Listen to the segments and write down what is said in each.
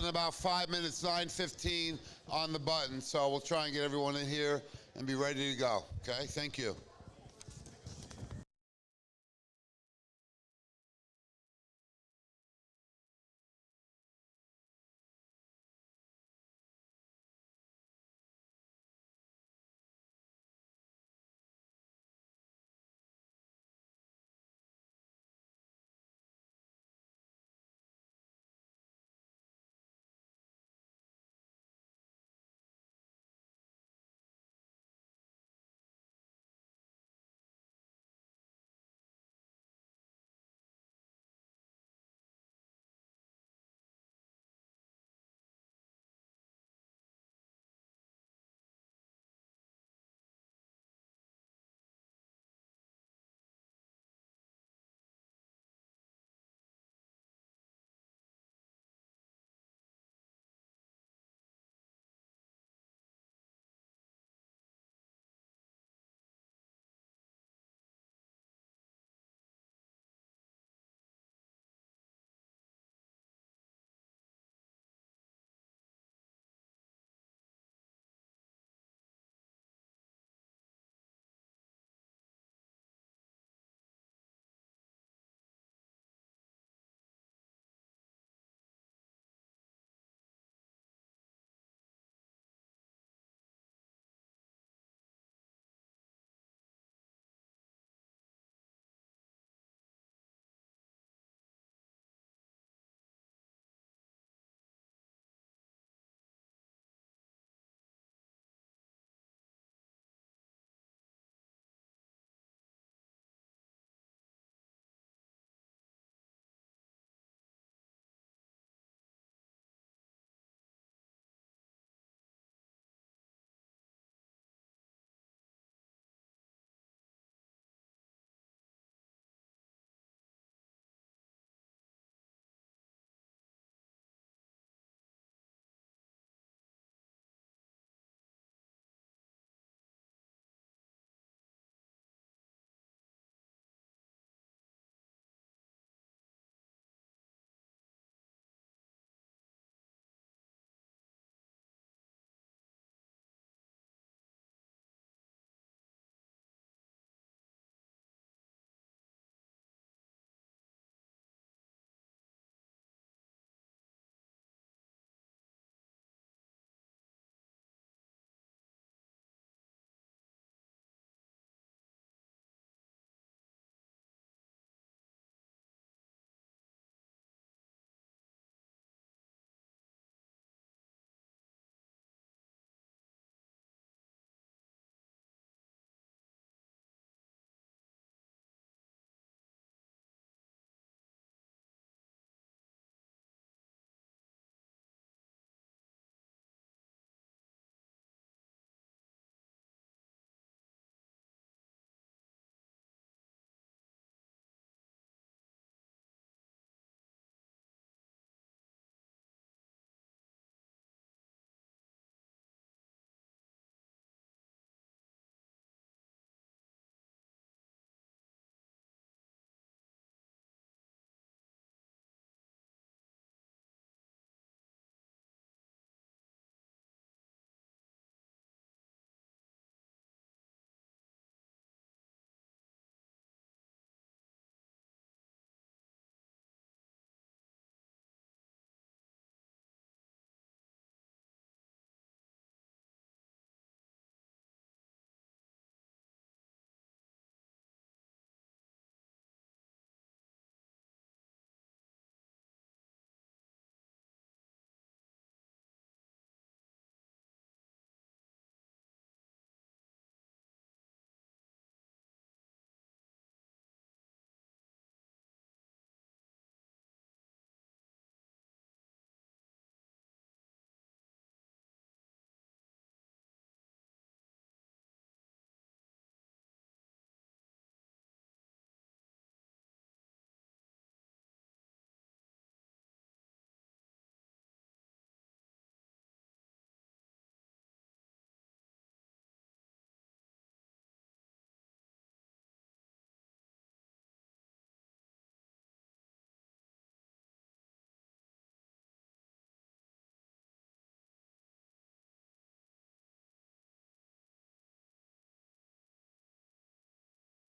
in about 5 minutes, 9:15 on the button. So we'll try and get everyone in here and be ready to go. Okay, thank you.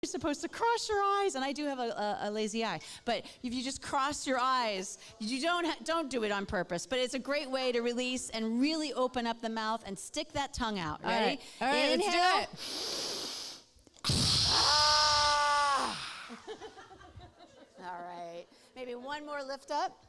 You're supposed to cross your eyes, and I do have a lazy eye. But if you just cross your eyes, you don't do it on purpose. But it's a great way to release and really open up the mouth and stick that tongue out. Ready? All right, Inhale. let's do it. All right. Maybe one more lift up.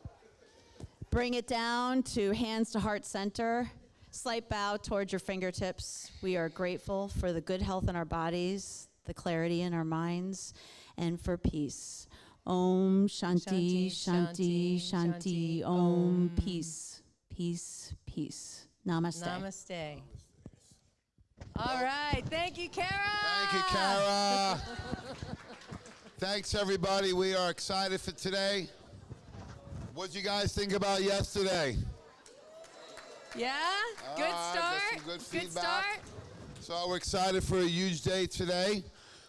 Bring it down to hands to heart center. Slight bow towards your fingertips. We are grateful for the good health in our bodies, the clarity in our minds, and for peace. Om Shanti, Shanti, Shanti, Om. Peace, peace, peace. Namaste. Namaste. All right. Thank you, Kara. Thank you, Kara. Thanks, everybody. We are excited for today. What did you guys think about yesterday? Yeah? Good start. Got some good feedback. Good start. So we're excited for a huge day today.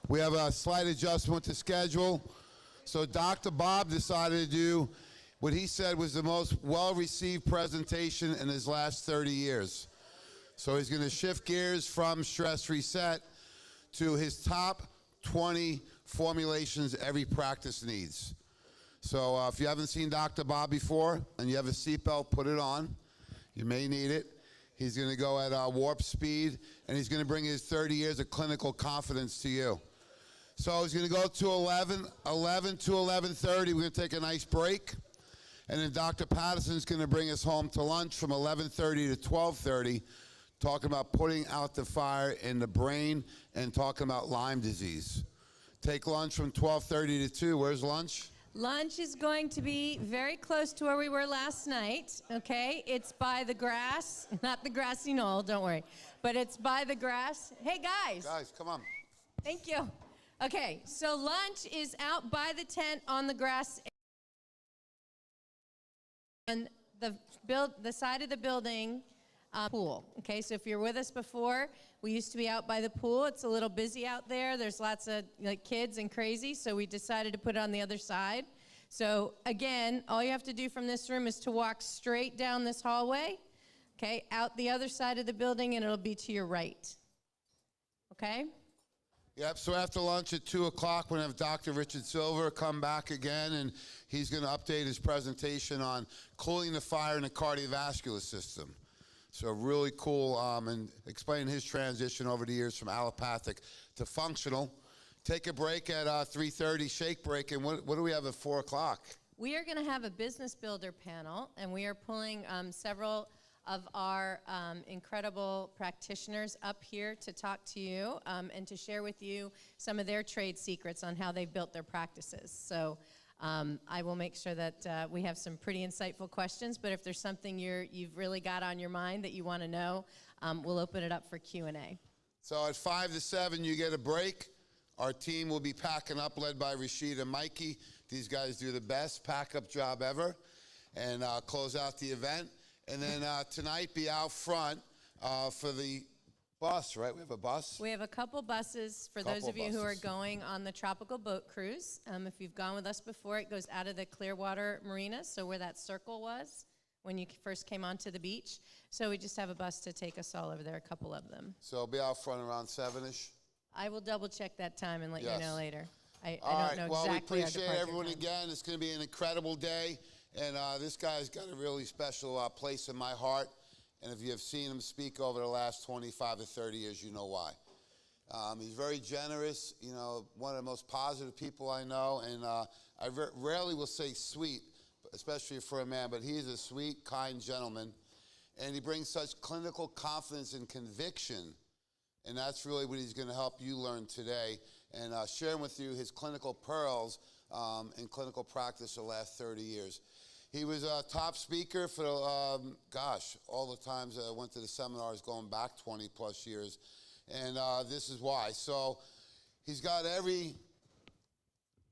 We have a slight adjustment to schedule. So Dr. Bob decided to do what he said was the most well-received presentation in his last 30 years. So he's going to shift gears from stress reset to his top 20 formulations every practice needs. So if you haven't seen Dr. Bob before and you have a seatbelt, put it on. You may need it. He's going to go at warp speed, and he's going to bring his 30 years of clinical confidence to you. So he's going to go to 11 to 11:30. We're going to take a nice break. And then Dr. Patterson's going to bring us home to lunch from 11:30 to 12:30, talking about putting out the fire in the brain and talking about Lyme disease. Take lunch from 12:30 to 2. Where's lunch? Lunch is going to be very close to where we were last night, okay? It's by the grass, not the grassy knoll, don't worry. But it's by the grass. Hey, guys. Guys, come on. Thank you. Okay, so lunch is out by the tent on the grass. And the side of the building, pool. Okay, so if you're with us before, we used to be out by the pool. It's a little busy out there. There's lots of kids and crazy, so we decided to put it on the other side. So again, all you have to do from this room is to walk straight down this hallway, okay, out the other side of the building, and it'll be to your right. Okay? Yep, so after lunch at 2 o'clock, we're going to have Dr. Richard Silver come back again, and he's going to update his presentation on cooling the fire in the cardiovascular system. So really cool, and explain his transition over the years from allopathic to functional. Take a break at 3:30, shake break, and what do we have at 4 o'clock? We are going to have a business builder panel, and we are pulling several of our incredible practitioners up here to talk to you and to share with you some of their trade secrets on how they've built their practices. So I will make sure that we have some pretty insightful questions, but if there's something you've really got on your mind that you want to know, we'll open it up for Q&A. So at 5 to 7, you get a break. Our team will be packing up, led by Rashid and Mikey. These guys do the best pack-up job ever, and close out the event. And then tonight, be out front for the bus, right? We have a bus? We have a couple buses for those of you who are going on the tropical boat cruise. If you've gone with us before, it goes out of the Clearwater Marina, so where that circle was when you first came onto the beach. So we just have a bus to take us all over there, a couple of them. So it'll be out front around 7-ish? I will double check that time and let you know later. I All don't right, know well, exactly we our appreciate departure everyone time. again. It's going to be an incredible day, and this guy's got a really special place in my heart, and if you have seen him speak over the last 25 to 30 years, you know why. He's very generous, you know, one of the most positive people I know, and I rarely will say sweet, especially for a man, but he is a sweet, kind gentleman, and he brings such clinical confidence and conviction. And that's really what he's going to help you learn today, and sharing with you his clinical pearls in clinical practice the last 30 years. He was a top speaker for, all the times I went to the seminars going back 20 plus years. And this is why. So he's got every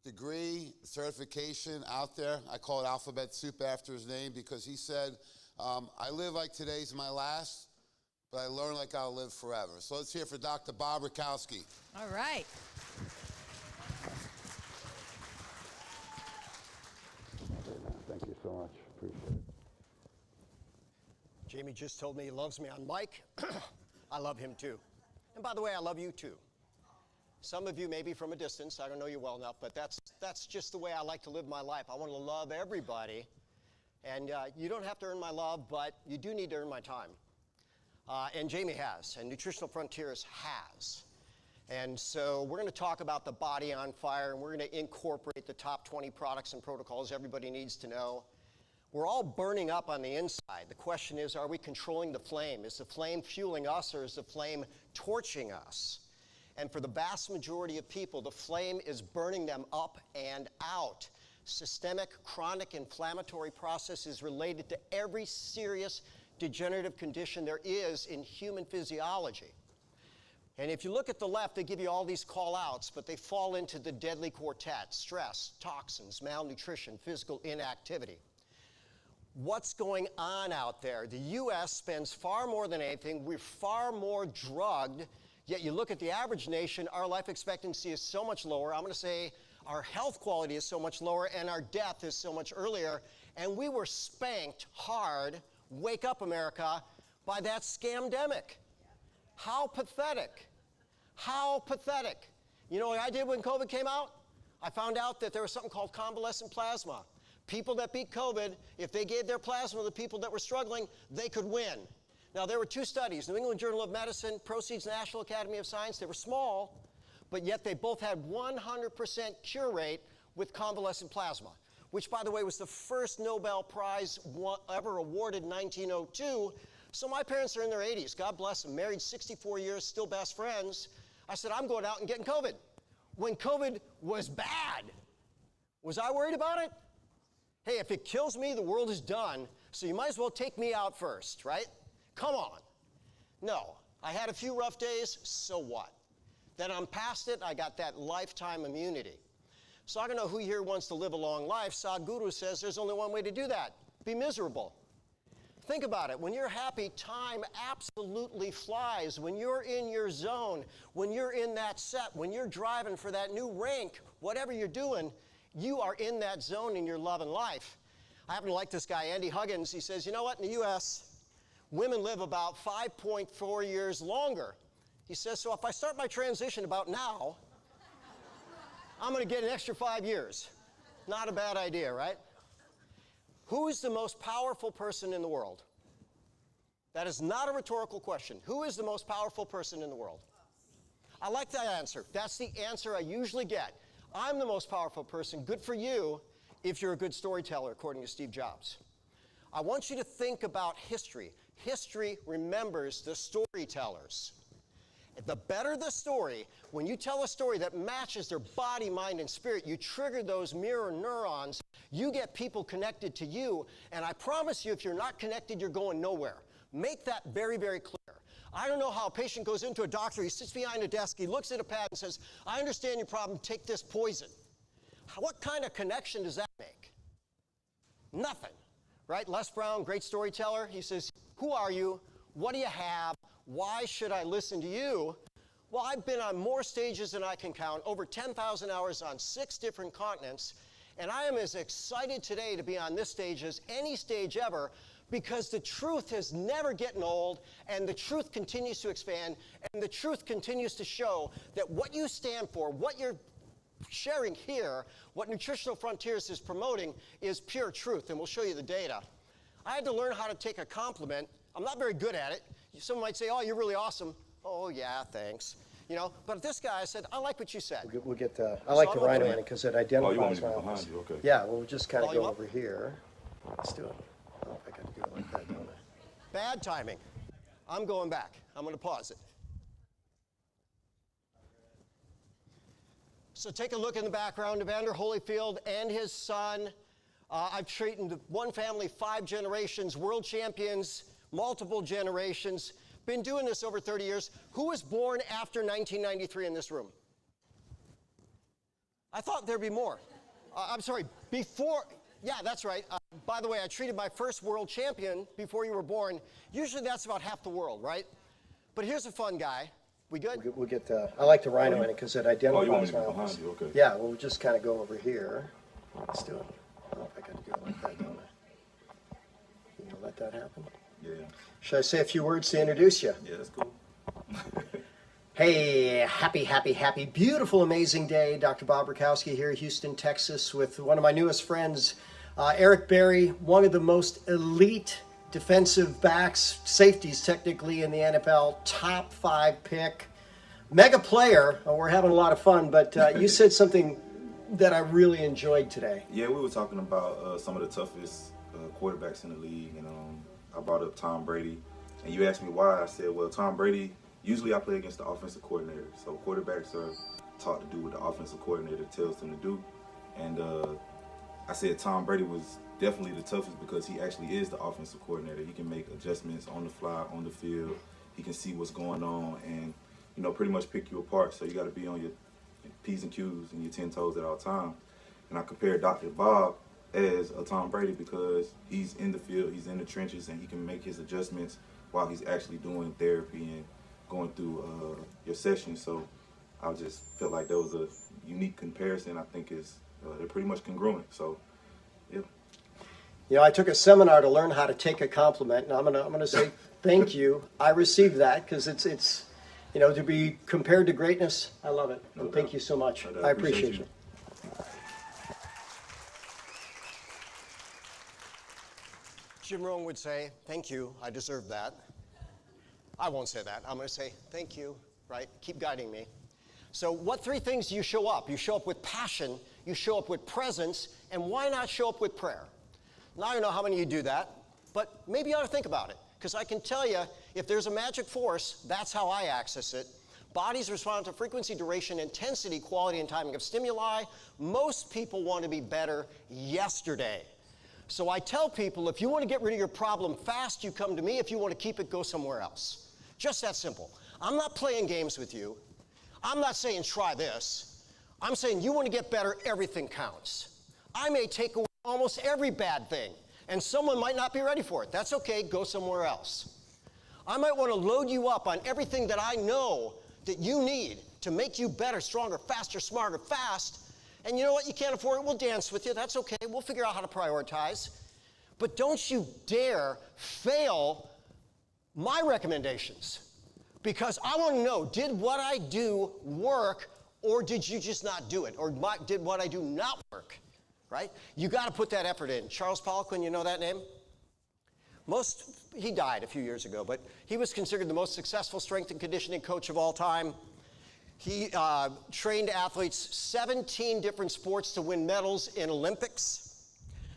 degree, certification out there. I call it alphabet soup after his name because he said, I live like today's my last, but I learn like I'll live forever. So let's hear for Dr. Bob Rakowski. All right. Thank you so much. Appreciate it. Jamie just told me he loves me on mic. I love him too. And by the way, I love you too. Some of you maybe from a distance. I don't know you well enough, but that's just the way I like to live my life. I want to love everybody. And you don't have to earn my love, but you do need to earn my time. And Jamie has, and Nutritional Frontiers has. And so we're going to talk about the body on fire, and we're going to incorporate the top 20 products and protocols everybody needs to know. We're all burning up on the inside. The question is, are we controlling the flame? Is the flame fueling us, or is the flame torching us? And for the vast majority of people, the flame is burning them up and out. Systemic chronic inflammatory process is related to every serious degenerative condition there is in human physiology. And if you look at the left, they give you all these call-outs, but they fall into the deadly quartet: stress, toxins, malnutrition, physical inactivity. What's going on out there? The U.S. spends far more than anything. We're far more drugged, yet you look at the average nation, our life expectancy is so much lower. I'm going to say our health quality is so much lower, and our death is so much earlier. And we were spanked hard, wake up America, by that scamdemic. How pathetic. How pathetic. You know what I did when COVID came out? I found out that there was something called convalescent plasma. People that beat COVID, if they gave their plasma to the people that were struggling, they could win. Now, there were two studies, New England Journal of Medicine, Proceeds National Academy of Science. They were small, but yet they both had 100% cure rate with convalescent plasma, which, by the way, was the first Nobel Prize ever awarded in 1902. So my parents are in their 80s. God bless them. Married 64 years, still best friends. I said, I'm going out and getting COVID. When COVID was bad, was I worried about it? Hey, if it kills me, the world is done, so you might as well take me out first, right? Come on. No, I had a few rough days, so what? Then I'm past it, I got that lifetime immunity. So I don't know who here wants to live a long life. Sadhguru says there's only one way to do that: be miserable. Think about it. When you're happy, time absolutely flies. When you're in your zone, when you're in that set, when you're driving for that new rank, whatever you're doing, you are in that zone in your love and life. I happen to like this guy, Andy Huggins. He says, you know what, in the U.S., women live about 5.4 years longer. He says, so if I start my transition about now, I'm going to get an extra 5 years. Not a bad idea, right? Who is the most powerful person in the world? That is not a rhetorical question. Who is the most powerful person in the world? I like that answer. That's the answer I usually get. I'm the most powerful person. Good for you if you're a good storyteller, according to Steve Jobs. I want you to think about history. History remembers the storytellers. The better the story, when you tell a story that matches their body, mind, and spirit, you trigger those mirror neurons, you get people connected to you, and I promise you, if you're not connected, you're going nowhere. Make that very, very clear. I don't know how a patient goes into a doctor, he sits behind a desk, he looks at a pad and says, I understand your problem, take this poison. What kind of connection does that make? Nothing, right? Les Brown, great storyteller, he says, who are you? What do you have? Why should I listen to you? Well, I've been on more stages than I can count, over 10,000 hours on 6 different continents, and I am as excited today to be on this stage as any stage ever, because the truth is never getting old, and the truth continues to expand, and the truth continues to show that what you stand for, what you're sharing here, what Nutritional Frontiers is promoting is pure truth, and we'll show you the data. I had to learn how to take a compliment. I'm not very good at it. Someone might say, oh, you're really awesome. Oh, yeah, thanks. You know, but this guy said, I like what you said. We'll get the, I like the rhino in it because it identifies. Oh, you want me to go behind you? Okay. Yeah, we'll just kind of Volume go up? over here. Let's do it. Oh, I got to do it like that, don't I? Bad timing. I'm going back. I'm going to pause it. So take a look in the background. Evander Holyfield and his son. I've treated one family 5 generations, world champions, multiple generations. Been doing this over 30 years. Who was born after 1993 in this room? I thought there'd be more. I'm sorry, before. Yeah, that's right. By the way, I treated my first world champion before you were born. Usually that's about half the world, right? But here's a fun guy. We good? We'll get the, I like the rhino in it because it identifies. Oh, you want me to go behind you? Okay. Yeah, we'll just kind of go over here. Let's do it. Oh, I got to do it like that, don't I? You know, let that happen. Yeah. Should I say a few words to introduce you? Yeah, that's cool. Hey, happy, beautiful, amazing day. Dr. Bob Rakowski here, Houston, Texas, with one of my newest friends, Eric Berry, one of the most elite defensive backs, safeties technically in the NFL, top 5 pick, mega player. We're having a lot of fun, but you said something that I really enjoyed today. Yeah, we were talking about some of the toughest quarterbacks in the league, and I brought up Tom Brady, and you asked me why. I said, well, Tom Brady, usually I play against the offensive coordinator, so quarterbacks are taught to do what the offensive coordinator tells them to do, and I said Tom Brady was definitely the toughest because he actually is the offensive coordinator. He can make adjustments on the fly, on the field. He can see what's going on and, you know, pretty much pick you apart. So you got to be on your P's and Q's and your 10 toes at all times. And I compared Dr. Bob as a Tom Brady because he's in the field, he's in the trenches, and he can make his adjustments while he's actually doing therapy and going through your sessions. So I just felt like that was a unique comparison. I think they're pretty much congruent. So, yeah. You know, I took a seminar to learn how to take a compliment, and I'm gonna say thank you. I received that because it's you know, to be compared to greatness. I love it. No And doubt. thank you so much. No doubt. I appreciate you. Jim Rohn would say, thank you, I deserve that. I won't say that. I'm going to say, thank you, right? Keep guiding me. So what 3 things do you show up? You show up with passion, you show up with presence, and why not show up with prayer? Now, I don't know how many of you do that, but maybe you ought to think about it, because I can tell you, if there's a magic force, that's how I access it. Bodies respond to frequency, duration, intensity, quality, and timing of stimuli. Most people want to be better yesterday. So I tell people, if you want to get rid of your problem fast, you come to me. If you want to keep it, go somewhere else. Just that simple. I'm not playing games with you. I'm not saying try this. I'm saying you want to get better, everything counts. I may take away almost every bad thing, and someone might not be ready for it. That's okay, go somewhere else. I might want to load you up on everything that I know that you need to make you better, stronger, faster, smarter, fast. And you know what? You can't afford it. We'll dance with you. That's okay. We'll figure out how to prioritize. But don't you dare fail my recommendations. Because I want to know, did what I do work, or did you just not do it? Or did what I do not work? Right? You got to put that effort in. Charles Poliquin, you know that name? He died a few years ago, but he was considered the most successful strength and conditioning coach of all time. He trained athletes 17 different sports to win medals in Olympics.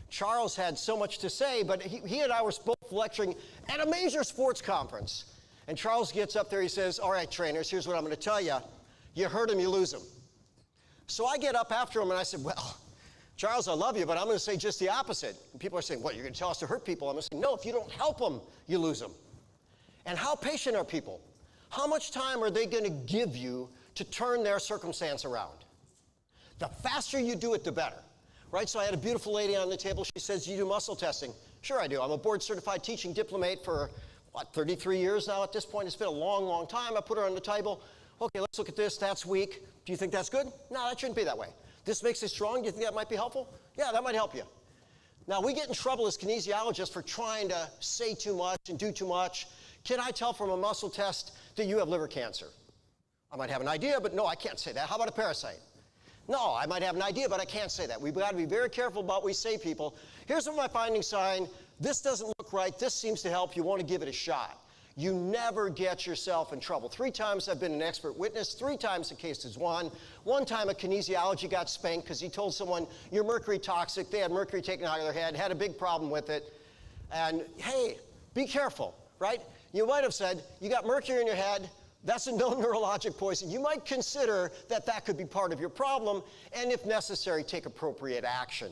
Charles had so much to say, but he and I were both lecturing at a major sports conference. And Charles gets up there, he says, all right, trainers, here's what I'm going to tell you. You hurt him, you lose him. So I get up after him and I said, well, Charles, I love you, but I'm going to say just the opposite. And people are saying, what, you're going to tell us to hurt people? I'm going to say, no, if you don't help them, you lose them. And how patient are people? How much time are they going to give you to turn their circumstance around? The faster you do it, the better. Right? So I had a beautiful lady on the table. She says, you do muscle testing? Sure I do. I'm a board-certified teaching diplomate for, 33 years now at this point. It's been a long, long time. I put her on the table. Okay, let's look at this. That's weak. Do you think that's good? No, that shouldn't be that way. This makes it strong. Do you think that might be helpful? Yeah, that might help you. Now, we get in trouble as kinesiologists for trying to say too much and do too much. Can I tell from a muscle test that you have liver cancer? I might have an idea, but no, I can't say that. How about a parasite? No, I might have an idea, but I can't say that. We've got to be very careful about what we say, people. Here's what my finding sign. This doesn't look right. This seems to help. You want to give it a shot. You never get yourself in trouble. 3 times I've been an expert witness. 3 times the case is won. 1 time a kinesiology got spanked because he told someone, you're mercury toxic. They had mercury taken out of their head, had a big problem with it. And hey, be careful, right? You might have said, you got mercury in your head. That's a known neurologic poison. You might consider that that could be part of your problem, and if necessary, take appropriate action.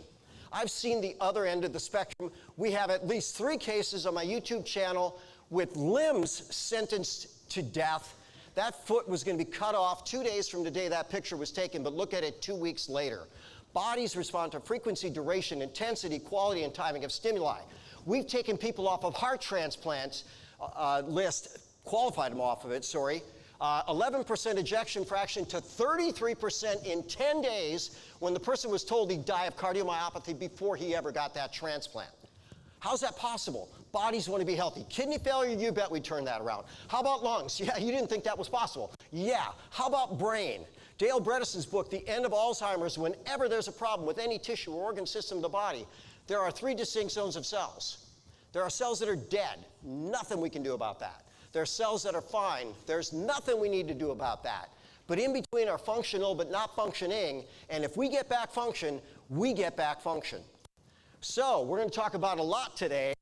I've seen the other end of the spectrum. We have at least 3 cases on my YouTube channel with limbs sentenced to death. That foot was going to be cut off 2 days from the day that picture was taken, but look at it 2 weeks later. Bodies respond to frequency, duration, intensity, quality, and timing of stimuli. We've taken people off of heart transplants list, qualified them off of it, 11% ejection fraction to 33% in 10 days when the person was told he'd die of cardiomyopathy before he ever got that transplant. How's that possible? Bodies want to be healthy. Kidney failure, you bet we'd turn that around. How about lungs? Yeah, you didn't think that was possible. Yeah. How about brain? Dale Bredesen's book, The End of Alzheimer's, whenever there's a problem with any tissue or organ system of the body, there are 3 distinct zones of cells. There are cells that are dead. Nothing we can do about that. There are cells that are fine. There's nothing we need to do about that. But in between are functional but not functioning, and if we get back function, we get back function. So we're going to talk about a lot today.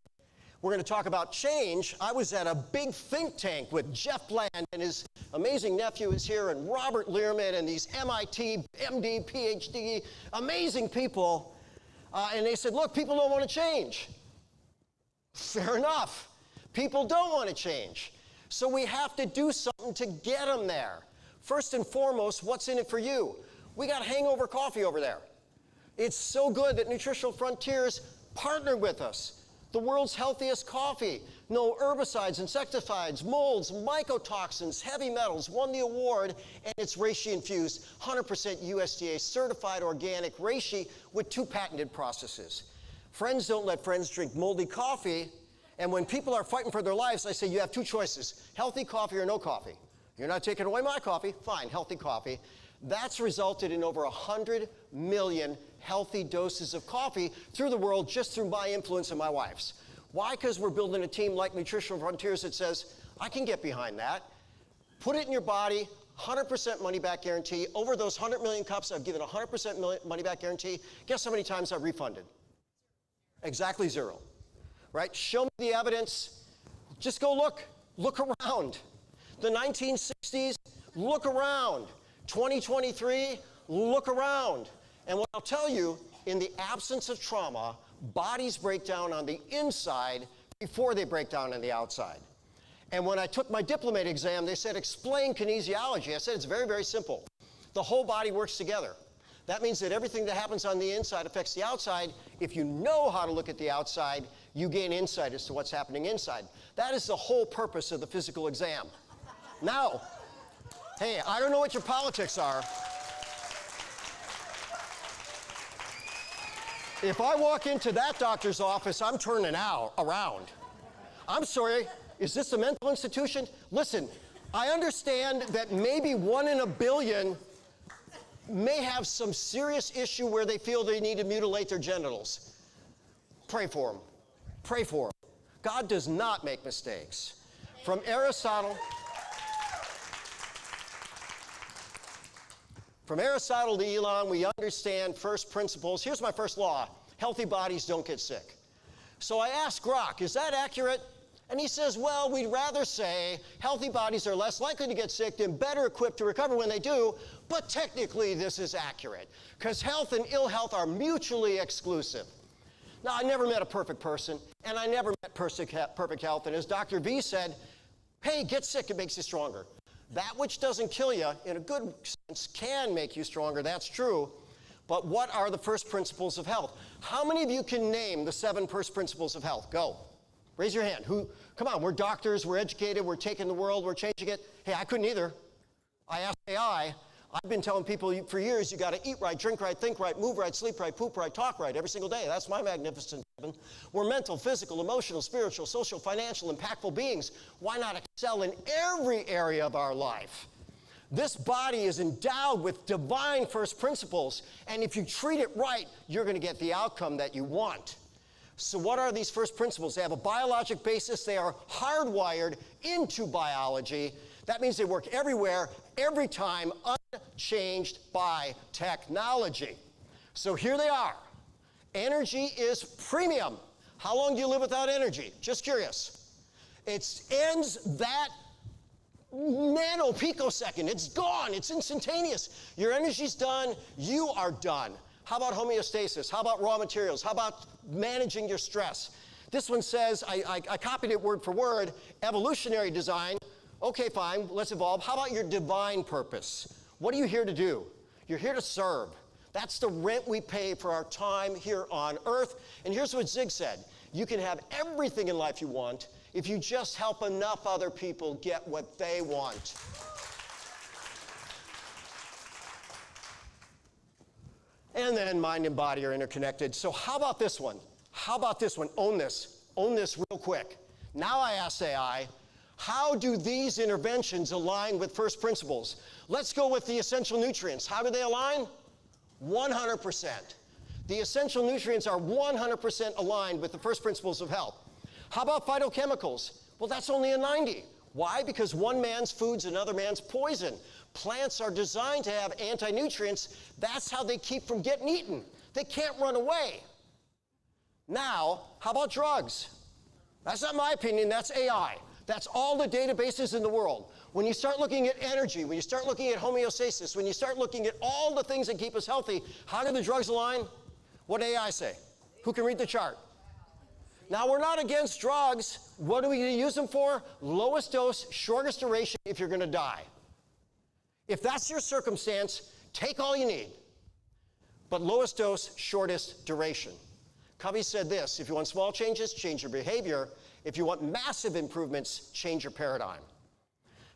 We're going to talk about change. I was at a big think tank with Jeff Bland, and his amazing nephew is here, and Robert Learman, and these MIT, MD, PhD, amazing people. And they said, look, people don't want to change. Fair enough. People don't want to change. So we have to do something to get them there. First and foremost, what's in it for you? We got Hangover Coffee over there. It's so good that Nutritional Frontiers partnered with us. The world's healthiest coffee. No herbicides, insecticides, molds, mycotoxins, heavy metals. Won the award, and it's reishi infused. 100% USDA certified organic reishi with 2 patented processes. Friends don't let friends drink moldy coffee. And when people are fighting for their lives, I say you have 2 choices. Healthy coffee or no coffee. You're not taking away my coffee. Fine, healthy coffee. That's resulted in over 100 million healthy doses of coffee through the world just through my influence and my wife's. Why? Because we're building a team like Nutritional Frontiers that says, I can get behind that. Put it in your body, 100% money back guarantee. Over those 100 million cups, I've given 100% money back guarantee. Guess how many times I've refunded? Exactly 0. Right? Show me the evidence. Just go look. Look around. The 1960s, look around. 2023, look around. And what I'll tell you, in the absence of trauma, bodies break down on the inside before they break down on the outside. And when I took my diplomate exam, they said, explain kinesiology. I said, it's very, very simple. The whole body works together. That means that everything that happens on the inside affects the outside. If you know how to look at the outside, you gain insight as to what's happening inside. That is the whole purpose of the physical exam. Now, hey, I don't know what your politics are. If I walk into that doctor's office, I'm turning around. I'm sorry, is this a mental institution? Listen, I understand that maybe 1 in a billion may have some serious issue where they feel they need to mutilate their genitals. Pray for them. Pray for them. God does not make mistakes. From Aristotle to Elon, we understand first principles. Here's my first law. Healthy bodies don't get sick. So I asked Grok, is that accurate? And he says, well, we'd rather say healthy bodies are less likely to get sick and better equipped to recover when they do, but technically this is accurate, because health and ill health are mutually exclusive. Now, I never met a perfect person, and I never met perfect health, and as Dr. V said, hey, get sick, it makes you stronger. That which doesn't kill you, in a good sense, can make you stronger, that's true. But what are the first principles of health? How many of you can name the 7 first principles of health? Go. Raise your hand. Who? Come on, we're doctors, we're educated, we're taking the world, we're changing it. Hey, I couldn't either. I asked AI. I've been telling people for years, you got to eat right, drink right, think right, move right, sleep right, poop right, talk right every single day. That's my magnificent heaven. We're mental, physical, emotional, spiritual, social, financial, impactful beings. Why not excel in every area of our life? This body is endowed with divine first principles, and if you treat it right, you're going to get the outcome that you want. So what are these first principles? They have a biologic basis. They are hardwired into biology. That means they work everywhere, every time, unchanged by technology. So here they are. Energy is premium. How long do you live without energy? Just curious. It ends that picosecond. It's gone. It's instantaneous. Your energy's done. You are done. How about homeostasis? How about raw materials? How about managing your stress? This one says, I copied it word for word, evolutionary design. Okay, fine, let's evolve. How about your divine purpose? What are you here to do? You're here to serve. That's the rent we pay for our time here on earth. And here's what Zig said. You can have everything in life you want if you just help enough other people get what they want. And then mind and body are interconnected. So how about this one? How about this one? Own this. Own this real quick. Now I ask AI, how do these interventions align with first principles? Let's go with the essential nutrients. How do they align? 100%. The essential nutrients are 100% aligned with the first principles of health. How about phytochemicals? Well, that's only a 90. Why? Because one man's food's another man's poison. Plants are designed to have anti-nutrients. That's how they keep from getting eaten. They can't run away. Now, how about drugs? That's not my opinion, that's AI. That's all the databases in the world. When you start looking at energy, when you start looking at homeostasis, when you start looking at all the things that keep us healthy, how do the drugs align? What did AI say? Who can read the chart? Now, we're not against drugs. What are we going to use them for? Lowest dose, shortest duration if you're going to die. If that's your circumstance, take all you need. But lowest dose, shortest duration. Covey said this, if you want small changes, change your behavior. If you want massive improvements, change your paradigm.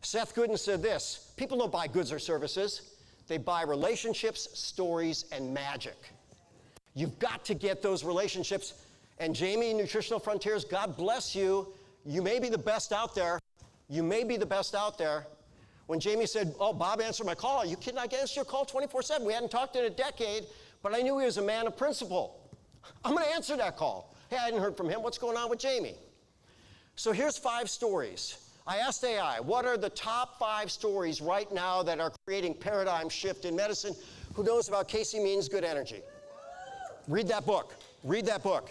Seth Godin said this, people don't buy goods or services. They buy relationships, stories, and magic. You've got to get those relationships. And Jamie, Nutritional Frontiers, God bless you. You may be the best out there. You may be the best out there. When Jamie said, oh, Bob answered my call, you cannot answer your call 24/7. We hadn't talked in a decade, but I knew he was a man of principle. I'm going to answer that call. Hey, I hadn't heard from him. What's going on with Jamie? So here's 5 stories. I asked AI, what are the top 5 stories right now that are creating paradigm shift in medicine? Who knows about Casey Means Good Energy? Read that book. Read that book.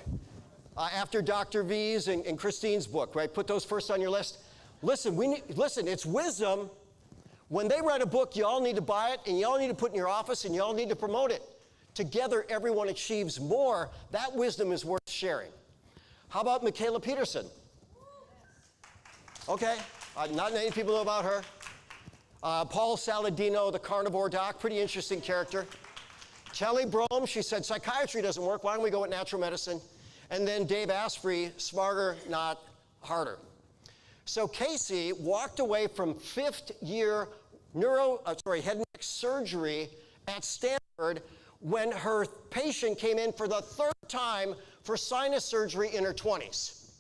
After Dr. V's and Christine's book, right? Put those first on your list. Listen, it's wisdom. When they write a book, you all need to buy it, and you all need to put in your office, and you all need to promote it. Together, everyone achieves more. That wisdom is worth sharing. How about Michaela Peterson? Okay, not many people know about her. Paul Saladino, the carnivore doc, pretty interesting character. Kelly Brome, she said, psychiatry doesn't work. Why don't we go with natural medicine? And then Dave Asprey, smarter, not harder. So Casey walked away from 5th year head and neck surgery at Stanford when her patient came in for the 3rd time for sinus surgery in her 20s.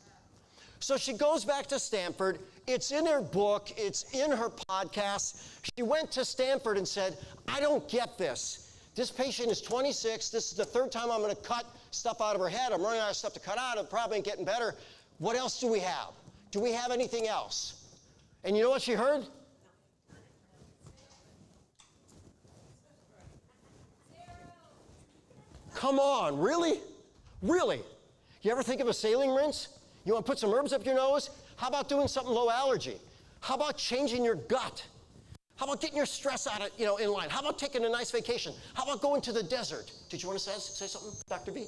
So she goes back to Stanford. It's in her book. It's in her podcast. She went to Stanford and said, I don't get this. This patient is 26. This is the 3rd time I'm going to cut stuff out of her head. I'm running out of stuff to cut out. It probably ain't getting better. What else do we have? Do we have anything else? And you know what she heard? Come on, really? Really? You ever think of a saline rinse? You want to put some herbs up your nose? How about doing something low allergy? How about changing your gut? How about getting your stress out of, in line? How about taking a nice vacation? How about going to the desert? Did you want to say something, Dr. B?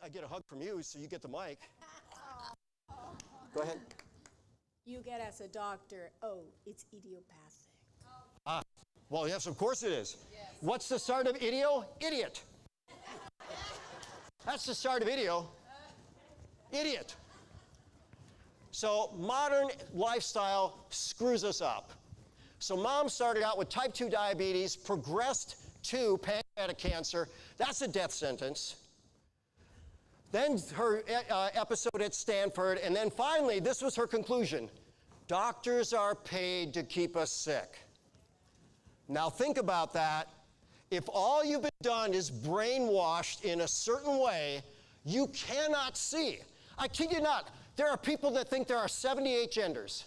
I get a hug from you, so you get the mic. Go ahead. You get as a doctor, oh, it's idiopathic. Well, yes, of course it is. Yes. What's the start of idio? Idiot. That's the start of idio. Idiot. So modern lifestyle screws us up. So mom started out with type 2 diabetes, progressed to pancreatic cancer. That's a death sentence. Then her episode at Stanford, and then finally, this was her conclusion. Doctors are paid to keep us sick. Now think about that. If all you've been done is brainwashed in a certain way, you cannot see. I kid you not, there are people that think there are 78 genders.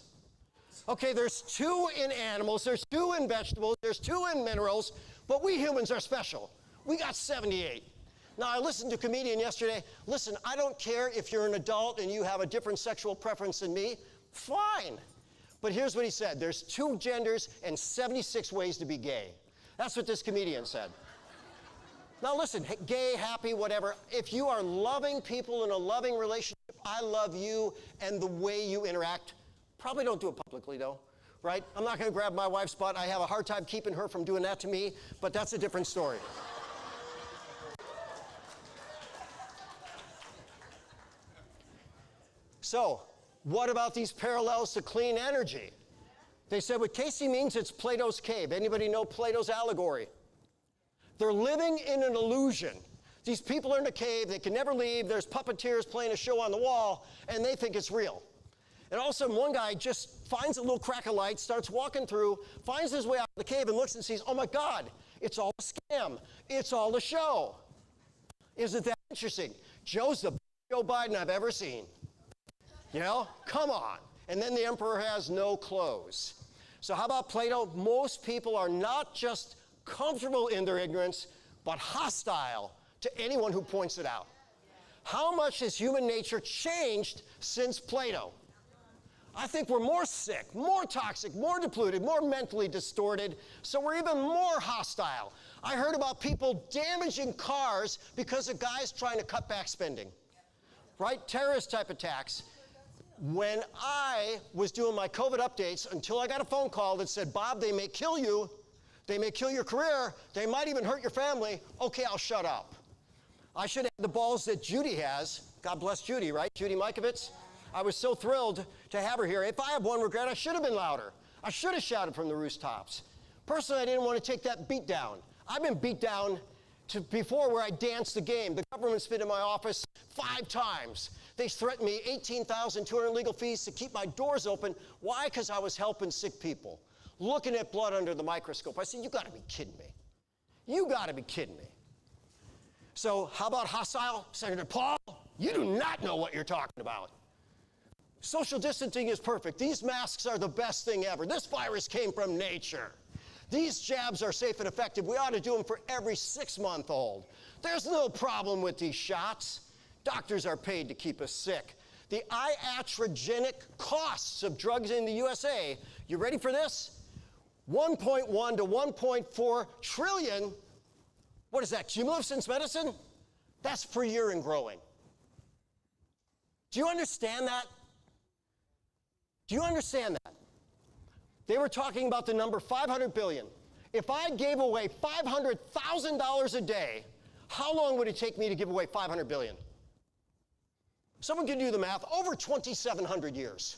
Okay, there's 2 in animals, there's 2 in vegetables, there's 2 in minerals, but we humans are special. We got 78. Now, I listened to a comedian yesterday. Listen, I don't care if you're an adult and you have a different sexual preference than me. Fine. But here's what he said. There's 2 genders and 76 ways to be gay. That's what this comedian said. Now listen, gay, happy, whatever. If you are loving people in a loving relationship, I love you and the way you interact. Probably don't do it publicly though, right? I'm not going to grab my wife's butt. I have a hard time keeping her from doing that to me, but that's a different story. So, what about these parallels to clean energy? They said what Casey means, it's Plato's cave. Anybody know Plato's allegory? They're living in an illusion. These people are in a cave, they can never leave, there's puppeteers playing a show on the wall, and they think it's real. And all of a sudden, one guy just finds a little crack of light, starts walking through, finds his way out of the cave, and looks and sees, oh my God, it's all a scam. It's all a show. Isn't that interesting? Joe's the best Joe Biden I've ever seen. You know, come on. And then the emperor has no clothes. So how about Plato? Most people are not just comfortable in their ignorance, but hostile to anyone who points it out. How much has human nature changed since Plato? I think we're more sick, more toxic, more depleted, more mentally distorted, so we're even more hostile. I heard about people damaging cars because a guy's trying to cut back spending, right? Terrorist type attacks. When I was doing my COVID updates, until I got a phone call that said, Bob, they may kill you, they may kill your career, they might even hurt your family, okay, I'll shut up. I should have the balls that Judy has. God bless Judy, right? Judy Mikovits. I was so thrilled to have her here. If I have one regret, I should have been louder. I should have shouted from the rooftops. Personally, I didn't want to take that beat down. I've been beat down before where I danced the game. The government's been in my office 5 times. They threatened me $18,200 legal fees to keep my doors open. Why? Because I was helping sick people, looking at blood under the microscope. I said, you got to be kidding me. You got to be kidding me. So how about hostile? Senator Paul, you do not know what you're talking about. Social distancing is perfect. These masks are the best thing ever. This virus came from nature. These jabs are safe and effective. We ought to do them for every 6-month-old. There's no problem with these shots. Doctors are paid to keep us sick. The iatrogenic costs of drugs in the USA, you ready for this? 1.1 to 1.4 trillion. What is that, cumulative since medicine? That's per year and growing. Do you understand that? Do you understand that? They were talking about the number 500 billion. If I gave away $500,000 a day, how long would it take me to give away 500 billion? Someone can do the math. Over 2,700 years.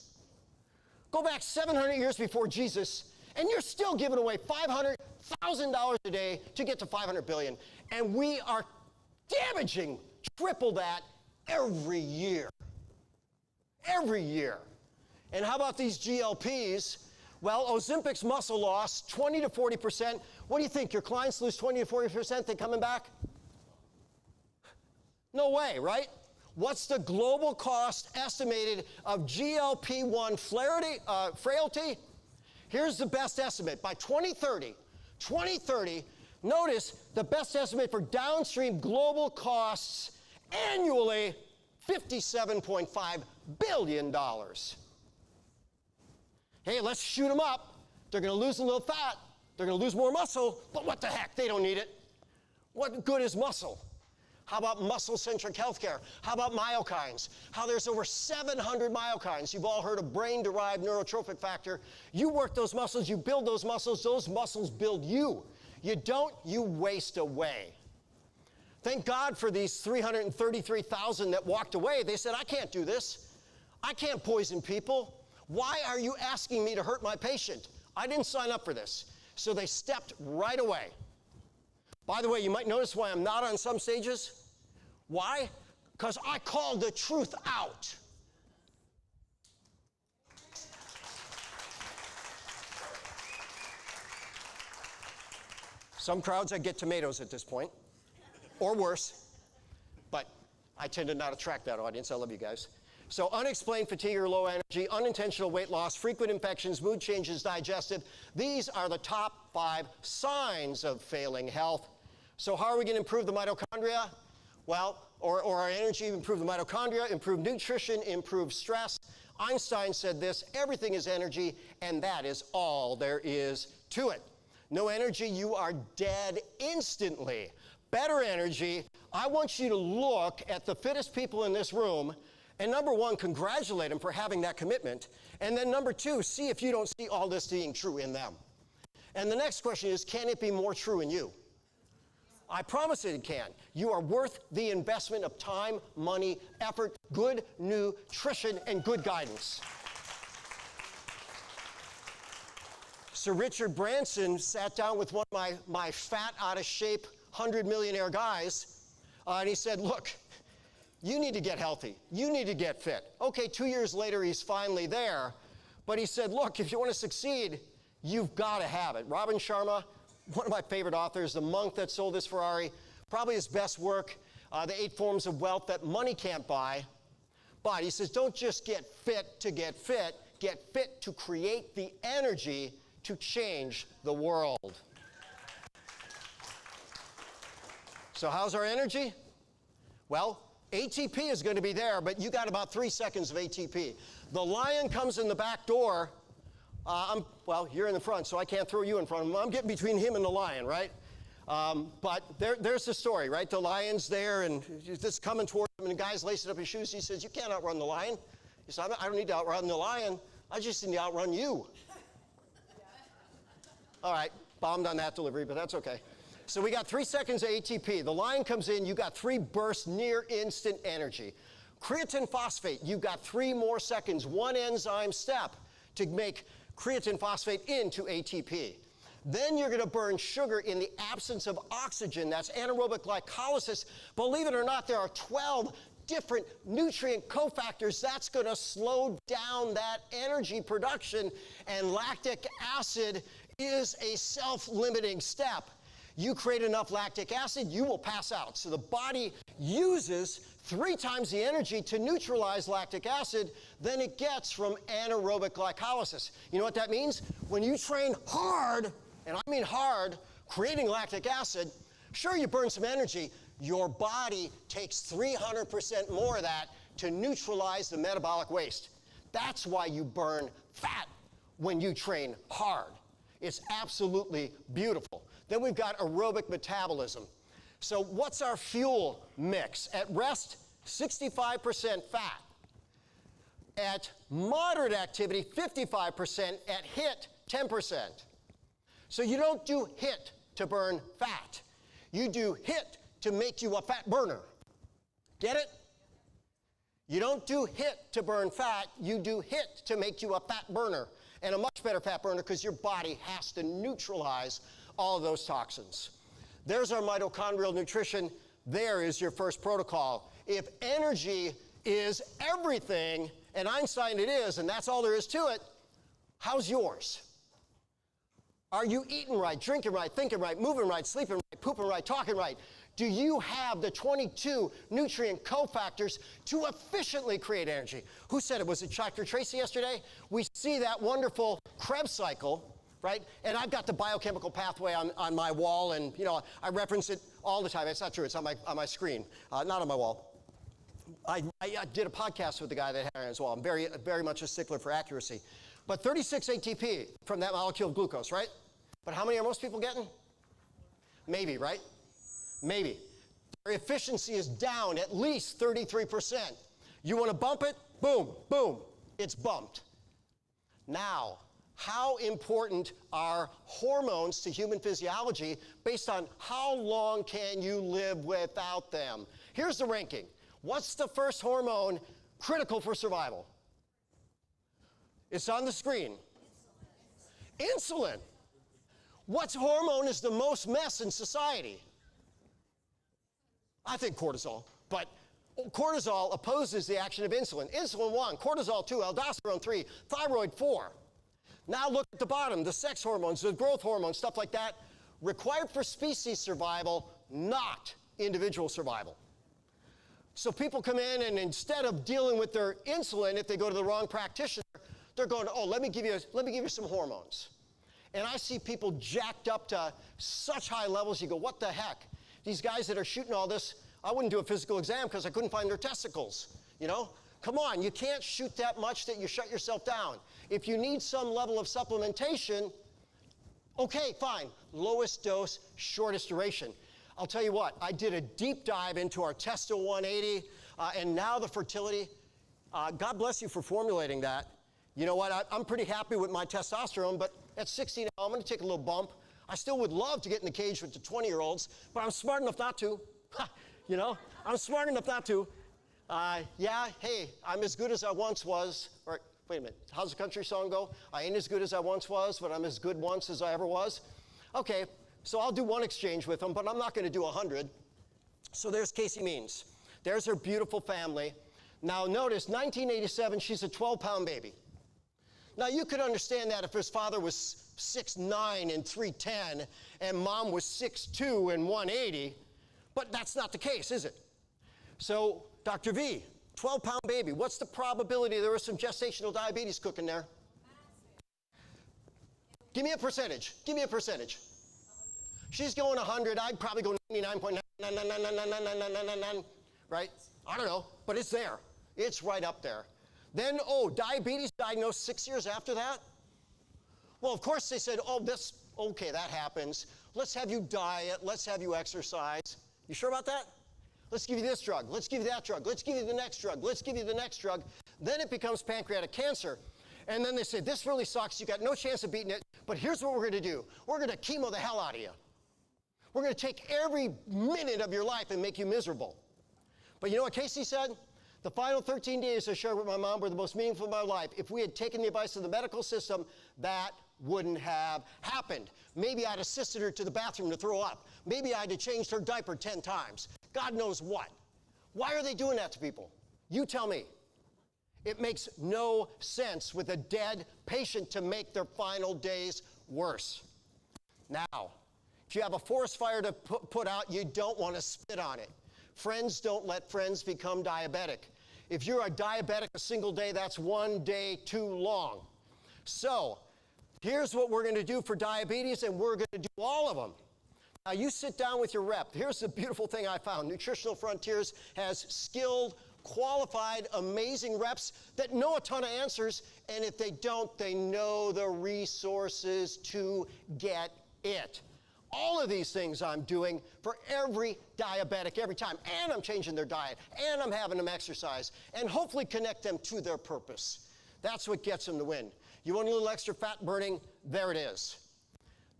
Go back 700 years before Jesus, and you're still giving away $500,000 a day to get to 500 billion. And we are damaging triple that every year. Every year. And how about these GLPs? Well, Ozempic's muscle loss, 20 to 40%. What do you think? Your clients lose 20 to 40%, they coming back? No way, right? What's the global cost estimated of GLP-1 frailty? Here's the best estimate. By 2030, notice the best estimate for downstream global costs annually, $57.5 billion. Hey, let's shoot them up. They're going to lose a little fat. They're going to lose more muscle, but what the heck? They don't need it. What good is muscle? How about muscle-centric healthcare? How about myokines? How there's over 700 myokines. You've all heard of brain-derived neurotrophic factor. You work those muscles, you build those muscles build you. You don't, you waste away. Thank God for these 333,000 that walked away. They said, I can't do this. I can't poison people. Why are you asking me to hurt my patient? I didn't sign up for this. So they stepped right away. By the way, you might notice why I'm not on some stages. Why? Because I called the truth out. Some crowds I get tomatoes at this point, or worse, but I tend to not attract that audience. I love you guys. So unexplained fatigue or low energy, unintentional weight loss, frequent infections, mood changes, digestive. These are the top 5 signs of failing health. So how are we going to improve the mitochondria? Well, or our energy, improve the mitochondria, improve nutrition, improve stress. Einstein said this, everything is energy, and that is all there is to it. No energy, you are dead instantly. Better energy, I want you to look at the fittest people in this room, and number 1, congratulate them for having that commitment. And then number 2, see if you don't see all this being true in them. And the next question is, can it be more true in you? I promise it can. You are worth the investment of time, money, effort, good nutrition, and good guidance. Sir Richard Branson sat down with one of my fat, out-of-shape 100 millionaire guys And he said, look, you need to get healthy. You need to get fit. Okay, 2 years later, he's finally there. But he said, look, if you want to succeed, you've got to have it. Robin Sharma, one of my favorite authors, the monk that sold his Ferrari, probably his best work, The 8 Forms of Wealth That Money Can't Buy. But he says, don't just get fit to create the energy to change the world. So how's our energy? Well, ATP is going to be there, but you got about 3 seconds of ATP. The lion comes in the back door. Well, you're in the front, so I can't throw you in front of him. I'm getting between him and the lion, right? But there's the story, right? The lion's there, and it's coming towards him, and the guy's lacing up his shoes. He says, you can't outrun the lion. He said, I don't need to outrun the lion. I just need to outrun you. All right, bombed on that delivery, but that's okay. So we got 3 seconds of ATP. The lion comes in, you got 3 bursts near instant energy. Creatine phosphate, you got 3 more seconds, 1 enzyme step to make creatine phosphate into ATP. Then you're going to burn sugar in the absence of oxygen. That's anaerobic glycolysis. Believe it or not, there are 12 different nutrient cofactors. That's going to slow down that energy production, and lactic acid is a self-limiting step. You create enough lactic acid, you will pass out. So the body uses 3 times the energy to neutralize lactic acid than it gets from anaerobic glycolysis. You know what that means? When you train hard, and I mean hard, creating lactic acid, sure, you burn some energy. Your body takes 300% more of that to neutralize the metabolic waste. That's why you burn fat when you train hard. It's absolutely beautiful. Then we've got aerobic metabolism. So what's our fuel mix? At rest, 65% fat. At moderate activity, 55%. At HIIT, 10%. So you don't do HIIT to burn fat. You do HIIT to make you a fat burner. Get it? You don't do HIIT to burn fat. You do HIIT to make you a fat burner. And a much better fat burner because your body has to neutralize all of those toxins. There's our mitochondrial nutrition. There is your first protocol. If energy is everything, and Einstein it is, and that's all there is to it, how's yours? Are you eating right, drinking right, thinking right, moving right, sleeping right, pooping right, talking right? Do you have the 22 nutrient cofactors to efficiently create energy? Who said it? Was it Dr. Tracy yesterday? We see that wonderful Krebs cycle, right? And I've got the biochemical pathway on my wall, and you know, I reference it all the time. It's not true. It's on my screen, not on my wall. I did a podcast with the guy that had it as well. I'm very much a stickler for accuracy. But 36 ATP from that molecule of glucose, right? But how many are most people getting? Maybe, right? Maybe. Their efficiency is down at least 33%. You want to bump it? Boom, boom, it's bumped. Now, how important are hormones to human physiology based on how long can you live without them? Here's the ranking. What's the first hormone critical for survival? It's on the screen. Insulin. What hormone is the most mess in society? I think cortisol, but cortisol opposes the action of insulin. Insulin 1, cortisol 2, aldosterone 3, thyroid 4. Now look at the bottom, the sex hormones, the growth hormones, stuff like that, required for species survival, not individual survival. So people come in and instead of dealing with their insulin, if they go to the wrong practitioner, they're going, oh, let me give you some hormones. And I see people jacked up to such high levels, you go, what the heck? These guys that are shooting all this, I wouldn't do a physical exam because I couldn't find their testicles, you know? Come on, you can't shoot that much that you shut yourself down. If you need some level of supplementation, okay, fine. Lowest dose, shortest duration. I'll tell you what, I did a deep dive into our Testo 180 and now the fertility. God bless you for formulating that. You know what, I'm pretty happy with my testosterone, but at 60 now, I'm going to take a little bump. I still would love to get in the cage with the 20-year-olds, but I'm smart enough not to. You know, I'm smart enough not to. Yeah, hey, I'm as good as I once was. Or, wait a minute, how's the country song go? I ain't as good as I once was, but I'm as good once as I ever was. Okay, so I'll do one exchange with them, but I'm not going to do 100. So there's Casey Means. There's her beautiful family. Now notice, 1987, she's a 12-pound baby. Now you could understand that if his father was 6'9" and 310 and mom was 6'2" and 180, but that's not the case, is it? So Dr. V, 12-pound baby, what's the probability there was some gestational diabetes cooking there? Give me a percentage. Give me a percentage. She's going 100. I'd probably go 99.9999999, right? I don't know, but it's there. It's right up there. Then, diabetes diagnosed 6 years after that? Well, of course they said, okay, that happens. Let's have you diet. Let's have you exercise. You sure about that? Let's give you this drug. Let's give you that drug. Let's give you the next drug. Let's give you the next drug. Then it becomes pancreatic cancer. And then they say, this really sucks. You got no chance of beating it. But here's what we're going to do. We're going to chemo the hell out of you. We're going to take every minute of your life and make you miserable. But you know what Casey said? The final 13 days I shared with my mom were the most meaningful of my life. If we had taken the advice of the medical system, that wouldn't have happened. Maybe I'd assisted her to the bathroom to throw up. Maybe I'd have changed her diaper 10 times. God knows what. Why are they doing that to people? You tell me. It makes no sense with a dead patient to make their final days worse. Now, if you have a forest fire to put out, you don't want to spit on it. Friends don't let friends become diabetic. If you're a diabetic a single day, that's one day too long. So, here's what we're going to do for diabetes, and we're going to do all of them. Now, you sit down with your rep. Here's the beautiful thing I found. Nutritional Frontiers has skilled, qualified, amazing reps that know a ton of answers, and if they don't, they know the resources to get it. All of these things I'm doing for every diabetic every time, and I'm changing their diet, and I'm having them exercise, and hopefully connect them to their purpose. That's what gets them to win. You want a little extra fat burning? There it is.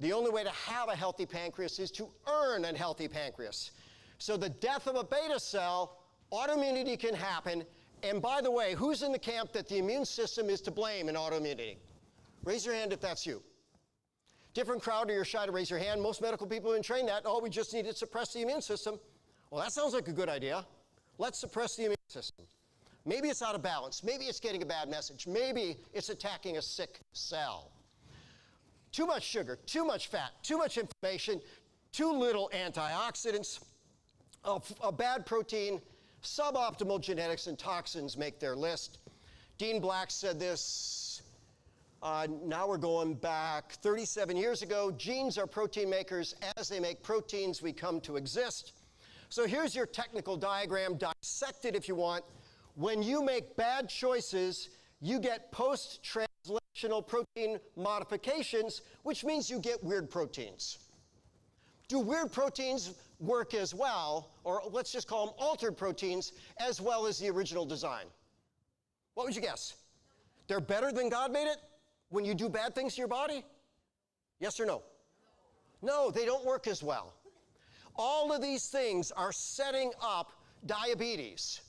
The only way to have a healthy pancreas is to earn a healthy pancreas. So the death of a beta cell, autoimmunity can happen, and by the way, who's in the camp that the immune system is to blame in autoimmunity? Raise your hand if that's you. Different crowd, or you're shy to raise your hand. Most medical people have been trained that, we just need to suppress the immune system. Well, that sounds like a good idea. Let's suppress the immune system. Maybe it's out of balance. Maybe it's getting a bad message. Maybe it's attacking a sick cell. Too much sugar, too much fat, too much inflammation, too little antioxidants, a bad protein, suboptimal genetics, and toxins make their list. Dean Black said this. Now we're going back 37 years ago. Genes are protein makers. As they make proteins, we come to exist. So here's your technical diagram. Dissect it if you want. When you make bad choices, you get post-translational protein modifications, which means you get weird proteins. Do weird proteins work as well, or let's just call them altered proteins, as well as the original design? What would you guess? They're better than God made it? When you do bad things to your body? Yes or no? No, they don't work as well. All of these things are setting up diabetes.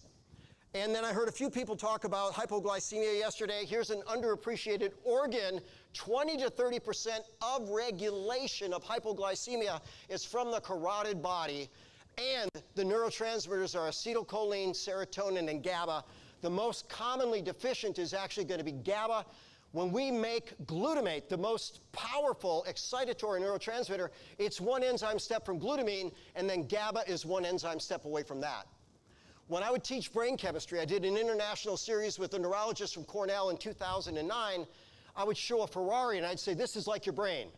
And then I heard a few people talk about hypoglycemia yesterday. Here's an underappreciated organ. 20 to 30% of regulation of hypoglycemia is from the carotid body. And the neurotransmitters are acetylcholine, serotonin, and GABA. The most commonly deficient is actually going to be GABA. When we make glutamate, the most powerful excitatory neurotransmitter, it's one enzyme step from glutamine, and then GABA is one enzyme step away from that. When I would teach brain chemistry, I did an international series with a neurologist from Cornell in 2009. I would show a Ferrari, and I'd say, this is like your brain.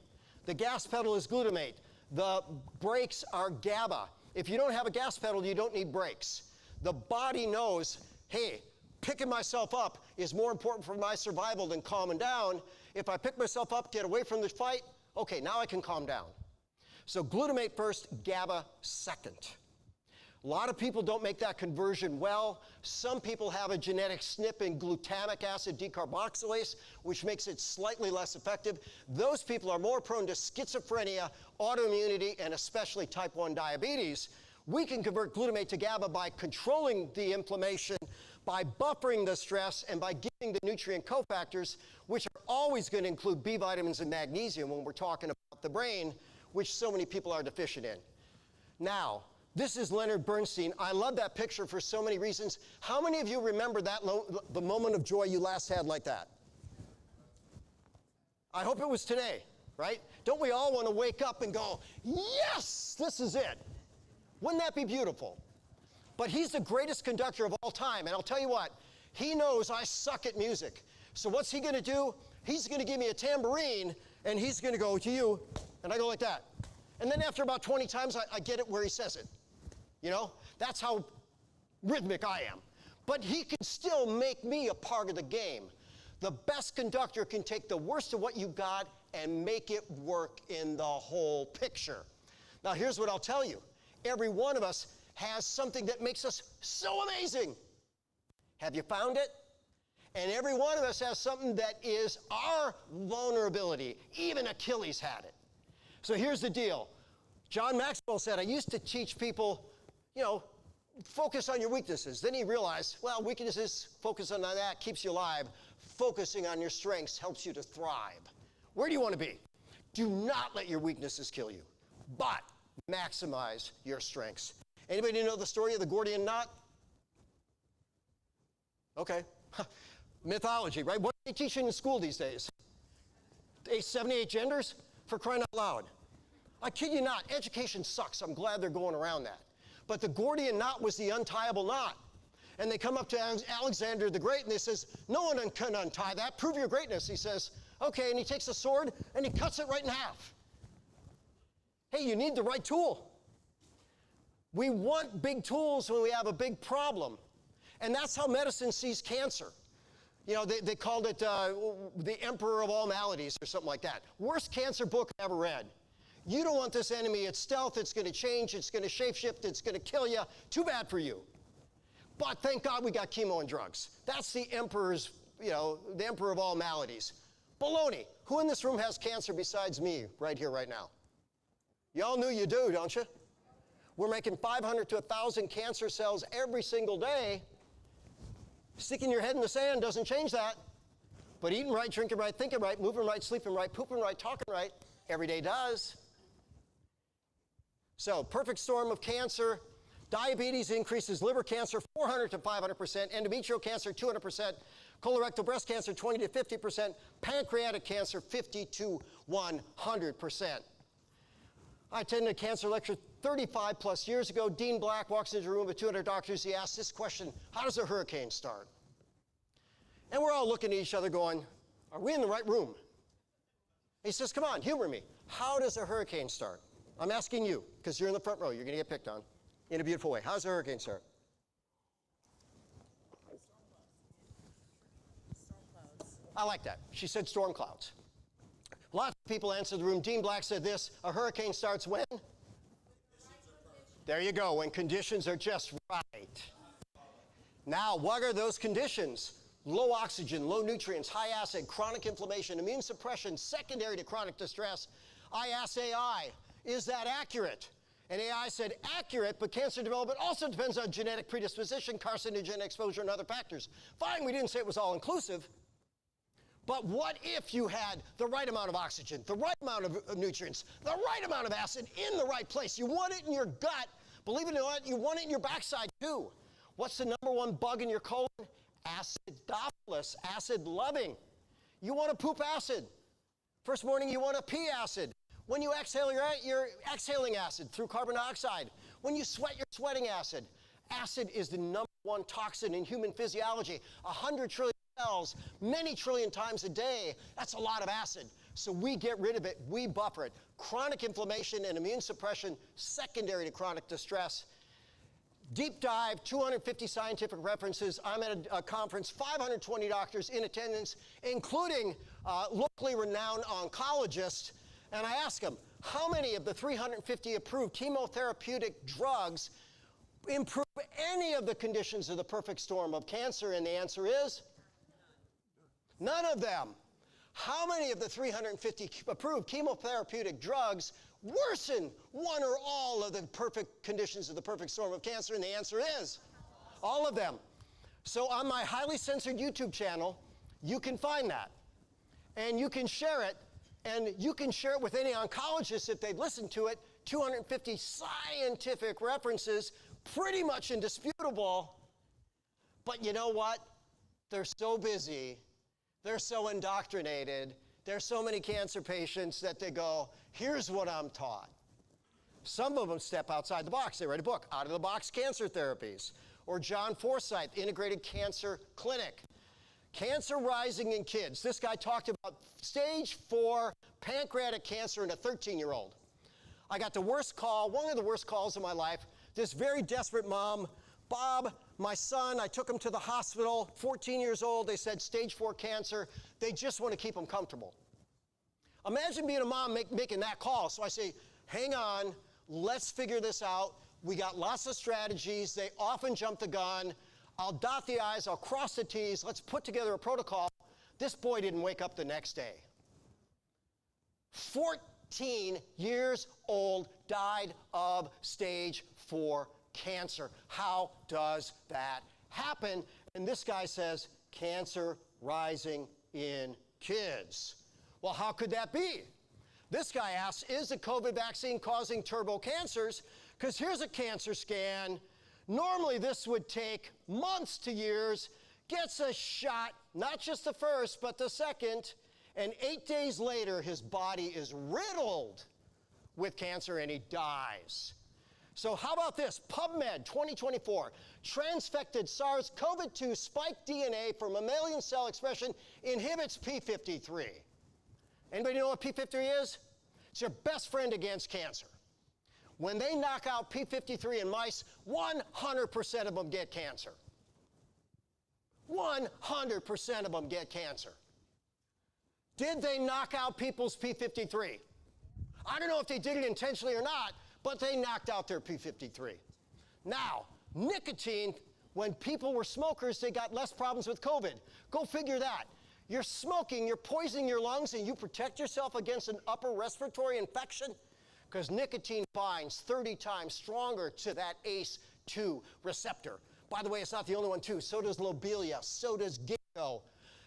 The gas pedal is glutamate. The brakes are GABA. If you don't have a gas pedal, you don't need brakes. The body knows, hey, picking myself up is more important for my survival than calming down. If I pick myself up, get away from the fight, okay, now I can calm down. So glutamate first, GABA second. A lot of people don't make that conversion well. Some people have a genetic SNP in glutamic acid decarboxylase, which makes it slightly less effective. Those people are more prone to schizophrenia, autoimmunity, and especially type 1 diabetes. We can convert glutamate to GABA by controlling the inflammation, by buffering the stress, and by giving the nutrient cofactors, which are always going to include B vitamins and magnesium when we're talking about the brain, which so many people are deficient in. Now, This is Leonard Bernstein. I love that picture for so many reasons. How many of you remember the moment of joy you last had like that? I hope it was today, right? Don't we all want to wake up and go, yes, this is it? Wouldn't that be beautiful? But he's the greatest conductor of all time, and I'll tell you what, he knows I suck at music. So what's he going to do? He's going to give me a tambourine, and he's going to go to you, and I go like that. And then after about 20 times, I get it where he says it. You know, that's how rhythmic I am. But he can still make me a part of the game. The best conductor can take the worst of what you got and make it work in the whole picture. Now, here's what I'll tell you. Every one of us has something that makes us so amazing. Have you found it? And every one of us has something that is our vulnerability. Even Achilles had it. So here's the deal. John Maxwell said, I used to teach people, you know, focus on your weaknesses. Then he realized, well, weaknesses, focus on that, keeps you alive. Focusing on your strengths helps you to thrive. Where do you want to be? Do not let your weaknesses kill you, but maximize your strengths. Anybody know the story of the Gordian knot? Okay. Mythology, right? What are they teaching in school these days? 78 genders? For crying out loud. I kid you not, education sucks. I'm glad they're going around that. But the Gordian knot was the untieable knot. And they come up to Alexander the Great and they says, no one can untie that. Prove your greatness. He says, okay. And he takes a sword and he cuts it right in half. Hey, you need the right tool. We want big tools when we have a big problem. And that's how medicine sees cancer. You know, they called it the emperor of all maladies or something like that. Worst cancer book I ever read. You don't want this enemy. It's stealth. It's going to change. It's going to shapeshift. It's going to kill you. Too bad for you. But thank God we got chemo and drugs. That's the emperor's, you know, the emperor of all maladies. Baloney. Who in this room has cancer besides me right here, right now? Y'all knew you do, don't you? We're making 500 to 1,000 cancer cells every single day. Sticking your head in the sand doesn't change that. But eating right, drinking right, thinking right, moving right, sleeping right, pooping right, talking right, every day does. So, perfect storm of cancer. Diabetes increases liver cancer 400 to 500%, endometrial cancer 200%, colorectal breast cancer 20 to 50%, pancreatic cancer 50 to 100%. I attended a cancer lecture 35 plus years ago. Dean Black walks into a room with 200 doctors. He asks this question, how does a hurricane start? And we're all looking at each other going, are we in the right room? He says, come on, humor me. How does a hurricane start? I'm asking you, because you're in the front row. You're going to get picked on in a beautiful way. How does a hurricane start? Storm clouds. I like that. She said storm clouds. Lots of people answered the room. Dean Black said this, a hurricane starts when? There you go, when conditions are just right. Now, what are those conditions? Low oxygen, low nutrients, high acid, chronic inflammation, immune suppression, secondary to chronic distress. I asked AI, is that accurate? And AI said, accurate, but cancer development also depends on genetic predisposition, carcinogenic exposure, and other factors. Fine, we didn't say it was all inclusive. But what if you had the right amount of oxygen, the right amount of nutrients, the right amount of acid in the right place? You want it in your gut. Believe it or not, you want it in your backside too. What's the number one bug in your colon? Acidophilus, acid loving. You want to poop acid. First morning you want to pee acid. When you exhale, you're exhaling acid through carbon dioxide. When you sweat, you're sweating acid. Acid is the number one toxin in human physiology. 100 trillion cells, many trillion times a day. That's a lot of acid. So we get rid of it, we buffer it. Chronic inflammation and immune suppression, secondary to chronic distress. Deep dive, 250 scientific references. I'm at a conference, 520 doctors in attendance, including locally renowned oncologists. And I ask them, how many of the 350 approved chemotherapeutic drugs improve any of the conditions of the perfect storm of cancer? And the answer is none of them. How many of the 350 approved chemotherapeutic drugs worsen one or all of the perfect conditions of the perfect storm of cancer? And the answer is all of them. So on my highly censored YouTube channel, you can find that. And you can share it. And you can share it with any oncologist if they've listened to it 250 scientific references, pretty much indisputable. But you know what? They're so busy, they're so indoctrinated, there's so many cancer patients that they go, here's what I'm taught. Some of them step outside the box. They write a book, Out of the Box Cancer Therapies. Or John Forsythe, Integrated Cancer Clinic. Cancer rising in kids. This guy talked about stage 4 pancreatic cancer in a 13-year-old. I got the worst call, one of the worst calls of my life. This very desperate mom, Bob, my son, I took him to the hospital, 14 years old. They said stage 4 cancer. They just want to keep him comfortable. Imagine being a mom making that call. So I say, hang on, let's figure this out. We got lots of strategies. They often jump the gun. I'll dot the I's, I'll cross the T's. Let's put together a protocol. This boy didn't wake up the next day. 14 years old, died of stage 4 cancer. How does that happen? And this guy says, cancer rising in kids. Well, how could that be? This guy asks, is the COVID vaccine causing turbo cancers? Because here's a cancer scan. Normally this would take months to years. Gets a shot, not just the first, but the second. And 8 days later, his body is riddled with cancer and he dies. So how about this? PubMed 2024, transfected SARS-CoV-2 spike DNA for mammalian cell expression inhibits P53. Anybody know what P53 is? It's your best friend against cancer. When they knock out P53 in mice, 100% of them get cancer. 100% of them get cancer. Did they knock out people's P53? I don't know if they did it intentionally or not, but they knocked out their P53. Now, nicotine, when people were smokers, they got less problems with COVID. Go figure that. You're smoking, you're poisoning your lungs, and you protect yourself against an upper respiratory infection because nicotine binds 30 times stronger to that ACE2 receptor. By the way, it's not the only one too. So does lobelia, so does ginkgo.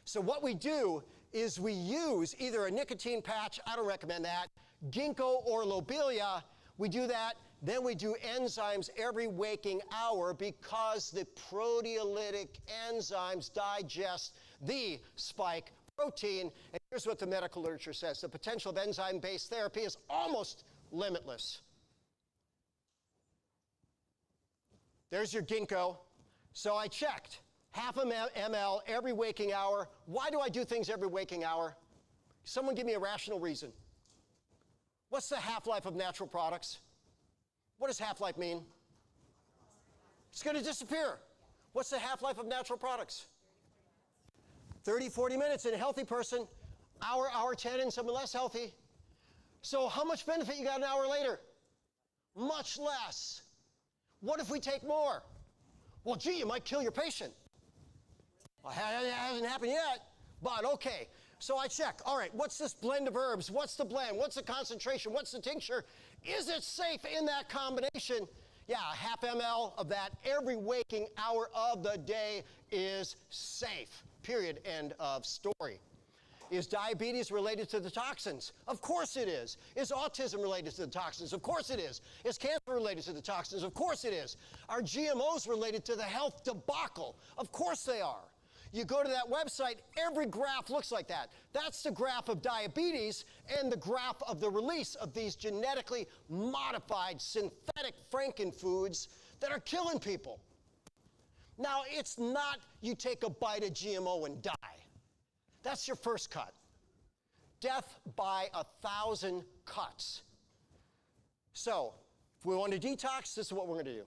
So what we do is we use either a nicotine patch, I don't recommend that, ginkgo or lobelia. We do that, then we do enzymes every waking hour because the proteolytic enzymes digest the spike protein. And here's what the medical literature says. The potential of enzyme-based therapy is almost limitless. There's your ginkgo. So I checked. Half a ml every waking hour. Why do I do things every waking hour? Someone give me a rational reason. What's the half-life of natural products? What does half-life mean? It's going to disappear. What's the half-life of natural products? 30, 40 minutes in a healthy person, hour 10 in someone less healthy. So how much benefit you got an hour later? Much less. What if we take more? Well, gee, you might kill your patient. Well, it hasn't happened yet, but okay. So I check. All right, what's this blend of herbs? What's the blend? What's the concentration? What's the tincture? Is it safe in that combination? Yeah, a half ml of that every waking hour of the day is safe. Period. End of story. Is diabetes related to the toxins? Of course it is. Is autism related to the toxins? Of course it is. Is cancer related to the toxins? Of course it is. Are GMOs related to the health debacle? Of course they are. You go to that website, every graph looks like that. That's the graph of diabetes and the graph of the release of these genetically modified synthetic frankenfoods that are killing people. Now, it's not you take a bite of GMO and die. That's your first cut. Death by 1,000 cuts. So, if we want to detox, this is what we're going to do.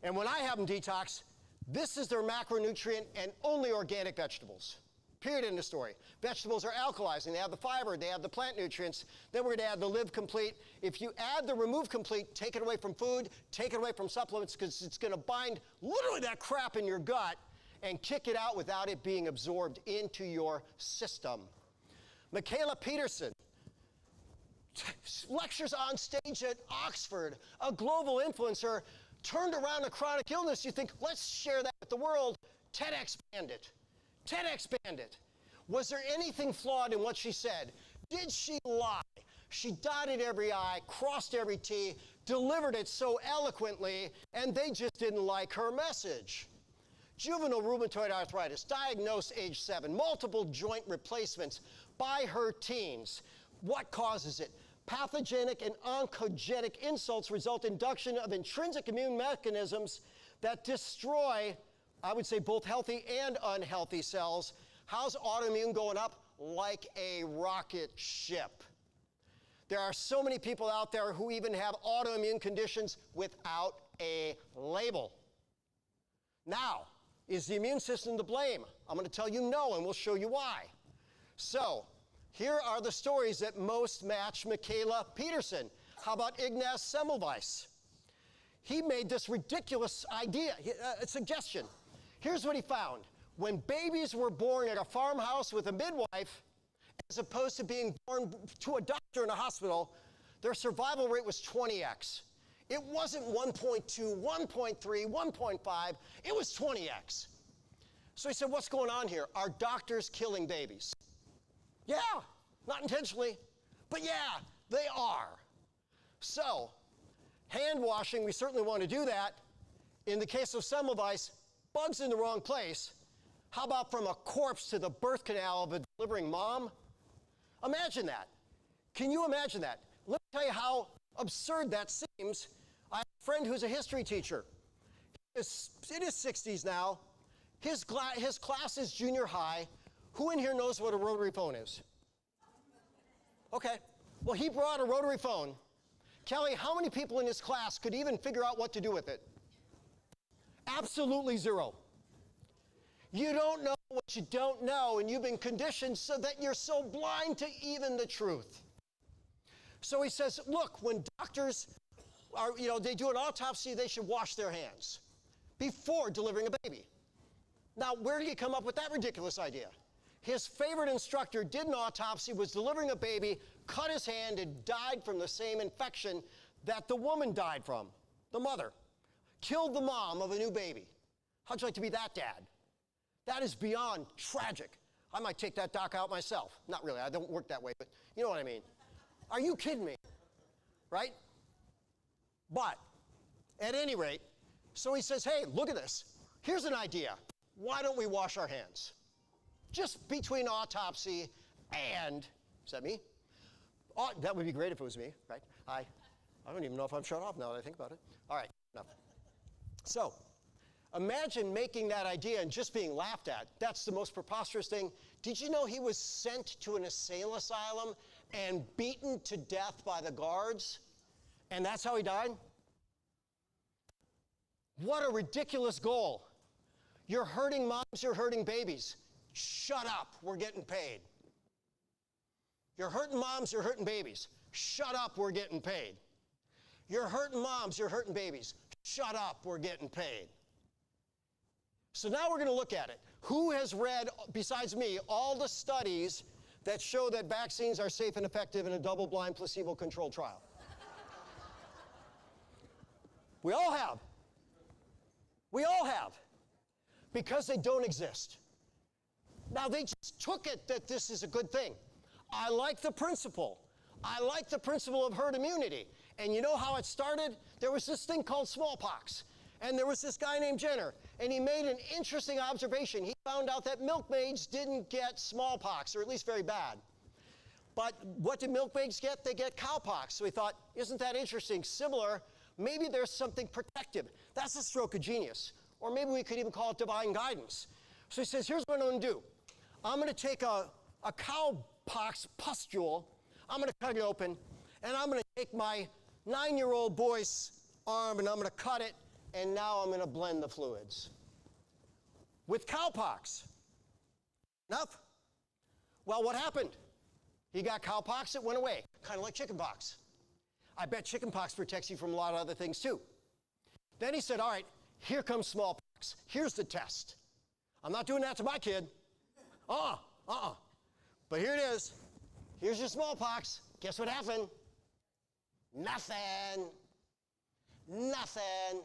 And when I have them detox, this is their macronutrient and only organic vegetables. Period, end of story. Vegetables are alkalizing. They have the fiber, they have the plant nutrients. Then we're going to add the Live Complete. If you add the Remove Complete, take it away from food, take it away from supplements, because it's going to bind literally that crap in your gut and kick it out without it being absorbed into your system. Michaela Peterson lectures on stage at Oxford, a global influencer, turned around a chronic illness. You think, let's share that with the world. TEDx banned it. TEDx banned it. Was there anything flawed in what she said? Did she lie? She dotted every I, crossed every T, delivered it so eloquently, and they just didn't like her message. Juvenile rheumatoid arthritis, diagnosed age 7, multiple joint replacements by her teens. What causes it? Pathogenic and oncogenic insults result in induction of intrinsic immune mechanisms that destroy, I would say, both healthy and unhealthy cells. How's autoimmune going up? Like a rocket ship. There are so many people out there who even have autoimmune conditions without a label. Now, is the immune system to blame? I'm going to tell you no, and we'll show you why. So, here are the stories that most match Michaela Peterson. How about Ignaz Semmelweis? He made this ridiculous idea, a suggestion. Here's what he found. When babies were born at a farmhouse with a midwife, as opposed to being born to a doctor in a hospital, their survival rate was 20x. It wasn't 1.2, 1.3, 1.5, it was 20x. So he said, what's going on here? Are doctors killing babies? Yeah, not intentionally, but yeah, they are. So, hand washing, we certainly want to do that. In the case of Semmelweis, bugs in the wrong place. How about from a corpse to the birth canal of a delivering mom? Imagine that. Can you imagine that? Let me tell you how absurd that seems. I have a friend who's a history teacher. He's in his 60s now. His class is junior high. Who in here knows what a rotary phone is? Okay. Well, he brought a rotary phone. Kelly, how many people in his class could even figure out what to do with it? Absolutely zero. You don't know what you don't know, and you've been conditioned so that you're so blind to even the truth. So he says, look, when doctors are, they do an autopsy, they should wash their hands before delivering a baby. Now, where did he come up with that ridiculous idea? His favorite instructor did an autopsy, was delivering a baby, cut his hand, and died from the same infection that the woman died from, the mother. Killed the mom of a new baby. How'd you like to be that dad? That is beyond tragic. I might take that doc out myself. Not really, I don't work that way, but you know what I mean. Are you kidding me? Right? But, at any rate, so he says, hey, look at this. Here's an idea. Why don't we wash our hands? Just between autopsy and, is that me? Oh, that would be great if it was me, right? I don't even know if I'm shut off now that I think about it. All right, enough. So, imagine making that idea and just being laughed at. That's the most preposterous thing. Did you know he was sent to an insane asylum and beaten to death by the guards? And that's how he died? What a ridiculous goal. You're hurting moms, you're hurting babies. Shut up, we're getting paid. You're hurting moms, you're hurting babies. Shut up, we're getting paid. You're hurting moms, you're hurting babies. Shut up, we're getting paid. So now we're going to look at it. Who has read, besides me, all the studies that show that vaccines are safe and effective in a double-blind, placebo-controlled trial? We all have. We all have. Because they don't exist. Now, they just took it that this is a good thing. I like the principle. I like the principle of herd immunity. And you know how it started? There was this thing called smallpox. And there was this guy named Jenner, and he made an interesting observation. He found out that milkmaids didn't get smallpox, or at least very bad. But what did milkmaids get? They get cowpox. So he thought, isn't that interesting? Similar, maybe there's something protective. That's a stroke of genius. Or maybe we could even call it divine guidance. So he says, here's what I'm going to do. I'm going to take a cowpox pustule, I'm going to cut it open, and I'm going to take my 9-year-old boy's arm, and I'm going to cut it, and now I'm going to blend the fluids. With cowpox. Enough? Well, what happened? He got cowpox, it went away. Kind of like chickenpox. I bet chickenpox protects you from a lot of other things too. Then he said, all right, here comes smallpox. Here's the test. I'm not doing that to my kid. But here it is. Here's your smallpox. Guess what happened? Nothing. Nothing.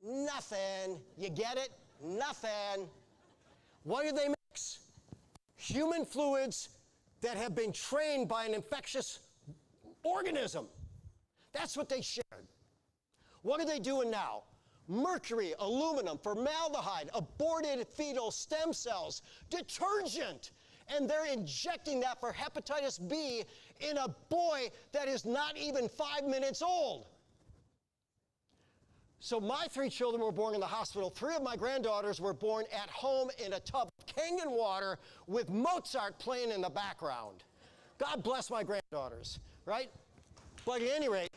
Nothing. You get it? Nothing. What do they mix? Human fluids that have been trained by an infectious organism. That's what they shared. What are they doing now? Mercury, aluminum, formaldehyde, aborted fetal stem cells, detergent. And they're injecting that for hepatitis B in a boy that is not even 5 minutes old. So my 3 children were born in the hospital. 3 of my granddaughters were born at home in a tub of Kangen water with Mozart playing in the background. God bless my granddaughters, right? But at any rate,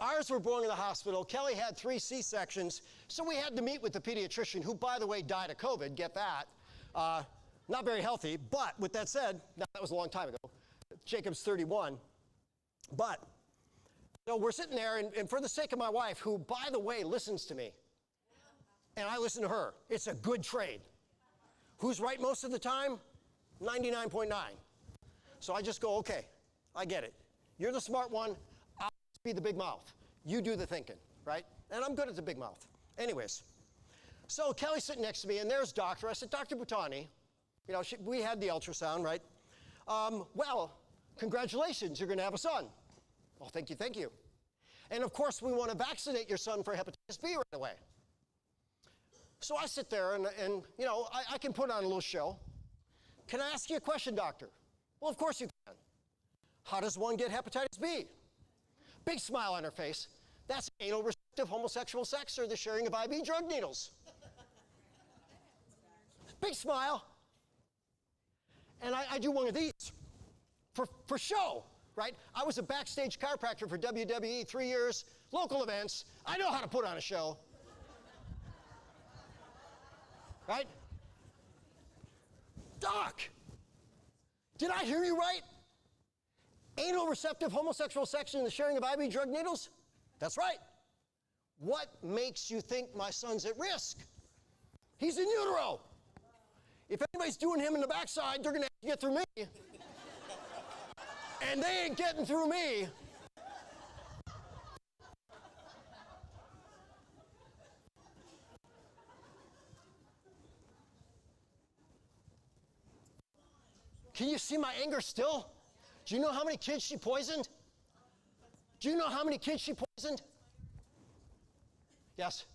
ours were born in the hospital. Kelly had 3 C-sections, so we had to meet with the pediatrician, who, by the way, died of COVID, get that. Not very healthy, but with that said, now that was a long time ago. Jacob's 31. But, so we're sitting there, and for the sake of my wife, who, by the way, listens to me, and I listen to her, it's a good trade. Who's right most of the time? 99.9. So I just go, okay, I get it. You're the smart one. I'll be the big mouth. You do the thinking, right? And I'm good at the big mouth. Anyways, so Kelly's sitting next to me, and there's Doctor. I said, Dr. Butani, you know, we had the ultrasound, right? Well, congratulations, you're going to have a son. Oh, thank you, thank you. And of course, we want to vaccinate your son for hepatitis B right away. So I sit there, and you know, I can put on a little show. Can I ask you a question, doctor? Well, of course you can. How does one get hepatitis B? Big smile on her face. That's anal receptive homosexual sex or the sharing of IV drug needles. Big smile. And I do one of these for show, right? I was a backstage chiropractor for WWE 3 years, local events. I know how to put on a show. Right? Doc, did I hear you right? Anal receptive homosexual sex and the sharing of IV drug needles? That's right. What makes you think my son's at risk? He's in utero. If anybody's doing him in the backside, they're going to have to get through me. And they ain't getting through me. Can you see my anger still? Do you know how many kids she poisoned? Do you know how many kids she poisoned? Yes?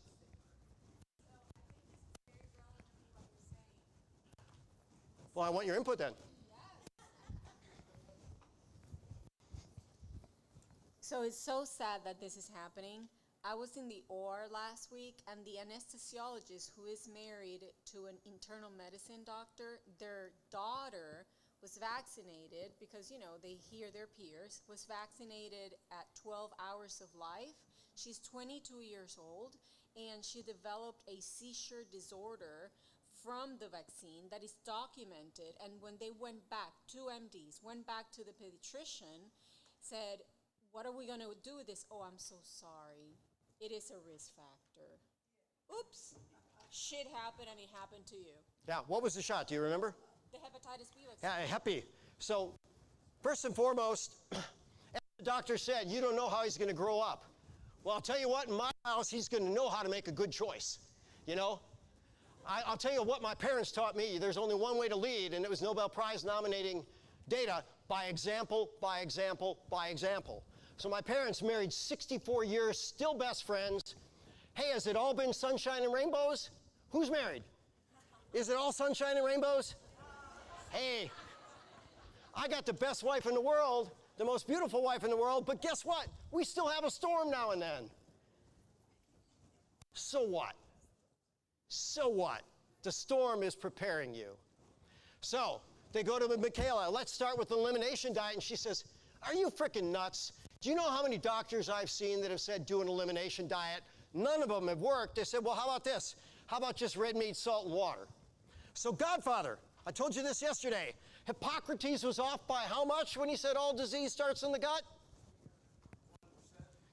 Well, I want your input then. So it's so sad that this is happening. I was in the OR last week, and the anesthesiologist who is married to an internal medicine doctor, their daughter was vaccinated because, you know, they hear their peers, was vaccinated at 12 hours of life. She's 22 years old, and she developed a seizure disorder from the vaccine that is documented. And when they went back, 2 MDs, went back to the pediatrician, said, what are we going to do with this? Oh, I'm so sorry. It is a risk factor. Oops. Shit happened, and it happened to you. Yeah, what was the shot? Do you remember? The hepatitis B vaccine. Yeah, Hep. So, first and foremost, as the doctor said, you don't know how he's going to grow up. Well, I'll tell you what, in my house, he's going to know how to make a good choice. You know? I'll tell you what my parents taught me. There's only one way to lead, and it was Nobel Prize nominating data by example, by example, by example. So my parents married 64 years, still best friends. Hey, has it all been sunshine and rainbows? Who's married? Is it all sunshine and rainbows? Hey, I got the best wife in the world, the most beautiful wife in the world, but guess what? We still have a storm now and then. So what? So what? The storm is preparing you. So they go to Michaela, let's start with the elimination diet, and she says, are you freaking nuts? Do you know how many doctors I've seen that have said do an elimination diet? None of them have worked. They said, well, how about this? How about just red meat, salt, and water? So Godfather, I told you this yesterday. Hippocrates was off by how much when he said all disease starts in the gut?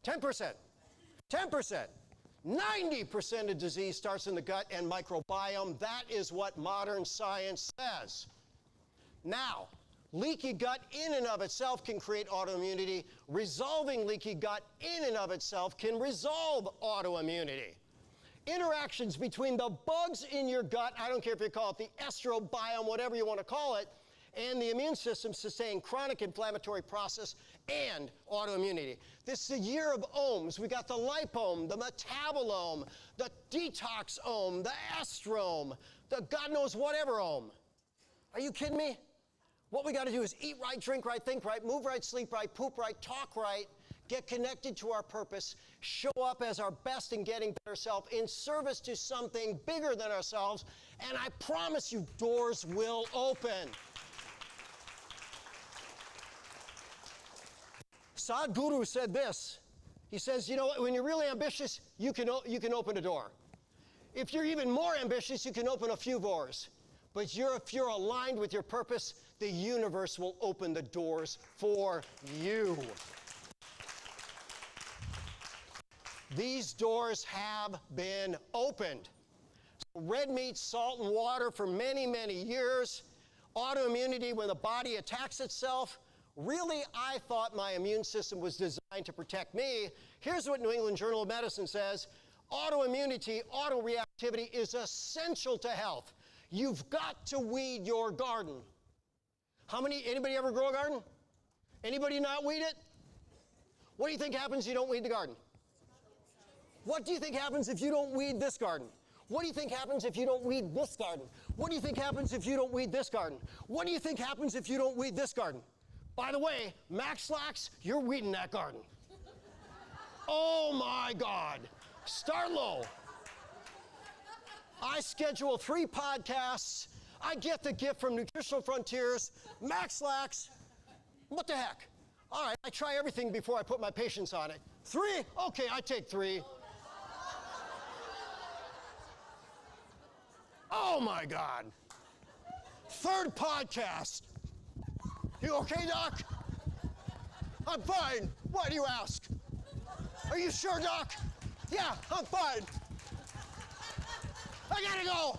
10%. 10%. 90% of disease starts in the gut and microbiome. That is what modern science says. Now, leaky gut in and of itself can create autoimmunity. Resolving leaky gut in and of itself can resolve autoimmunity. Interactions between the bugs in your gut, I don't care if you call it the estrobiome, whatever you want to call it, and the immune system sustain chronic inflammatory process and autoimmunity. This is a year of ohms. We got the lipome, the metabolome, the detoxome, the estrome, the God knows whatever ohm. Are you kidding me? What we got to do is eat right, drink right, think right, move right, sleep right, poop right, talk right, get connected to our purpose, show up as our best and getting better self in service to something bigger than ourselves, and I promise you doors will open. Sadhguru said this. He says, you know, when you're really ambitious, you can open a door. If you're even more ambitious, you can open a few doors. But if you're aligned with your purpose, the universe will open the doors for you. These doors have been opened. So red meat, salt, and water for many, many years. Autoimmunity when the body attacks itself. Really, I thought my immune system was designed to protect me. Here's what New England Journal of Medicine says. Autoimmunity, autoreactivity is essential to health. You've got to weed your garden. Anybody ever grow a garden? Anybody not weed it? What do you think happens if you don't weed the garden? What do you think happens if you don't weed this garden? What do you think happens if you don't weed this garden? What do you think happens if you don't weed this garden? What do you think happens if you don't weed this garden? By the way, Max Lax, you're weeding that garden. Oh my God. Start low. I schedule 3 podcasts. I get the gift from Nutritional Frontiers, Max Lax. What the heck? All right, I try everything before I put my patience on it. 3? Okay, I take 3. Oh my God. 3rd podcast. You okay, Doc? I'm fine. Why do you ask? Are you sure, Doc? Yeah, I'm fine. I gotta go.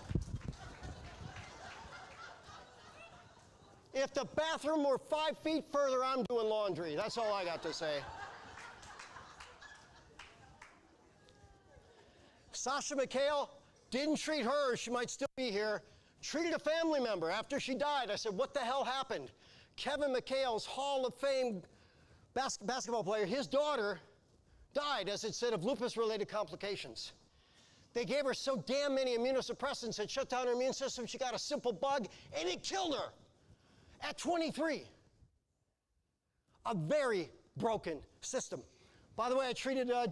If the bathroom were 5 feet further, I'm doing laundry. That's all I got to say. Sasha McHale didn't treat her. She might still be here. Treated a family member after she died. I said, what the hell happened? Kevin McHale's Hall of Fame basketball player, his daughter died, as it said, of lupus-related complications. They gave her so damn many immunosuppressants that shut down her immune system, she got a simple bug, and it killed her at 23. A very broken system. By the way, I treated a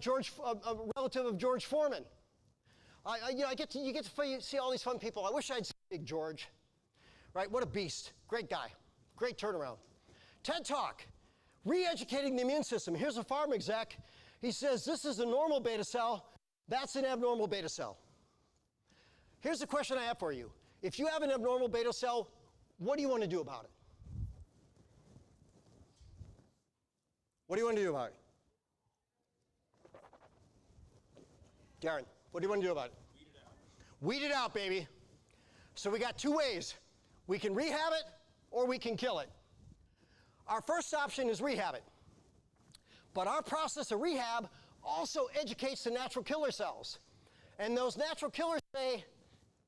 relative of George Foreman. You get to see all these fun people. I wish I'd seen Big George. Right? What a beast. Great guy. Great turnaround. TED Talk. Re-educating the immune system. Here's a farm exec. He says, this is a normal beta cell. That's an abnormal beta cell. Here's the question I have for you. If you have an abnormal beta cell, what do you want to do about it? What do you want to do about it? Darren, what do you want to do about it? Weed it out. Weed it out, baby. So we got 2 ways. We can rehab it or we can kill it. Our first option is rehab it. But our process of rehab also educates the natural killer cells. And those natural killers say,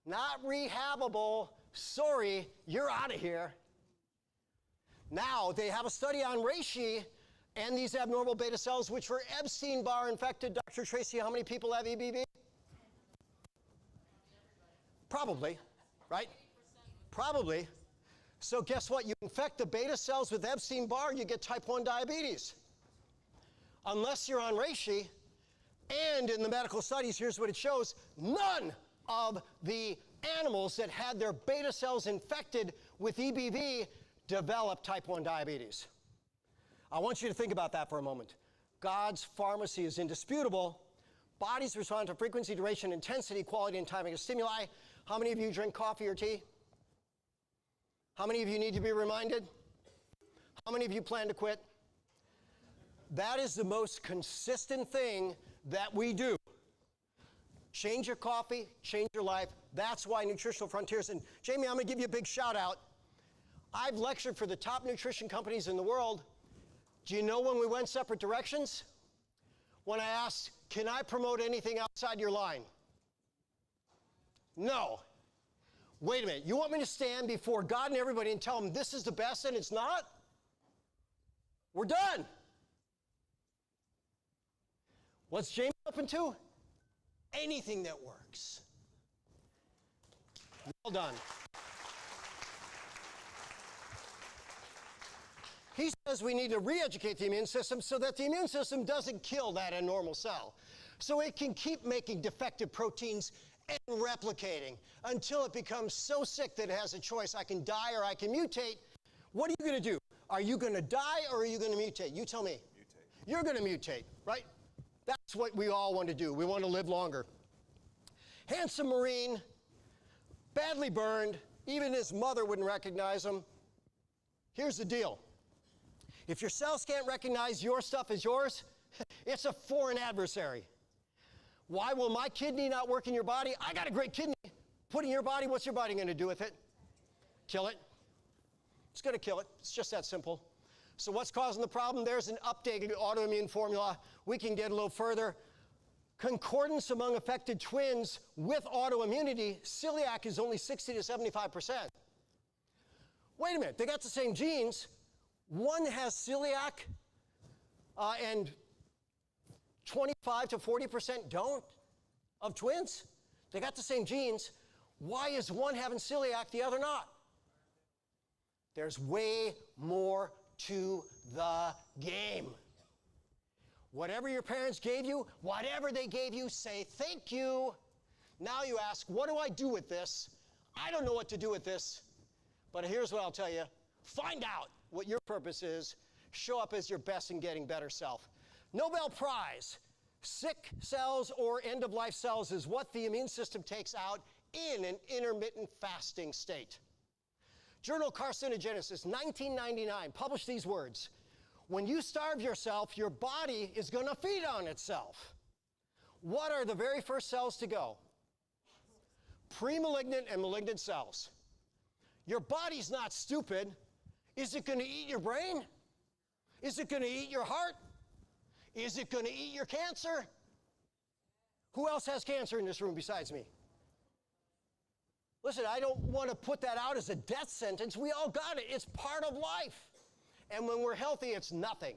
not rehabable, sorry, you're out of here. Now, they have a study on reishi and these abnormal beta cells, which were Epstein-Barr infected. Dr. Tracy, how many people have EBV? Probably, right? Probably. So guess what? You infect the beta cells with Epstein-Barr, you get type 1 diabetes. Unless you're on reishi, and in the medical studies, here's what it shows, none of the animals that had their beta cells infected with EBV developed type 1 diabetes. I want you to think about that for a moment. God's pharmacy is indisputable. Bodies respond to frequency, duration, intensity, quality, and timing of stimuli. How many of you drink coffee or tea? How many of you need to be reminded? How many of you plan to quit? That is the most consistent thing that we do. Change your coffee, change your life. That's why Nutritional Frontiers, and Jamie, I'm going to give you a big shout out. I've lectured for the top nutrition companies in the world. Do you know when we went separate directions? When I asked, can I promote anything outside your line? No. Wait a minute, you want me to stand before God and everybody and tell them this is the best and it's not? We're done. What's James open to? Anything that works. Well done. He says we need to re-educate the immune system so that the immune system doesn't kill that abnormal cell. So it can keep making defective proteins and replicating until it becomes so sick that it has a choice. I can die or I can mutate. What are you going to do? Are you going to die or are you going to mutate? You tell me. Mutate. You're going to mutate, right? That's what we all want to do. We want to live longer. Handsome Marine, badly burned, even his mother wouldn't recognize him. Here's the deal. If your cells can't recognize your stuff as yours, it's a foreign adversary. Why will my kidney not work in your body? I got a great kidney. Put it in your body, what's your body going to do with it? Kill it. It's going to kill it. It's just that simple. So what's causing the problem? There's an updated autoimmune formula. We can get a little further. Concordance among affected twins with autoimmunity, celiac is only 60 to 75%. Wait a minute, they got the same genes. One has celiac and 25 to 40% don't of twins. They got the same genes. Why is one having celiac, the other not? There's way more to the game. Whatever your parents gave you, whatever they gave you, say thank you. Now you ask, what do I do with this? I don't know what to do with this, but here's what I'll tell you. Find out what your purpose is. Show up as your best and getting better self. Nobel Prize, sick cells or end-of-life cells is what the immune system takes out in an intermittent fasting state. Journal Carcinogenesis, 1999, published these words. When you starve yourself, your body is going to feed on itself. What are the very first cells to go? Pre-malignant and malignant cells. Your body's not stupid. Is it going to eat your brain? Is it going to eat your heart? Is it going to eat your cancer? Who else has cancer in this room besides me? Listen, I don't want to put that out as a death sentence. We all got it. It's part of life. And when we're healthy, it's nothing.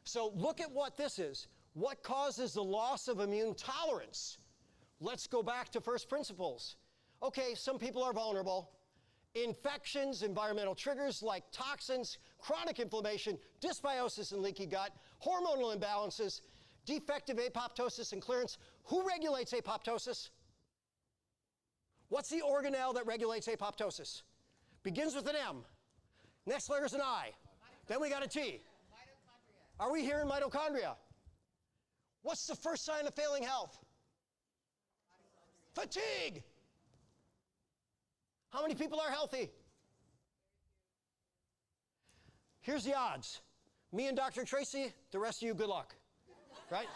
So look at what this is. What causes the loss of immune tolerance? Let's go back to first principles. Okay, some people are vulnerable. Infections, environmental triggers like toxins, chronic inflammation, dysbiosis and leaky gut, hormonal imbalances, defective apoptosis and clearance. Who regulates apoptosis? What's the organelle that regulates apoptosis? Begins with an M. Next letter is an I. Then we got a T. Mitochondria. Are we here in mitochondria? What's the first sign of failing health? Fatigue. How many people are healthy? Here's the odds. Me and Dr. Tracy, the rest of you, good luck. Right?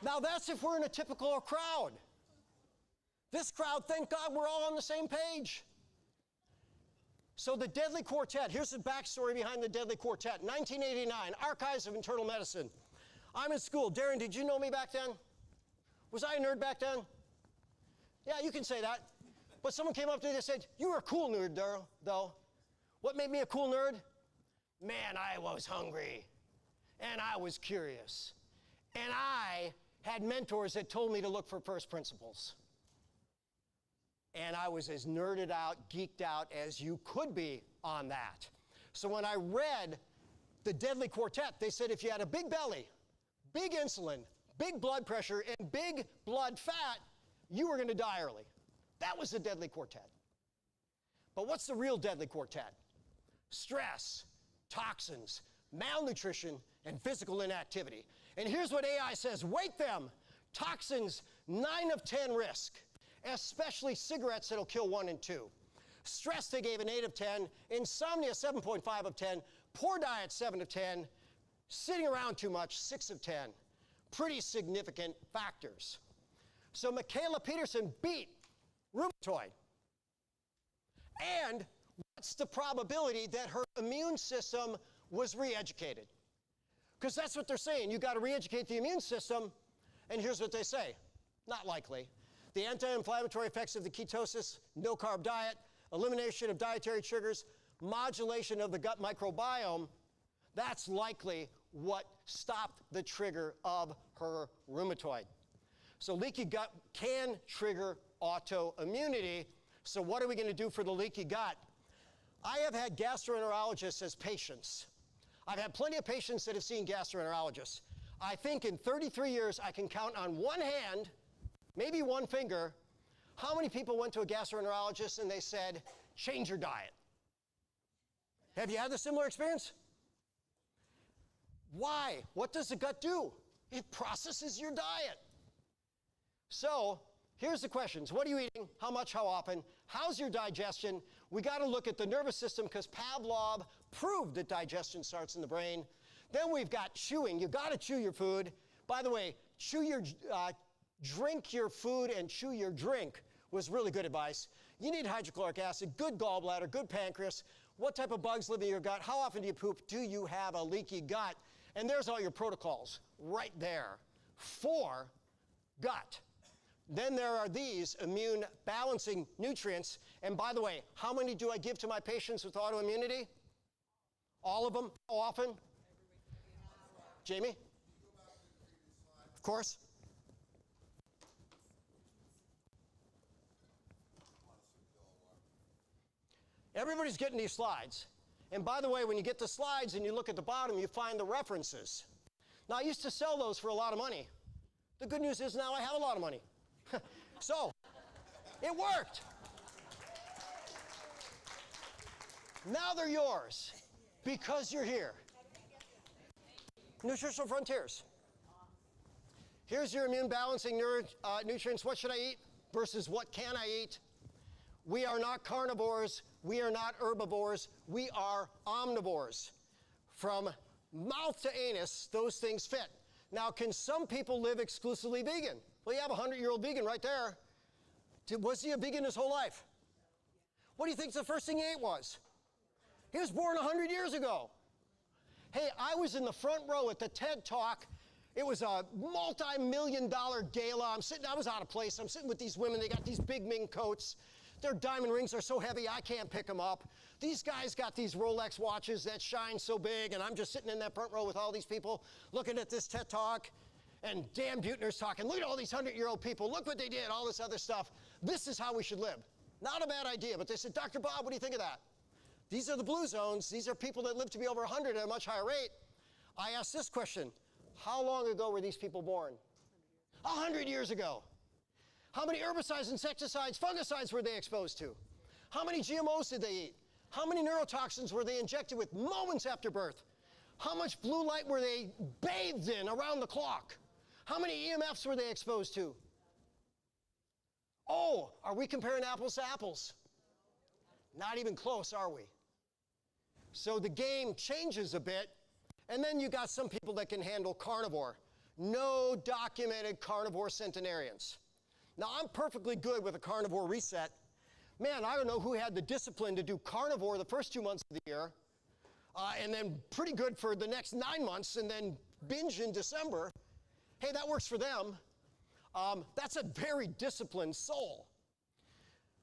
Now that's if we're in a typical crowd. This crowd, thank God, we're all on the same page. So the Deadly Quartet, here's the backstory behind the Deadly Quartet. 1989, Archives of Internal Medicine. I'm in school. Darren, did you know me back then? Was I a nerd back then? Yeah, you can say that. But someone came up to me and said, you were a cool nerd, though. What made me a cool nerd? Man, I was hungry. And I was curious. And I had mentors that told me to look for first principles. And I was as nerded out, geeked out as you could be on that. So when I read the Deadly Quartet, they said if you had a big belly, big insulin, big blood pressure, and big blood fat, you were going to die early. That was the Deadly Quartet. But what's the real Deadly Quartet? Stress, toxins, malnutrition, and physical inactivity. And here's what AI says, weight them. Toxins, 9 of 10 risk, especially cigarettes that'll kill 1 in 2. Stress, they gave an 8 of 10. Insomnia, 7.5 of 10. Poor diet, 7 of 10. Sitting around too much, 6 of 10. Pretty significant factors. So Michaela Peterson beat rheumatoid. And what's the probability that her immune system was re-educated? Because that's what they're saying. You got to re-educate the immune system. And here's what they say. Not likely. the anti-inflammatory effects of the ketosis, no-carb diet, elimination of dietary sugars, modulation of the gut microbiome, that's likely what stopped the trigger of her rheumatoid. So leaky gut can trigger autoimmunity. So what are we going to do for the leaky gut? I have had gastroenterologists as patients. I've had plenty of patients that have seen gastroenterologists. I think in 33 years I can count on one hand, maybe one finger, how many people went to a gastroenterologist and they said, change your diet. Have you had a similar experience? Why? What does the gut do? It processes your diet. So here's the questions. What are you eating? How much? How often? How's your digestion? We got to look at the nervous system because Pavlov proved that digestion starts in the brain. Then we've got chewing. You got to chew your food. By the way, drink your food and chew your drink was really good advice. You need hydrochloric acid, good gallbladder, good pancreas. What type of bugs live in your gut? How often do you poop? Do you have a leaky gut? And there's all your protocols right there for gut. Then there are these immune balancing nutrients. And by the way, how many do I give to my patients with autoimmunity? All of them? How often? Jamie? Of course. Everybody's getting these slides. And by the way, when you get the slides and you look at the bottom, you find the references. Now, I used to sell those for a lot of money. The good news is now I have a lot of money. So, it worked. Now they're yours because you're here. Nutritional Frontiers. Here's your immune balancing nutrients. What should I eat versus what can I eat? We are not carnivores. We are not herbivores. We are omnivores. From mouth to anus, those things fit. Now, can some people live exclusively vegan? Well, you have a 100-year-old vegan right there. Was he a vegan his whole life? What do you think the first thing he ate was? He was born 100 years ago. Hey, I was in the front row at the TED Talk. It was a multi-million-dollar gala. I was out of place. I'm sitting with these women. They got these big mink coats. Their diamond rings are so heavy, I can't pick them up. These guys got these Rolex watches that shine so big, and I'm just sitting in that front row with all these people looking at this TED Talk, and Dan Buettner's talking, look at all these 100-year-old people, look what they did, all this other stuff. This is how we should live. Not a bad idea, but they said, Dr. Bob, what do you think of that? These are the blue zones. These are people that live to be over 100 at a much higher rate. I asked this question, how long ago were these people born? 100 years ago. How many herbicides, insecticides, fungicides were they exposed to? How many GMOs did they eat? How many neurotoxins were they injected with moments after birth? How much blue light were they bathed in around the clock? How many EMFs were they exposed to? Oh, are we comparing apples to apples? Not even close, are we? So the game changes a bit, and then you got some people that can handle carnivore. No documented carnivore centenarians. Now, I'm perfectly good with a carnivore reset. Man, I don't know who had the discipline to do carnivore the first 2 months of the year, and then pretty good for the next 9 months, and then binge in December. Hey, that works for them. That's a very disciplined soul.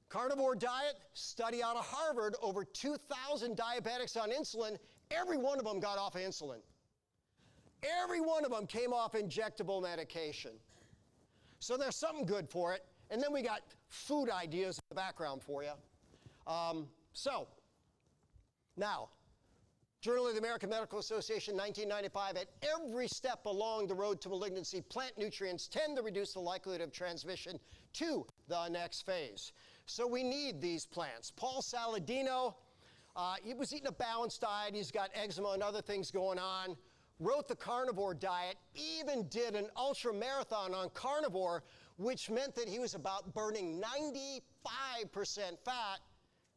Carnivore diet, study out of Harvard, over 2,000 diabetics on insulin. Every one of them got off of insulin. Every one of them came off injectable medication. So there's something good for it. And then we got food ideas in the background for you. Now, Journal of the American Medical Association, 1995, at every step along the road to malignancy, plant nutrients tend to reduce the likelihood of transmission to the next phase. So we need these plants. Paul Saladino, he was eating a balanced diet. He's got eczema and other things going on. Wrote the carnivore diet, even did an ultra marathon on carnivore, which meant that he was about burning 95% fat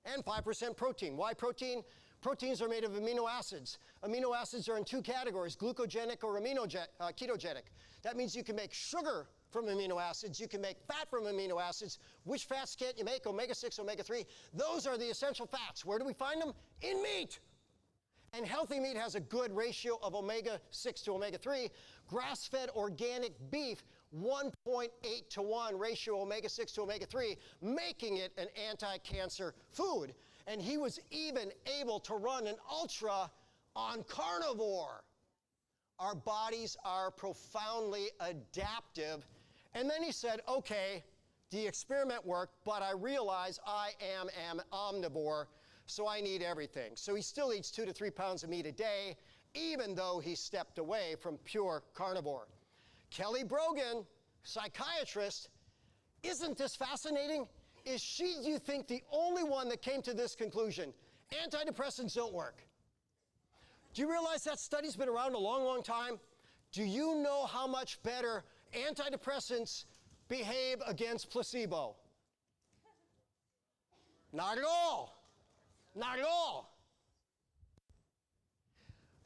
and 5% protein. Why protein? Proteins are made of amino acids. Amino acids are in two categories, glucogenic or ketogenic. That means you can make sugar from amino acids, you can make fat from amino acids. Which fats can't you make? Omega-6, omega-3. Those are the essential fats. Where do we find them? In meat. And healthy meat has a good ratio of omega-6 to omega-3. Grass-fed organic beef, 1.8 to 1 ratio omega-6 to omega-3, making it an anti-cancer food. And he was even able to run an ultra on carnivore. Our bodies are profoundly adaptive. And then he said, okay, the experiment worked, but I realize I am an omnivore, so I need everything. So he still eats 2 to 3 pounds of meat a day, even though he stepped away from pure carnivore. Kelly Brogan, psychiatrist, isn't this fascinating? Is she, do you think, the only one that came to this conclusion? Antidepressants don't work. Do you realize that study's been around a long, long time? Do you know how much better antidepressants behave against placebo? Not at all. Not at all.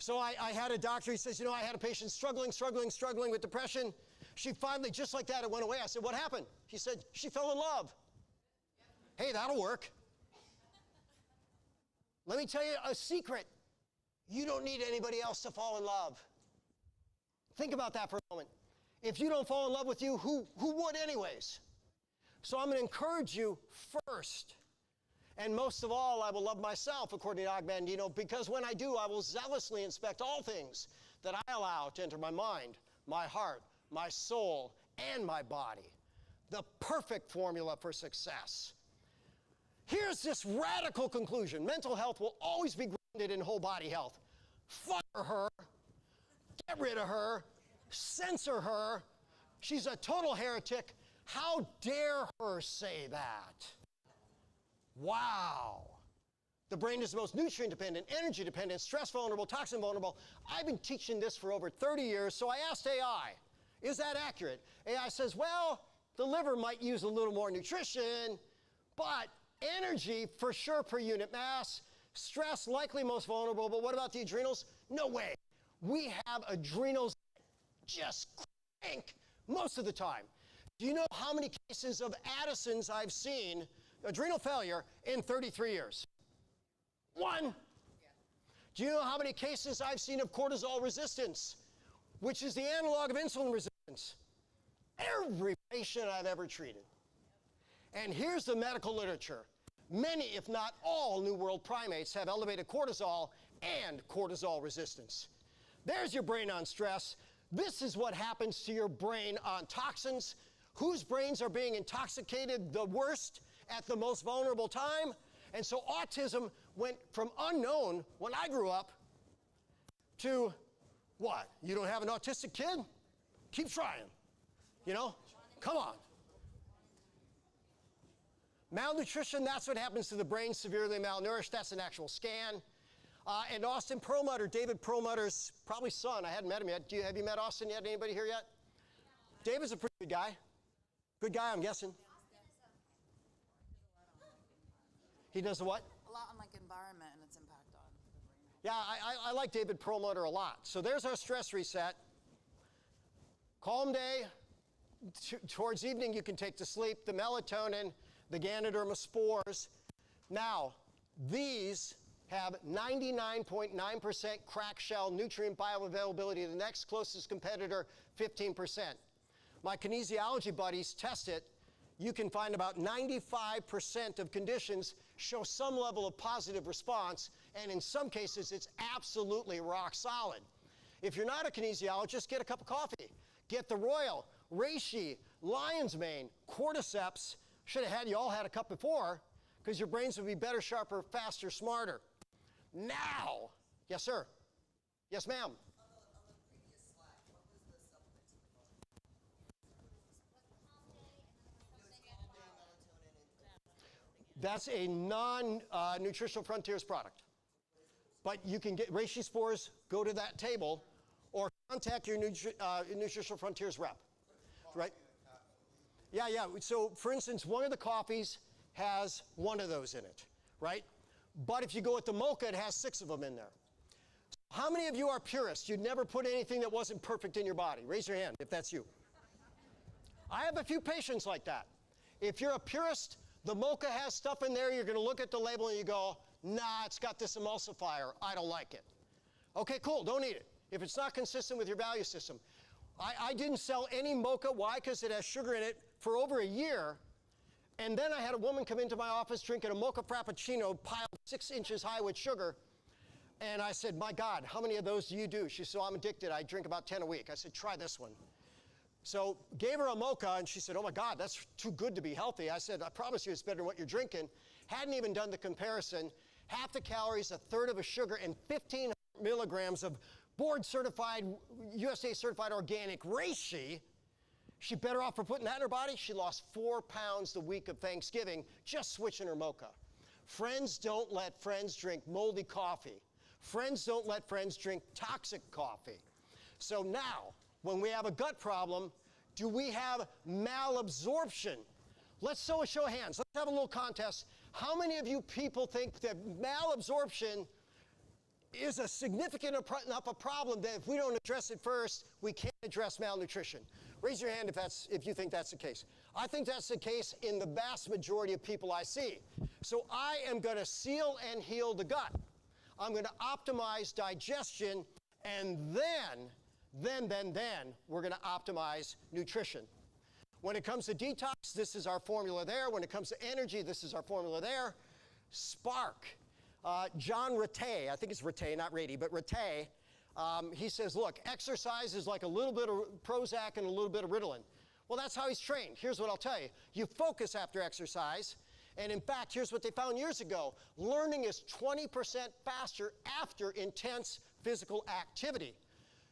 So I had a doctor, he says, you know, I had a patient struggling with depression. She finally, just like that, it went away. I said, what happened? He said, she fell in love. Hey, that'll work. Let me tell you a secret. You don't need anybody else to fall in love. Think about that for a moment. If you don't fall in love with you, who would anyways? So I'm going to encourage you first. And most of all, I will love myself, according to Og Mandino, because when I do, I will zealously inspect all things that I allow to enter my mind, my heart, my soul, and my body. The perfect formula for success. Here's this radical conclusion. Mental health will always be grounded in whole body health. Fire her, get rid of her, censor her. She's a total heretic. How dare her say that? Wow. The brain is the most nutrient dependent, energy dependent, stress vulnerable, toxin vulnerable. I've been teaching this for over 30 years, so I asked AI, is that accurate? AI says, well, the liver might use a little more nutrition, but energy for sure per unit mass, stress likely most vulnerable, but what about the adrenals? No way. We have adrenals that just crank most of the time. Do you know how many cases of Addison's I've seen, adrenal failure, in 33 years? One. Do you know how many cases I've seen of cortisol resistance, which is the analog of insulin resistance? Every patient I've ever treated. And here's the medical literature. Many, if not all, New World primates have elevated cortisol and cortisol resistance. There's your brain on stress. This is what happens to your brain on toxins. Whose brains are being intoxicated the worst at the most vulnerable time? And so autism went from unknown when I grew up to what? You don't have an autistic kid? Keep trying. You know? Come on. Malnutrition, that's what happens to the brain, severely malnourished. That's an actual scan. And Austin Perlmutter, David Perlmutter's probably son. I hadn't met him yet. Have you met Austin yet? Anybody here yet? David's a pretty good guy. Good guy, I'm guessing. He does what? A lot on like environment and its impact on the brain. Yeah, I like David Perlmutter a lot. So there's our stress reset. Calm day. Towards evening, you can take to sleep. The melatonin, the Ganoderma spores. Now, these have 99.9% crack shell nutrient bioavailability. The next closest competitor, 15%. My kinesiology buddies test it. You can find about 95% of conditions show some level of positive response, and in some cases, it's absolutely rock solid. If you're not a kinesiologist, get a cup of coffee. Get the Royal, Reishi, Lion's Mane, Cordyceps. Should have had you all had a cup before, because your brains would be better, sharper, faster, smarter. Now, yes, sir. Yes, ma'am. On the previous slide, what was the supplements for? That's a non-Nutritional Frontiers product. But you can get reishi spores, go to that table, or contact your Nutritional Frontiers rep. Right? Yeah. So, for instance, one of the coffees has one of those in it, right? But if you go with the mocha, it has 6 of them in there. So how many of you are purists? You'd never put anything that wasn't perfect in your body. Raise your hand if that's you. I have a few patients like that. If you're a purist, the mocha has stuff in there, you're going to look at the label and you go, nah, it's got this emulsifier. I don't like it. Okay, cool, don't eat it. If it's not consistent with your value system. I didn't sell any mocha. Why? Because it has sugar in it for over a year. And then I had a woman come into my office drinking a mocha frappuccino piled 6 inches high with sugar. And I said, my God, how many of those do you do? She said, I'm addicted. I drink about 10 a week. I said, try this one. So gave her a mocha, and she said, oh my God, that's too good to be healthy. I said, I promise you it's better than what you're drinking. Hadn't even done the comparison. Half the calories, a third of a sugar, and 1,500 milligrams of board-certified, USA-certified organic reishi. She better off for putting that in her body? She lost 4 pounds the week of Thanksgiving just switching her mocha. Friends don't let friends drink moldy coffee. Friends don't let friends drink toxic coffee. So now, when we have a gut problem, do we have malabsorption? Let's show a show of hands. Let's have a little contest. How many of you people think that malabsorption is a significant enough a problem that if we don't address it first, we can't address malnutrition? Raise your hand if you think that's the case. I think that's the case in the vast majority of people I see. So I am going to seal and heal the gut. I'm going to optimize digestion, and then we're going to optimize nutrition. When it comes to detox, this is our formula there. When it comes to energy, this is our formula there. Spark. John Ratey, I think it's Ratey, not Rady, but Ratey, he says, look, exercise is like a little bit of Prozac and a little bit of Ritalin. Well, that's how he's trained. Here's what I'll tell you. You focus after exercise, and in fact, here's what they found years ago. Learning is 20% faster after intense physical activity.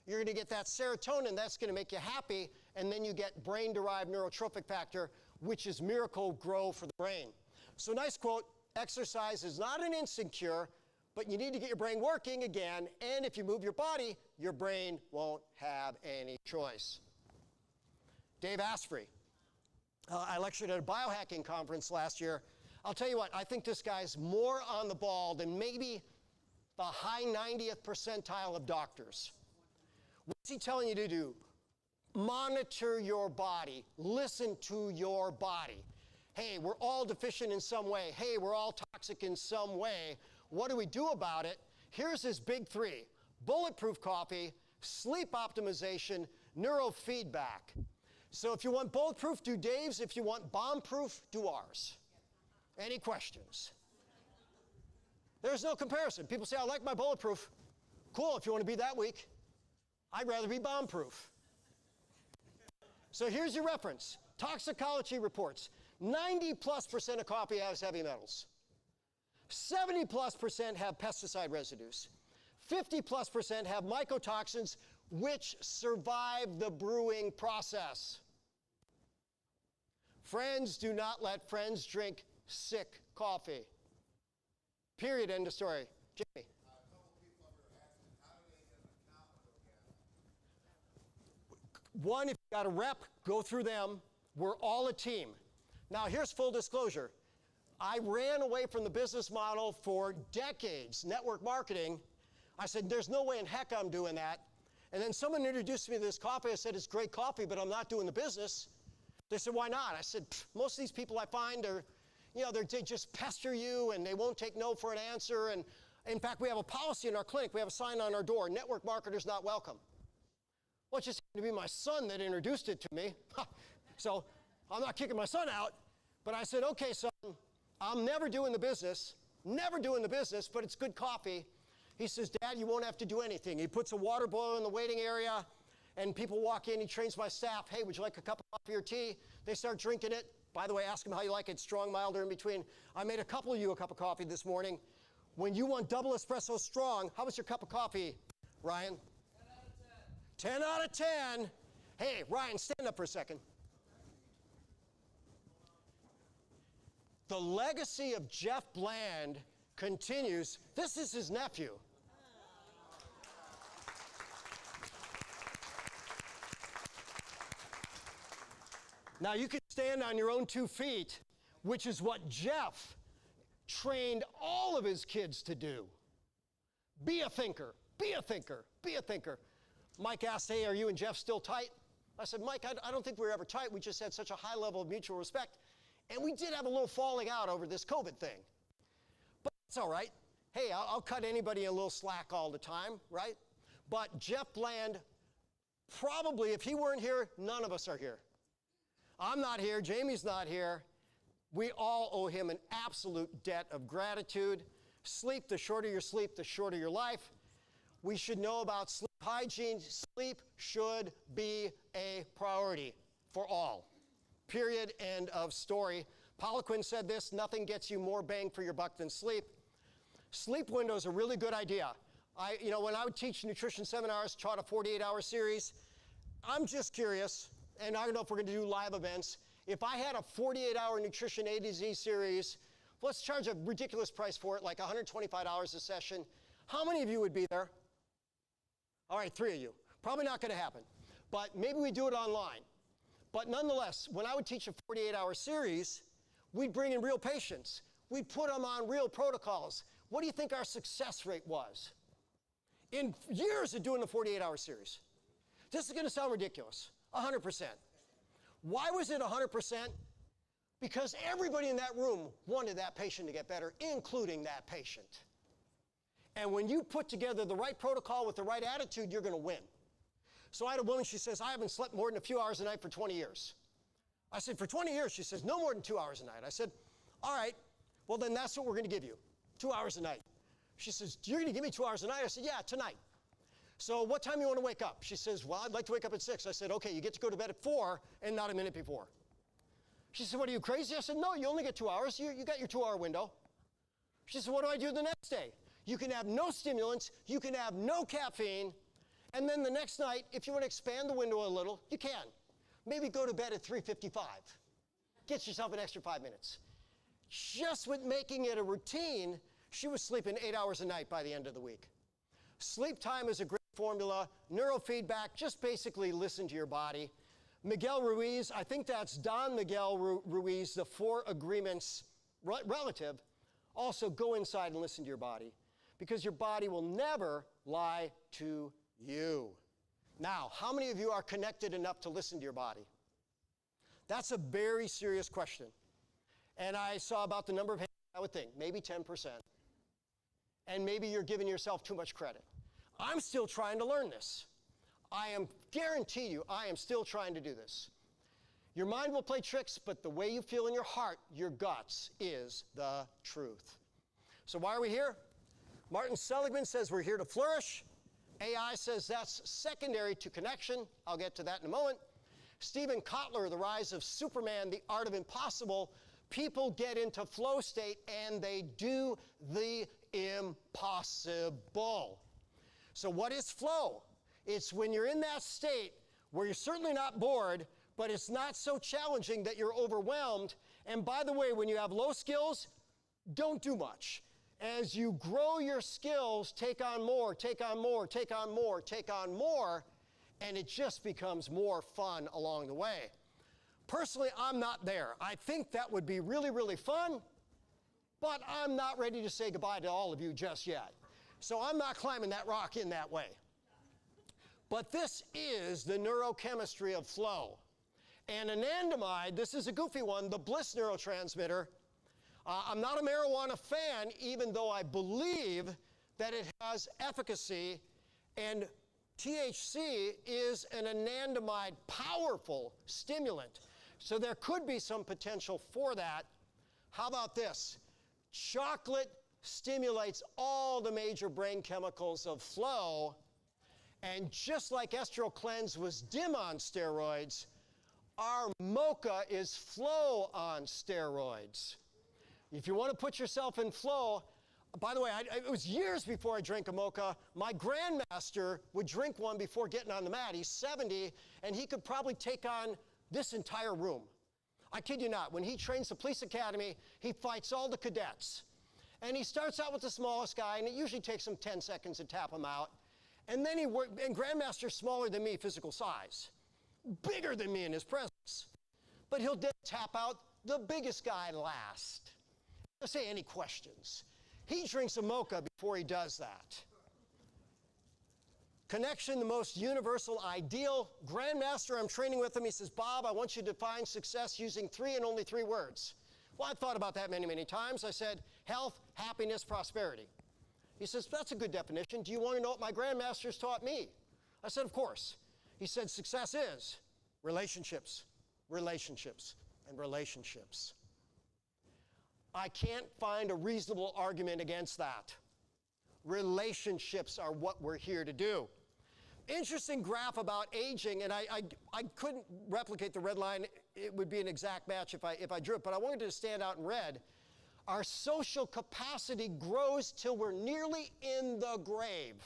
You're going to get that serotonin, that's going to make you happy, and then you get brain-derived neurotrophic factor, which is miracle grow for the brain. So nice quote. Exercise is not an instant cure, but you need to get your brain working again, and if you move your body, your brain won't have any choice. Dave Asprey. I lectured at a biohacking conference last year. I'll tell you what, I think this guy's more on the ball than maybe the high 90th percentile of doctors. What's he telling you to do? Monitor your body. Listen to your body. Hey, we're all deficient in some way. Hey, we're all toxic in some way. What do we do about it? Here's his big 3. Bulletproof coffee, sleep optimization, neurofeedback. So if you want bulletproof, do Dave's. If you want bomb-proof, do ours. Any questions? There's no comparison. People say, I like my bulletproof. Cool, if you want to be that weak. I'd rather be bomb-proof. So here's your reference. Toxicology reports. 90+% of coffee has heavy metals. 70+% have pesticide residues. 50+% have mycotoxins which survive the brewing process. Friends do not let friends drink sick coffee. Period, end of story. Jamie. One, if you got a rep, go through them. We're all a team. Now, here's full disclosure. I ran away from the business model for decades, network marketing. I said, there's no way in heck I'm doing that. And then someone introduced me to this coffee. I said, it's great coffee, but I'm not doing the business. They said, why not? I said, most of these people I find are, they just pester you, and they won't take no for an answer. And in fact, we have a policy in our clinic. We have a sign on our door, network marketers not welcome. Well, it just happened to be my son that introduced it to me. So I'm not kicking my son out, but I said, okay, son, I'm never doing the business, but it's good coffee. He says, Dad, you won't have to do anything. He puts a water boiler in the waiting area, and people walk in. He trains my staff. Hey, would you like a cup of coffee or tea? They start drinking it. By the way, ask them how you like it, strong, mild, or in between. I made a couple of you a cup of coffee this morning. When you want double espresso strong, how was your cup of coffee, Ryan? 10 out of 10. Hey, Ryan, stand up for a second. The legacy of Jeff Bland continues. This is his nephew. Now, you can stand on your own 2 feet, which is what Jeff trained all of his kids to do. Be a thinker, be a thinker, be a thinker. Mike asked, hey, are you and Jeff still tight? I said, Mike, I don't think we were ever tight. We just had such a high level of mutual respect. And we did have a little falling out over this COVID thing. But it's all right. hey, I'll cut anybody a little slack all the time, right? But Jeff Bland, probably, if he weren't here, none of us are here. I'm not here, Jamie's not here. We all owe him an absolute debt of gratitude. Sleep, the shorter your sleep, the shorter your life. We should know about sleep hygiene. Sleep should be a priority for all. Period, end of story. Poliquin said this, nothing gets you more bang for your buck than sleep. Sleep window is a really good idea. When I would teach nutrition seminars, taught a 48-hour series, I'm just curious, and I don't know if we're going to do live events, if I had a 48-hour nutrition A to Z series, let's charge a ridiculous price for it, like $125 a session, how many of you would be there? All right, 3 of you. Probably not going to happen, but maybe we do it online. But nonetheless, when I would teach a 48-hour series, we'd bring in real patients. We'd put them on real protocols. What do you think our success rate was? In years of doing the 48-hour series. This is going to sound ridiculous. 100%. Why was it 100%? Because everybody in that room wanted that patient to get better, including that patient. And when you put together the right protocol with the right attitude, you're going to win. So I had a woman, she says, I haven't slept more than a few hours a night for 20 years. I said, for 20 years? She says, no more than 2 hours a night. I said, all right, well then that's what we're going to give you, 2 hours a night. She says, you're going to give me 2 hours a night? I said, yeah, tonight. So what time do you want to wake up? She says, well, I'd like to wake up at 6. I said, okay, you get to go to bed at 4 and not a minute before. She said, what, are you crazy? I said, no, you only get 2 hours. You got your 2-hour window. She said, what do I do the next day? You can have no stimulants, you can have no caffeine, and then the next night, if you want to expand the window a little, you can. Maybe go to bed at 3:55. Get yourself an extra 5 minutes. Just with making it a routine, she was sleeping 8 hours a night by the end of the week. Sleep time is a great formula. Neurofeedback, just basically listen to your body. Miguel Ruiz, I think that's Don Miguel Ruiz, the 4 agreements relative. Also, go inside and listen to your body, because your body will never lie to you. Now, how many of you are connected enough to listen to your body? That's a very serious question. And I saw about the number of hands, I would think, maybe 10%. And maybe you're giving yourself too much credit. I'm still trying to learn this. Guarantee you, I am still trying to do this. Your mind will play tricks, but the way you feel in your heart, your guts, is the truth. So why are we here? Martin Seligman says we're here to flourish. AI says that's secondary to connection. I'll get to that in a moment. Stephen Kotler, The Rise of Superman, The Art of Impossible. People get into flow state and they do the impossible. So what is flow? It's when you're in that state where you're certainly not bored, but it's not so challenging that you're overwhelmed. And by the way, when you have low skills, don't do much. As you grow your skills, take on more, take on more, take on more, take on more, and it just becomes more fun along the way. Personally, I'm not there. I think that would be really, really fun, but I'm not ready to say goodbye to all of you just yet. So I'm not climbing that rock in that way. But this is the neurochemistry of flow. And anandamide, this is a goofy one, the bliss neurotransmitter. I'm not a marijuana fan, even though I believe that it has efficacy, and THC is an anandamide, powerful stimulant. So there could be some potential for that. How about this? Chocolate stimulates all the major brain chemicals of flow, and just like Estro Cleanse was dim on steroids, our mocha is flow on steroids. If you want to put yourself in flow, by the way, it was years before I drank a mocha. My grandmaster would drink one before getting on the mat. He's 70, and he could probably take on this entire room. I kid you not. When he trains the police academy, he fights all the cadets. And he starts out with the smallest guy, and it usually takes him 10 seconds to tap him out. And then and grandmaster's smaller than me, physical size, bigger than me in his presence. But he'll then tap out the biggest guy last. Let's say any questions. He drinks a mocha before he does that. Connection, the most universal ideal. Grandmaster, I'm training with him. He says, Bob, I want you to define success using 3 and only 3 words. Well, I've thought about that many, many times. I said, health, happiness, prosperity. He says, that's a good definition. Do you want to know what my grandmasters taught me? I said, of course. He said, success is relationships, relationships, and relationships. I can't find a reasonable argument against that. Relationships are what we're here to do. Interesting graph about aging, and I couldn't replicate the red line. It would be an exact match if I drew it, but I wanted to stand out in red. Our social capacity grows till we're nearly in the grave.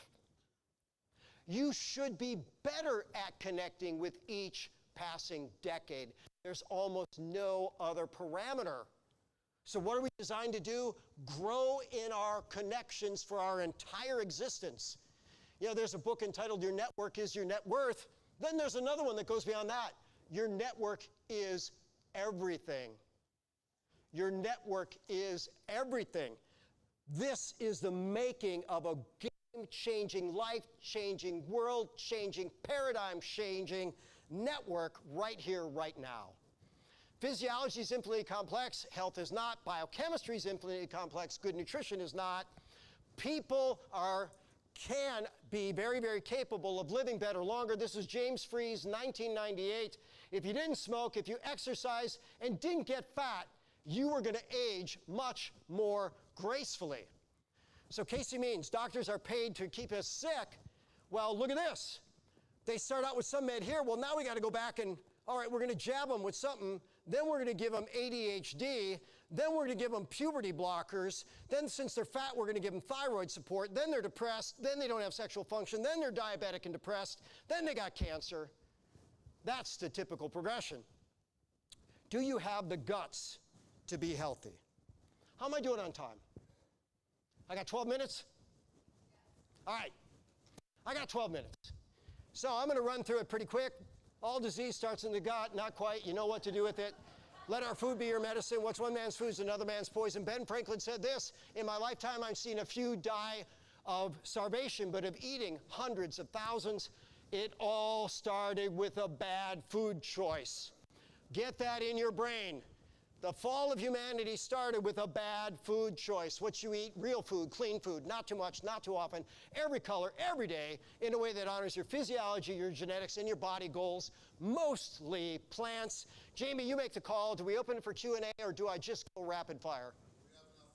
You should be better at connecting with each passing decade. There's almost no other parameter. So what are we designed to do? Grow in our connections for our entire existence. You know, there's a book entitled Your Network is Your Net Worth. Then there's another one that goes beyond that. Your network is everything. Your network is everything. This is the making of a game-changing, life-changing, world-changing, paradigm-changing network right here, right now. Physiology is infinitely complex. Health is not. Biochemistry is infinitely complex. Good nutrition is not. People can be very, very capable of living better longer. This is James Free's 1998. If you didn't smoke, if you exercise and didn't get fat, you were going to age much more gracefully. So Casey Means, doctors are paid to keep us sick. Well, look at this. They start out with some med here. Well, now we got to go back and, all right, we're going to jab them with something. Then we're going to give them ADHD. Then we're going to give them puberty blockers. Then since they're fat, we're going to give them thyroid support. Then they're depressed. Then they don't have sexual function. Then they're diabetic and depressed. Then they got cancer. That's the typical progression. Do you have the guts to be healthy? How am I doing on time? I got 12 minutes? All right. I got 12 minutes. So I'm going to run through it pretty quick. All disease starts in the gut. Not quite. You know what to do with it. Let our food be your medicine. What's one man's food is another man's poison. Ben Franklin said this, in my lifetime I've seen a few die of starvation, but of eating hundreds of thousands. It all started with a bad food choice. Get that in your brain. The fall of humanity started with a bad food choice. What you eat, real food, clean food, not too much, not too often, every color, every day, in a way that honors your physiology, your genetics, and your body goals, mostly plants. Jamie, you make the call. Do we open it for Q&A, or do I just go rapid fire? We have enough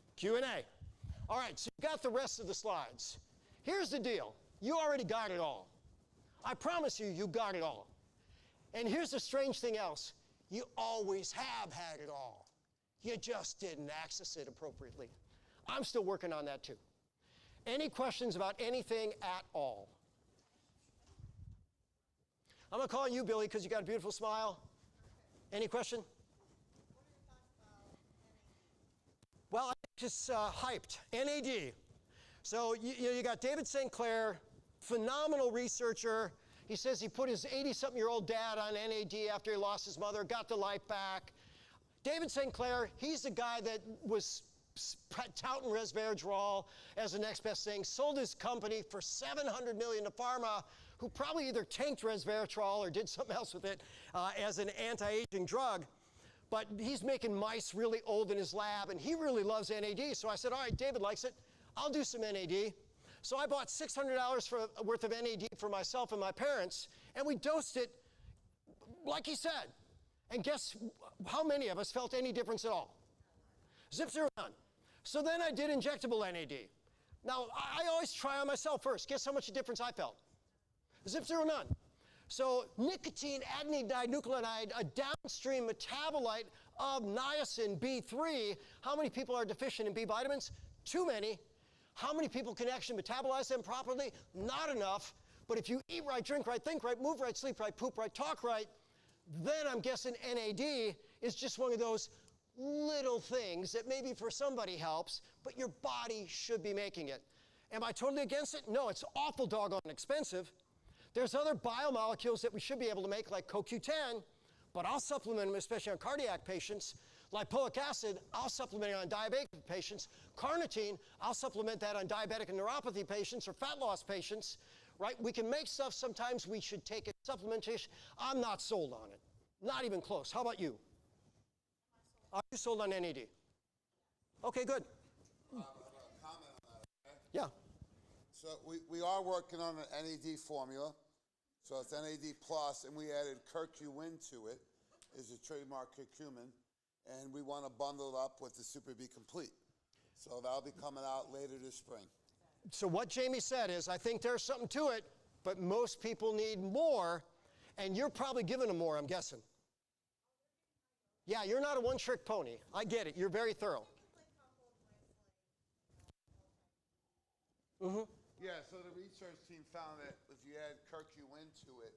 for Q&A. Q&A. All right, so you got the rest of the slides. Here's the deal. You already got it all. I promise you, you got it all. And here's the strange thing else. You always have had it all. You just didn't access it appropriately. I'm still working on that too. Any questions about anything at all? I'm going to call on you, Billy, because you got a beautiful smile. Any question? Well, I just hyped. NAD. So you got David St. Clair, phenomenal researcher. He says he put his 80-something-year-old dad on NAD after he lost his mother, got the life back. David St. Clair, he's the guy that was touting resveratrol as the next best thing, sold his company for $700 million to pharma, who probably either tanked resveratrol or did something else with it as an anti-aging drug. But he's making mice really old in his lab, and he really loves NAD. So I said, all right, David likes it. I'll do some NAD. So I bought $600 worth of NAD for myself and my parents, and we dosed it like he said. And guess how many of us felt any difference at all? Zip, zero, none. So then I did injectable NAD. Now, I always try on myself first. Guess how much difference I felt? Zip, zero, none. So nicotine adenine dinucleotide, a downstream metabolite of niacin B3. How many people are deficient in B vitamins? Too many. How many people can actually metabolize them properly? Not enough. But if you eat right, drink right, think right, move right, sleep right, poop right, talk right, then I'm guessing NAD is just one of those little things that maybe for somebody helps, but your body should be making it. Am I totally against it? No, it's awful doggone expensive. There's other biomolecules that we should be able to make, like CoQ10, but I'll supplement them, especially on cardiac patients. Lipoic acid, I'll supplement it on diabetic patients. Carnitine, I'll supplement that on diabetic and neuropathy patients or fat loss patients, right? We can make stuff. Sometimes we should take it supplementation. I'm not sold on it. Not even close. How about you? Are you sold on NAD? Okay, good. A comment Yeah. So we are working on an NAD formula. So it's NAD plus, and we added curcumin to it, is a trademark curcumin, and we want to bundle it up with the Super B Complete. So that'll be coming out later this spring. So what Jamie said is, I think there's something to it, but most people need more, and you're probably giving them more, I'm guessing. Yeah, you're not a one-trick pony. I get it. You're very thorough. Mm-hmm. Yeah, so the research team found that if you add curcumin to it,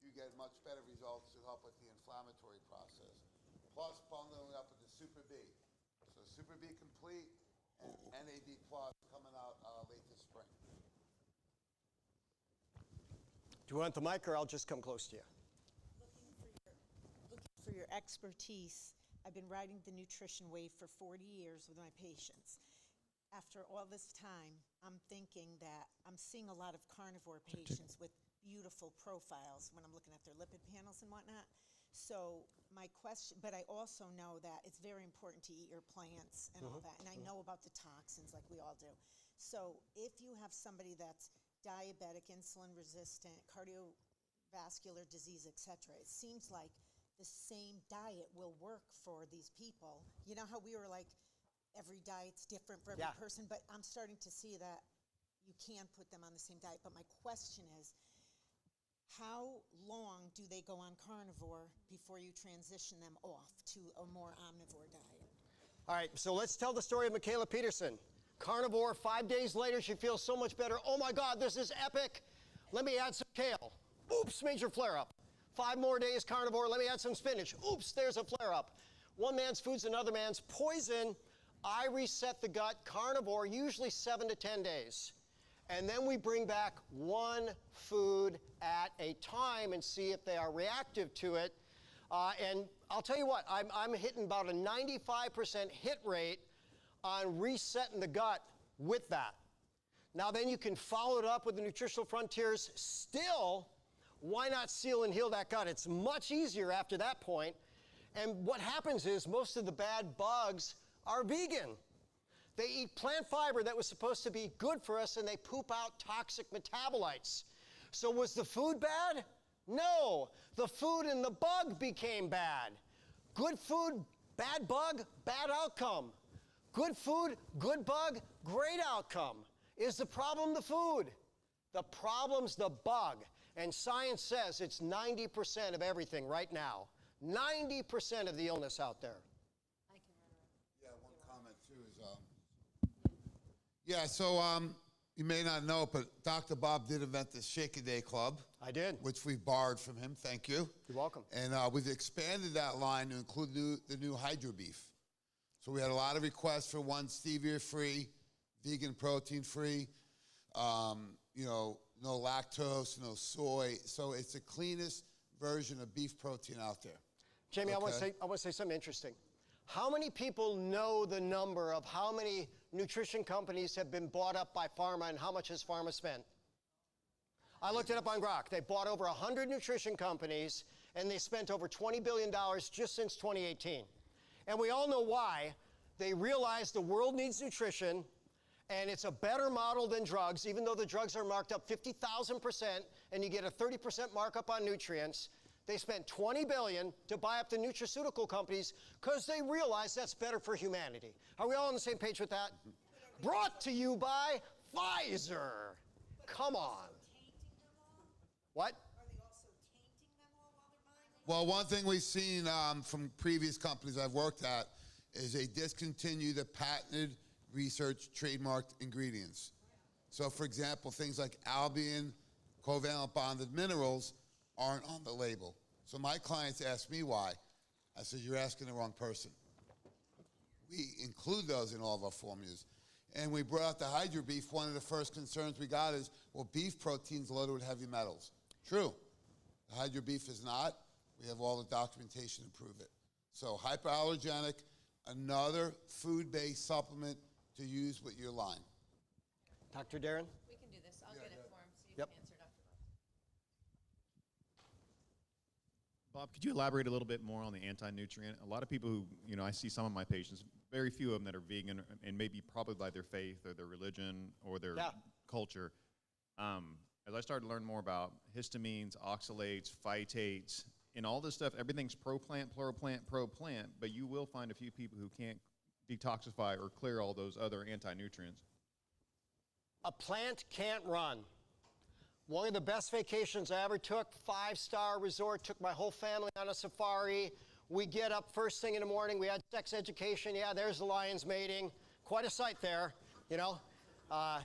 you get much better results to help with the inflammatory process. Plus bundling up with the Super B. So Super B Complete and NAD Plus coming out late this spring. Do you want the mic, or I'll just come close to you? Looking for your expertise. I've been riding the nutrition wave for 40 years with my patients. After all this time, I'm thinking that I'm seeing a lot of carnivore patients with beautiful profiles when I'm looking at their lipid panels and whatnot. So my question, but I also know that it's very important to eat your plants and all that, and I know about the toxins like we all do. So if you have somebody that's diabetic, insulin resistant, cardiovascular disease, etc., it seems like the same diet will work for these people. You know how we were like, every diet's different for every person, but I'm starting to see that you can put them on the same diet. But my question is, how long do they go on carnivore before you transition them off to a more omnivore diet? All right, so let's tell the story of Michaela Peterson. Carnivore, 5 days later, she feels so much better. Oh my God, this is epic. Let me add some kale. Oops, major flare-up. 5 more days carnivore, let me add some spinach. Oops, there's a flare-up. One man's food's another man's poison. I reset the gut carnivore, usually 7 to 10 days. And then we bring back one food at a time and see if they are reactive to it. And I'll tell you what, I'm hitting about a 95% hit rate on resetting the gut with that. Now then you can follow it up with the nutritional frontiers. Still, why not seal and heal that gut? It's much easier after that point. And what happens is most of the bad bugs are vegan. They eat plant fiber that was supposed to be good for us, and they poop out toxic metabolites. So was the food bad? No. The food and the bug became bad. Good food, bad bug, bad outcome. Good food, good bug, great outcome. Is the problem the food? The problem's the bug. And science says it's 90% of everything right now. 90% of the illness out there. Yeah, one comment too is, you may not know, but Dr. Bob did invent the Shake a Day Club. I did. Which we borrowed from him. Thank you. You're welcome. And we've expanded that line to include the new Hydro Beef. So we had a lot of requests for one stevia-free, vegan protein-free, no lactose, no soy. So it's the cleanest version of beef protein out there. Jamie, Okay. I want to say something interesting. How many people know the number of how many nutrition companies have been bought up by pharma and how much has pharma spent? I looked it up on Grok. They bought over 100 nutrition companies and they spent over $20 billion just since 2018. And we all know why. They realized the world needs nutrition and it's a better model than drugs, even though the drugs are marked up 50,000% and you get a 30% markup on nutrients. They spent $20 billion to buy up the nutraceutical companies because they realized that's better for humanity. Are we all on the same page with that? Brought to you by Pfizer. Come on. What? Are they also tainting them all while they're buying them? Well, one thing we've seen from previous companies I've worked at is they discontinue the patented, research, trademarked ingredients. So, for example, things like albumin, covalent bonded minerals aren't on the label. So my clients ask me why. I said, you're asking the wrong person. We include those in all of our formulas. And we brought out the Hydro Beef. One of the first concerns we got is, well, beef protein's loaded with heavy metals. True. The Hydro Beef is not. We have all the documentation to prove it. So hypoallergenic, another food-based supplement to use with your line. Dr. Darren? We can do this. I'll get it for him so you Yep. can answer Dr. Bob. Bob, could you elaborate a little bit more on the anti-nutrient? A lot of people who, I see some of my patients very few of them that are vegan, and maybe probably by their faith or their religion or their culture. As I started to learn more about histamines, oxalates, phytates, and all this stuff, everything's pro-plant, pro-plant, but you will find a few people who can't detoxify or clear all those other anti-nutrients. A plant can't run. One of the best vacations I ever took, 5-star resort, took my whole family on a safari. We get up first thing in the morning, we had sex education. Yeah, there's the lions mating. Quite a sight there, you know. Yeah.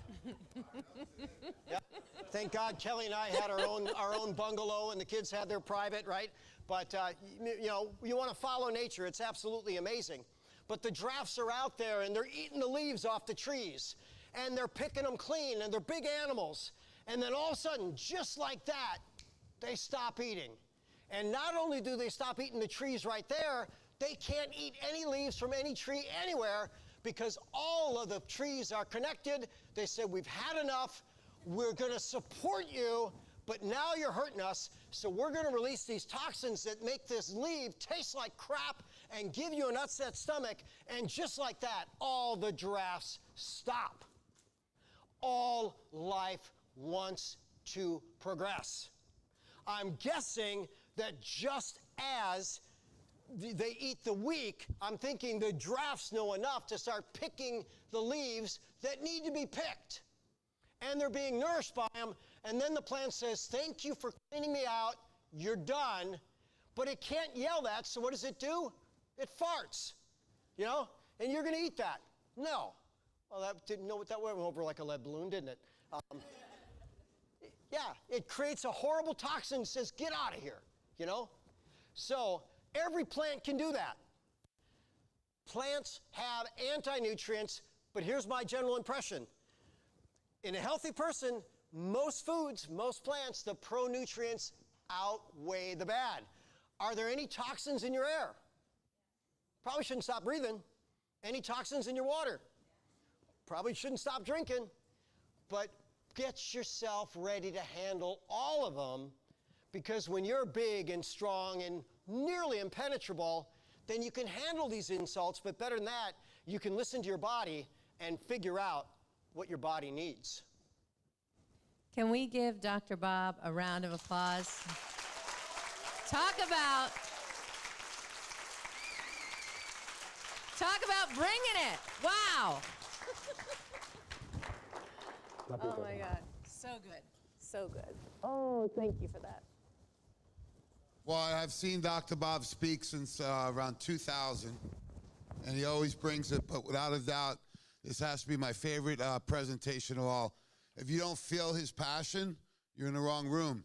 Thank God Kelly and I had our own bungalow and the kids had their private, right? But, you know, you want to follow nature. It's absolutely amazing. But the giraffes are out there and they're eating the leaves off the trees and they're picking them clean and they're big animals. And then all of a sudden, just like that, they stop eating. And not only do they stop eating the trees right there, they can't eat any leaves from any tree anywhere because all of the trees are connected. They said, we've had enough. We're going to support you, but now you're hurting us. So we're going to release these toxins that make this leaf taste like crap and give you an upset stomach. And just like that, all the giraffes stop. All life wants to progress. I'm guessing that just as they eat the weak, I'm thinking the giraffes know enough to start picking the leaves that need to be picked. And they're being nourished by them. And then the plant says, thank you for cleaning me out. You're done. But it can't yell that, so what does it do? It farts, you know? And you're going to eat that. No. Well, that didn't know what that went over like a lead balloon, didn't it? Yeah, it creates a horrible toxin and says, get out of here, you know? So every plant can do that. Plants have anti-nutrients, but here's my general impression. In a healthy person, most foods, most plants, the pro-nutrients outweigh the bad. Are there any toxins in your air? Probably shouldn't stop breathing. Any toxins in your water? Probably shouldn't stop drinking. But get yourself ready to handle all of them, because when you're big and strong and nearly impenetrable, then you can handle these insults, but better than that, you can listen to your body and figure out what your body needs. Can we give Dr. Bob a round of applause? Talk about bringing it. Wow. Oh my God. So good. So good. Oh, thank you for that. Well, I've seen Dr. Bob speak since around 2000, and he always brings it, but without a doubt, this has to be my favorite presentation of all. If you don't feel his passion, you're in the wrong room.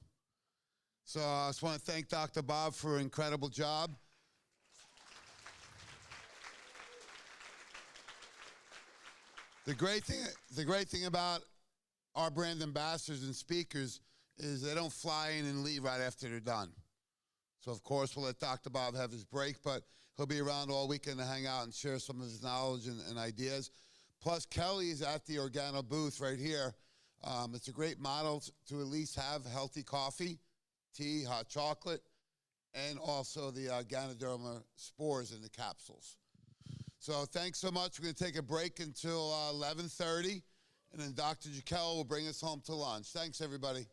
So I just want to thank Dr. Bob for an incredible job. The great thing about our brand ambassadors and speakers is they don't fly in and leave right after they're done. So, of course, we'll let Dr. Bob have his break, but he'll be around all weekend to hang out and share some of his knowledge and ideas. Plus, Kelly is at the Organo booth right here. It's a great model to at least have healthy coffee, tea, hot chocolate, and also the Ganoderma spores in the capsules. So thanks so much. We're going to take a break until 11:30, and then Dr. Jekyll will bring us home to lunch. Thanks, everybody.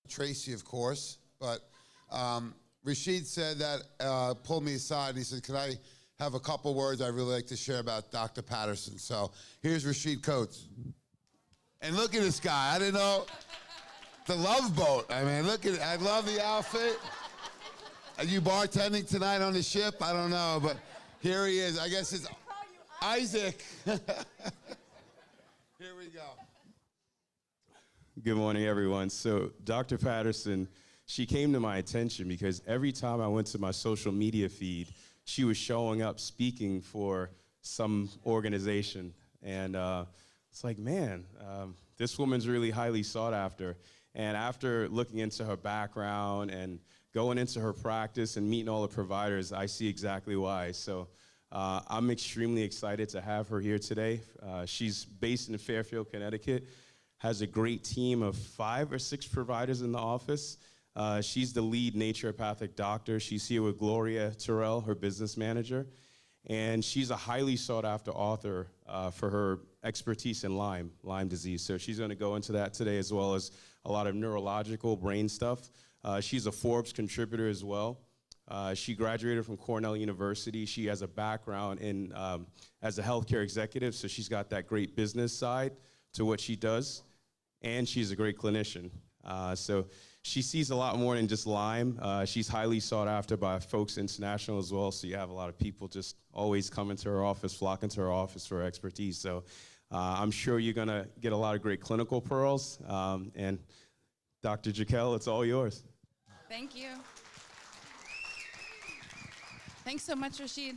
Tracy, of course, but Rashid said that, pulled me aside, and he said, could I have a couple words I'd really like to share about Dr. Patterson? So here's Rashid Coates. And look at this guy. I didn't know. The Love Boat. I mean, look at it. I love the outfit. Are you bartending tonight on the ship? I don't know, but here he is. I guess it's Isaac. Here we go. Good morning, everyone. So Dr. Patterson, she came to my attention because every time I went to my social media feed, she was showing up speaking for some organization. And it's like, man, this woman's really highly sought after. And after looking into her background and going into her practice and meeting all the providers, I see exactly why. So I'm extremely excited to have her here today. She's based in Fairfield, Connecticut, has a great team of 5 or 6 providers in the office. She's the lead naturopathic doctor. She's here with Gloria Terrell, her business manager. And she's a highly sought after author for her expertise in Lyme disease. So she's gonna go into that today, as well as a lot of neurological brain stuff. She's a Forbes contributor as well. She graduated from Cornell University. She has a background in as a healthcare executive, so she's got that great business side to what she does, and she's a great clinician. So she sees a lot more than just Lyme. She's highly sought after by folks international as well, so you have a lot of people just always coming to her office, flocking to her office for her expertise. So I'm sure you're gonna get a lot of great clinical pearls, and Dr. Jekyll, it's all yours. Thank you. Thanks so much, Rashid.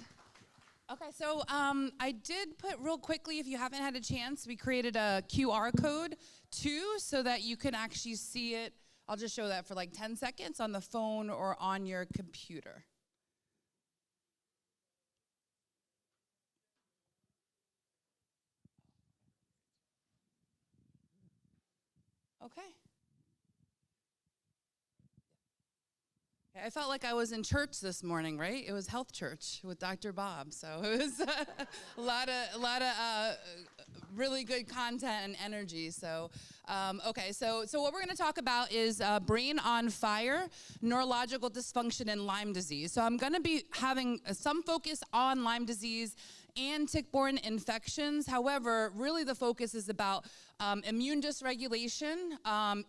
Okay, so I did put real quickly, if you haven't had a chance, we created a QR code too, so that you can actually see it. I'll just show that for like 10 seconds on the phone or on your computer. Okay. I felt like I was in church this morning, right? It was health church with Dr. Bob, so it was a lot of really good content and energy. So, okay, so what we're going to talk about is brain on fire, neurological dysfunction, and Lyme disease. So I'm going to be having some focus on Lyme disease and tick-borne infections. However, really the focus is about immune dysregulation,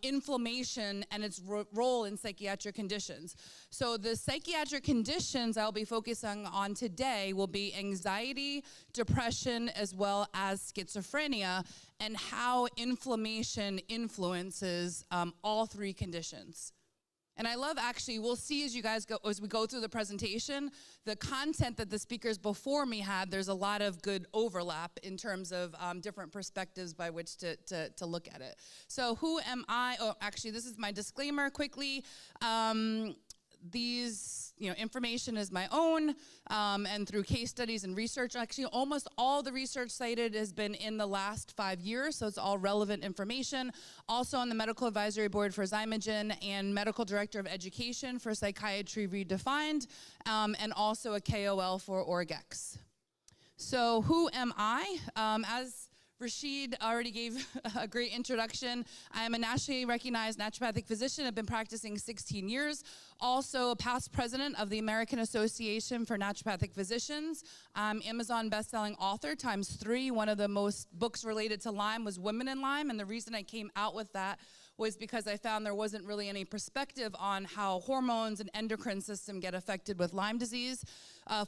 inflammation, and its role in psychiatric conditions. So the psychiatric conditions I'll be focusing on today will be anxiety, depression, as well as schizophrenia, and how inflammation influences all 3 conditions. And I love, actually, we'll see as you guys go, as we go through the presentation, the content that the speakers before me had, there's a lot of good overlap in terms of different perspectives by which to look at it. So who am I? Oh, actually, this is my disclaimer quickly. These, information is my own, and through case studies and research. Actually, almost all the research cited has been in the last 5 years, so it's all relevant information. Also on the Medical Advisory Board for Zymogen and Medical Director of Education for Psychiatry Redefined, and also a KOL for Orgex. So who am I? As Rashid already gave a great introduction. I am a nationally recognized naturopathic physician. I've been practicing 16 years. Also a past president of the American Association for Naturopathic Physicians. I'm Amazon bestselling author ×3. One of the most books related to Lyme was Women in Lyme, and the reason I came out with that was because I found there wasn't really any perspective on how hormones and endocrine system get affected with Lyme disease.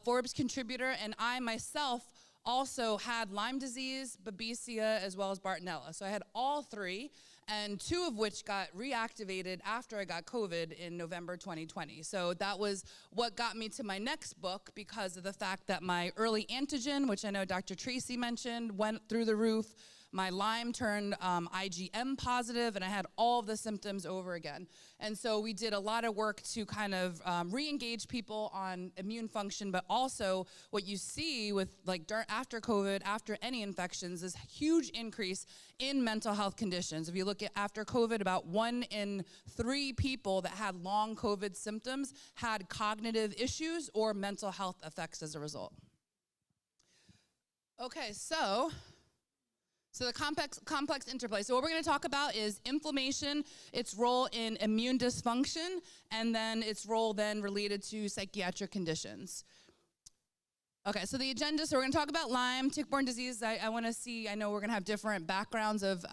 Forbes contributor, and I myself also had Lyme disease, Babesia, as well as Bartonella. So I had all 3, and 2 of which got reactivated after I got COVID in November 2020. So that was what got me to my next book, because of the fact that my early antigen, which I know Dr. Tracy mentioned, went through the roof. My Lyme turned IgM positive, and I had all of the symptoms over again. And so we did a lot of work to kind of re-engage people on immune function, but also what you see with after COVID, after any infections, is huge increase in mental health conditions. If you look at after COVID, about 1 in 3 people that had long COVID symptoms had cognitive issues or mental health effects as a result. Okay, so So the complex interplay. So what we're going to talk about is inflammation, its role in immune dysfunction, and then its role then related to psychiatric conditions. Okay, so the agenda, so we're going to talk about Lyme, tick-borne disease. I want to see, I know we're going to have different backgrounds of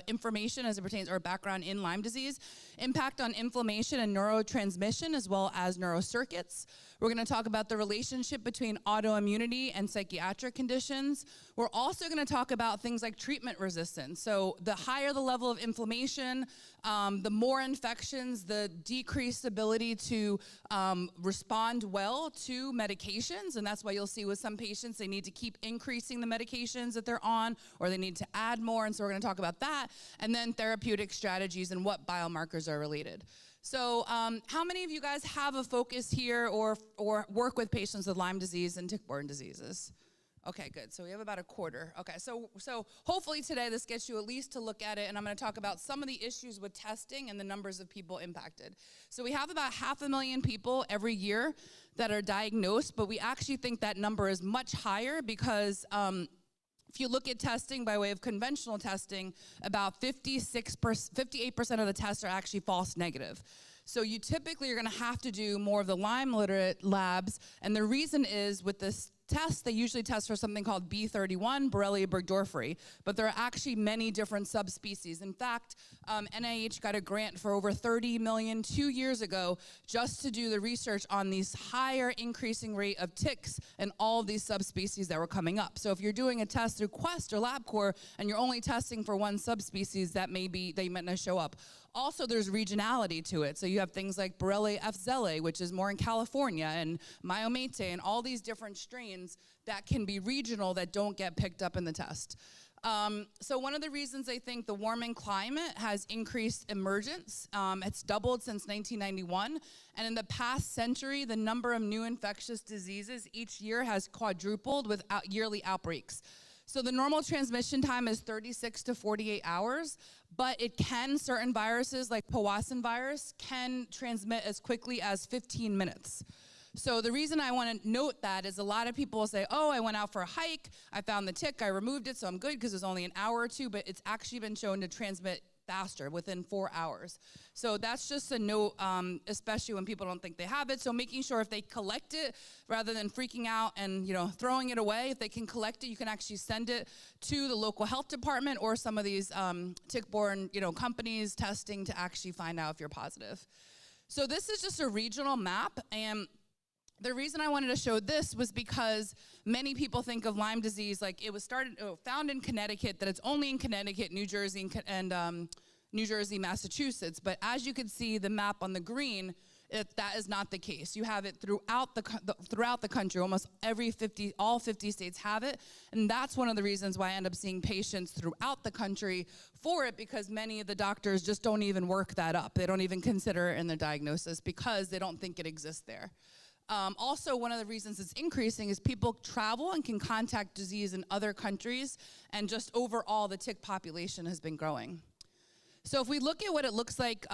information as it pertains, or background in Lyme disease, impact on inflammation and neurotransmission, as well as neurocircuits. We're going to talk about the relationship between autoimmunity and psychiatric conditions. We're also going to talk about things like treatment resistance. So the higher the level of inflammation, the more infections, the decreased ability to respond well to medications. And that's why you'll see with some patients, they need to keep increasing the medications that they're on, or they need to add more. And so we're going to talk about that. And then therapeutic strategies and what biomarkers are related. So how many of you guys have a focus here or work with patients with Lyme disease and tick-borne diseases? Okay, good. So we have about a quarter. Okay, so hopefully today this gets you at least to look at it, and I'm going to talk about some of the issues with testing and the numbers of people impacted. So we have about 500,000 people every year that are diagnosed, but we actually think that number is much higher because if you look at testing by way of conventional testing, about 58% of the tests are actually false negative. So you typically are going to have to do more of the Lyme literate labs, and the reason is with this test, they usually test for something called B31, Borrelia burgdorferi, but there are actually many different subspecies. In fact, NIH got a grant for over $30 million 2 years ago just to do the research on these higher increasing rate of ticks and all of these subspecies that were coming up. So if you're doing a test through Quest or LabCorp and you're only testing for one subspecies, that they might not show up. Also, there's regionality to it. So you have things like Borrelia fzella, which is more in California, and Myomete, and all these different strains that can be regional that don't get picked up in the test. So one of the reasons I think the warming climate has increased emergence, it's doubled since 1991, and in the past century, the number of new infectious diseases each year has quadrupled with yearly outbreaks. So the normal transmission time is 36 to 48 hours, but certain viruses like Powassan virus can transmit as quickly as 15 minutes. So the reason I want to note that is a lot of people will say, oh, I went out for a hike, I found the tick, I removed it, so I'm good because it's only an hour or two, but it's actually been shown to transmit faster, within 4 hours. So that's just a note, especially when people don't think they have it. So making sure if they collect it, rather than freaking out and throwing it away, if they can collect it, you can actually send it to the local health department or some of these tick-borne companies testing to actually find out if you're positive. So this is just a regional map, and the reason I wanted to show this was because many people think of Lyme disease like it was found in Connecticut, that it's only in Connecticut, New Jersey, and New Jersey, Massachusetts. But as you can see, the map on the green, that is not the case. You have it throughout the country. Almost all 50 states have it, and that's one of the reasons why I end up seeing patients throughout the country for it, because many of the doctors just don't even work that up. They don't even consider it in their diagnosis because they don't think it exists there. Also, one of the reasons it's increasing is people travel and can contact disease in other countries, and just overall the tick population has been growing. So if we look at what it looks like,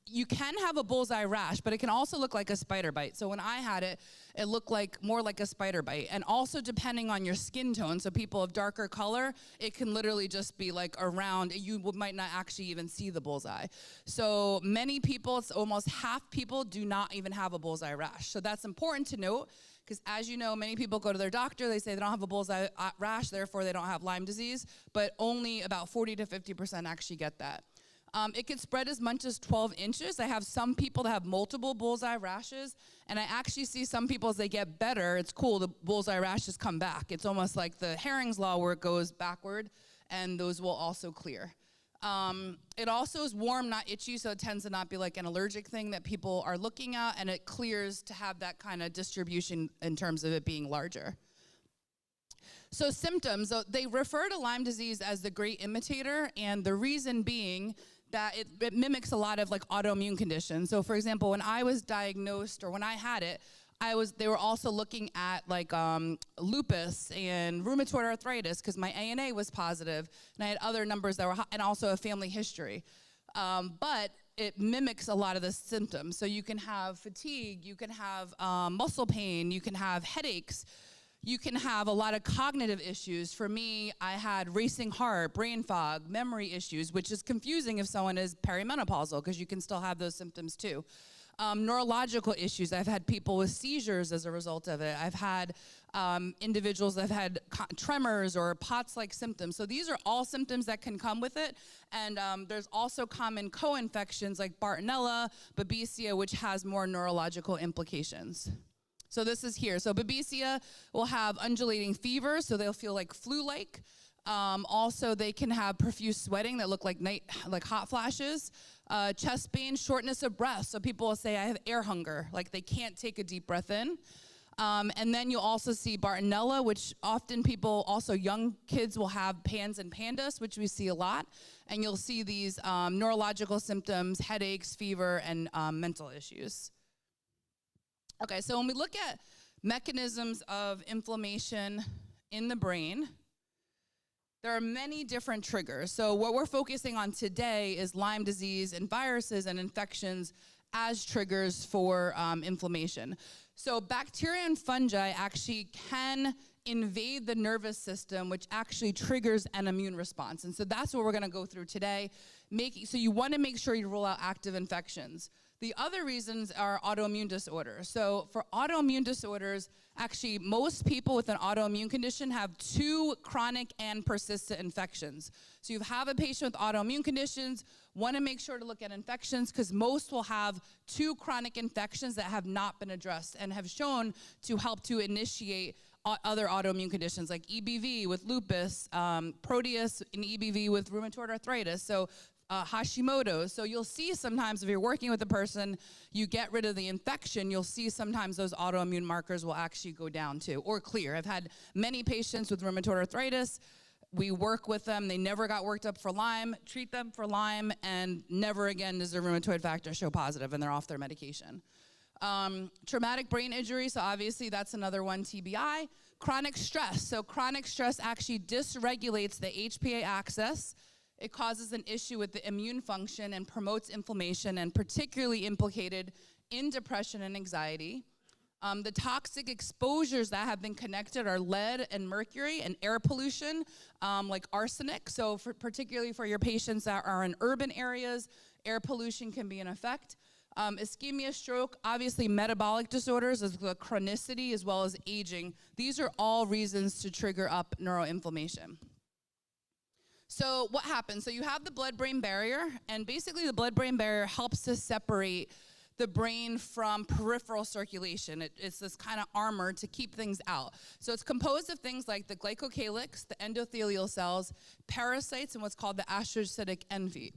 you can have a bullseye rash, but it can also look like a spider bite. So when I had it, it looked more like a spider bite. And also depending on your skin tone, so people of darker color, it can literally just be like around, you might not actually even see the bullseye. So many people, it's almost half people, do not even have a bullseye rash. So that's important to note, because as you know, many people go to their doctor, they say they don't have a bullseye rash, therefore they don't have Lyme disease, but only about 40 to 50% actually get that. It could spread as much as 12 inches. I have some people that have multiple bullseye rashes, and I actually see some people, as they get better, it's cool, the bullseye rashes come back. It's almost like the Herring's Law, where it goes backward, and those will also clear. It also is warm, not itchy, so it tends to not be like an allergic thing that people are looking at, and it clears to have that kind of distribution in terms of it being larger. So symptoms, they refer to Lyme disease as the great imitator, and the reason being that it mimics a lot of like autoimmune conditions. So for example, when I was diagnosed, or when I had it, they were also looking at like lupus and rheumatoid arthritis, because my ANA was positive, and I had other numbers that were high, and also a family history. But it mimics a lot of the symptoms. So you can have fatigue, you can have muscle pain, you can have headaches. You can have a lot of cognitive issues. For me, I had racing heart, brain fog, memory issues, which is confusing if someone is perimenopausal because you can still have those symptoms too. Neurological issues. I've had people with seizures as a result of it. I've had individuals that have had tremors or POTS-like symptoms. So these are all symptoms that can come with it. And there's also common co-infections like Bartonella, Babesia, which has more neurological implications. So this is here. So Babesia will have undulating fever, so they'll feel like flu-like. Also, they can have profuse sweating that look like hot flashes. Chest pain, shortness of breath. So people will say, I have air hunger, like they can't take a deep breath in. And then you'll also see Bartonella, which often people, also young kids will have PANS and PANDAS, which we see a lot. And you'll see these neurological symptoms, headaches, fever, and mental issues. Okay, so when we look at mechanisms of inflammation in the brain, there are many different triggers. So what we're focusing on today is Lyme disease and viruses and infections as triggers for inflammation. So bacteria and fungi actually can invade the nervous system, which actually triggers an immune response. And so that's what we're gonna go through today. So you wanna make sure you rule out active infections. The other reasons are autoimmune disorders. So for autoimmune disorders, actually most people with an autoimmune condition have 2 chronic and persistent infections. So you have a patient with autoimmune conditions, want to make sure to look at infections because most will have 2 chronic infections that have not been addressed and have shown to help to initiate other autoimmune conditions like EBV with lupus, Proteus in EBV with rheumatoid arthritis. So Hashimoto's. So you'll see sometimes if you're working with a person, you get rid of the infection, you'll see sometimes those autoimmune markers will actually go down too, or clear. I've had many patients with rheumatoid arthritis. We work with them, they never got worked up for Lyme, treat them for Lyme, and never again does their rheumatoid factor show positive and they're off their medication. Traumatic brain injury, so obviously that's another one, TBI. Chronic stress, so chronic stress actually dysregulates the HPA axis. It causes an issue with the immune function and promotes inflammation, and particularly implicated in depression and anxiety. The toxic exposures that have been connected are lead and mercury and air pollution, like arsenic. So particularly for your patients that are in urban areas, air pollution can be an effect. Ischemia, stroke, obviously metabolic disorders, as the chronicity as well as aging. These are all reasons to trigger up neuroinflammation. So what happens? So you have the blood-brain barrier, and basically the blood-brain barrier helps to separate the brain from peripheral circulation. It's this kind of armor to keep things out. So it's composed of things like the glycocalyx, the endothelial cells, parasites, and what's called the astrocytic envelope.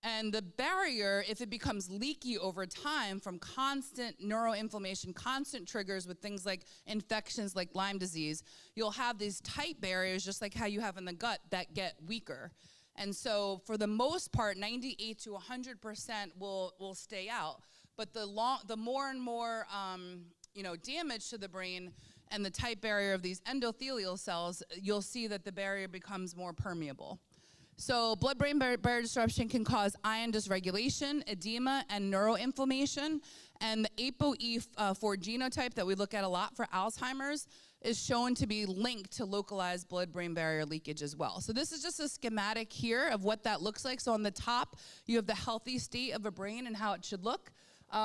And the barrier, if it becomes leaky over time from constant neuroinflammation, constant triggers with things like infections like Lyme disease, you'll have these tight barriers, just like how you have in the gut, that get weaker. And so for the most part, 98 to 100% will stay out. But the more and more damage to the brain and the tight barrier of these endothelial cells, you'll see that the barrier becomes more permeable. So blood-brain barrier disruption can cause ion dysregulation, edema, and neuroinflammation. And the ApoE4 genotype that we look at a lot for Alzheimer's is shown to be linked to localized blood-brain barrier leakage as well. So this is just a schematic here of what that looks like. So on the top, you have the healthy state of a brain and how it should look.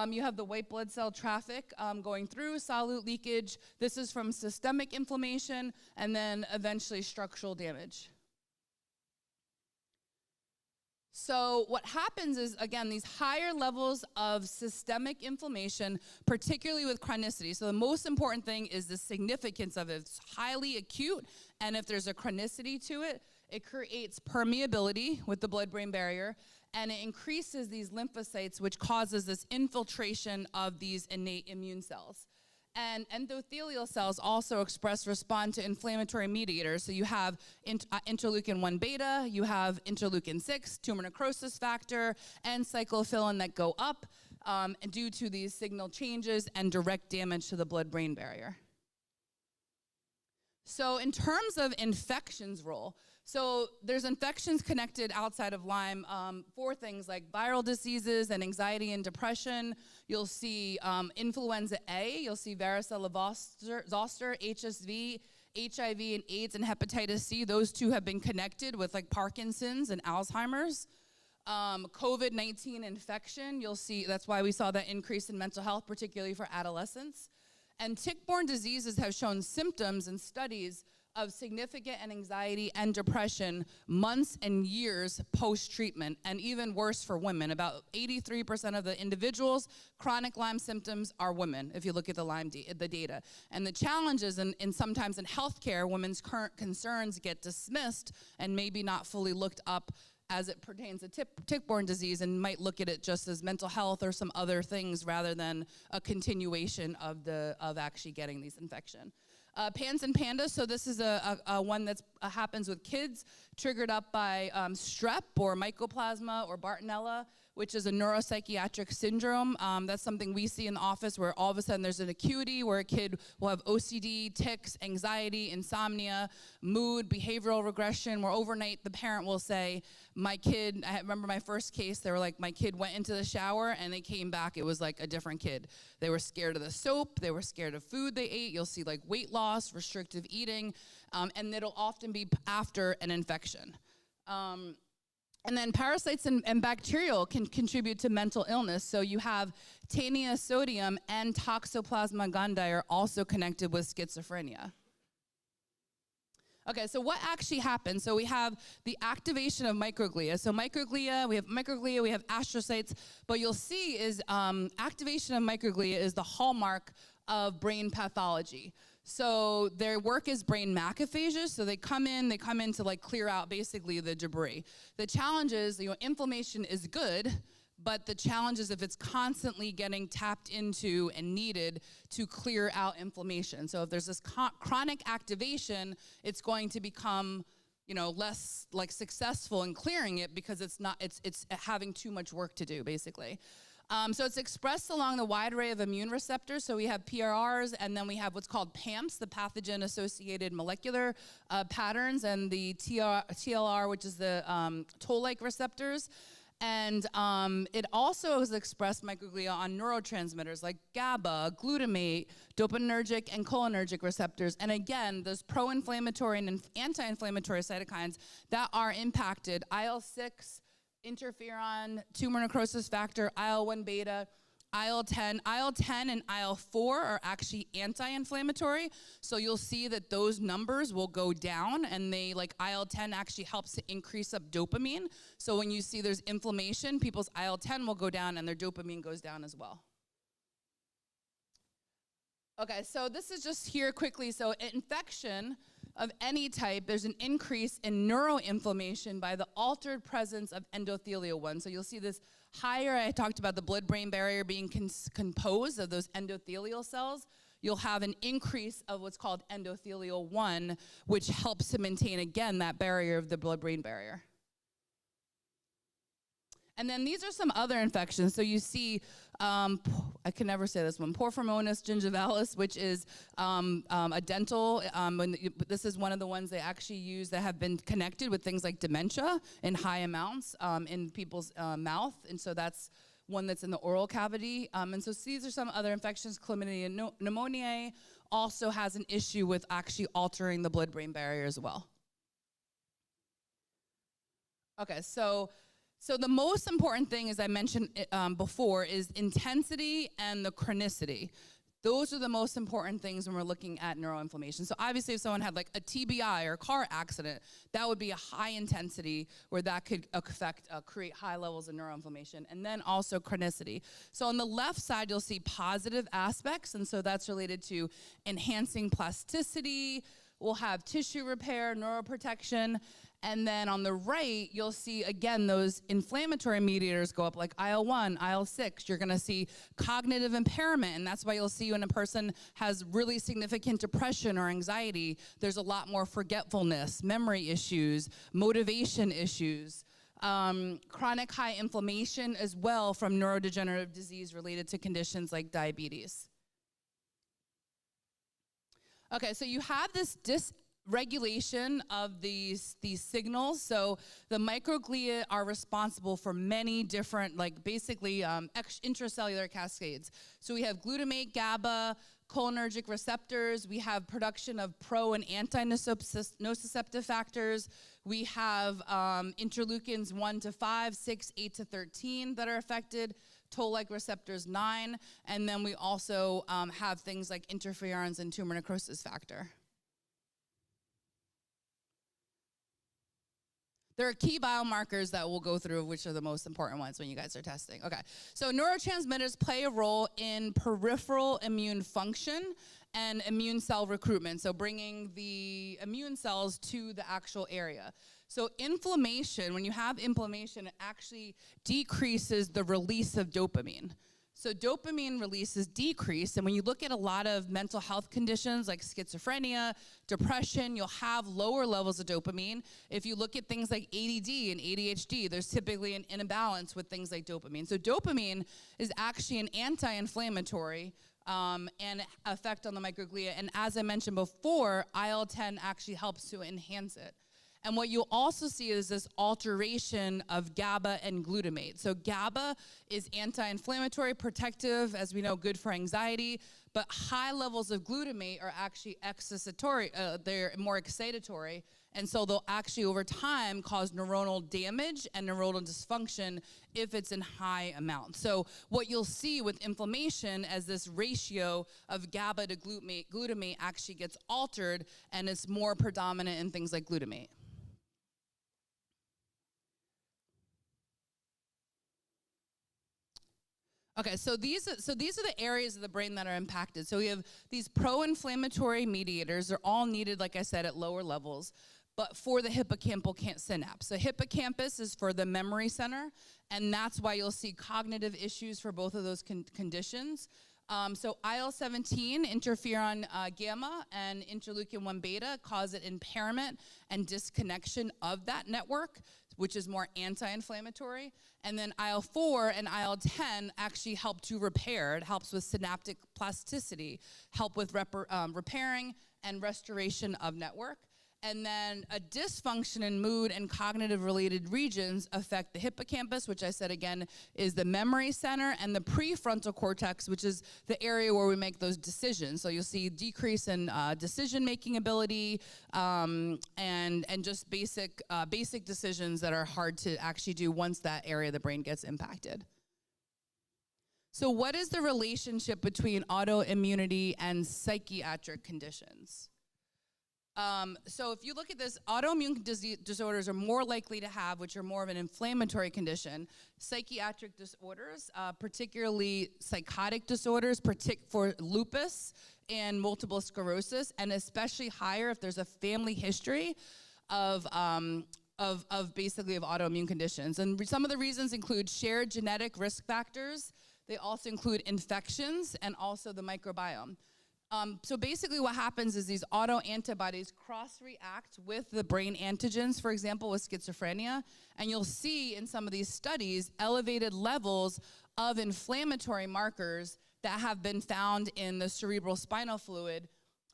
You have the white blood cell traffic going through, solute leakage. This is from systemic inflammation, and then eventually structural damage. So what happens is, again, these higher levels of systemic inflammation, particularly with chronicity. So the most important thing is the significance of it. It's highly acute, and if there's a chronicity to it, it creates permeability with the blood-brain barrier, and it increases these lymphocytes, which causes this infiltration of these innate immune cells. And endothelial cells also respond to inflammatory mediators. So you have interleukin-1 beta, you have interleukin-6, tumor necrosis factor, and cyclophilin that go up due to these signal changes and direct damage to the blood-brain barrier. So in terms of infections role, so there's infections connected outside of Lyme for things like viral diseases and anxiety and depression. You'll see influenza A, you'll see varicella zoster, HSV, HIV and AIDS and hepatitis C. Those two have been connected with like Parkinson's and Alzheimer's. COVID-19 infection, you'll see, that's why we saw that increase in mental health, particularly for adolescents. And tick-borne diseases have shown symptoms in studies of significant anxiety and depression months and years post-treatment, and even worse for women. About 83% of the individuals, chronic Lyme symptoms are women, if you look at the Lyme the data. And the challenges, in sometimes in healthcare, women's current concerns get dismissed and maybe not fully looked up as it pertains to tick-borne disease, and might look at it just as mental health or some other things rather than a continuation of actually getting these infection. PANS and pandas, so this is a one that happens with kids, triggered up by strep or mycoplasma or Bartonella, which is a neuropsychiatric syndrome. That's something we see in the office where all of a sudden there's an acuity where a kid will have OCD, tics, anxiety, insomnia, mood, behavioral regression, where overnight the parent will say, my kid, I remember my first case, they were like, my kid went into the shower and they came back, it was like a different kid. They were scared of the soap, they were scared of food they ate. You'll see like weight loss, restrictive eating, and it'll often be after an infection. And then parasites and bacterial can contribute to mental illness. So you have Taenia sodium and Toxoplasma gondii are also connected with schizophrenia. Okay, so what actually happens? So we have the activation of microglia. So we have astrocytes, but you'll see is activation of microglia is the hallmark of brain pathology. So their work is brain macrophages, so they come in to like clear out basically the debris. The challenge is, inflammation is good, but the challenge is if it's constantly getting tapped into and needed to clear out inflammation. So if there's this chronic activation, it's going to become, less like successful in clearing it because it's having too much work to do, basically. So it's expressed along the wide array of immune receptors. So we have PRRs, and then we have what's called PAMPs, the pathogen-associated molecular patterns, and the TLR, which is the toll-like receptors. And it also is expressed microglia on neurotransmitters like GABA, glutamate, dopaminergic, and cholinergic receptors. And again, those pro-inflammatory and anti-inflammatory cytokines that are impacted, IL-6, interferon, tumor necrosis factor, IL-1 beta, IL-10. IL-10 and IL-4 are actually anti-inflammatory, so you'll see that those numbers will go down, and IL-10 actually helps to increase up dopamine. So when you see there's inflammation, people's IL-10 will go down and their dopamine goes down as well. Okay, so this is just here quickly. So infection of any type, there's an increase in neuroinflammation by the altered presence of endothelial 1. So you'll see this higher, I talked about the blood-brain barrier being composed of those endothelial cells. You'll have an increase of what's called endothelial 1, which helps to maintain, again, that barrier of the blood-brain barrier. And then these are some other infections. So you see, I can never say this one, Porphyromonas gingivalis, which is a dental, this is one of the ones they actually use that have been connected with things like dementia in high amounts in people's mouth. And so that's one that's in the oral cavity. And so these are some other infections. Chlamydia pneumoniae also has an issue with actually altering the blood-brain barrier as well. Okay, so the most important thing, as I mentioned before, is intensity and the chronicity. Those are the most important things when we're looking at neuroinflammation. So obviously if someone had like a TBI or a car accident, that would be a high intensity where that could create high levels of neuroinflammation. And then also chronicity. So on the left side, you'll see positive aspects. And so that's related to enhancing plasticity. We'll have tissue repair, neuroprotection. And then on the right, you'll see, again, those inflammatory mediators go up like IL-1, IL-6. You're going to see cognitive impairment, and that's why you'll see when a person has really significant depression or anxiety, there's a lot more forgetfulness, memory issues, motivation issues, chronic high inflammation as well from neurodegenerative disease related to conditions like diabetes. Okay, so you have this regulation of these signals. So the microglia are responsible for many different, like basically intracellular cascades. So we have glutamate, GABA, cholinergic receptors. We have production of pro and anti-nociceptive factors. We have interleukins 1 to 5, 6, 8 to 13 that are affected. Toll-like receptors 9. And then we also have things like interferons and tumor necrosis factor. There are key biomarkers that we'll go through, which are the most important ones when you guys are testing. Okay, so neurotransmitters play a role in peripheral immune function and immune cell recruitment, so bringing the immune cells to the actual area. So inflammation, when you have inflammation, it actually decreases the release of dopamine. So dopamine release is decreased, and when you look at a lot of mental health conditions like schizophrenia, depression, you'll have lower levels of dopamine. If you look at things like ADD and ADHD, there's typically an imbalance with things like dopamine. So dopamine is actually an anti-inflammatory and effect on the microglia, and as I mentioned before, IL-10 actually helps to enhance it. And what you'll also see is this alteration of GABA and glutamate. So GABA is anti-inflammatory, protective, as we know, good for anxiety, but high levels of glutamate are actually excitatory, they're more excitatory, and so they'll actually over time cause neuronal damage and neuronal dysfunction if it's in high amounts. So what you'll see with inflammation as this ratio of GABA to glutamate actually gets altered, and it's more predominant in things like glutamate. Okay, so these are the areas of the brain that are impacted. So we have these pro-inflammatory mediators. They're all needed, like I said, at lower levels, but for the hippocampal synapse. So hippocampus is for the memory center, and that's why you'll see cognitive issues for both of those conditions. So IL-17, interferon gamma, and interleukin-1 beta cause an impairment and disconnection of that network, which is more anti-inflammatory. And then IL-4 and IL-10 actually help to repair. It helps with synaptic plasticity, help with repairing and restoration of network. And then a dysfunction in mood and cognitive related regions affect the hippocampus, which I said again is the memory center, and the prefrontal cortex, which is the area where we make those decisions. So you'll see decrease in decision-making ability and just basic decisions that are hard to actually do once that area of the brain gets impacted. So what is the relationship between autoimmunity and psychiatric conditions? So if you look at this, autoimmune disorders are more likely to have, which are more of an inflammatory condition, psychiatric disorders, particularly psychotic disorders, for lupus and multiple sclerosis, and especially higher if there's a family history of basically of autoimmune conditions. And some of the reasons include shared genetic risk factors. They also include infections and also the microbiome. So basically what happens is these autoantibodies cross-react with the brain antigens, for example, with schizophrenia, and you'll see in some of these studies elevated levels of inflammatory markers that have been found in the cerebral spinal fluid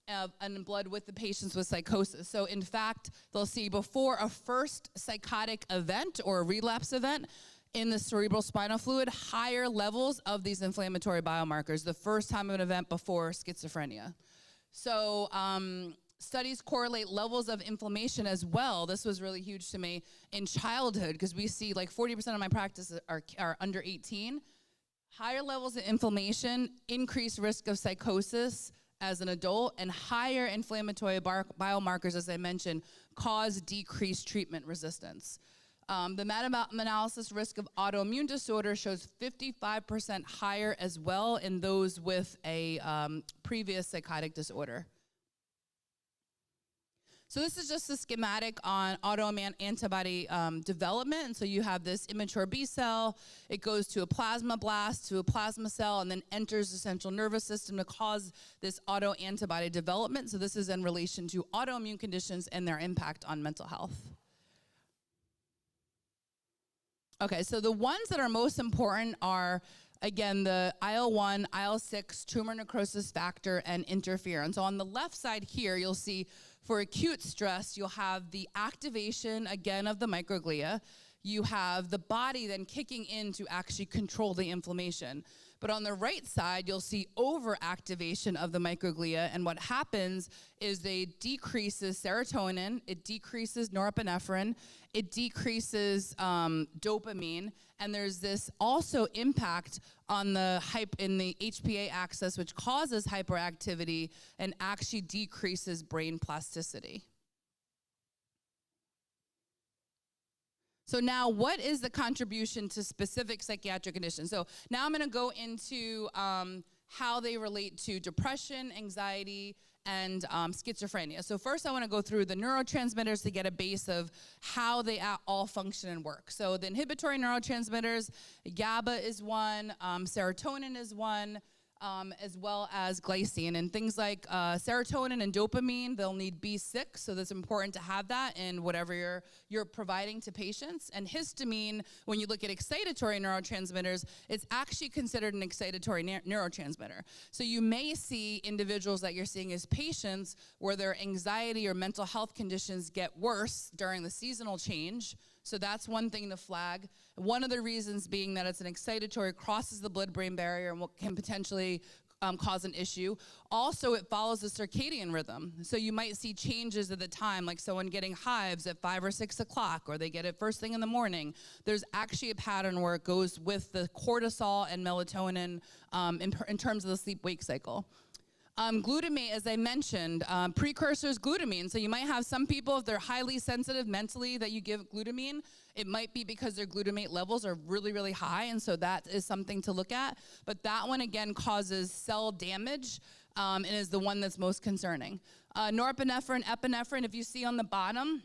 and blood with the patients with psychosis. So in fact, they'll see before a first psychotic event or a relapse event, in the cerebral spinal fluid, higher levels of these inflammatory biomarkers the first time of an event before schizophrenia. So studies correlate levels of inflammation as well. This was really huge to me in childhood, because we see like 40% of my practice are under 18. Higher levels of inflammation, increased risk of psychosis as an adult, and higher inflammatory biomarkers, as I mentioned, cause decreased treatment resistance. The meta-analysis risk of autoimmune disorder shows 55% higher as well in those with a previous psychotic disorder. So this is just a schematic on autoimmune antibody development. And so you have this immature B cell, it goes to a plasmablast, to a plasma cell, and then enters the central nervous system to cause this autoantibody development. So this is in relation to autoimmune conditions and their impact on mental health. Okay, so the ones that are most important are again, the IL-1, IL-6, tumor necrosis factor, and interferon. So on the left side here, you'll see for acute stress, you'll have the activation, again, of the microglia. You have the body then kicking in to actually control the inflammation. But on the right side, you'll see overactivation of the microglia, and what happens is they decreases serotonin, it decreases norepinephrine, it decreases dopamine, and there's this also impact on the in the HPA axis, which causes hyperactivity and actually decreases brain plasticity. So now, what is the contribution to specific psychiatric conditions? So now I'm going to go into how they relate to depression, anxiety, and schizophrenia. So first, I want to go through the neurotransmitters to get a base of how they all function and work. So the inhibitory neurotransmitters, GABA is one, serotonin is one, as well as glycine. And things like serotonin and dopamine, they'll need B6, so that's important to have that in whatever you're providing to patients. And histamine, when you look at excitatory neurotransmitters, it's actually considered an excitatory neurotransmitter. So you may see individuals that you're seeing as patients where their anxiety or mental health conditions get worse during the seasonal change. So that's one thing to flag. One of the reasons being that it's an excitatory, crosses the blood-brain barrier, and can potentially cause an issue. Also, it follows the circadian rhythm. So you might see changes at the time, like someone getting hives at 5 or 6 o'clock, or they get it first thing in the morning. There's actually a pattern where it goes with the cortisol and melatonin in terms of the sleep-wake cycle. Glutamate, as I mentioned, precursors glutamine. So you might have some people, if they're highly sensitive mentally, that you give glutamine. It might be because their glutamate levels are really, really high, and so that is something to look at. But that one, again, causes cell damage and is the one that's most concerning. Norepinephrine, epinephrine, if you see on the bottom,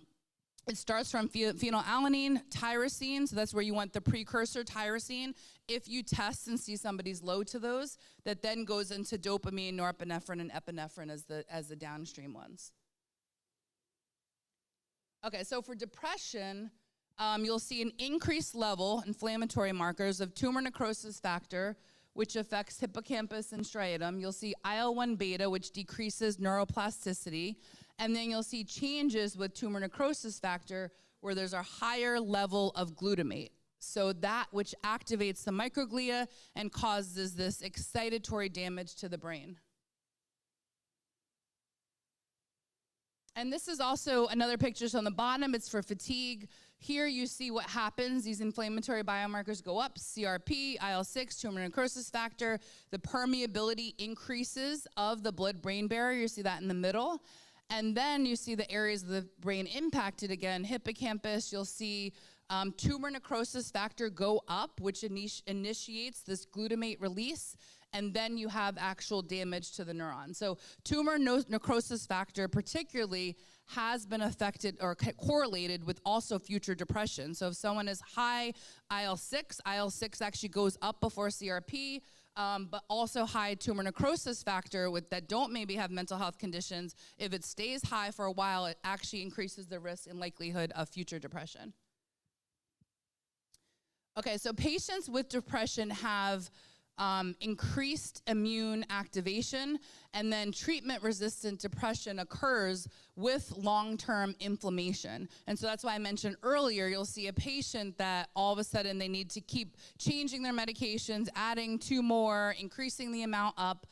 it starts from phenylalanine, tyrosine, so that's where you want the precursor tyrosine. If you test and see somebody's low to those, that then goes into dopamine, norepinephrine, and epinephrine as the downstream ones. Okay, so for depression, you'll see an increased level, inflammatory markers, of tumor necrosis factor, which affects hippocampus and striatum. You'll see IL-1 beta, which decreases neuroplasticity. And then you'll see changes with tumor necrosis factor where there's a higher level of glutamate. So that which activates the microglia and causes this excitatory damage to the brain. And this is also another picture. So on the bottom, it's for fatigue. Here you see what happens. These inflammatory biomarkers go up, CRP, IL-6, tumor necrosis factor. The permeability increases of the blood-brain barrier. You see that in the middle. And then you see the areas of the brain impacted again, hippocampus. You'll see tumor necrosis factor go up, which initiates this glutamate release. And then you have actual damage to the neuron. So tumor necrosis factor particularly has been affected or correlated with also future depression. So if someone is high IL-6, IL-6 actually goes up before CRP, but also high tumor necrosis factor that don't maybe have mental health conditions. If it stays high for a while, it actually increases the risk and likelihood of future depression. Okay, so patients with depression have increased immune activation, and then treatment-resistant depression occurs with long-term inflammation. And so that's why I mentioned earlier, you'll see a patient that all of a sudden they need to keep changing their medications, adding 2 more, increasing the amount up.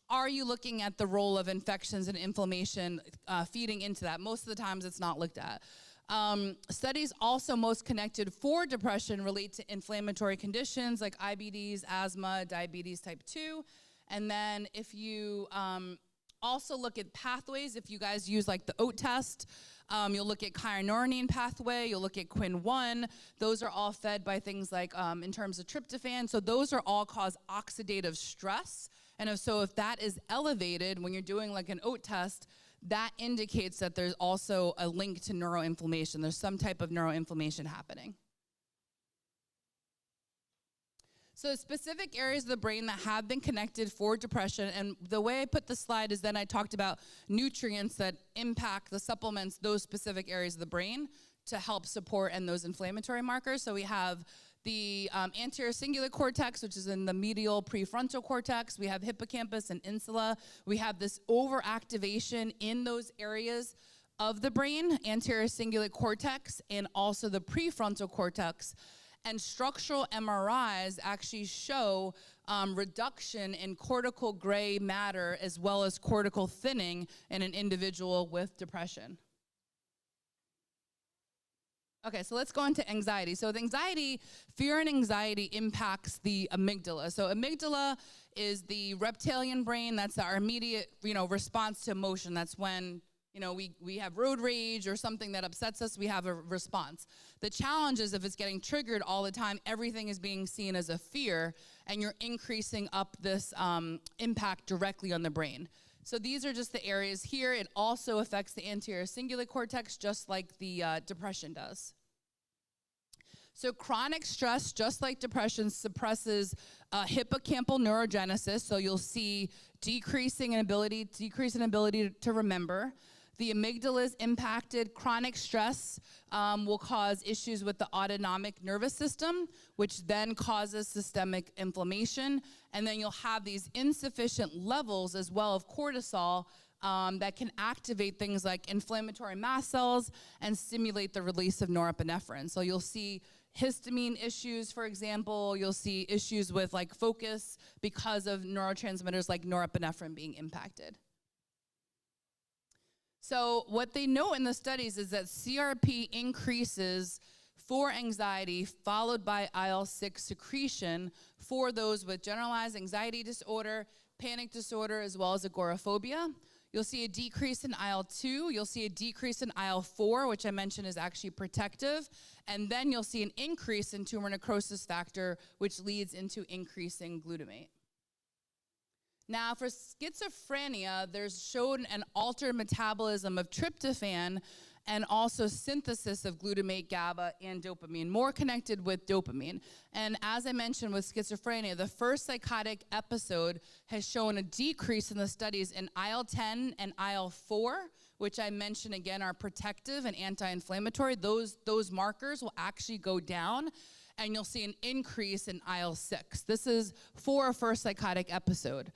Are you looking at the role of infections and inflammation feeding into that? Most of the times it's not looked at. Studies also most connected for depression relate to inflammatory conditions like IBDs, asthma, diabetes type 2. And then if you also look at pathways, if you guys use like the OAT test, you'll look at kynurenine pathway, you'll look at Quin1. Those are all fed by things like in terms of tryptophan. So those are all cause oxidative stress. And if that is elevated when you're doing like an OAT test, that indicates that there's also a link to neuroinflammation. There's some type of neuroinflammation happening. So specific areas of the brain that have been connected for depression, and the way I put the slide is then I talked about nutrients that impact the supplements, those specific areas of the brain to help support and those inflammatory markers. So we have the anterior cingulate cortex, which is in the medial prefrontal cortex. We have hippocampus and insula. We have this overactivation in those areas of the brain, anterior cingulate cortex, and also the prefrontal cortex. And structural MRIs actually show reduction in cortical gray matter as well as cortical thinning in an individual with depression. Okay, so let's go into anxiety. So with anxiety, fear and anxiety impacts the amygdala. So amygdala is the reptilian brain. That's our immediate, response to emotion. That's when, we have road rage or something that upsets us, we have a response. The challenge is if it's getting triggered all the time, everything is being seen as a fear, and you're increasing up this impact directly on the brain. So these are just the areas here. It also affects the anterior cingulate cortex, just like the depression does. So chronic stress, just like depression, suppresses hippocampal neurogenesis. So you'll see decrease in ability to remember. The amygdala is impacted. Chronic stress will cause issues with the autonomic nervous system, which then causes systemic inflammation. And then you'll have these insufficient levels as well of cortisol that can activate things like inflammatory mast cells and stimulate the release of norepinephrine. So you'll see histamine issues, for example. You'll see issues with focus because of neurotransmitters like norepinephrine being impacted. So what they know in the studies is that CRP increases for anxiety, followed by IL-6 secretion for those with generalized anxiety disorder, panic disorder, as well as agoraphobia. You'll see a decrease in IL-2. You'll see a decrease in IL-4, which I mentioned is actually protective. And then you'll see an increase in tumor necrosis factor, which leads into increasing glutamate. Now, for schizophrenia, there's shown an altered metabolism of tryptophan and also synthesis of glutamate, GABA, and dopamine, more connected with dopamine. And as I mentioned with schizophrenia, the first psychotic episode has shown a decrease in the studies in IL-10 and IL-4, which I mentioned again are protective and anti-inflammatory. Those markers will actually go down, and you'll see an increase in IL-6. This is for a first psychotic episode.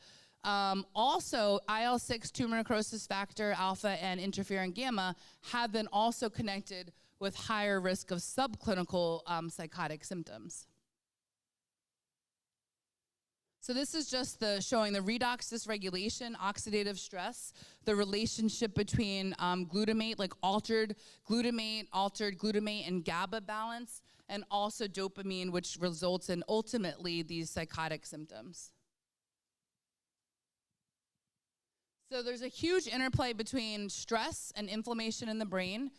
Also, IL-6, tumor necrosis factor, alpha, and interferon gamma have been also connected with higher risk of subclinical psychotic symptoms. So this is just showing the redox dysregulation, oxidative stress, the relationship between glutamate, like altered glutamate and GABA balance, and also dopamine, which results in ultimately these psychotic symptoms. So there's a huge interplay between stress and inflammation in the brain.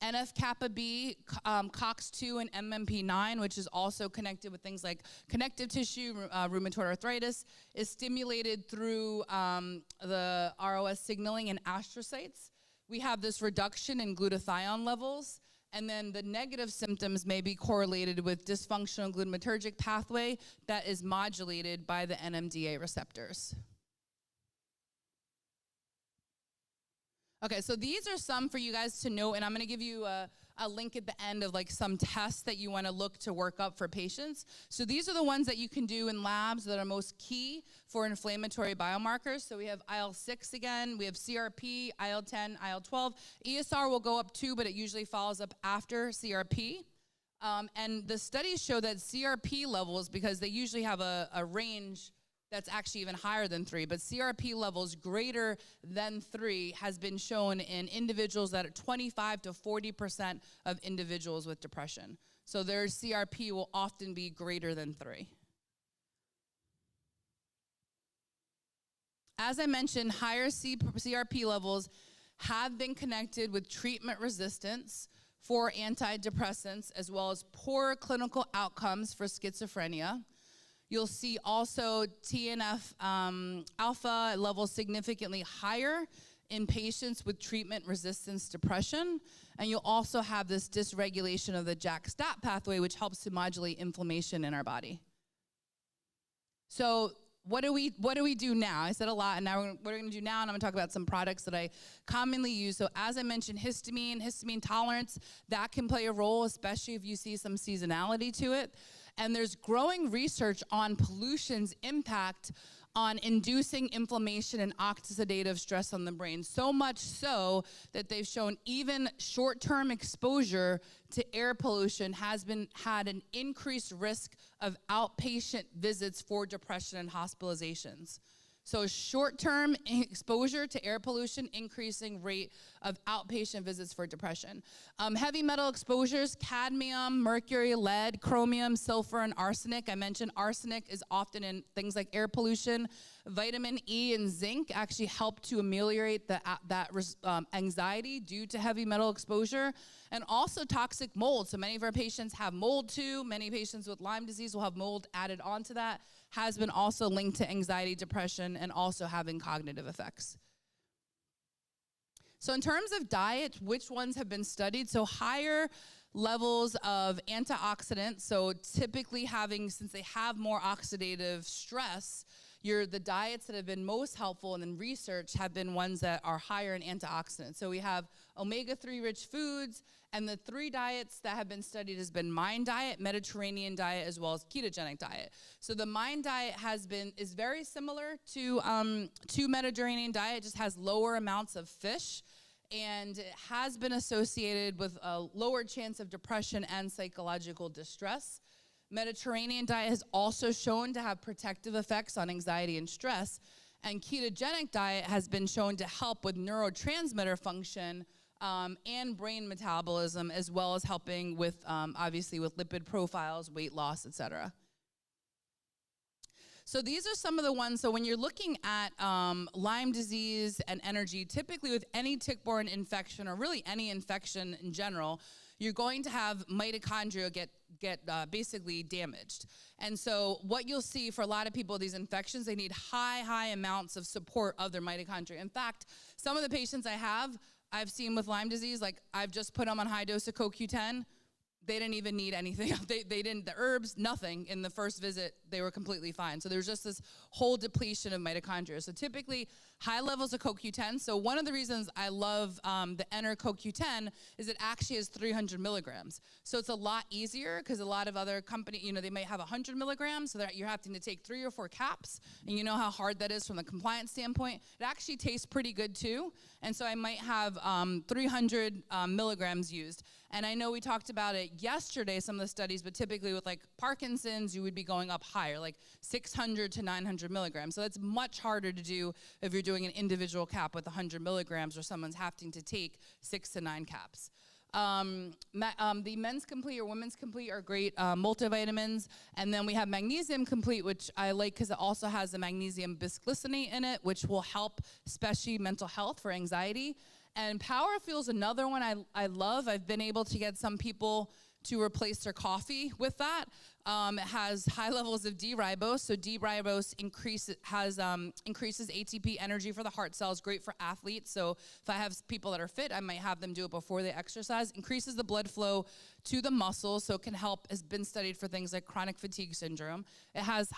NF-kappa B, COX-2, and MMP9, which is also connected with things like connective tissue, rheumatoid arthritis, is stimulated through the ROS signaling and astrocytes. We have this reduction in glutathione levels, and then the negative symptoms may be correlated with dysfunctional glutamatergic pathway that is modulated by the NMDA receptors. Okay, so these are some for you guys to know, and I'm going to give you a link at the end of some tests that you want to look to work up for patients. So these are the ones that you can do in labs that are most key for inflammatory biomarkers. So we have IL-6 again, we have CRP, IL-10, IL-12. ESR will go up too, but it usually follows up after CRP. And the studies show that CRP levels, because they usually have a range that's actually even higher than 3, but CRP levels greater than 3 has been shown in individuals that are 25 to 40% of individuals with depression. So their CRP will often be greater than 3. As I mentioned, higher CRP levels have been connected with treatment resistance for antidepressants, as well as poor clinical outcomes for schizophrenia. You'll see also TNF alpha levels significantly higher in patients with treatment-resistant depression. And you'll also have this dysregulation of the JAK-STAT pathway, which helps to modulate inflammation in our body. So what do we do now? I said a lot, and now what we're going to do now, and I'm going to talk about some products that I commonly use. So as I mentioned, histamine tolerance, that can play a role, especially if you see some seasonality to it. And there's growing research on pollution's impact on inducing inflammation and oxidative stress on the brain. So much so that they've shown even short-term exposure to air pollution had an increased risk of outpatient visits for depression and hospitalizations. So short-term exposure to air pollution, increasing rate of outpatient visits for depression. Heavy metal exposures, cadmium, mercury, lead, chromium, sulfur, and arsenic. I mentioned arsenic is often in things like air pollution. Vitamin E and zinc actually help to ameliorate that anxiety due to heavy metal exposure. And also toxic mold. So many of our patients have mold too. Many patients with Lyme disease will have mold added onto that. Has been also linked to anxiety, depression, and also having cognitive effects. So in terms of diet, which ones have been studied? So higher levels of antioxidants, so typically since they have more oxidative stress, the diets that have been most helpful and in research have been ones that are higher in antioxidants. So we have omega-3 rich foods, and the 3 diets that have been studied has been MIND diet, Mediterranean diet, as well as ketogenic diet. So the MIND diet is very similar to Mediterranean diet, just has lower amounts of fish, and it has been associated with a lower chance of depression and psychological distress. Mediterranean diet has also shown to have protective effects on anxiety and stress, and ketogenic diet has been shown to help with neurotransmitter function and brain metabolism, as well as helping with, obviously, with lipid profiles, weight loss, etc. So these are some of the ones. So when you're looking at Lyme disease and energy, typically with any tick-borne infection, or really any infection in general, you're going to have mitochondria get basically damaged. And so what you'll see for a lot of people with these infections, they need high amounts of support of their mitochondria. In fact, some of the patients I've seen with Lyme disease, like I've just put them on high dose of CoQ10. They didn't even need anything. They didn't, the herbs, nothing. In the first visit, they were completely fine. So there was just this whole depletion of mitochondria. So typically, high levels of CoQ10. So one of the reasons I love the Enter CoQ10 is it actually has 300 milligrams. So it's a lot easier, because a lot of other companies, they might have 100 milligrams, so that you're having to take 3 or 4 caps, and you know how hard that is from the compliance standpoint. It actually tastes pretty good too, and so I might have 300 milligrams used. And I know we talked about it yesterday, some of the studies, but typically with like Parkinson's, you would be going up higher, like 600 to 900 milligrams. So that's much harder to do if you're doing an individual cap with 100 milligrams, or someone's having to take 6 to 9 caps. The Men's Complete or Women's Complete are great multivitamins. And then we have Magnesium Complete, which I like because it also has the magnesium bisglycinate in it, which will help, especially mental health for anxiety. And Power Fuel's another one I love. I've been able to get some people to replace their coffee with that. It has high levels of D-ribose. So D-ribose increases ATP energy for the heart cells, great for athletes. So if I have people that are fit, I might have them do it before they exercise. Increases the blood flow to the muscles, so it can help, has been studied for things like chronic fatigue syndrome. It has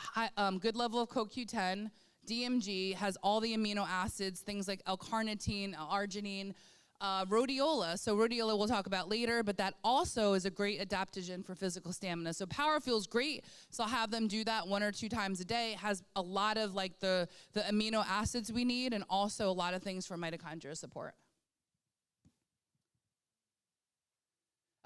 good level of CoQ10. DMG has all the amino acids, things like L-carnitine, L-arginine, rhodiola. So rhodiola we'll talk about later, but that also is a great adaptogen for physical stamina. So Power Fuel's great, so I'll have them do that 1 or 2 times a day. It has a lot of like the amino acids we need, and also a lot of things for mitochondria support.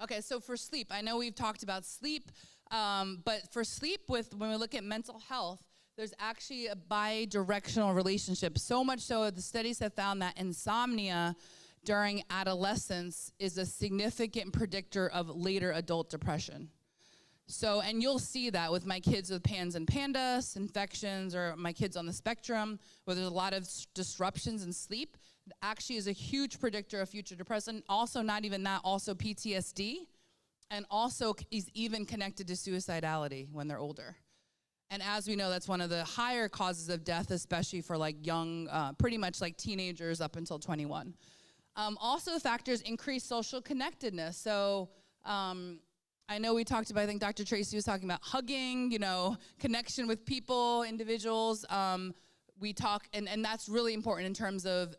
Okay, so for sleep, I know we've talked about sleep, but for sleep, when we look at mental health, there's actually a bi-directional relationship. So much so, the studies have found that insomnia during adolescence is a significant predictor of later adult depression. So, and you'll see that with my kids with PANS and PANDAS infections, or my kids on the spectrum, where there's a lot of disruptions in sleep. It actually is a huge predictor of future depression. Also, not even that, also PTSD, and also is even connected to suicidality when they're older. And as we know, that's one of the higher causes of death, especially for like young, pretty much like teenagers up until 21. Also, factors increase social connectedness. So I know we talked about, I think Dr. Tracy was talking about hugging, connection with people, individuals. We talk, and that's really important in terms of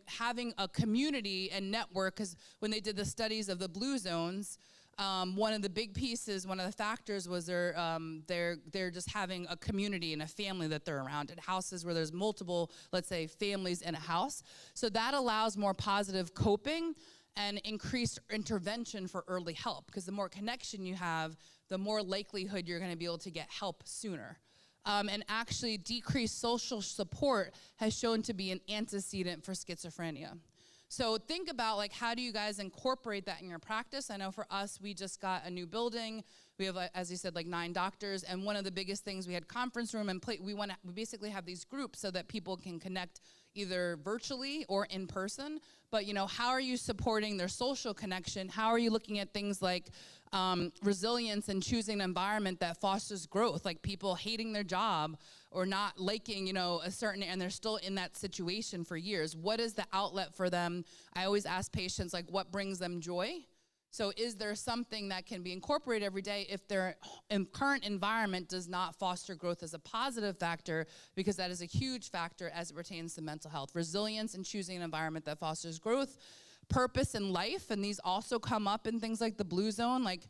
having a community and network, because when they did the studies of the blue zones, One of the big pieces, one of the factors was they're just having a community and a family that they're around at houses where there's multiple, let's say, families in a house. So that allows more positive coping and increased intervention for early help, because the more connection you have, the more likelihood you're going to be able to get help sooner. And actually, decreased social support has shown to be an antecedent for schizophrenia. So think about, like, how do you guys incorporate that in your practice? I know for us, we just got a new building. We have, as you said, like 9 doctors. And one of the biggest things, we had conference room and we basically have these groups so that people can connect either virtually or in person. But, how are you supporting their social connection? How are you looking at things like resilience and choosing an environment that fosters growth, like people hating their job or not liking, a certain, and they're still in that situation for years. What is the outlet for them? I always ask patients, like, what brings them joy? So is there something that can be incorporated every day if their current environment does not foster growth as a positive factor, because that is a huge factor as it pertains to mental health. Resilience and choosing an environment that fosters growth, purpose in life, and these also come up in things like the blue zone. Like,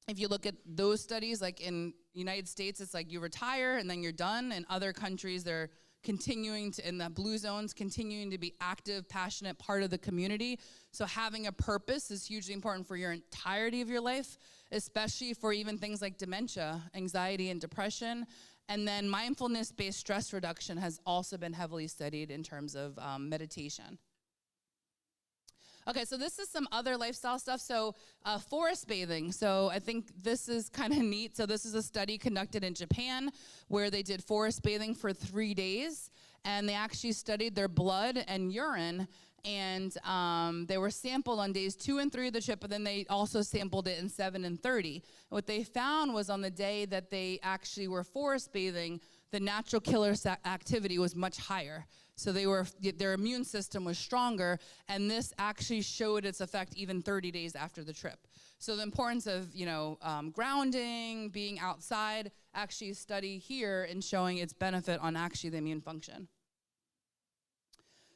if you look at those studies, like in United States, it's like you retire and then you're done. In other countries, they're continuing to, in the blue zones, continuing to be active, passionate part of the community. So having a purpose is hugely important for your entirety of your life, especially for even things like dementia, anxiety, and depression. And then mindfulness-based stress reduction has also been heavily studied in terms of meditation. Okay, so this is some other lifestyle stuff. So forest bathing. So I think this is kind of neat. So this is a study conducted in Japan where they did forest bathing for 3 days, and they actually studied their blood and urine, and they were sampled on days 2 and 3 of the trip, but then they also sampled it in 7 and 30. What they found was on the day that they actually were forest bathing, the natural killer activity was much higher. So their immune system was stronger, and this actually showed its effect even 30 days after the trip. So the importance of, grounding, being outside, actually study here and showing its benefit on actually the immune function.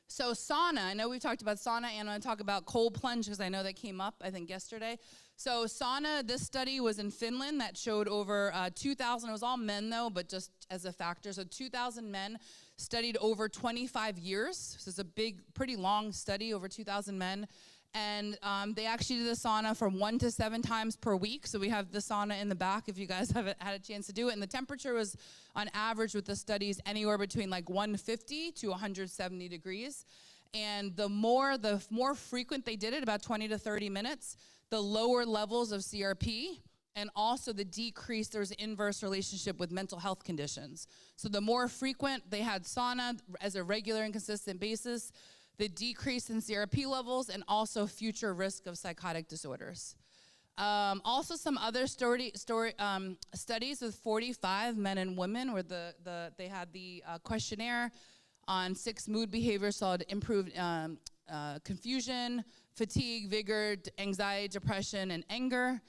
So sauna, I know we've talked about sauna, and I want to talk about cold plunge because I know that came up, I think, yesterday. So sauna, this study was in Finland that showed over 2,000, it was all men though, but just as a factor. So 2,000 men studied over 25 years. So it's a big, pretty long study, over 2,000 men. And they actually did the sauna from 1 to 7 times per week. So we have the sauna in the back if you guys haven't had a chance to do it. And the temperature was, on average with the studies, anywhere between like 150 to 170 degrees. And the more frequent they did it, about 20 to 30 minutes, the lower levels of CRP, and also the decrease, there's an inverse relationship with mental health conditions. So the more frequent they had sauna as a regular and consistent basis, the decrease in CRP levels, and also future risk of psychotic disorders. Also some other studies with 45 men and women where they had the questionnaire on 6 mood behaviors, saw improved confusion, fatigue, vigor, anxiety, depression, and anger.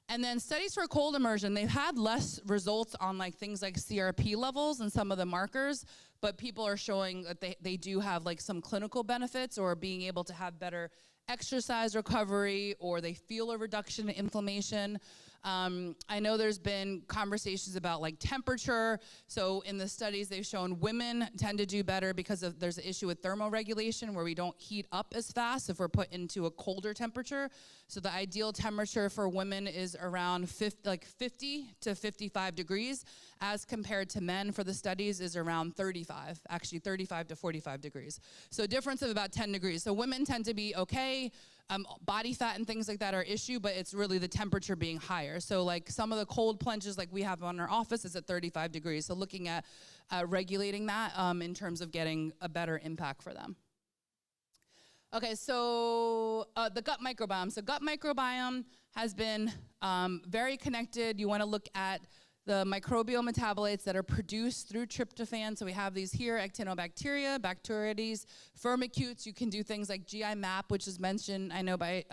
And then studies for cold immersion, they've had less results on like things like CRP levels and some of the markers, but people are showing that they do have like some clinical benefits, or being able to have better exercise recovery, or they feel a reduction in inflammation. I know there's been conversations about like temperature. So in the studies, they've shown women tend to do better because there's an issue with thermoregulation where we don't heat up as fast if we're put into a colder temperature. So the ideal temperature for women is around 50 to 55 degrees, as compared to men for the studies is around 35 to 45 degrees. So a difference of about 10 degrees. So women tend to be okay. Body fat and things like that are issue, but it's really the temperature being higher. So like some of the cold plunges like we have on our office is at 35 degrees. So looking at regulating that in terms of getting a better impact for them. Okay, so the gut microbiome. So gut microbiome has been very connected. You want to look at the microbial metabolites that are produced through tryptophan. So we have these here: actinobacteria, Bacteroides, firmicutes. You can do things like GI map, which is mentioned, I know, by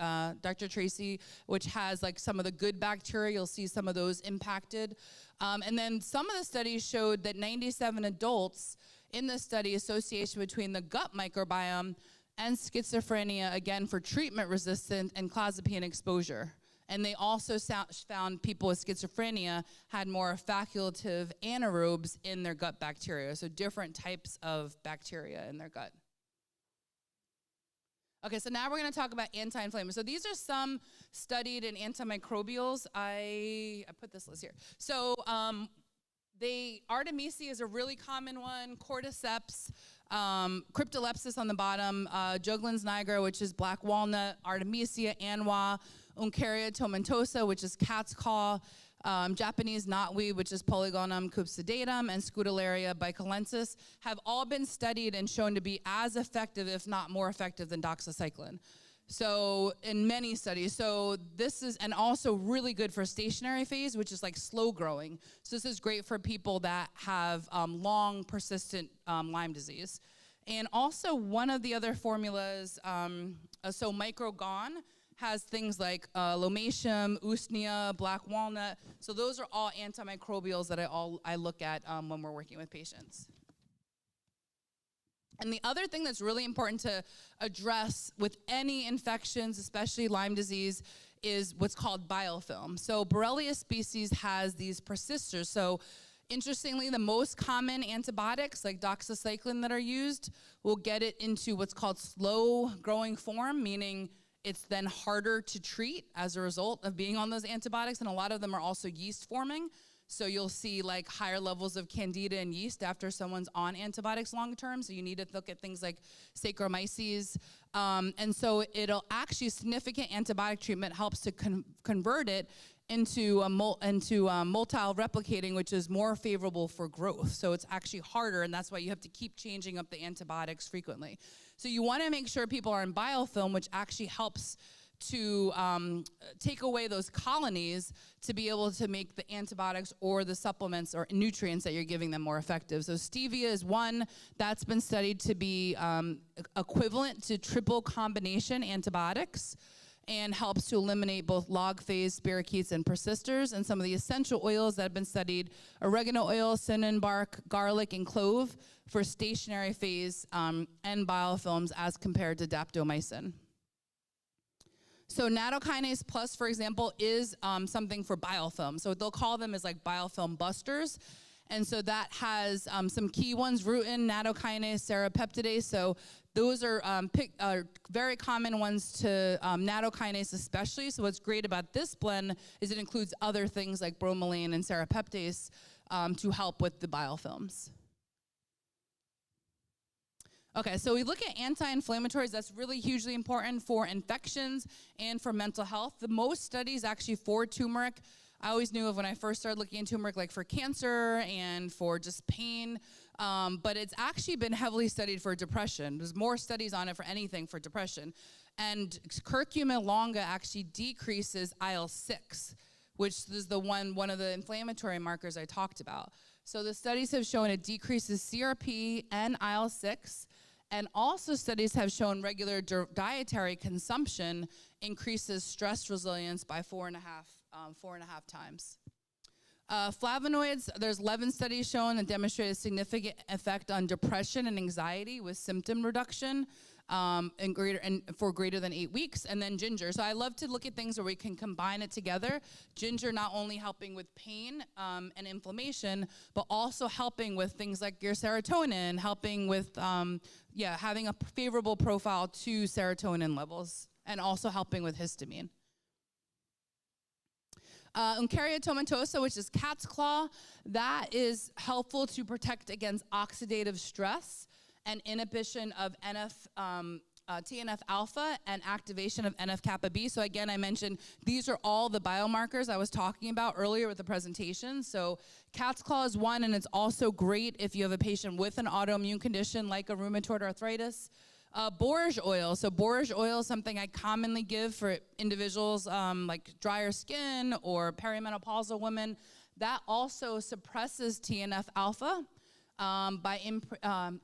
Dr. Tracy, which has like some of the good bacteria. You'll see some of those impacted. And then some of the studies showed that 97 adults in the study association between the gut microbiome and schizophrenia, again, for treatment-resistant and clozapine exposure. And they also found people with schizophrenia had more facultative anaerobes in their gut bacteria, so different types of bacteria in their gut. Okay, so now we're going to talk about anti-inflammatory. So these are some studied in antimicrobials. I put this list here. So Artemisia is a really common one, cordyceps, cryptolepis on the bottom, Juglans nigra, which is black walnut, Artemisia annua, Uncaria tomentosa, which is cat's claw, Japanese knotweed, which is Polygonum cupsidatum, and Scutellaria bicolensis, have all been studied and shown to be as effective, if not more effective, than doxycycline. So in many studies, so this is, and also really good for stationary phase, which is like slow growing. So this is great for people that have long persistent Lyme disease. And also one of the other formulas, so microgon has things like lomatium, usnea, black walnut. So those are all antimicrobials that I look at when we're working with patients. And the other thing that's really important to address with any infections, especially Lyme disease, is what's called biofilm. So Borrelia species has these persisters. So interestingly, the most common antibiotics like doxycycline that are used will get it into what's called slow growing form, meaning it's then harder to treat as a result of being on those antibiotics. And a lot of them are also yeast forming. So you'll see like higher levels of candida and yeast after someone's on antibiotics long term. So you need to look at things like Saccharomyces. And so it'll actually, significant antibiotic treatment helps to convert it into motile replicating, which is more favorable for growth. So it's actually harder, and that's why you have to keep changing up the antibiotics frequently. So you want to make sure people are in biofilm, which actually helps to take away those colonies to be able to make the antibiotics or the supplements or nutrients that you're giving them more effective. So stevia is one that's been studied to be equivalent to triple combination antibiotics and helps to eliminate both log phase spirochetes and persisters. And some of the essential oils that have been studied, oregano oil, cinnamon bark, garlic, and clove for stationary phase and biofilms as compared to daptomycin. So nattokinase plus, for example, is something for biofilm. So what they'll call them is like biofilm busters. And so that has some key ones, rutin, nattokinase, serrapeptidase. So those are very common ones to nattokinase especially. So what's great about this blend is it includes other things like bromelain and serrapeptase to help with the biofilms. Okay, so we look at anti-inflammatories. That's really hugely important for infections and for mental health. The most studies actually for turmeric, I always knew of when I first started looking at turmeric, like for cancer and for just pain, but it's actually been heavily studied for depression. There's more studies on it for anything for depression. And curcuma longa actually decreases IL-6, which is one of the inflammatory markers I talked about. So the studies have shown it decreases CRP and IL-6. And also studies have shown regular dietary consumption increases stress resilience by 4.5 times. Flavonoids, there's 11 studies shown that demonstrate a significant effect on depression and anxiety with symptom reduction for greater than 8 weeks. And then ginger. So I love to look at things where we can combine it together. Ginger not only helping with pain and inflammation, but also helping with things like your serotonin, helping with having a favorable profile to serotonin levels, and also helping with histamine. Uncaria tomentosa, which is cat's claw, that is helpful to protect against oxidative stress and inhibition of TNF alpha and activation of NF kappa B. So again, I mentioned these are all the biomarkers I was talking about earlier with the presentation. So cat's claw is one, and it's also great if you have a patient with an autoimmune condition like a rheumatoid arthritis. Borage oil. So borage oil is something I commonly give for individuals like drier skin or perimenopausal women. That also suppresses TNF alpha by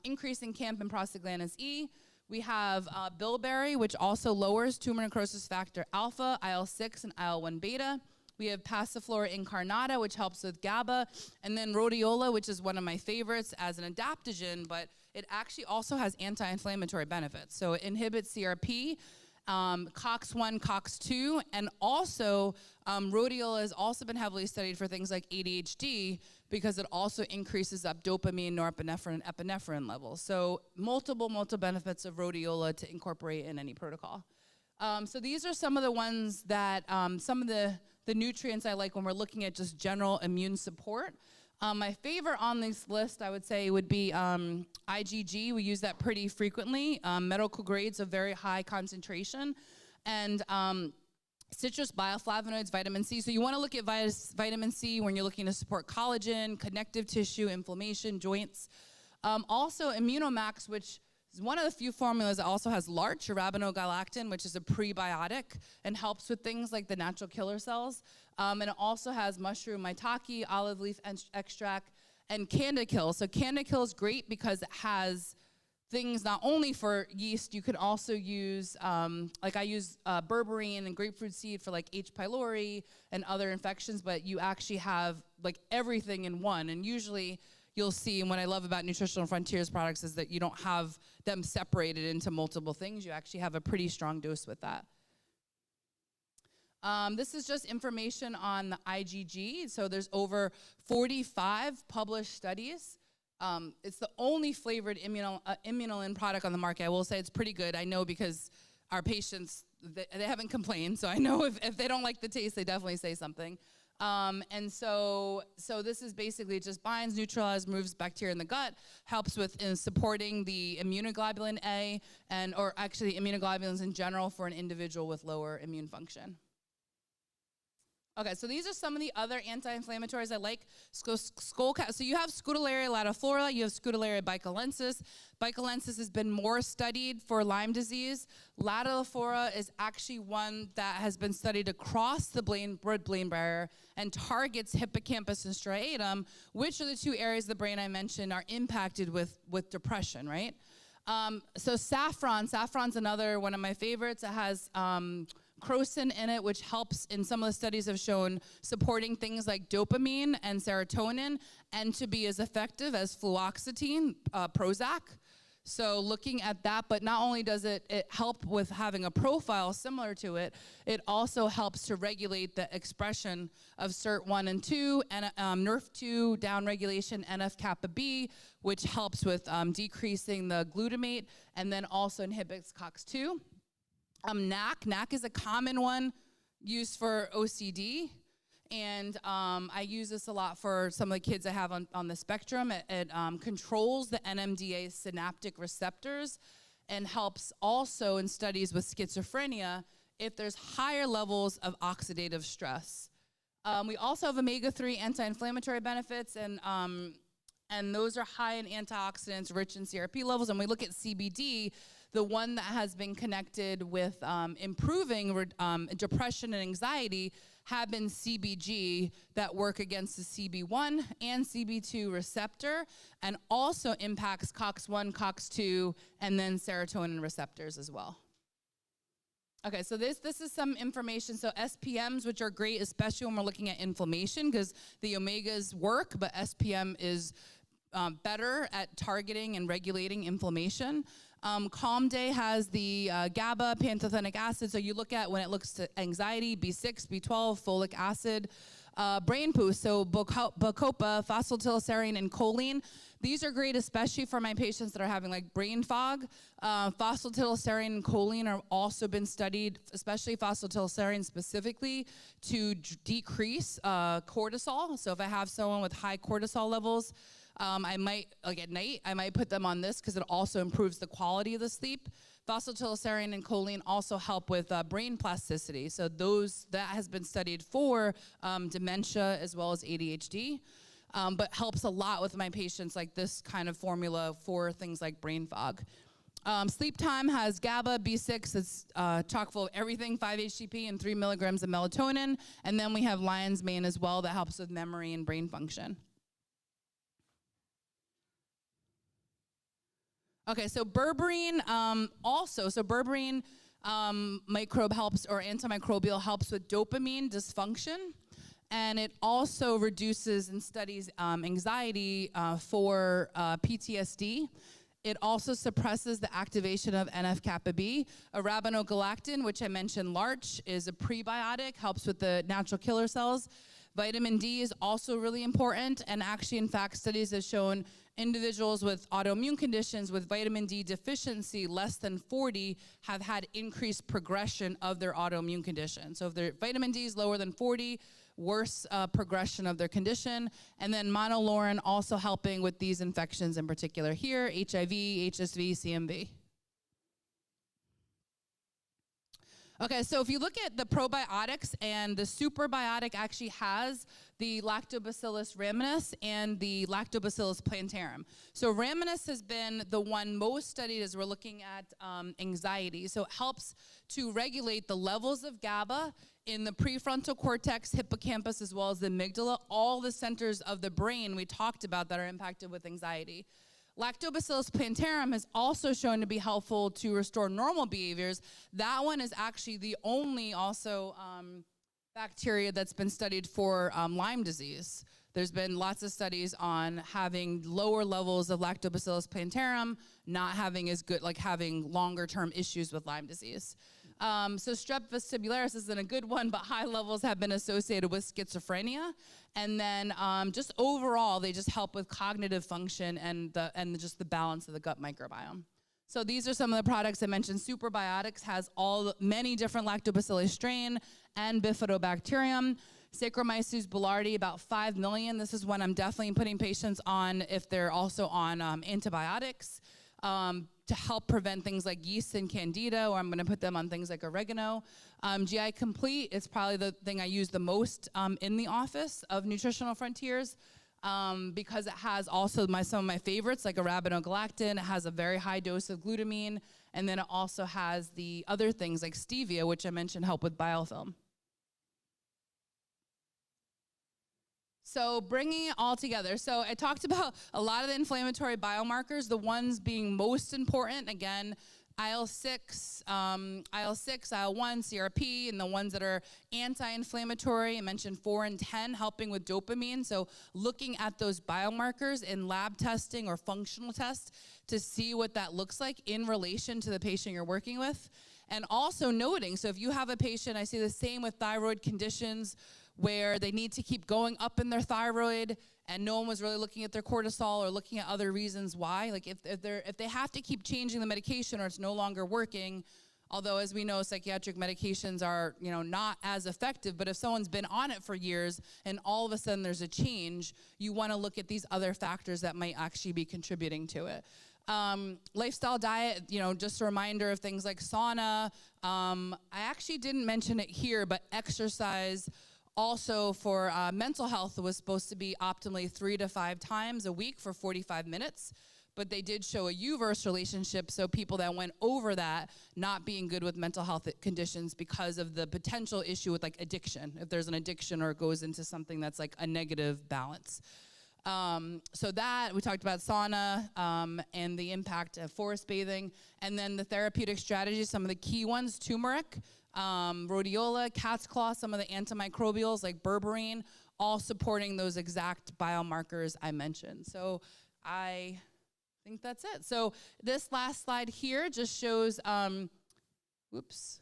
increasing CAMP and prostaglandins E. We have bilberry, which also lowers tumor necrosis factor alpha, IL-6, and IL-1 beta. We have Passiflora incarnata, which helps with GABA, and then rhodiola, which is one of my favorites as an adaptogen, but it actually also has anti-inflammatory benefits. So it inhibits CRP, COX-1, COX-2, and also rhodiola has also been heavily studied for things like ADHD because it also increases up dopamine, norepinephrine, and epinephrine levels. So multiple benefits of rhodiola to incorporate in any protocol. So these are some of the ones that, some of the nutrients I like when we're looking at just general immune support. My favorite on this list, I would say, would be IgG. We use that pretty frequently. Medical grades of very high concentration. And citrus bioflavonoids, vitamin C. So you want to look at vitamin C when you're looking to support collagen, connective tissue, inflammation, joints. Also Immunomax, which is one of the few formulas that also has larch, arabinogalactin, which is a prebiotic and helps with things like the natural killer cells. And it also has mushroom maitake, olive leaf extract, and Candakill. So Candakill is great because it has things not only for yeast, you can also use, like I use berberine and grapefruit seed for like H. pylori and other infections, but you actually have like everything in one. And usually you'll see, and what I love about Nutritional Frontiers products is that you don't have them separated into multiple things. You actually have a pretty strong dose with that. This is just information on the IgG. So there's over 45 published studies. It's the only flavored immunolin product on the market. I will say it's pretty good. I know because our patients, they haven't complained. So I know if they don't like the taste, they definitely say something. And so this is basically just binds, neutralizes, removes bacteria in the gut, helps with supporting the immunoglobulin A, or actually immunoglobulins in general for an individual with lower immune function. Okay, so these are some of the other anti-inflammatories I like. So you have Scutellaria latiflora, you have Scutellaria bicolensis. Bicolensis has been more studied for Lyme disease. Latiflora is actually one that has been studied across the blood-brain barrier and targets hippocampus and striatum, which are the two areas of the brain I mentioned are impacted with depression, right? So saffron's another one of my favorites. It has crocin in it, which helps, in some of the studies have shown, supporting things like dopamine and serotonin, and to be as effective as fluoxetine, Prozac. So looking at that, but not only does it help with having a profile similar to it, it also helps to regulate the expression of SIRT1 and 2, and NRF2 downregulation, NF-kappa B, which helps with decreasing the glutamate, and then also inhibits COX-2. NAC is a common one used for OCD, and I use this a lot for some of the kids I have on the spectrum. It controls the NMDA synaptic receptors and helps also in studies with schizophrenia if there's higher levels of oxidative stress. We also have omega-3 anti-inflammatory benefits, and those are high in antioxidants, rich in CRP levels. And we look at CBD, the one that has been connected with improving depression and anxiety have been CBG that work against the CB1 and CB2 receptor, and also impacts COX-1, COX-2, and then serotonin receptors as well. Okay, so this is some information. So SPMs, which are great, especially when we're looking at inflammation, because the omegas work, but SPM is better at targeting and regulating inflammation. Calm Day has the GABA, pantothenic acid. So you look at when it looks to anxiety, B6, B12, folic acid, brain poo. So Bacopa, phosphatidylserine, and choline. These are great, especially for my patients that are having like brain fog. Phosphatidylserine and choline are also been studied, especially phosphatidylserine specifically, to decrease cortisol. So if I have someone with high cortisol levels, I might, like at night, I might put them on this because it also improves the quality of the sleep. Phosphatidylserine and choline also help with brain plasticity. So that has been studied for dementia as well as ADHD, but helps a lot with my patients like this kind of formula for things like brain fog. Sleep Time has GABA, B6, it's chock full of everything, 5-HTP and 3 milligrams of melatonin. And then we have lion's mane as well that helps with memory and brain function. Okay, so berberine berberine microbe helps, or antimicrobial helps with dopamine dysfunction, and it also reduces and studies anxiety for PTSD. It also suppresses the activation of NF-kappa B. Arabinogalactin, which I mentioned, larch, is a prebiotic, helps with the natural killer cells. Vitamin D is also really important, and actually, in fact, studies have shown individuals with autoimmune conditions with vitamin D deficiency less than 40 have had increased progression of their autoimmune condition. So if their vitamin D is lower than 40, worse progression of their condition. And then monolaurin also helping with these infections in particular here, HIV, HSV, CMV. Okay, so if you look at the probiotics, and the superbiotic actually has the Lactobacillus rhamnosus and the Lactobacillus plantarum. So rhamnosus has been the one most studied as we're looking at anxiety. So it helps to regulate the levels of GABA in the prefrontal cortex, hippocampus, as well as the amygdala, all the centers of the brain we talked about that are impacted with anxiety. Lactobacillus plantarum has also shown to be helpful to restore normal behaviors. That one is actually the only also bacteria that's been studied for Lyme disease. There's been lots of studies on having lower levels of Lactobacillus plantarum, not having as good, like having longer term issues with Lyme disease. So strep vestibularis isn't a good one, but high levels have been associated with schizophrenia. And then just overall, they just help with cognitive function and just the balance of the gut microbiome. So these are some of the products I mentioned. Superbiotics has many different lactobacillus strain and bifidobacterium. Saccharomyces boulardii, about 5 million. This is one I'm definitely putting patients on if they're also on antibiotics. To help prevent things like yeast and candida, or I'm going to put them on things like oregano. GI Complete is probably the thing I use the most in the office of Nutritional Frontiers because it has also some of my favorites like arabinogalactin. It has a very high dose of glutamine, and then it also has the other things like stevia, which I mentioned help with biofilm. So bringing it all together. So I talked about a lot of the inflammatory biomarkers, the ones being most important, again, IL-6, IL-1, CRP, and the ones that are anti-inflammatory. I mentioned 4 and 10 helping with dopamine. So looking at those biomarkers in lab testing or functional tests to see what that looks like in relation to the patient you're working with. And also noting, so if you have a patient, I see the same with thyroid conditions, where they need to keep going up in their thyroid and no one was really looking at their cortisol or looking at other reasons why. Like if they have to keep changing the medication or it's no longer working, although as we know, psychiatric medications are, not as effective, but if someone's been on it for years and all of a sudden there's a change, you want to look at these other factors that might actually be contributing to it. Lifestyle diet, just a reminder of things like sauna. I actually didn't mention it here, but exercise also for mental health was supposed to be optimally 3 to 5 times a week for 45 minutes. But they did show a U-verse relationship, so people that went over that not being good with mental health conditions because of the potential issue with like addiction, if there's an addiction or it goes into something that's like a negative balance. So that, we talked about sauna and the impact of forest bathing. And then the therapeutic strategies, some of the key ones, turmeric, rhodiola, cat's claw, some of the antimicrobials like berberine, all supporting those exact biomarkers I mentioned. So I think that's it. So this last slide here just shows, whoops,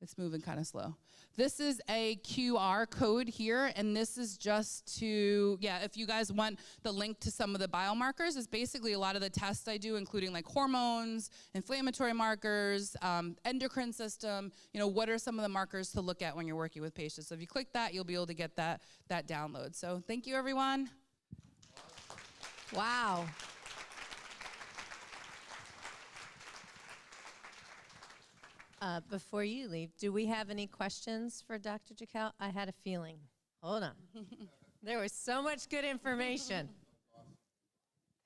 it's moving kind of slow. This is a QR code here, and this is just to, if you guys want the link to some of the biomarkers, it's basically a lot of the tests I do, including like hormones, inflammatory markers, endocrine system, what are some of the markers to look at when you're working with patients. So if you click that, you'll be able to get that download. So thank you, everyone. Wow. Before you leave, do we have any questions for Dr. Jacal? I had a feeling. Hold on. There was so much good information.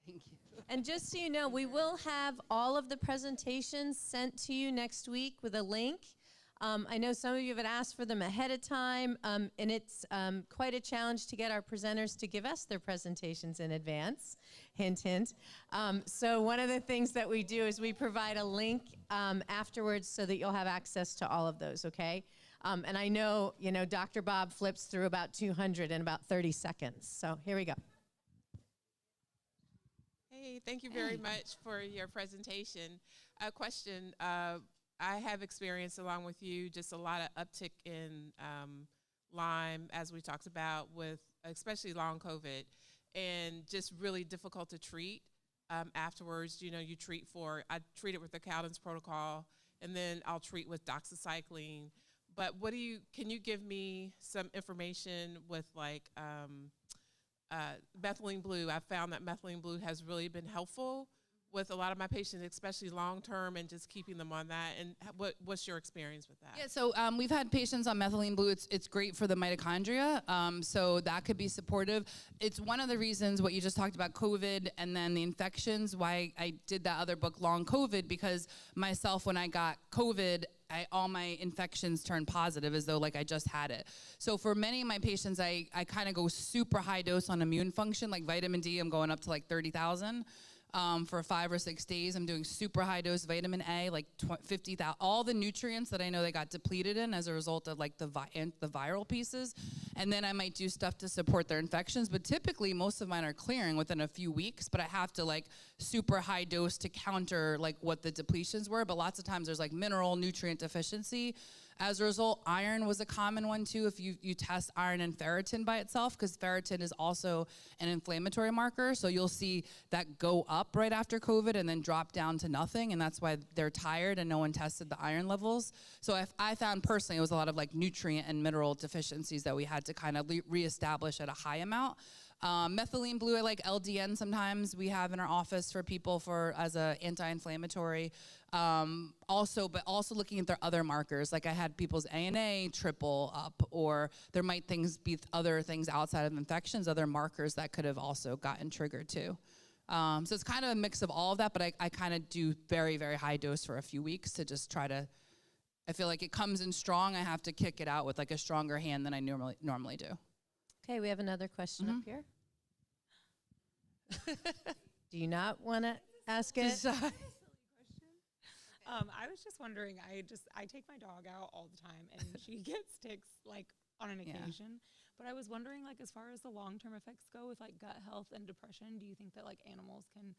Thank you. And just so you know, we will have all of the presentations sent to you next week with a link. I know some of you have asked for them ahead of time, and it's quite a challenge to get our presenters to give us their presentations in advance. Hint, hint. So one of the things that we do is we provide a link afterwards so that you'll have access to all of those, okay? And I know, Dr. Bob flips through about 200 in about 30 seconds. So here we go. Hey Hey, thank you very much for your presentation. A question, I have experienced along with you just a lot of uptick in Lyme, as we talked about, with especially long COVID, and just really difficult to treat afterwards. You know, I treat it with the Cowden's protocol, and then I'll treat with doxycycline. But can you give me some information with like methylene blue? I've found that methylene blue has really been helpful with a lot of my patients, especially long-term, and just keeping them on that. And what's your experience with that? Yeah, so we've had patients on methylene blue. It's great for the mitochondria, so that could be supportive. It's one of the reasons what you just talked about, COVID, and then the infections, why I did that other book, Long COVID, because myself, when I got COVID, all my infections turned positive as though like I just had it. So for many of my patients, I kind of go super high dose on immune function, like vitamin D, I'm going up to like 30,000. For 5 or 6 days. I'm doing super high dose vitamin A, like 50,000, all the nutrients that I know they got depleted in as a result of like the viral pieces. And then I might do stuff to support their infections, but typically most of mine are clearing within a few weeks, but I have to like super high dose to counter like what the depletions were. But lots of times there's like mineral nutrient deficiency. As a result, iron was a common one too if you test iron and ferritin by itself, because ferritin is also an inflammatory marker. So you'll see that go up right after COVID and then drop down to nothing, and that's why they're tired and no one tested the iron levels. So I found personally it was a lot of like nutrient and mineral deficiencies that we had to kind of reestablish at a high amount. Methylene blue, I like LDN sometimes we have in our office for people as a anti-inflammatory. Also looking at their other markers, like I had people's ANA triple up, or there might be other things outside of infections, other markers that could have also gotten triggered too. So it's kind of a mix of all of that, but I kind of do very, very high dose for a few weeks to just try to, I feel like it comes in strong, I have to kick it out with like a stronger hand than I normally do. Okay, we have another question up here. Do you not want to ask it? I was just wondering, I take my dog out all the time and she gets ticks like on an occasion. But I was wondering, like, as far as the long-term effects go with like gut health and depression, do you think that like animals can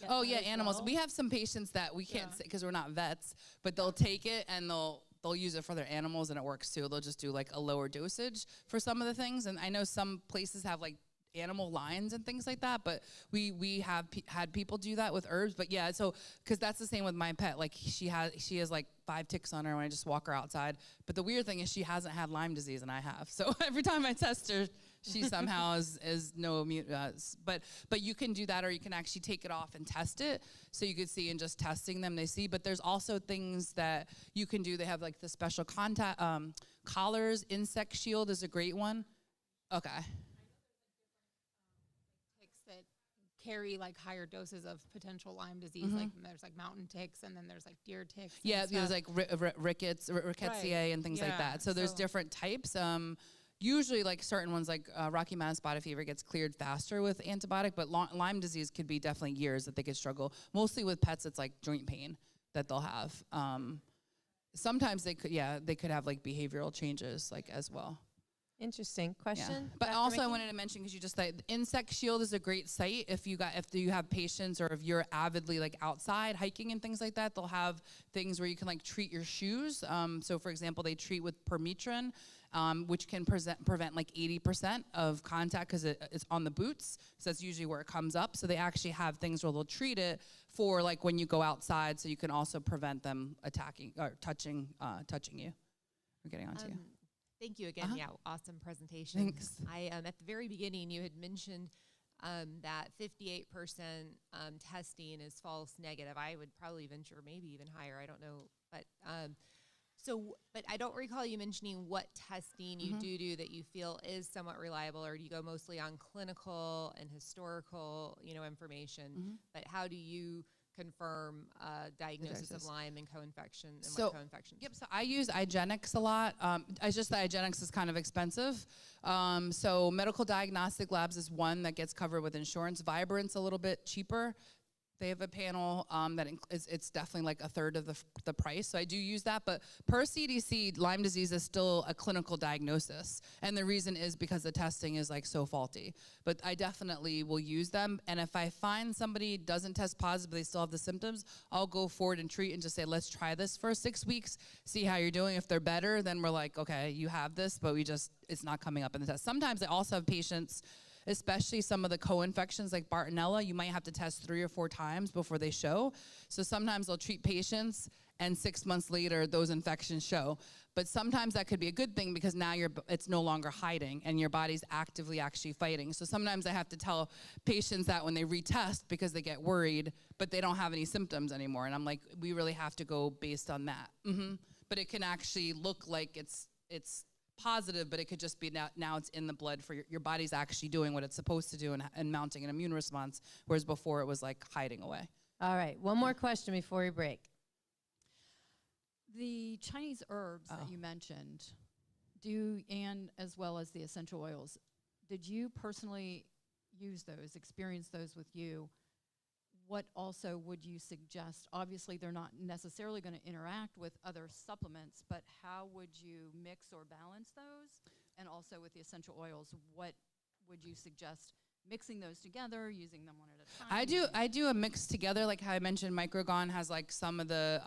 get that as animals. well? We have some patients that we can't say because we're not vets, but they'll take it and they'll use it for their animals and it works too. They'll just do like a lower dosage for some of the things. And I know some places have like animal lines and things like that, but we have had people do that with herbs. But yeah, so because that's the same with my pet, like she has like 5 ticks on her when I just walk her outside. But the weird thing is she hasn't had Lyme disease and I have, so every time I test her she somehow is no immune, but you can do that, or you can actually take it off and test it, so you could see in just testing them they see. But there's also things that you can do. They have like the special contact collars. Insect Shield is a great one. Okay. Carry like higher doses of potential Lyme disease. Like there's like mountain ticks, and then there's like deer ticks. Yeah, there's like rickettsia and things like that. So there's different types. Usually like certain ones like Rocky Mountain spotted fever gets cleared faster with antibiotic, but Lyme disease could be definitely years that they could struggle. Mostly with pets, it's like joint pain that they'll have. Sometimes they could have like behavioral changes like as well. Interesting question. Yeah. But Dr. also Mickey? I wanted to mention, because you just said Insect Shield is a great site if you have patients, or if you're avidly like outside hiking and things like that. They'll have things where you can like treat your shoes. So for example, they treat with permethrin, which can prevent like 80% of contact because it's on the boots. So that's usually where it comes up. So they actually have things where they'll treat it for like when you go outside, so you can also prevent them attacking or touching you or getting onto you. Thank you again. Yeah, awesome presentation. Thanks. At the very beginning, you had mentioned that 58% testing is false negative. I would probably venture maybe even higher. I don't know, but but I don't recall you mentioning what testing you do that you feel is somewhat reliable, or do you go mostly on clinical and historical, information? But how do you confirm diagnosis of Lyme and co-infection and what co-infections? Yep, so I use IGeneX a lot. It's just that IGeneX is kind of expensive. So Medical Diagnostic Labs is one that gets covered with insurance. Vibrant's a little bit cheaper. They have a panel it's definitely like a third of the price. So I do use that. But per CDC, Lyme disease is still a clinical diagnosis. And the reason is because the testing is like so faulty. But I definitely will use them. And if I find somebody doesn't test positive, but they still have the symptoms, I'll go forward and treat and just say, let's try this for 6 weeks, see how you're doing. If they're better, then we're like, okay, you have this, but it's not coming up in the test. Sometimes I also have patients, especially some of the co-infections like Bartonella, you might have to test 3 or 4 times before they show. So sometimes they'll treat patients and 6 months later those infections show. But sometimes that could be a good thing because now it's no longer hiding and your body's actively actually fighting. So sometimes I have to tell patients that when they retest because they get worried, but they don't have any symptoms anymore. And I'm like, we really have to go based on that. But it can actually look like it's positive, but it could just be now it's in the blood for your body's actually doing what it's supposed to do and mounting an immune response, whereas before it was like hiding away. All right, one more question before we break. The Chinese herbs that you mentioned, and as well as the essential oils, did you personally use those, experience those with you? What also would you suggest? Obviously, they're not necessarily going to interact with other supplements, but how would you mix or balance those? And also with the essential oils, what would you suggest mixing those together, using them one at a time? I do a mix together, like how I mentioned, Microgon has like some of the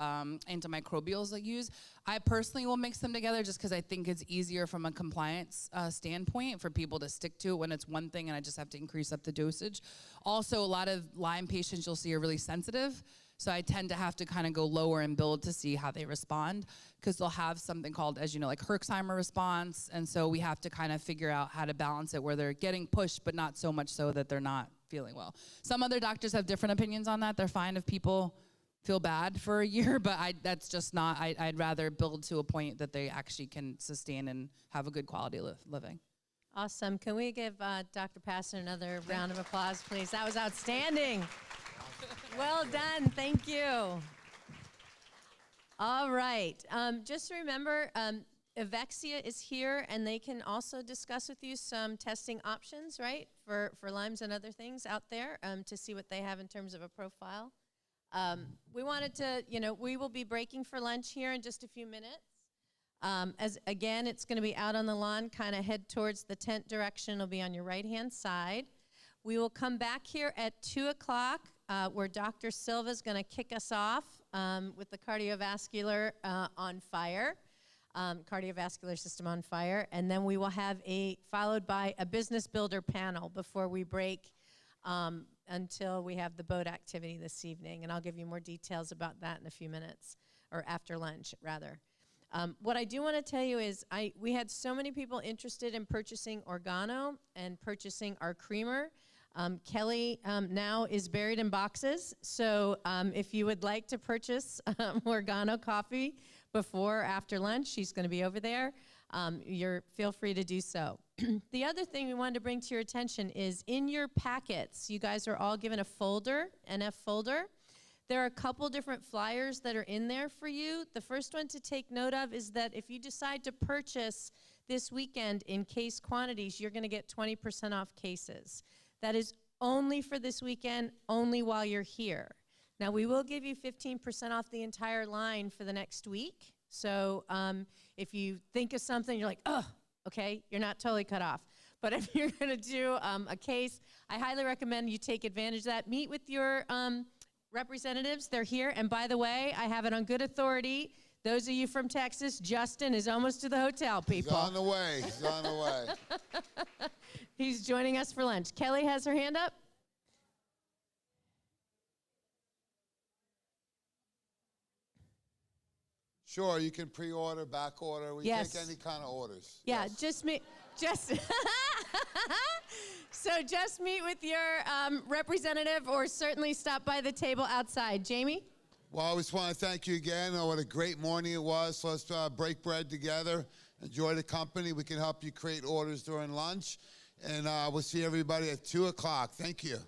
antimicrobials I use. I personally will mix them together just because I think it's easier from a compliance standpoint for people to stick to it when it's one thing and I just have to increase up the dosage. Also, a lot of Lyme patients you'll see are really sensitive. So I tend to have to kind of go lower and build to see how they respond because they'll have something called, as you know, like Herxheimer response. And so we have to kind of figure out how to balance it where they're getting pushed, but not so much so that they're not feeling well. Some other doctors have different opinions on that. They're fine if people feel bad for a year, but that's just not, I'd rather build to a point that they actually can sustain and have a good quality of living. Awesome. Can we give Dr. Passon another round of applause, please? That was outstanding. Well done. Thank you. All right. Just remember, Evexia is here, and they can also discuss with you some testing options, right, for Lyme's and other things out there to see what they have in terms of a profile. We wanted to, we will be breaking for lunch here in just a few minutes. Again, it's going to be out on the lawn, kind of head towards the tent direction. It'll be on your right-hand side. We will come back here at 2 o'clock. Where Dr. Silva is going to kick us off with the cardiovascular on fire, cardiovascular system on fire, and then we will have followed by a business builder panel before we break until we have the boat activity this evening, and I'll give you more details about that in a few minutes, or after lunch, rather. What I do want to tell you is we had so many people interested in purchasing Organo and purchasing our creamer. Kelly now is buried in boxes, so if you would like to purchase Organo coffee before or after lunch, she's going to be over there. Feel free to do so. The other thing we wanted to bring to your attention is in your packets, you guys are all given a folder, NF folder. There are a couple different flyers that are in there for you. The first one to take note of is that if you decide to purchase this weekend in case quantities, you're going to get 20% off cases. That is only for this weekend, only while you're here. Now, we will give you 15% off the entire line for the next week. So if you think of something, you're like, oh, okay, you're not totally cut off. But if you're going to do a case, I highly recommend you take advantage of that. Meet with your representatives. They're here. And by the way, I have it on good authority. Those of you from Texas, Justin is almost to the hotel, people. He's on the way. He's on the way. He's joining us for lunch. Kelly has her hand up. Sure, you can pre-order, back order. We Yes. take any kind of orders. Yeah, Yes. just so just meet with your representative or certainly stop by the table outside. Jamie? Well, I just want to thank you again. Oh, what a great morning it was. So let's break bread together. Enjoy the company. We can help you create orders during lunch. And we'll see everybody at 2 o'clock. Thank you.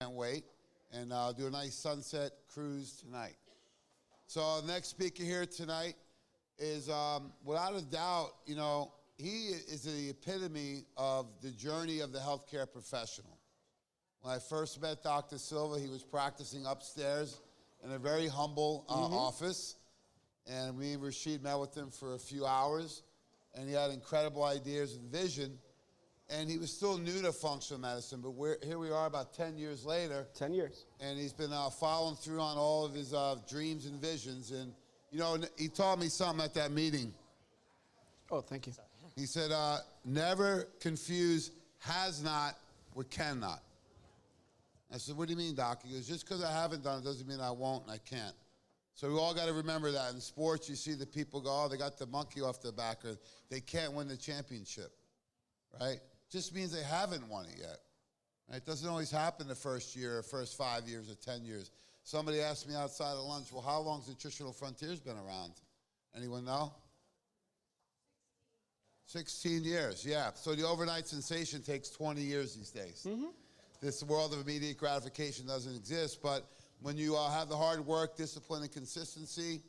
can't wait. And I'll do a nice sunset cruise tonight. So our next speaker here tonight is, without a doubt, you know, he is the epitome of the journey of the healthcare professional. When I first met Dr. Silva, he was practicing upstairs in a very humble office. And me and Rashid met with him for a few hours. And he had incredible ideas and vision. And he was still new to functional medicine, but here we are about 10 years later. 10 years. And he's been following through on all of his dreams and visions. And, you know, he taught me something at that meeting. Oh, thank you. He said, never confuse has not with cannot. I said, what do you mean, Doc? He goes, just because I haven't done it doesn't mean I won't and I can't. So we all got to remember that. In sports, you see the people go, oh, they got the monkey off their back, or they can't win the championship, right? Just means they haven't won it yet. Right? It doesn't always happen the first year, or first 5 years, or 10 years. Somebody asked me outside of lunch, well, how long has Nutritional Frontiers been around? Anyone know? 16 years, yeah. So the overnight sensation takes 20 years these days. This world of immediate gratification doesn't exist, but when you have the hard work, discipline, and consistency,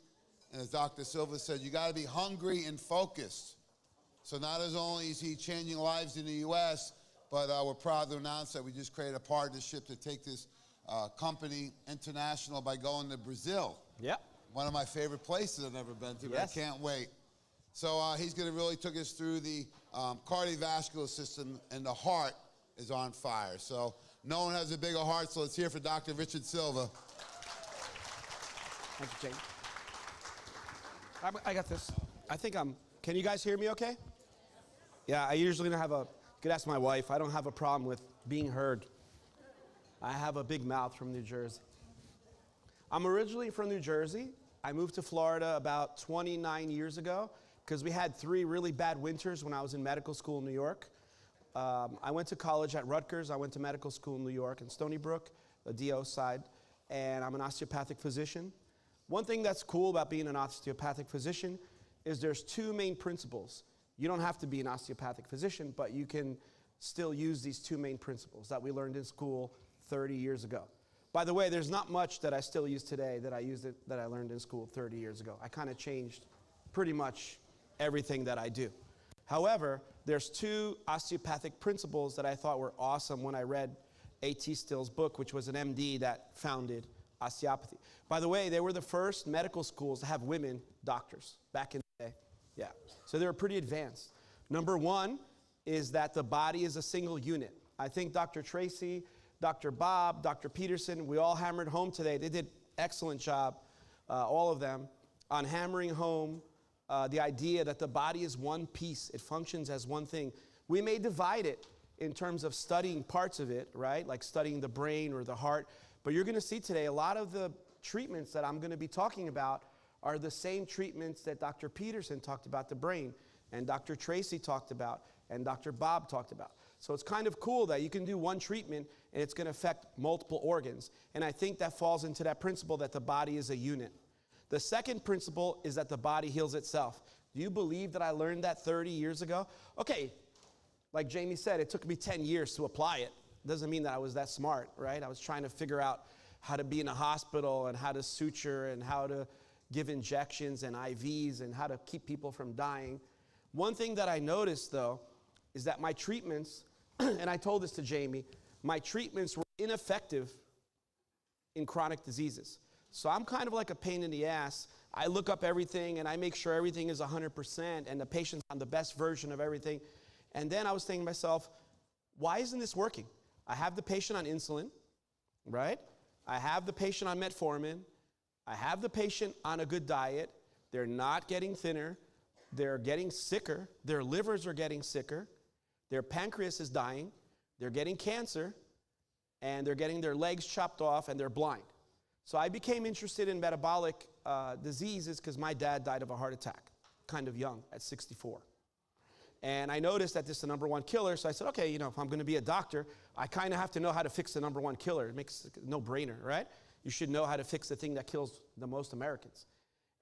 and as Dr. Silva said, you got to be hungry and focused. So not as only is he changing lives in the U.S., but we're proud to announce that we just created a partnership to take this company international by going to Brazil. Yep. One of my favorite places I've ever been to, but Yes. I can't wait. So he's going to really take us through the cardiovascular system, and the heart is on fire. So no one has a bigger heart, so let's hear for Dr. Richard Silva. Thank you, Jake. I got this. I think can you guys hear me okay? Yeah, I usually don't have you could ask my wife, I don't have a problem with being heard. I have a big mouth from New Jersey. I'm originally from New Jersey. I moved to Florida about 29 years ago because we had 3 really bad winters when I was in medical school in New York. I went to college at Rutgers. I went to medical school in New York in Stony Brook, the DO side, and I'm an osteopathic physician. One thing that's cool about being an osteopathic physician is there's 2 main principles. You don't have to be an osteopathic physician, but you can still use these 2 main principles that we learned in school 30 years ago. By the way, there's not much that I still use today that I learned in school 30 years ago. I kind of changed pretty much everything that I do. However, there's 2 osteopathic principles that I thought were awesome when I read A.T. Still's book, which was an MD that founded osteopathy. By the way, they were the first medical schools to have women doctors back in the day. Yeah, so they were pretty advanced. Number 1 is that the body is a single unit. I think Dr. Tracy, Dr. Bob, Dr. Peterson, we all hammered home today. They did an excellent job, all of them, on hammering home the idea that the body is one piece. It functions as one thing. We may divide it in terms of studying parts of it, right? Like studying the brain or the heart. But you're going to see today a lot of the treatments that I'm going to be talking about are the same treatments that Dr. Peterson talked about the brain, and Dr. Tracy talked about, and Dr. Bob talked about. So it's kind of cool that you can do one treatment and it's going to affect multiple organs. And I think that falls into that principle that the body is a unit. The second principle is that the body heals itself. Do you believe that I learned that 30 years ago? Okay, like Jamie said, it took me 10 years to apply it. Doesn't mean that I was that smart, right? I was trying to figure out how to be in a hospital and how to suture and how to give injections and IVs and how to keep people from dying. One thing that I noticed, though, is that my treatments, and I told this to Jamie, my treatments were ineffective in chronic diseases. So I'm kind of like a pain in the ass. I look up everything and I make sure everything is 100% and the patient's on the best version of everything. And then I was thinking to myself, why isn't this working? I have the patient on insulin, right? I have the patient on metformin. I have the patient on a good diet. They're not getting thinner. They're getting sicker. Their livers are getting sicker. Their pancreas is dying. They're getting cancer. And they're getting their legs chopped off and they're blind. So I became interested in metabolic diseases because my dad died of a heart attack, kind of young, at 64. And I noticed that this is the #1 killer, so I said, okay, you know, if I'm going to be a doctor, I kind of have to know how to fix the #1 killer. It makes a no-brainer, right? You should know how to fix the thing that kills the most Americans.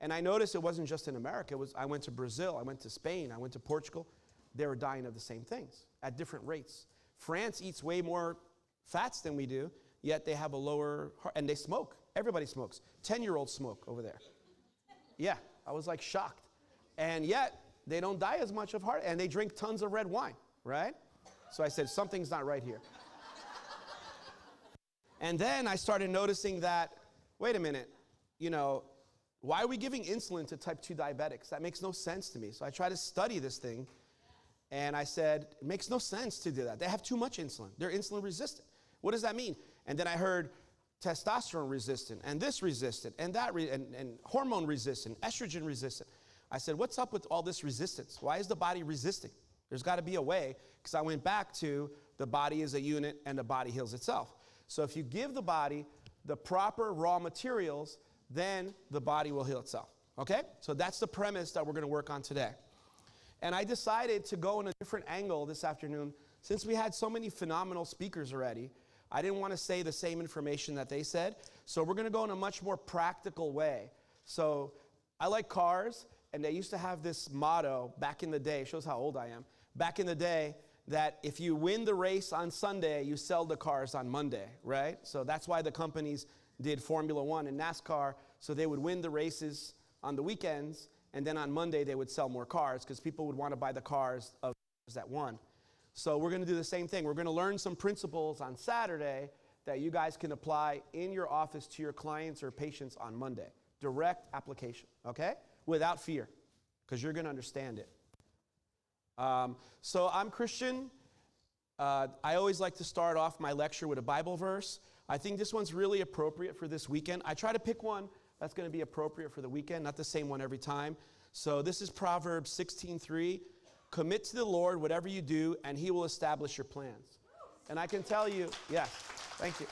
And I noticed it wasn't just in America. I went to Brazil, I went to Spain, I went to Portugal. They were dying of the same things at different rates. France eats way more fats than we do, yet they have a lower heart, and they smoke. Everybody smokes. 10-year-olds smoke over there. Yeah, I was like shocked. And yet, they don't die as much of heart, and they drink tons of red wine, right? So I said, something's not right here. And then I started noticing that, wait a minute, why are we giving insulin to type 2 diabetics? That makes no sense to me. So I tried to study this thing, and I said, it makes no sense to do that. They have too much insulin. They're insulin resistant. What does that mean? And then I heard testosterone resistant, and this resistant, and that, and hormone resistant, estrogen resistant. I said, what's up with all this resistance? Why is the body resisting? There's got to be a way, because I went back to the body is a unit, and the body heals itself. So if you give the body the proper raw materials, then the body will heal itself, okay? So that's the premise that we're going to work on today. And I decided to go in a different angle this afternoon. Since we had so many phenomenal speakers already, I didn't want to say the same information that they said, so we're going to go in a much more practical way. So I like cars, and they used to have this motto back in the day, shows how old I am, back in the day, that if you win the race on Sunday, you sell the cars on Monday, right? So that's why the companies did Formula One and NASCAR, so they would win the races on the weekends, and then on Monday they would sell more cars because people would want to buy the cars of that won. So we're going to do the same thing. We're going to learn some principles on Saturday that you guys can apply in your office to your clients or patients on Monday. Direct application, okay? Without fear, because you're going to understand it. So I'm Christian. I always like to start off my lecture with a Bible verse. I think this one's really appropriate for this weekend. I try to pick one that's going to be appropriate for the weekend, not the same one every time. So this is Proverbs 16:3. Commit to the Lord whatever you do, and he will establish your plans. And I can tell you, yes, thank you.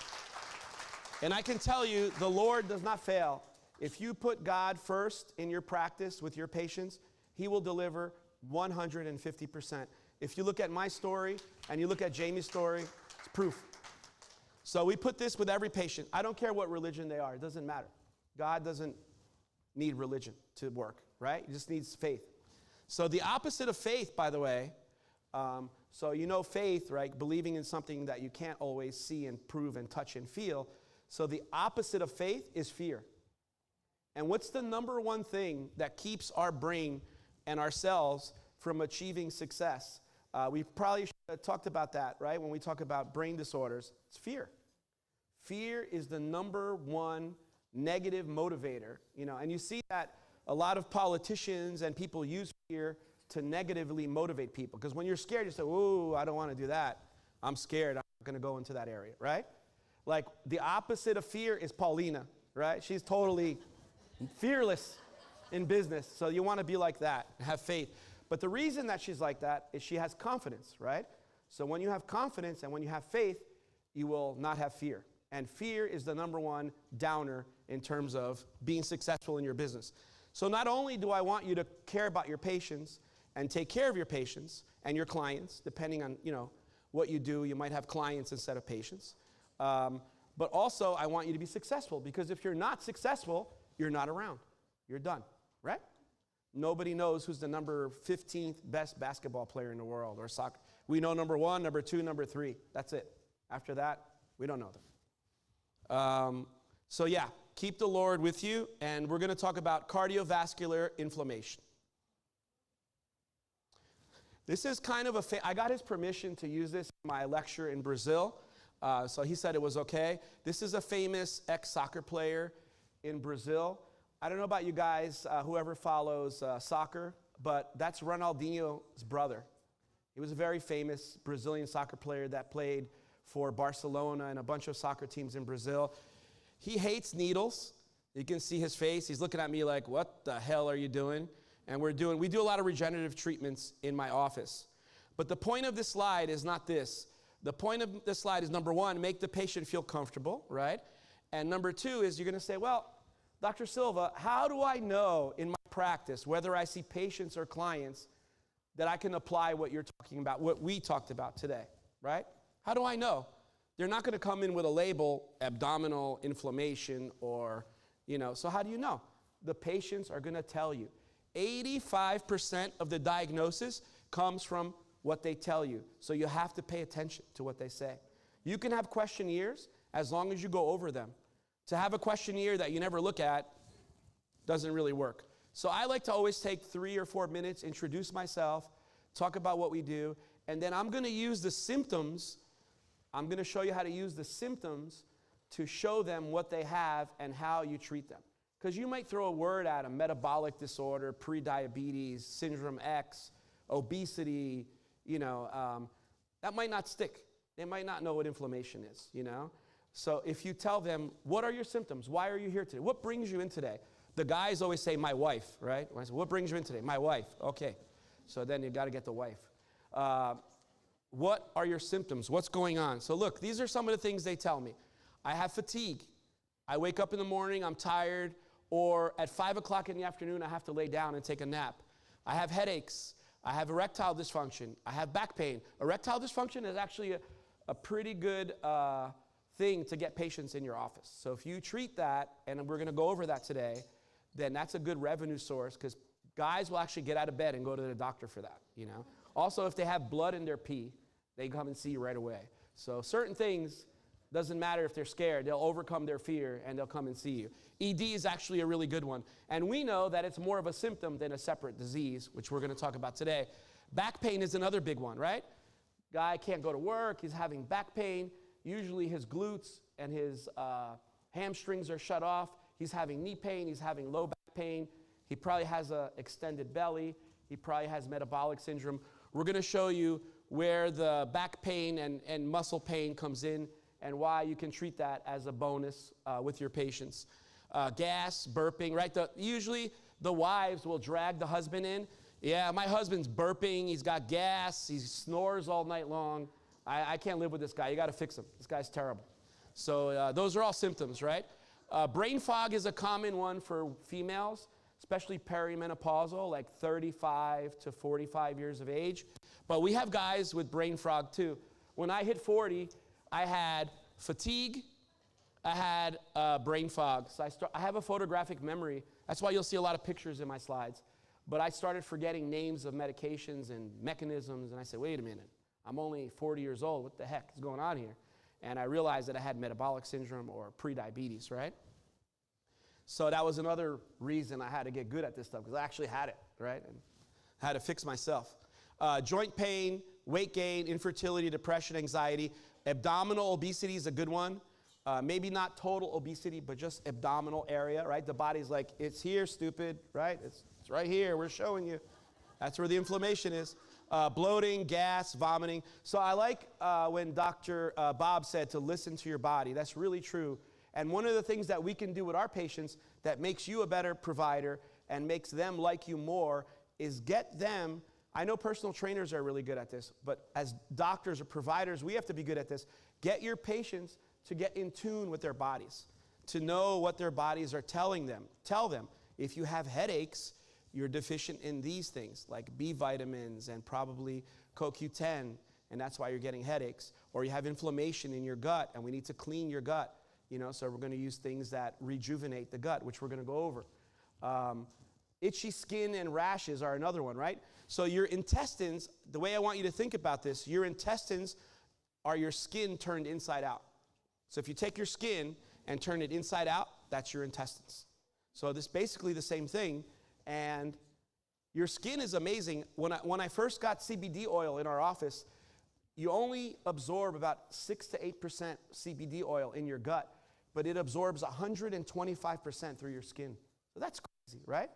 And I can tell you, the Lord does not fail. If you put God first in your practice with your patients, he will deliver 150%. If you look at my story and you look at Jamie's story, it's proof. So we put this with every patient. I don't care what religion they are. It doesn't matter. God doesn't need religion to work, right? He just needs faith. So the opposite of faith, by the way, so faith, right? Believing in something that you can't always see and prove and touch and feel. So the opposite of faith is fear. And what's the number one thing that keeps our brain and ourselves from achieving success? We probably should have talked about that, right? When we talk about brain disorders, it's fear. Fear is the number one negative motivator, and you see that a lot of politicians and people use fear to negatively motivate people. Because when you're scared, you say, ooh, I don't want to do that. I'm scared. I'm not going to go into that area, right? Like the opposite of fear is Paulina, right? She's totally fearless in business. So you want to be like that, have faith. But the reason that she's like that is she has confidence, right? So when you have confidence and when you have faith, you will not have fear. And fear is the number one downer in terms of being successful in your business. So not only do I want you to care about your patients and take care of your patients and your clients, depending on, what you do, you might have clients instead of patients. But also I want you to be successful, because if you're not successful, you're not around. You're done, right? Nobody knows who's the number 15th best basketball player in the world or soccer. We know number 1, number 2, number 3. That's it. After that, we don't know them. So yeah, keep the Lord with you, and we're going to talk about cardiovascular inflammation. This is kind of I got his permission to use this in my lecture in Brazil, so he said it was okay. This is a famous ex-soccer player in Brazil. I don't know about you guys, whoever follows soccer, but that's Ronaldinho's brother. He was a very famous Brazilian soccer player that played for Barcelona and a bunch of soccer teams in Brazil. He hates needles. You can see his face. He's looking at me like, what the hell are you doing? And we do a lot of regenerative treatments in my office. But the point of this slide is not this. The point of this slide is, number one, make the patient feel comfortable, right? And number two is you're going to say, well, Dr. Silva, how do I know in my practice, whether I see patients or clients, that I can apply what you're talking about, what we talked about today, right? How do I know? They're not going to come in with a label, abdominal inflammation, or, so how do you know? The patients are going to tell you. 85% of the diagnosis comes from what they tell you. So you have to pay attention to what they say. You can have questionnaires, as long as you go over them. To have a questionnaire that you never look at doesn't really work. So I like to always take 3 or 4 minutes, introduce myself, talk about what we do, and then I'm going to use the symptoms. I'm going to show you how to use the symptoms to show them what they have and how you treat them. Because you might throw a word at them, metabolic disorder, prediabetes, syndrome X, obesity, that might not stick. They might not know what inflammation is, So if you tell them, what are your symptoms? Why are you here today? What brings you in today? The guys always say, my wife, right? When I say, what brings you in today? My wife. Okay. So then you got to get the wife. What are your symptoms? What's going on? So look, these are some of the things they tell me. I have fatigue. I wake up in the morning, I'm tired, or at 5 o'clock in the afternoon, I have to lay down and take a nap. I have headaches. I have erectile dysfunction. I have back pain. Erectile dysfunction is actually a pretty good thing to get patients in your office. So if you treat that, and we're going to go over that today, then that's a good revenue source because guys will actually get out of bed and go to the doctor for that, Also, if they have blood in their pee, they come and see you right away. So certain things, doesn't matter if they're scared, they'll overcome their fear and they'll come and see you. ED is actually a really good one. And we know that it's more of a symptom than a separate disease, which we're going to talk about today. Back pain is another big one, right? Guy can't go to work, he's having back pain. Usually his glutes and his hamstrings are shut off. He's having knee pain, he's having low back pain. He probably has an extended belly. He probably has metabolic syndrome. We're going to show you where the back pain and muscle pain comes in and why you can treat that as a bonus with your patients. Gas, burping, right? Usually the wives will drag the husband in. Yeah, my husband's burping. He's got gas. He snores all night long. I can't live with this guy. You got to fix him. This guy's terrible. So those are all symptoms, right? Brain fog is a common one for females, especially perimenopausal, like 35 to 45 years of age. But we have guys with brain fog too. When I hit 40, I had fatigue, I had brain fog. So I have a photographic memory. That's why you'll see a lot of pictures in my slides. But I started forgetting names of medications and mechanisms, and I said, wait a minute, I'm only 40 years old. What the heck is going on here? And I realized that I had metabolic syndrome or prediabetes, right? So that was another reason I had to get good at this stuff, because I actually had it, right? And had to fix myself. Joint pain, weight gain, infertility, depression, anxiety. Abdominal obesity is a good one. Maybe not total obesity, but just abdominal area, right? The body's like, it's here, stupid, right? It's right here. We're showing you. That's where the inflammation is. Bloating, gas, vomiting. So I like when Dr. Bob said to listen to your body. That's really true. And one of the things that we can do with our patients that makes you a better provider and makes them like you more is get them. I know personal trainers are really good at this, but as doctors or providers, we have to be good at this. Get your patients to get in tune with their bodies, to know what their bodies are telling them. Tell them, if you have headaches, you're deficient in these things, like B vitamins and probably CoQ10, and that's why you're getting headaches. Or you have inflammation in your gut, and we need to clean your gut. So we're going to use things that rejuvenate the gut, which we're going to go over. Itchy skin and rashes are another one, right? So your intestines, the way I want you to think about this, your intestines are your skin turned inside out. So if you take your skin and turn it inside out, that's your intestines. So this is basically the same thing. And your skin is amazing. When I first got CBD oil in our office, you only absorb about 6 to 8% CBD oil in your gut, but it absorbs 125% through your skin. So that's crazy, right?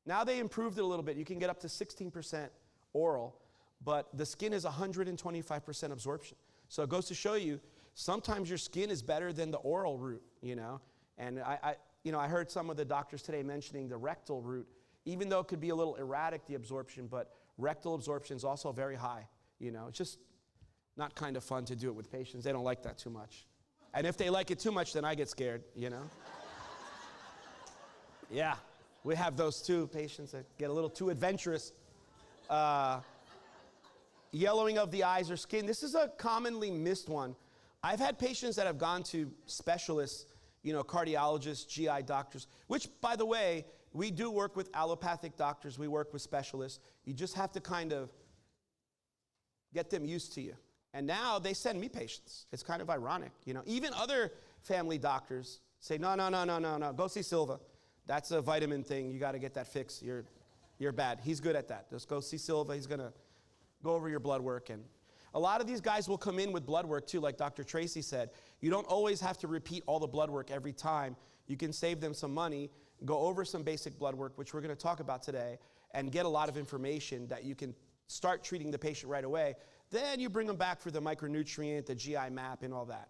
Now they improved it a little bit. You can get up to 16% oral, but the skin is 125% absorption. So it goes to show you, sometimes your skin is better than the oral route, And I heard some of the doctors today mentioning the rectal route, even though it could be a little erratic, the absorption, but rectal absorption is also very high. It's just not kind of fun to do it with patients. They don't like that too much. And if they like it too much, then I get scared, Yeah, we have those too, patients that get a little too adventurous. Yellowing of the eyes or skin. This is a commonly missed one. I've had patients that have gone to specialists, cardiologists, GI doctors, which, by the way, we do work with allopathic doctors. We work with specialists. You just have to kind of get them used to you. And now they send me patients. It's kind of ironic, you know. Even other family doctors say, no, go see Silva. That's a vitamin thing. You got to get that fixed. You're bad. He's good at that. Just go see Silva. He's going to go over your blood work. And a lot of these guys will come in with blood work too, like Dr. Tracy said. You don't always have to repeat all the blood work every time. You can save them some money, go over some basic blood work, which we're going to talk about today, and get a lot of information that you can start treating the patient right away. Then you bring them back for the micronutrient, the GI map, and all that.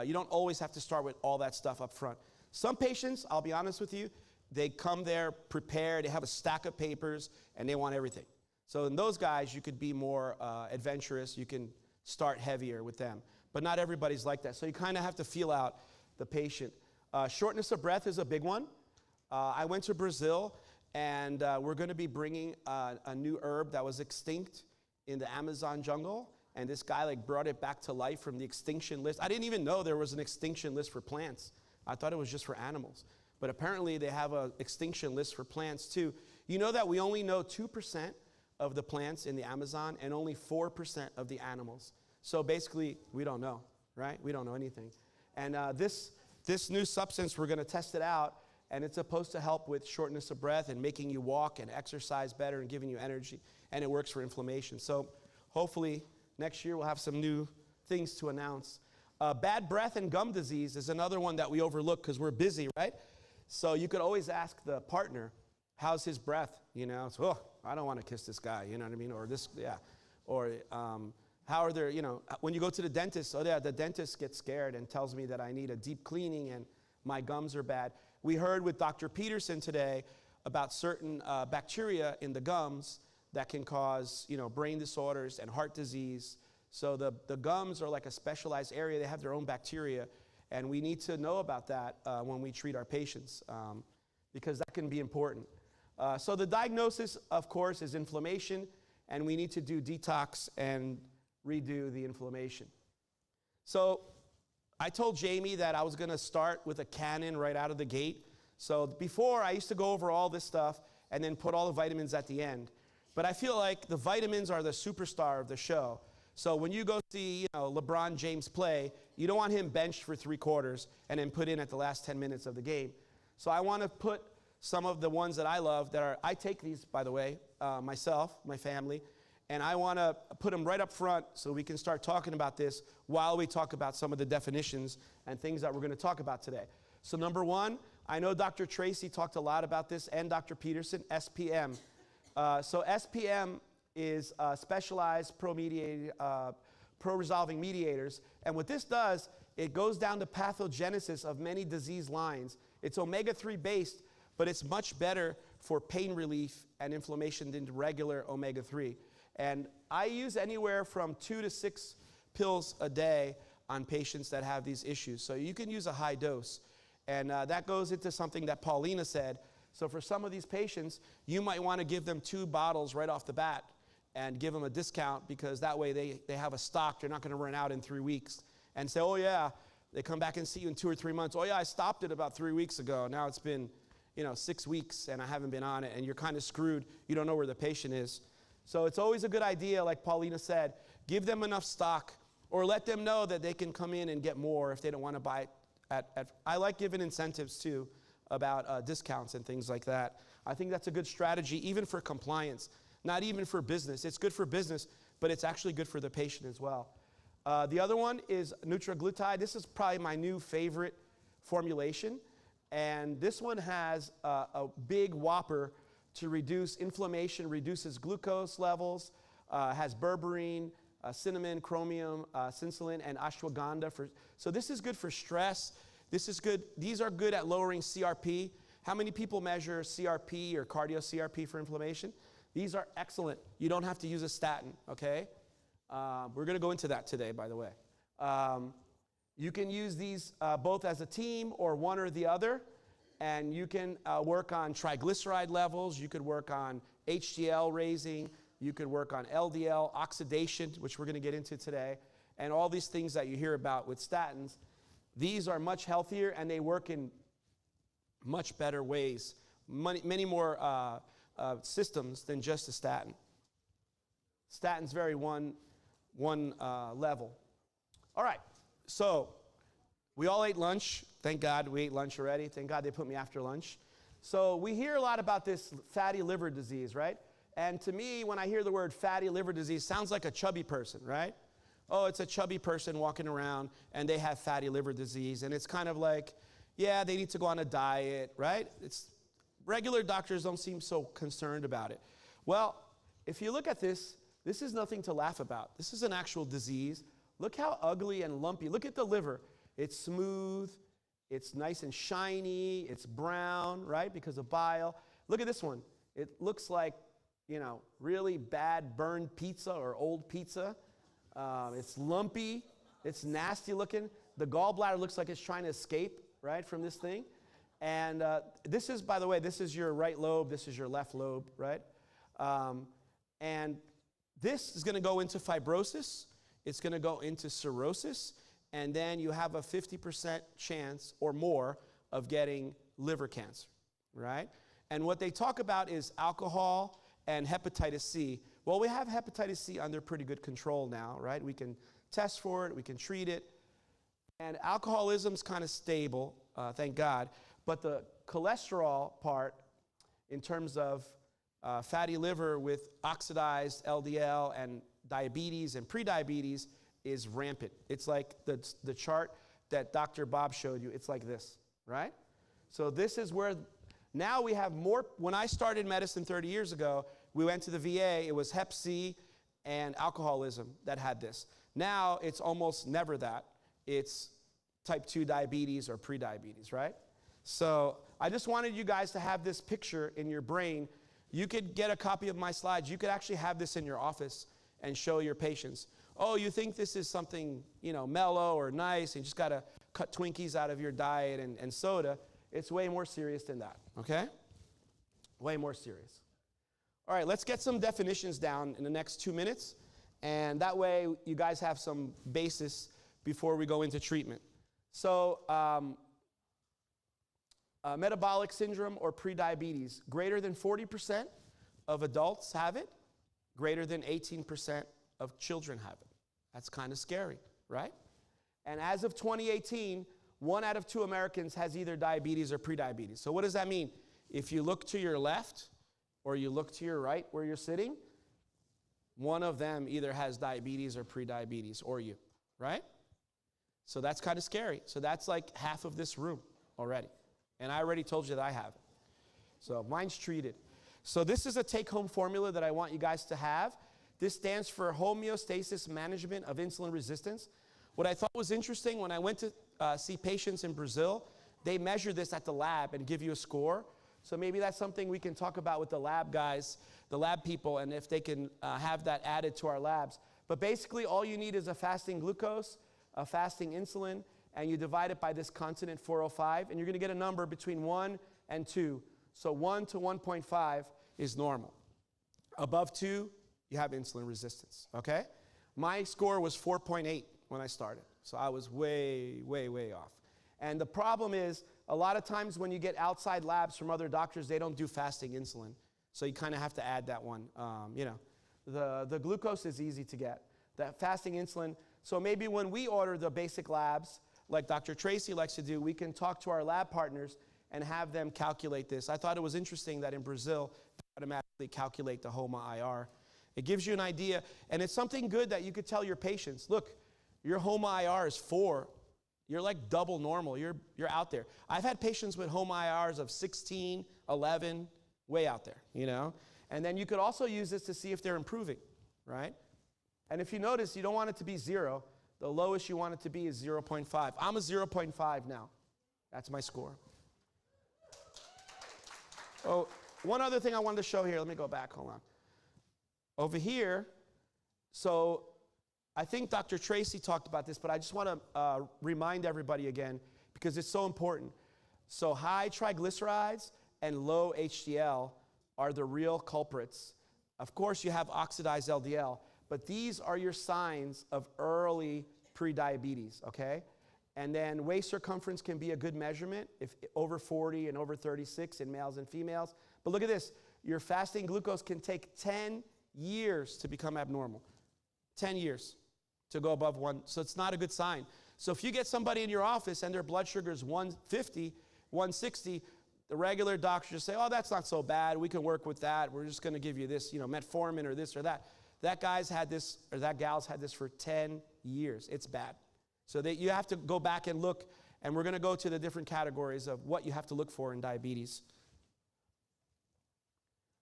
You don't always have to start with all that stuff up front. Some patients, I'll be honest with you, they come there prepared, they have a stack of papers, and they want everything. So in those guys, you could be more adventurous. You can start heavier with them. But not everybody's like that. So you kind of have to feel out the patient. Shortness of breath is a big one. I went to Brazil, and we're going to be bringing a new herb that was extinct in the Amazon jungle, and this guy like brought it back to life from the extinction list. I didn't even know there was an extinction list for plants. I thought it was just for animals. But apparently they have an extinction list for plants too. You know that we only know 2% of the plants in the Amazon and only 4% of the animals. So basically, we don't know, right? We don't know anything. And this new substance, we're going to test it out, and it's supposed to help with shortness of breath and making you walk and exercise better and giving you energy, and it works for inflammation. So hopefully next year we'll have some new things to announce. Bad breath and gum disease is another one that we overlook because we're busy, right? So you could always ask the partner, how's his breath? You know, so, oh, I don't want to kiss this guy, you know what I mean? Or this, yeah. Or how are there, you know, when you go to the dentist, oh yeah, the dentist gets scared and tells me that I need a deep cleaning and my gums are bad. We heard with Dr. Peterson today about certain bacteria in the gums that can cause, you know, brain disorders and heart disease. So the gums are like a specialized area. They have their own bacteria, and we need to know about that when we treat our patients because that can be important. So the diagnosis, of course, is inflammation, and we need to do detox and redo the inflammation. So I told Jamie that I was going to start with a cannon right out of the gate. So before, I used to go over all this stuff and then put all the vitamins at the end. But I feel like the vitamins are the superstar of the show. So when you go see, you know, LeBron James play, you don't want him benched for 3 quarters and then put in at the last 10 minutes of the game. So I want to put some of the ones that I love that are, I take these, by the way, myself, my family, and I want to put them right up front so we can start talking about this while we talk about some of the definitions and things that we're going to talk about today. So number 1, I know Dr. Tracy talked a lot about this and Dr. Peterson, SPM. So SPM is specialized pro-resolving mediators. And what this does, it goes down the pathogenesis of many disease lines. It's omega-3 based, but it's much better for pain relief and inflammation than regular omega-3. And I use anywhere from 2 to 6 pills a day on patients that have these issues. So you can use a high dose. And that goes into something that Paulina said. So for some of these patients, you might want to give them 2 bottles right off the bat and give them a discount because that way they have a stock. They're not going to run out in 3 weeks and say, oh yeah, they come back and see you in 2 or 3 months. Oh yeah, I stopped it about 3 weeks ago. Now it's been, 6 weeks and I haven't been on it, and you're kind of screwed. You don't know where the patient is. So it's always a good idea, like Paulina said, give them enough stock or let them know that they can come in and get more if they don't want to buy it. I like giving incentives too about discounts and things like that. I think that's a good strategy even for compliance, not even for business. It's good for business, but it's actually good for the patient as well. The other one is Nutraglutide. This is probably my new favorite formulation. And this one has a big whopper to reduce inflammation, reduces glucose levels, has berberine, cinnamon, chromium, cincillin, and ashwagandha. So this is good for stress. This is good. These are good at lowering CRP. How many people measure CRP or cardio CRP for inflammation? These are excellent. You don't have to use a statin, okay? We're going to go into that today, by the way. You can use these both as a team or one or the other, and you can work on triglyceride levels. You could work on HDL raising. You could work on LDL, oxidation, which we're going to get into today, and all these things that you hear about with statins. These are much healthier, and they work in much better ways, many more systems than just a statin. Statin's very level. All right, so we all ate lunch. Thank God we ate lunch already. Thank God they put me after lunch. So we hear a lot about this fatty liver disease, right? And to me, when I hear the word fatty liver disease, sounds like a chubby person, right? Oh, it's a chubby person walking around and they have fatty liver disease. And it's kind of like, yeah, they need to go on a diet, right? Regular doctors don't seem so concerned about it. Well, if you look at this, this is nothing to laugh about. This is an actual disease. Look how ugly and lumpy. Look at the liver. It's smooth. It's nice and shiny. It's brown, right, because of bile. Look at this one. It looks like, really bad burned pizza or old pizza. It's lumpy. It's nasty looking. The gallbladder looks like it's trying to escape, right, from this thing. And this is, by the way, this is your right lobe. This is your left lobe, right? And this is going to go into fibrosis. It's going to go into cirrhosis. And then you have a 50% chance or more of getting liver cancer, right? And what they talk about is alcohol and hepatitis C. Well, we have hepatitis C under pretty good control now, right? We can test for it. We can treat it. And alcoholism's kind of stable, thank God. But the cholesterol part, in terms of fatty liver with oxidized LDL and diabetes and prediabetes, is rampant. It's like the chart that Dr. Bob showed you. It's like this, right? So this is where now we have more. When I started medicine 30 years ago, we went to the VA. It was Hep C and alcoholism that had this. Now it's almost never that. It's type 2 diabetes or prediabetes, right? So I just wanted you guys to have this picture in your brain. You could get a copy of my slides. You could actually have this in your office and show your patients. Oh, you think this is something, mellow or nice, and you just got to cut Twinkies out of your diet and soda. It's way more serious than that, okay? Way more serious. All right, let's get some definitions down in the next 2 minutes, and that way you guys have some basis before we go into treatment. So, metabolic syndrome or prediabetes, greater than 40% of adults have it, greater than 18% of children have it. That's kind of scary, right? And as of 2018, 1 out of 2 Americans has either diabetes or prediabetes. So what does that mean? If you look to your left or you look to your right where you're sitting, one of them either has diabetes or prediabetes, or you, right? So that's kind of scary. So that's like half of this room already. And I already told you that I have it. So mine's treated. So this is a take-home formula that I want you guys to have. This stands for homeostasis management of insulin resistance. What I thought was interesting, when I went to see patients in Brazil, they measure this at the lab and give you a score. So maybe that's something we can talk about with the lab guys, the lab people, and if they can have that added to our labs. But basically, all you need is a fasting glucose, a fasting insulin, and you divide it by this consonant 405, and you're going to get a number between 1 and 2. So 1 to 1.5 is normal. Above 2, you have insulin resistance, okay? My score was 4.8 when I started, so I was way, way, way off. And the problem is, a lot of times when you get outside labs from other doctors, they don't do fasting insulin, so you kind of have to add that one. The glucose is easy to get. That fasting insulin, so maybe when we order the basic labs, like Dr. Tracy likes to do, we can talk to our lab partners and have them calculate this. I thought it was interesting that in Brazil, they automatically calculate the HOMA-IR. It gives you an idea, and it's something good that you could tell your patients, look, your HOMA-IR is 4. You're like double normal. You're out there. I've had patients with HOMA-IRs of 16, 11, way out there, And then you could also use this to see if they're improving, right? And if you notice, you don't want it to be 0. The lowest you want it to be is 0.5. I'm a 0.5 now. That's my score. Oh, one other thing I wanted to show here. Let me go back. Hold on. Over here, so I think Dr. Tracy talked about this, but I just want to remind everybody again because it's so important. So high triglycerides and low HDL are the real culprits. Of course, you have oxidized LDL, but these are your signs of early prediabetes, okay? And then waist circumference can be a good measurement if over 40 and over 36 in males and females. But look at this. Your fasting glucose can take 10 years to become abnormal. 10 years. to go above 1. So it's not a good sign. So if you get somebody in your office and their blood sugar is 150, 160, the regular doctor just say, oh, that's not so bad. We can work with that. We're just going to give you this, metformin or this or that. That guy's had this, or that gal's had this for 10 years. It's bad. So that you have to go back and look, and we're going to go to the different categories of what you have to look for in diabetes.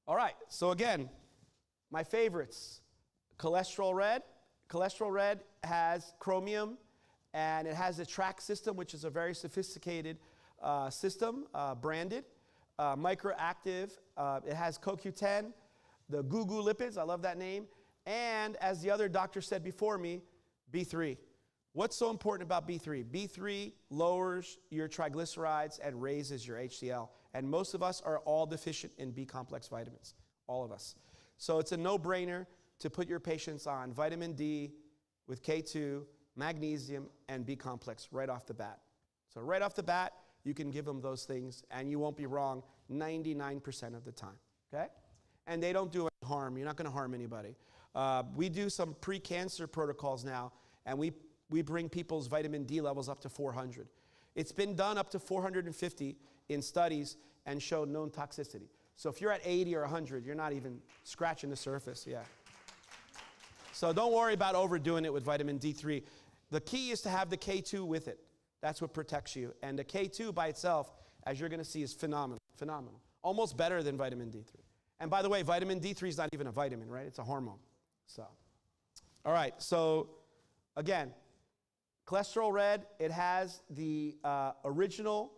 All right, so again, my favorites. Cholesterol Red. Cholesterol Red has chromium, and it has a track system, which is a very sophisticated system, branded. Microactive, it has CoQ10, the Gugu lipids, I love that name, and as the other doctor said before me, B3. What's so important about B3? B3 lowers your triglycerides and raises your HDL, and most of us are all deficient in B-complex vitamins, all of us. So it's a no-brainer to put your patients on vitamin D with K2, magnesium, and B-complex right off the bat. So right off the bat, you can give them those things, and you won't be wrong 99% of the time, okay? And they don't do any harm. You're not going to harm anybody. We do some pre-cancer protocols now, and we bring people's vitamin D levels up to 400. It's been done up to 450 in studies and showed known toxicity. So if you're at 80 or 100, you're not even scratching the surface, yeah. So don't worry about overdoing it with vitamin D3. The key is to have the K2 with it. That's what protects you. And the K2 by itself, as you're going to see, is phenomenal, phenomenal. Almost better than vitamin D3. And by the way, vitamin D3 is not even a vitamin, right? It's a hormone. So, all right, so again, Cholesterol Red, it has the original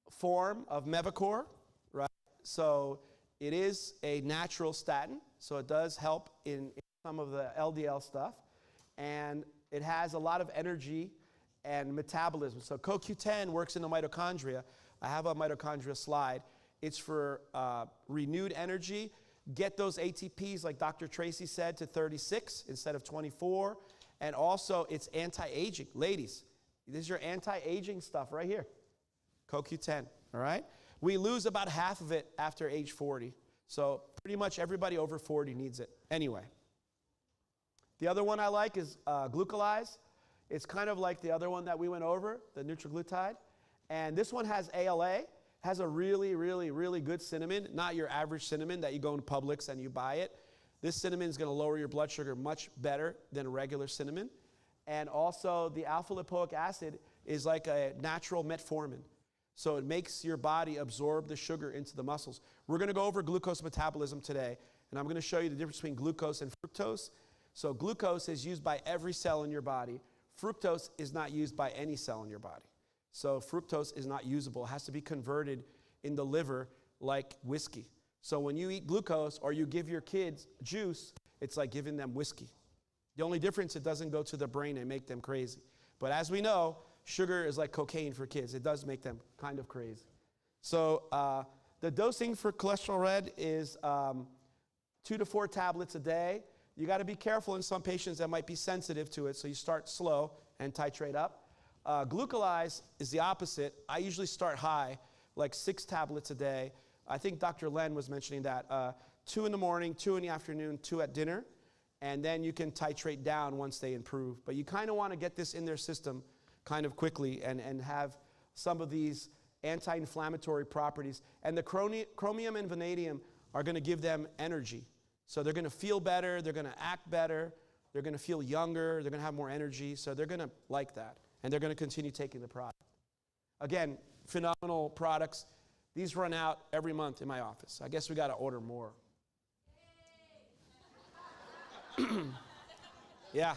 form of Mevacor, right? So it is a natural statin, so it does help in some of the LDL stuff. And it has a lot of energy and metabolism. So CoQ10 works in the mitochondria. I have a mitochondria slide. It's for renewed energy. Get those ATPs, like Dr. Tracy said, to 36 instead of 24. And also, it's anti-aging. Ladies, this is your anti-aging stuff right here. CoQ10, all right? We lose about half of it after age 40. So pretty much everybody over 40 needs it. Anyway. The other one I like is Glucolyze. It's kind of like the other one that we went over, the Nutriglutide. And this one has ALA, has a really, really, really good cinnamon, not your average cinnamon that you go in Publix and you buy it. This cinnamon is going to lower your blood sugar much better than regular cinnamon. And also the alpha lipoic acid is like a natural metformin. So it makes your body absorb the sugar into the muscles. We're going to go over glucose metabolism today, and I'm going to show you the difference between glucose and fructose. So glucose is used by every cell in your body. Fructose is not used by any cell in your body. So fructose is not usable. It has to be converted in the liver like whiskey. So when you eat glucose or you give your kids juice, it's like giving them whiskey. The only difference, it doesn't go to the brain and make them crazy. But as we know, sugar is like cocaine for kids. It does make them kind of crazy. So the dosing for Cholesterol Red is 2 to 4 tablets a day. You got to be careful in some patients that might be sensitive to it, so you start slow and titrate up. Glucolyze is the opposite. I usually start high, like 6 tablets a day. I think Dr. Len was mentioning that. 2 in the morning, 2 in the afternoon, 2 at dinner, and then you can titrate down once they improve. But you kind of want to get this in their system kind of quickly and have some of these anti-inflammatory properties. And the chromium and vanadium are going to give them energy. So they're going to feel better, they're going to act better, they're going to feel younger, they're going to have more energy, so they're going to like that. And they're going to continue taking the product. Again, phenomenal products. These run out every month in my office. I guess we got to order more. Yeah.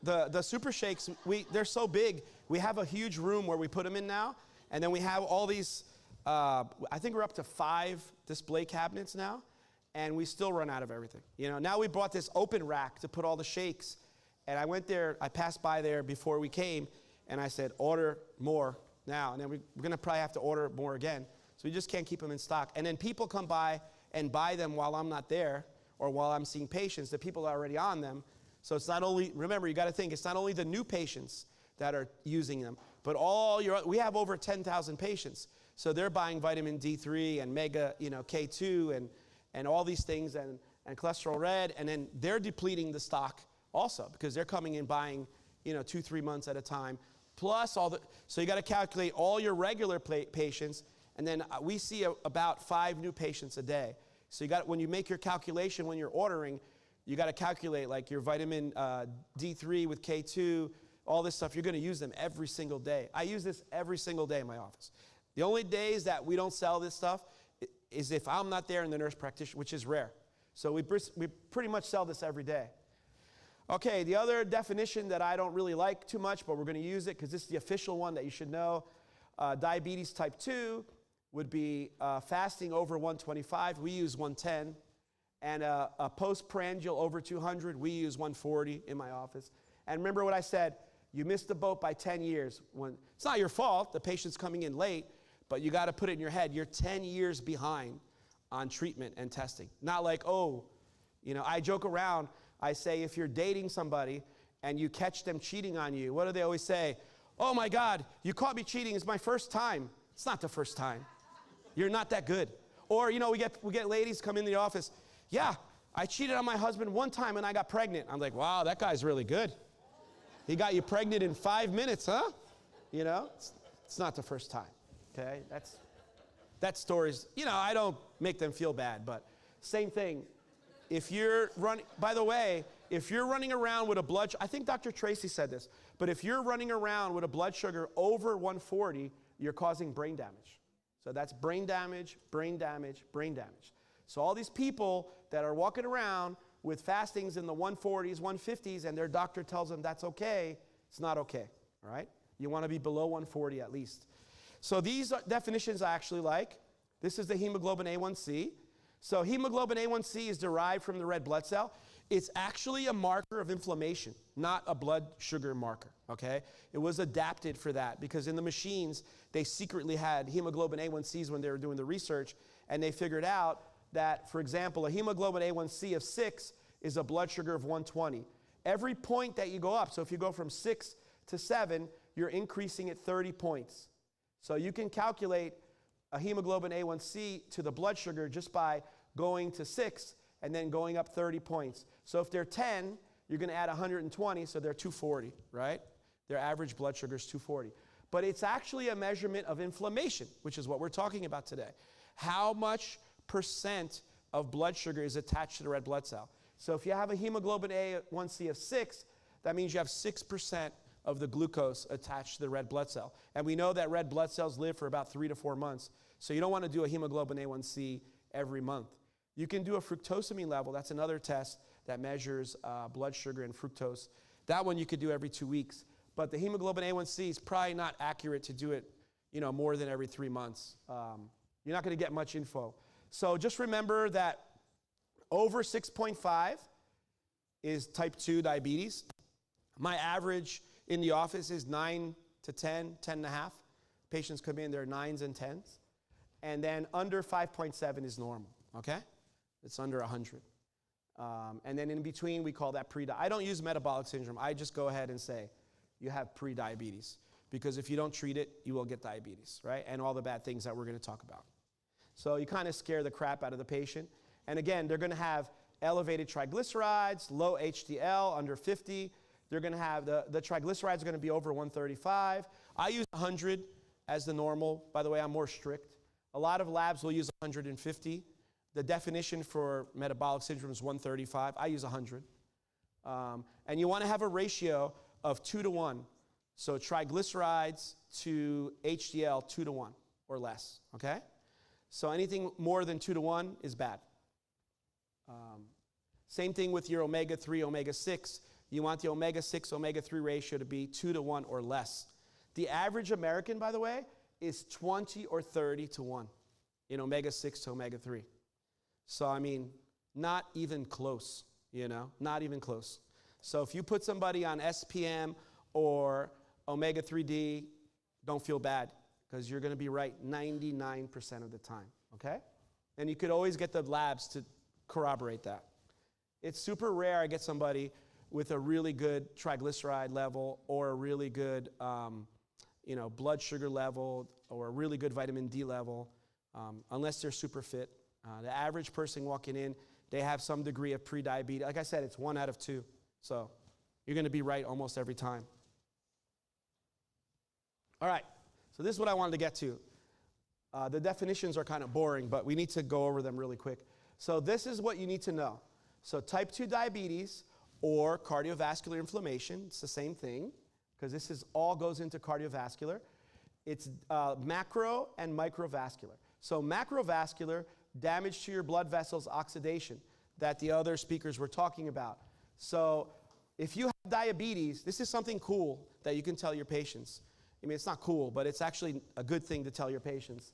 The Super Shakes, they're so big. We have a huge room where we put them in now. And then we have all these, I think we're up to 5 display cabinets now. And we still run out of everything. You know, now we bought this open rack to put all the shakes. And I went there, I passed by there before we came, and I said, order more now. And then we're going to probably have to order more again. So we just can't keep them in stock. And then people come by and buy them while I'm not there or while I'm seeing patients. The people are already on them. So it's not only, remember, you got to think, it's not only the new patients that are using them, but we have over 10,000 patients. So they're buying vitamin D3 and mega, K2 and all these things and Cholesterol Red, and then they're depleting the stock also, because they're coming in buying, 2-3 months at a time, plus so you got to calculate all your regular patients, and then we see about 5 new patients a day. So when you make your calculation when you're ordering, you got to calculate like your vitamin D3 with K2, all this stuff. You're going to use them every single day. I use this every single day in my office. The only days that we don't sell this stuff is if I'm not there and the nurse practitioner, which is rare. So we pretty much sell this every day. Okay, the other definition that I don't really like too much, but we're going to use it because this is the official one that you should know. Diabetes type 2 would be fasting over 125. We use 110. And a postprandial over 200. We use 140 in my office. And remember what I said, you missed the boat by 10 years. It's not your fault, the patient's coming in late, but you got to put it in your head, you're 10 years behind on treatment and testing. Not like, I joke around, I say if you're dating somebody and you catch them cheating on you, what do they always say? Oh my God, you caught me cheating, it's my first time. It's not the first time. You're not that good. Or, we get ladies come in the office, yeah, I cheated on my husband one time and I got pregnant. I'm like, wow, that guy's really good. He got you pregnant in 5 minutes, huh? It's not the first time, okay? That story's, I don't make them feel bad, but same thing. If you're running, by the way, if you're running around with a I think Dr. Tracy said this, but if you're running around with a blood sugar over 140, you're causing brain damage. So that's brain damage, brain damage, brain damage. So all these people that are walking around with fastings in the 140s, 150s, and their doctor tells them that's okay, it's not okay, all right? You want to be below 140 at least. So these definitions I actually like. This is the hemoglobin A1C. So hemoglobin A1C is derived from the red blood cell. It's actually a marker of inflammation, not a blood sugar marker, okay? It was adapted for that because in the machines, they secretly had hemoglobin A1Cs when they were doing the research, and they figured out that, for example, a hemoglobin A1C of 6 is a blood sugar of 120. Every point that you go up, so if you go from 6 to 7, you're increasing it 30 points. So you can calculate a hemoglobin A1C to the blood sugar just by going to 6 and then going up 30 points. So if they're 10, you're going to add 120, so they're 240, right? Their average blood sugar is 240. But it's actually a measurement of inflammation, which is what we're talking about today. How much percent of blood sugar is attached to the red blood cell. So if you have a hemoglobin A1C of 6, that means you have 6% of the glucose attached to the red blood cell. And we know that red blood cells live for about 3 to 4 months. So you don't want to do a hemoglobin A1C every month. You can do a fructosamine level. That's another test that measures blood sugar and fructose. That one you could do every 2 weeks. But the hemoglobin A1C is probably not accurate to do it, more than every 3 months. You're not going to get much info. So just remember that over 6.5 is type 2 diabetes. My average in the office is 9 to 10, 10 and a half. Patients come in, they're 9s and 10s. And then under 5.7 is normal, okay? It's under 100. And then in between, we call that I don't use metabolic syndrome. I just go ahead and say, you have pre-diabetes. Because if you don't treat it, you will get diabetes, right? And all the bad things that we're going to talk about. So you kind of scare the crap out of the patient. And again, they're going to have elevated triglycerides, low HDL, under 50. They're going to have the triglycerides are going to be over 135. I use 100 as the normal. By the way, I'm more strict. A lot of labs will use 150. The definition for metabolic syndrome is 135. I use 100. And you want to have a ratio of 2 to 1. So triglycerides to HDL, 2 to 1 or less, okay? So anything more than 2 to 1 is bad. Same thing with your omega-3, omega-6. You want the omega-6, omega-3 ratio to be 2 to 1 or less. The average American, by the way, is 20 or 30 to 1 in omega-6 to omega-3. So, not even close, not even close. So if you put somebody on SPM or omega-3D, don't feel bad because you're going to be right 99% of the time, okay? And you could always get the labs to corroborate that. It's super rare I get somebody with a really good triglyceride level or a really good blood sugar level or a really good vitamin D level unless they're super fit. The average person walking in, they have some degree of prediabetes. Like I said, it's 1 out of 2. So You're going to be right almost every time. All right, so this is what I wanted to get to. The definitions are kind of boring, but we need to go over them really quick. So this is what you need to know. So type 2 diabetes or cardiovascular inflammation, it's the same thing, because this is all goes into cardiovascular. It's macro and microvascular. So macrovascular, damage to your blood vessels, oxidation, that the other speakers were talking about. So if you have diabetes, this is something cool that you can tell your patients. I mean, it's not cool, but it's actually a good thing to tell your patients,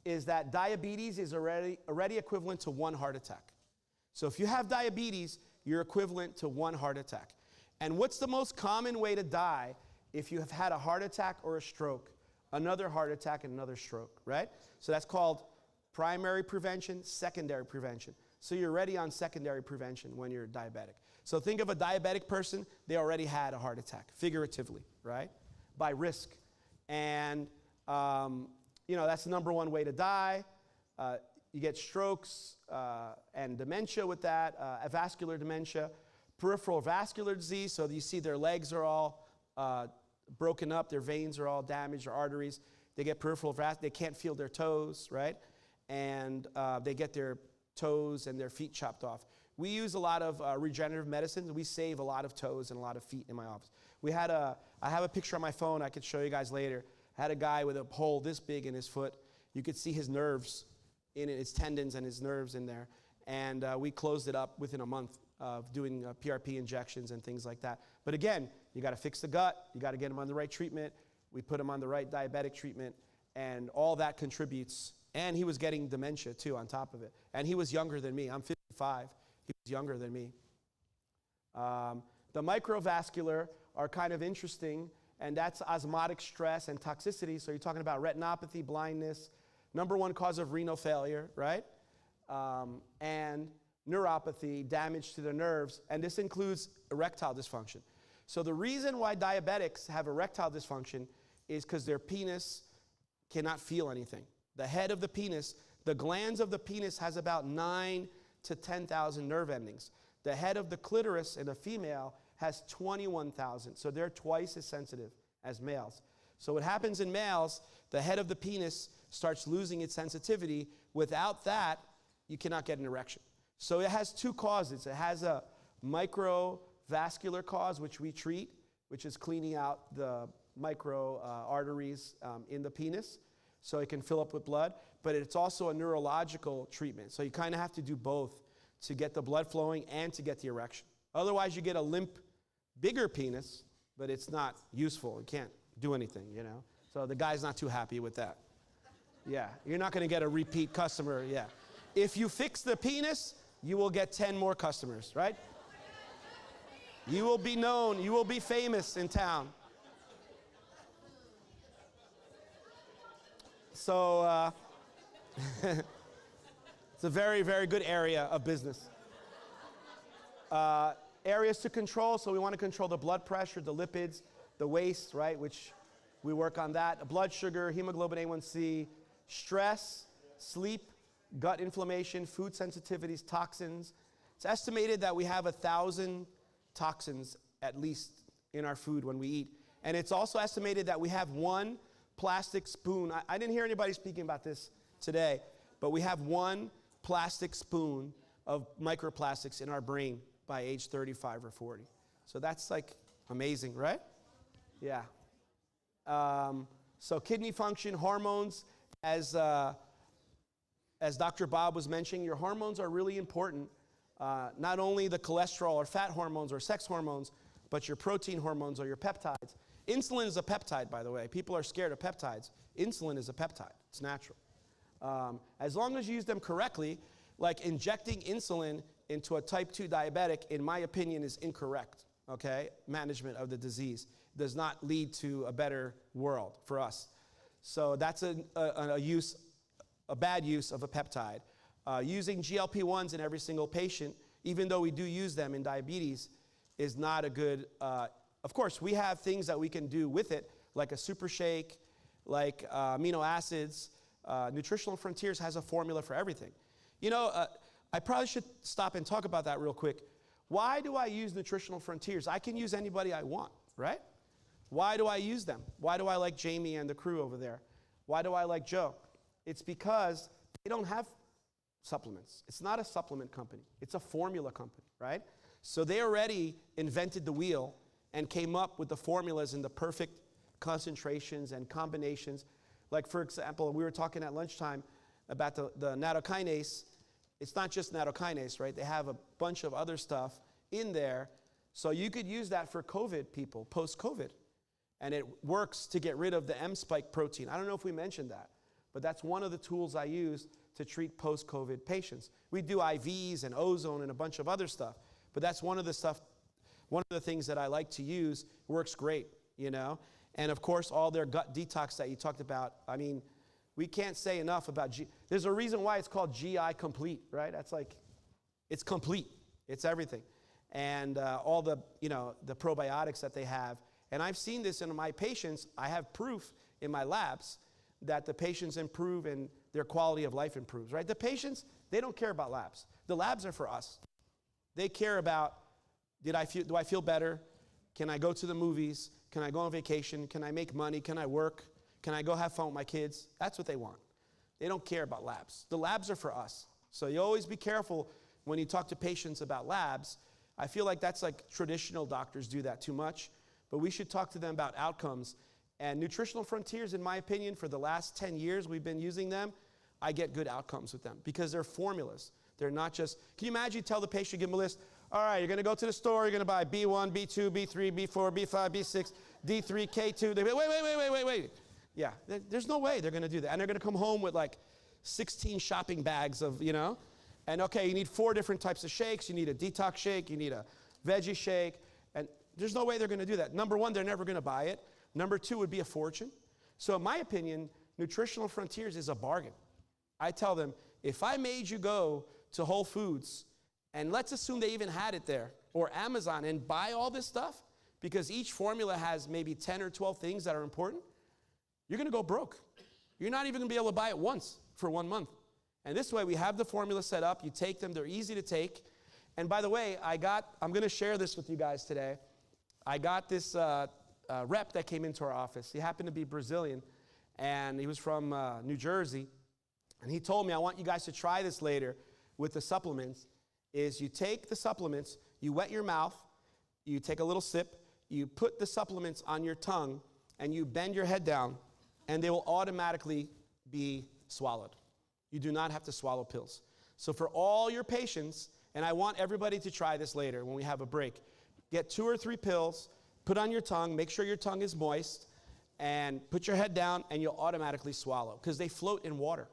is that diabetes is already equivalent to 1 heart attack. So if you have diabetes, you're equivalent to 1 heart attack. And what's the most common way to die if you have had a heart attack or a stroke? Another heart attack and another stroke, right? So that's called primary prevention, secondary prevention. So you're already on secondary prevention when you're diabetic. So think of a diabetic person, they already had a heart attack, figuratively, right? By risk. And, that's the number 1 way to die. You get strokes and dementia with that, vascular dementia, peripheral vascular disease, so you see their legs are all broken up, their veins are all damaged, their arteries. They get peripheral vascular, they can't feel their toes, right? And they get their toes and their feet chopped off. We use a lot of regenerative medicines. We save a lot of toes and a lot of feet in my office. I have a picture on my phone I could show you guys later. I had a guy with a hole this big in his foot. You could see his nerves in it, his tendons and his nerves in there. And we closed it up within a month of doing PRP injections and things like that. But again, you got to fix the gut. You got to get him on the right treatment. We put him on the right diabetic treatment. And all that contributes. And he was getting dementia, too, on top of it. And he was younger than me. I'm 55. He was younger than me. The microvascular are kind of interesting, and that's osmotic stress and toxicity. So you're talking about retinopathy, blindness, number 1 cause of renal failure, right? And neuropathy, damage to the nerves, and this includes erectile dysfunction. So the reason why diabetics have erectile dysfunction is because their penis cannot feel anything. The head of the penis, the glands of the penis has about 9 to 10,000 nerve endings. The head of the clitoris in a female has 21,000, so they're twice as sensitive as males. So what happens in males, the head of the penis starts losing its sensitivity. Without that, you cannot get an erection. So it has 2 causes. It has a microvascular cause, which we treat, which is cleaning out the micro arteries in the penis so it can fill up with blood. But it's also a neurological treatment. So you kind of have to do both to get the blood flowing and to get the erection. Otherwise, you get a limp, bigger penis, but it's not useful. You can't do anything, So the guy's not too happy with that. Yeah, you're not going to get a repeat customer, yeah. If you fix the penis, you will get 10 more customers, right? You will be known, you will be famous in town. So it's a very, very good area of business. Areas to control, so we want to control the blood pressure, the lipids, the waist, right, which we work on that. Blood sugar, hemoglobin A1C, stress, sleep, gut inflammation, food sensitivities, toxins. It's estimated that we have 1,000 toxins at least in our food when we eat. And it's also estimated that we have 1 plastic spoon. I didn't hear anybody speaking about this today, but we have 1 plastic spoon of microplastics in our brain by age 35 or 40. So that's like amazing, right? Yeah. So kidney function, hormones, as Dr. Bob was mentioning, your hormones are really important. Not only the cholesterol or fat hormones or sex hormones, but your protein hormones or your peptides. Insulin is a peptide, by the way. People are scared of peptides. Insulin is a peptide. It's natural. As long as you use them correctly, like injecting insulin into a type 2 diabetic, in my opinion, is incorrect, okay? Management of the disease does not lead to a better world for us. So that's a bad use of a peptide. Using GLP-1s in every single patient, even though we do use them in diabetes, is not a good, of course, we have things that we can do with it, like a super shake, like amino acids. Nutritional Frontiers has a formula for everything. I probably should stop and talk about that real quick. Why do I use Nutritional Frontiers? I can use anybody I want, right? Why do I use them? Why do I like Jamie and the crew over there? Why do I like Joe? It's because they don't have supplements. It's not a supplement company. It's a formula company, right? So they already invented the wheel and came up with the formulas and the perfect concentrations and combinations. Like, for example, we were talking at lunchtime about the nattokinase. It's not just nattokinase, right? They have a bunch of other stuff in there. So you could use that for COVID people, post-COVID. And it works to get rid of the M-spike protein. I don't know if we mentioned that, but that's one of the tools I use to treat post-COVID patients. We do IVs and ozone and a bunch of other stuff, but that's one of the things that I like to use. Works great, you know? And of course, all their gut detox that you talked about. I mean, we can't say enough about there's a reason why it's called GI Complete, right? That's like, it's complete. It's everything. And all the, you know, the probiotics that they have. And I've seen this in my patients. I have proof in my labs that the patients improve and their quality of life improves, right? The patients, they don't care about labs. The labs are for us. They care about, do I feel better? Can I go to the movies? Can I go on vacation? Can I make money? Can I work? Can I go have fun with my kids? That's what they want. They don't care about labs. The labs are for us. So you always be careful when you talk to patients about labs. I feel like that's like traditional doctors do that too much. But we should talk to them about outcomes. And Nutritional Frontiers, in my opinion, for the last 10 years we've been using them, I get good outcomes with them because they're formulas. They're not just, can you imagine you tell the patient, give them a list, all right, you're going to go to the store, you're going to buy B1, B2, B3, B4, B5, B6, D3, K2. They wait. Yeah, there's no way they're going to do that. And they're going to come home with like 16 shopping bags of, you know, and okay, you need 4 different types of shakes. You need a detox shake, you need a veggie shake, and there's no way they're going to do that. Number one, they're never going to buy it. Number two would be a fortune. So in my opinion, Nutritional Frontiers is a bargain. I tell them, if I made you go to Whole Foods, and let's assume they even had it there, or Amazon, and buy all this stuff, because each formula has maybe 10 or 12 things that are important, you're going to go broke. You're not even going to be able to buy it once for 1 month. And this way, we have the formula set up. You take them. They're easy to take. And by the way, I'm going to share this with you guys today. I got this rep that came into our office. He happened to be Brazilian, and he was from New Jersey. And he told me, I want you guys to try this later with the supplements, is you take the supplements, you wet your mouth, you take a little sip, you put the supplements on your tongue, and you bend your head down, and they will automatically be swallowed. You do not have to swallow pills. So for all your patients, and I want everybody to try this later when we have a break, get 2 or 3 pills, put on your tongue, make sure your tongue is moist, and put your head down, and you'll automatically swallow, because they float in water.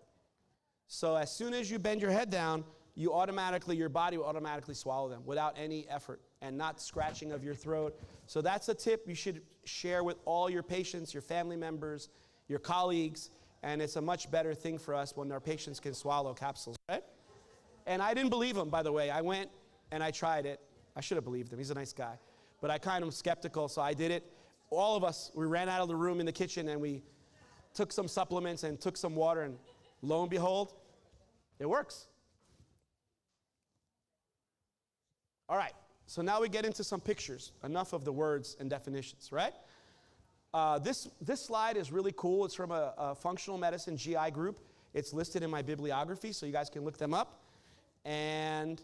So as soon as you bend your head down, your body will automatically swallow them without any effort and not scratching of your throat. So that's a tip you should share with all your patients, your family members, your colleagues, and it's a much better thing for us when our patients can swallow capsules, right? And I didn't believe him, by the way. I went and I tried it. I should have believed him. He's a nice guy. But I kind of skeptical, so I did it. All of us, we ran out of the room in the kitchen and we took some supplements and took some water, and lo and behold, it works. All right, so now we get into some pictures. Enough of the words and definitions, right? This slide is really cool. It's from a functional medicine GI group. It's listed in my bibliography, so you guys can look them up. And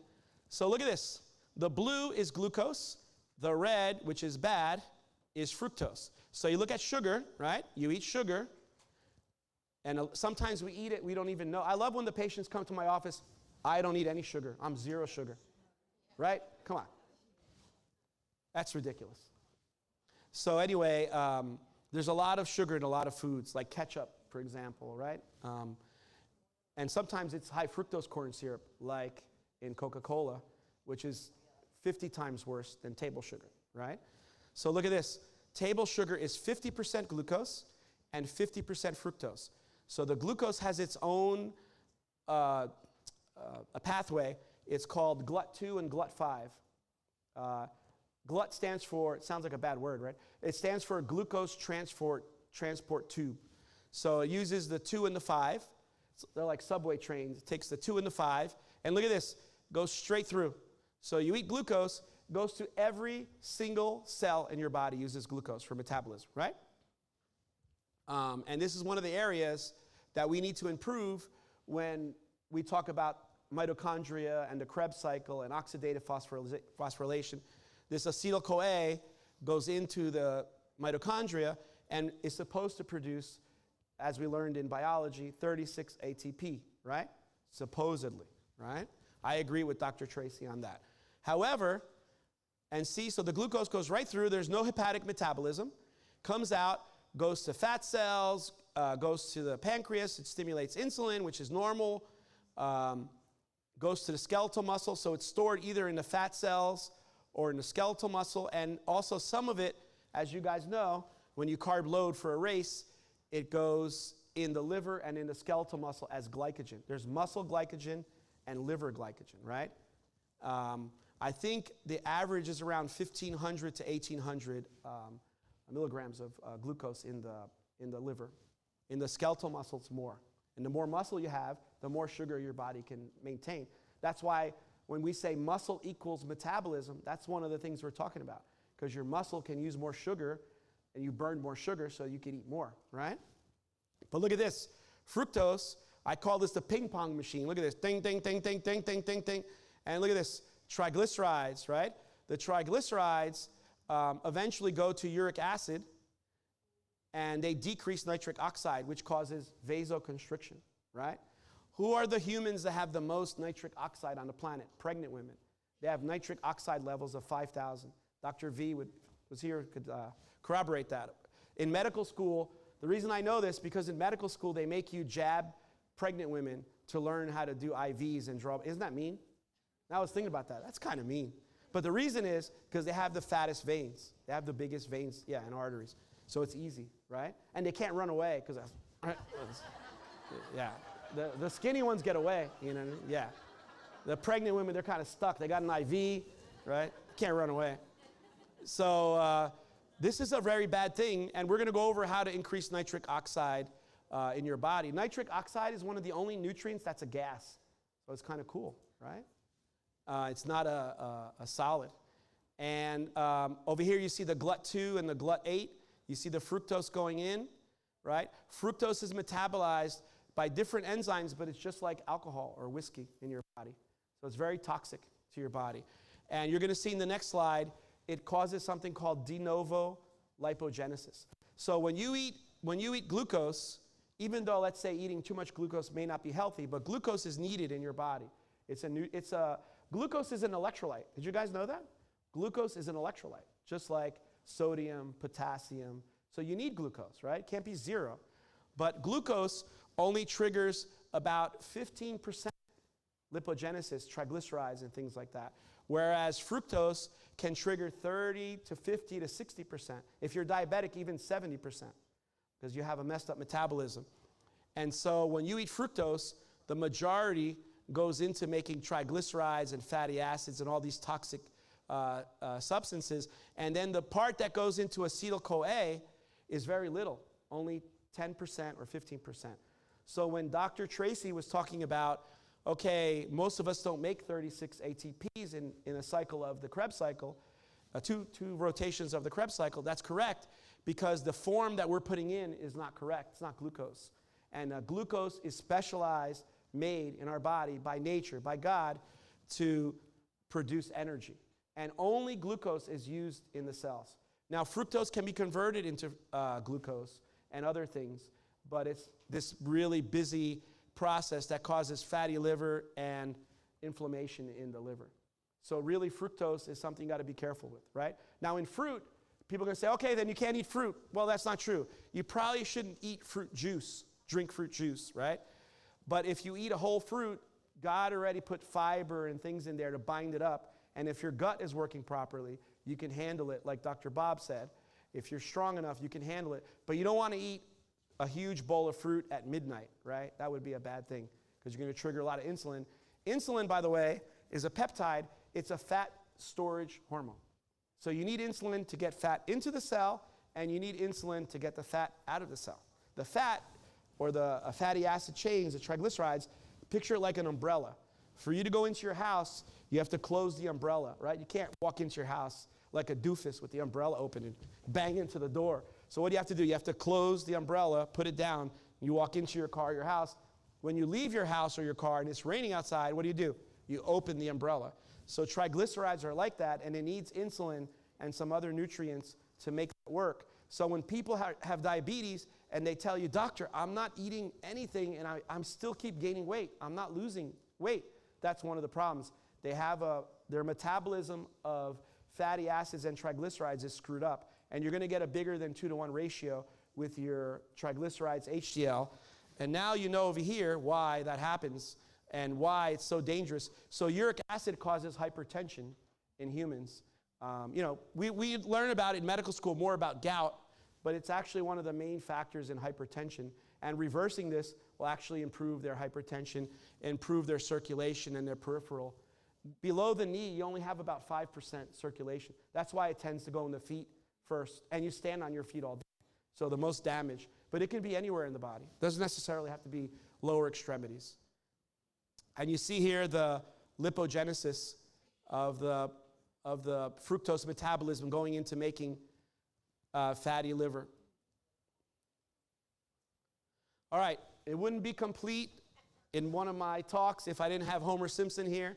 so look at this. The blue is glucose. The red, which is bad, is fructose. So you look at sugar, right? You eat sugar. And sometimes we eat it, we don't even know. I love when the patients come to my office, I don't eat any sugar. I'm 0 sugar. Right? Come on. That's ridiculous. So anyway, there's a lot of sugar in a lot of foods, like ketchup, for example, right? And sometimes it's high fructose corn syrup, like in Coca-Cola, which is 50 times worse than table sugar, right? So look at this. Table sugar is 50% glucose and 50% fructose. So the glucose has its own a pathway. It's called GLUT2 and GLUT5. GLUT stands for, it sounds like a bad word, right? It stands for glucose transport tube. So it uses the 2 and the 5. They're like subway trains. It takes the 2 and the 5. And look at this. Goes straight through. So you eat glucose, goes to every single cell in your body uses glucose for metabolism, right? And this is one of the areas that we need to improve when we talk about mitochondria and the Krebs cycle and oxidative phosphorylation. This acetyl-CoA goes into the mitochondria and is supposed to produce, as we learned in biology, 36 ATP, right? Supposedly, right? I agree with Dr. Tracy on that. However, so the glucose goes right through, there's no hepatic metabolism, comes out, goes to fat cells, goes to the pancreas, it stimulates insulin, which is normal, goes to the skeletal muscle, so it's stored either in the fat cells or in the skeletal muscle, and also some of it, as you guys know, when you carb load for a race, it goes in the liver and in the skeletal muscle as glycogen. There's muscle glycogen and liver glycogen, right? I think the average is around 1,500 to 1,800 milligrams of glucose in the liver. In the skeletal muscle, it's more. And the more muscle you have, the more sugar your body can maintain. That's why when we say muscle equals metabolism, that's one of the things we're talking about. Because your muscle can use more sugar, and you burn more sugar so you can eat more, right? But look at this. Fructose, I call this the ping pong machine. Look at this. Ding, ding, ding, ding, ding, ding, ding, ding. And look at this. Triglycerides, right? The triglycerides eventually go to uric acid, and they decrease nitric oxide, which causes vasoconstriction, right? Who are the humans that have the most nitric oxide on the planet? Pregnant women. They have nitric oxide levels of 5,000. Dr. V was here, could corroborate that. In medical school, the reason I know this, because in medical school, they make you jab pregnant women to learn how to do IVs and draw. Isn't that mean? I was thinking about that. That's kind of mean. But the reason is because they have the fattest veins. They have the biggest veins, and arteries. So it's easy, right? And they can't run away because, yeah. The skinny ones get away, you know what I mean? Yeah. The pregnant women, they're kind of stuck. They got an IV, right? Can't run away. So this is a very bad thing, and we're going to go over how to increase nitric oxide in your body. Nitric oxide is one of the only nutrients that's a gas. So it's kind of cool, right? It's not a solid. And over here you see the GLUT2 and the GLUT8. You see the fructose going in, right? Fructose is metabolized by different enzymes, but it's just like alcohol or whiskey in your body. So it's very toxic to your body. And you're going to see in the next slide, it causes something called de novo lipogenesis. So when you eat glucose, even though, let's say, eating too much glucose may not be healthy, but glucose is needed in your body. Glucose is an electrolyte. Did you guys know that? Glucose is an electrolyte, just like sodium, potassium. So you need glucose, right? It can't be zero. But glucose only triggers about 15% lipogenesis, triglycerides, and things like that. Whereas fructose can trigger 30 to 50 to 60%. If you're diabetic, even 70%, because you have a messed up metabolism. And so when you eat fructose, the majority goes into making triglycerides and fatty acids and all these toxic substances. And then the part that goes into acetyl-CoA is very little, only 10% or 15%. So when Dr. Tracy was talking about, okay, most of us don't make 36 ATPs in a cycle of the Krebs cycle, two rotations of the Krebs cycle, that's correct, because the form that we're putting in is not correct. It's not glucose. And glucose is specialized, made in our body by nature, by God, to produce energy. And only glucose is used in the cells. Now, fructose can be converted into glucose and other things, but it's this really busy process that causes fatty liver and inflammation in the liver. So really, fructose is something you got to be careful with, right? Now, in fruit, people are going to say, okay, then you can't eat fruit. Well, that's not true. You probably shouldn't eat fruit juice, drink fruit juice, right? But if you eat a whole fruit, God already put fiber and things in there to bind it up. And if your gut is working properly, you can handle it, like Dr. Bob said. If you're strong enough, you can handle it. But you don't want to eat a huge bowl of fruit at midnight, right? That would be a bad thing because you're going to trigger a lot of insulin. Insulin, by the way, is a peptide. It's a fat storage hormone. So you need insulin to get fat into the cell, and you need insulin to get the fat out of the cell. The fat, or the fatty acid chains, the triglycerides, picture it like an umbrella. For you to go into your house, you have to close the umbrella, right? You can't walk into your house like a doofus with the umbrella open and bang into the door. So what do you have to do? You have to close the umbrella, put it down, you walk into your car or your house. When you leave your house or your car and it's raining outside, what do? You open the umbrella. So triglycerides are like that, and it needs insulin and some other nutrients to make it work. So when people have diabetes and they tell you, doctor, I'm not eating anything and I'm still keep gaining weight, I'm not losing weight, that's one of the problems. They have their metabolism of fatty acids and triglycerides is screwed up, and you're going to get a bigger than 2-to-1 ratio with your triglycerides HDL. And now you know over here why that happens and why it's so dangerous. So uric acid causes hypertension in humans. We learn about it in medical school more about gout, but it's actually one of the main factors in hypertension. And reversing this will actually improve their hypertension, improve their circulation and their peripheral. Below the knee, you only have about 5% circulation. That's why it tends to go in the feet first. And you stand on your feet all day. So the most damage. But it can be anywhere in the body. Doesn't necessarily have to be lower extremities. And you see here the lipogenesis of the fructose metabolism going into making fatty liver. All right, it wouldn't be complete in one of my talks if I didn't have Homer Simpson here.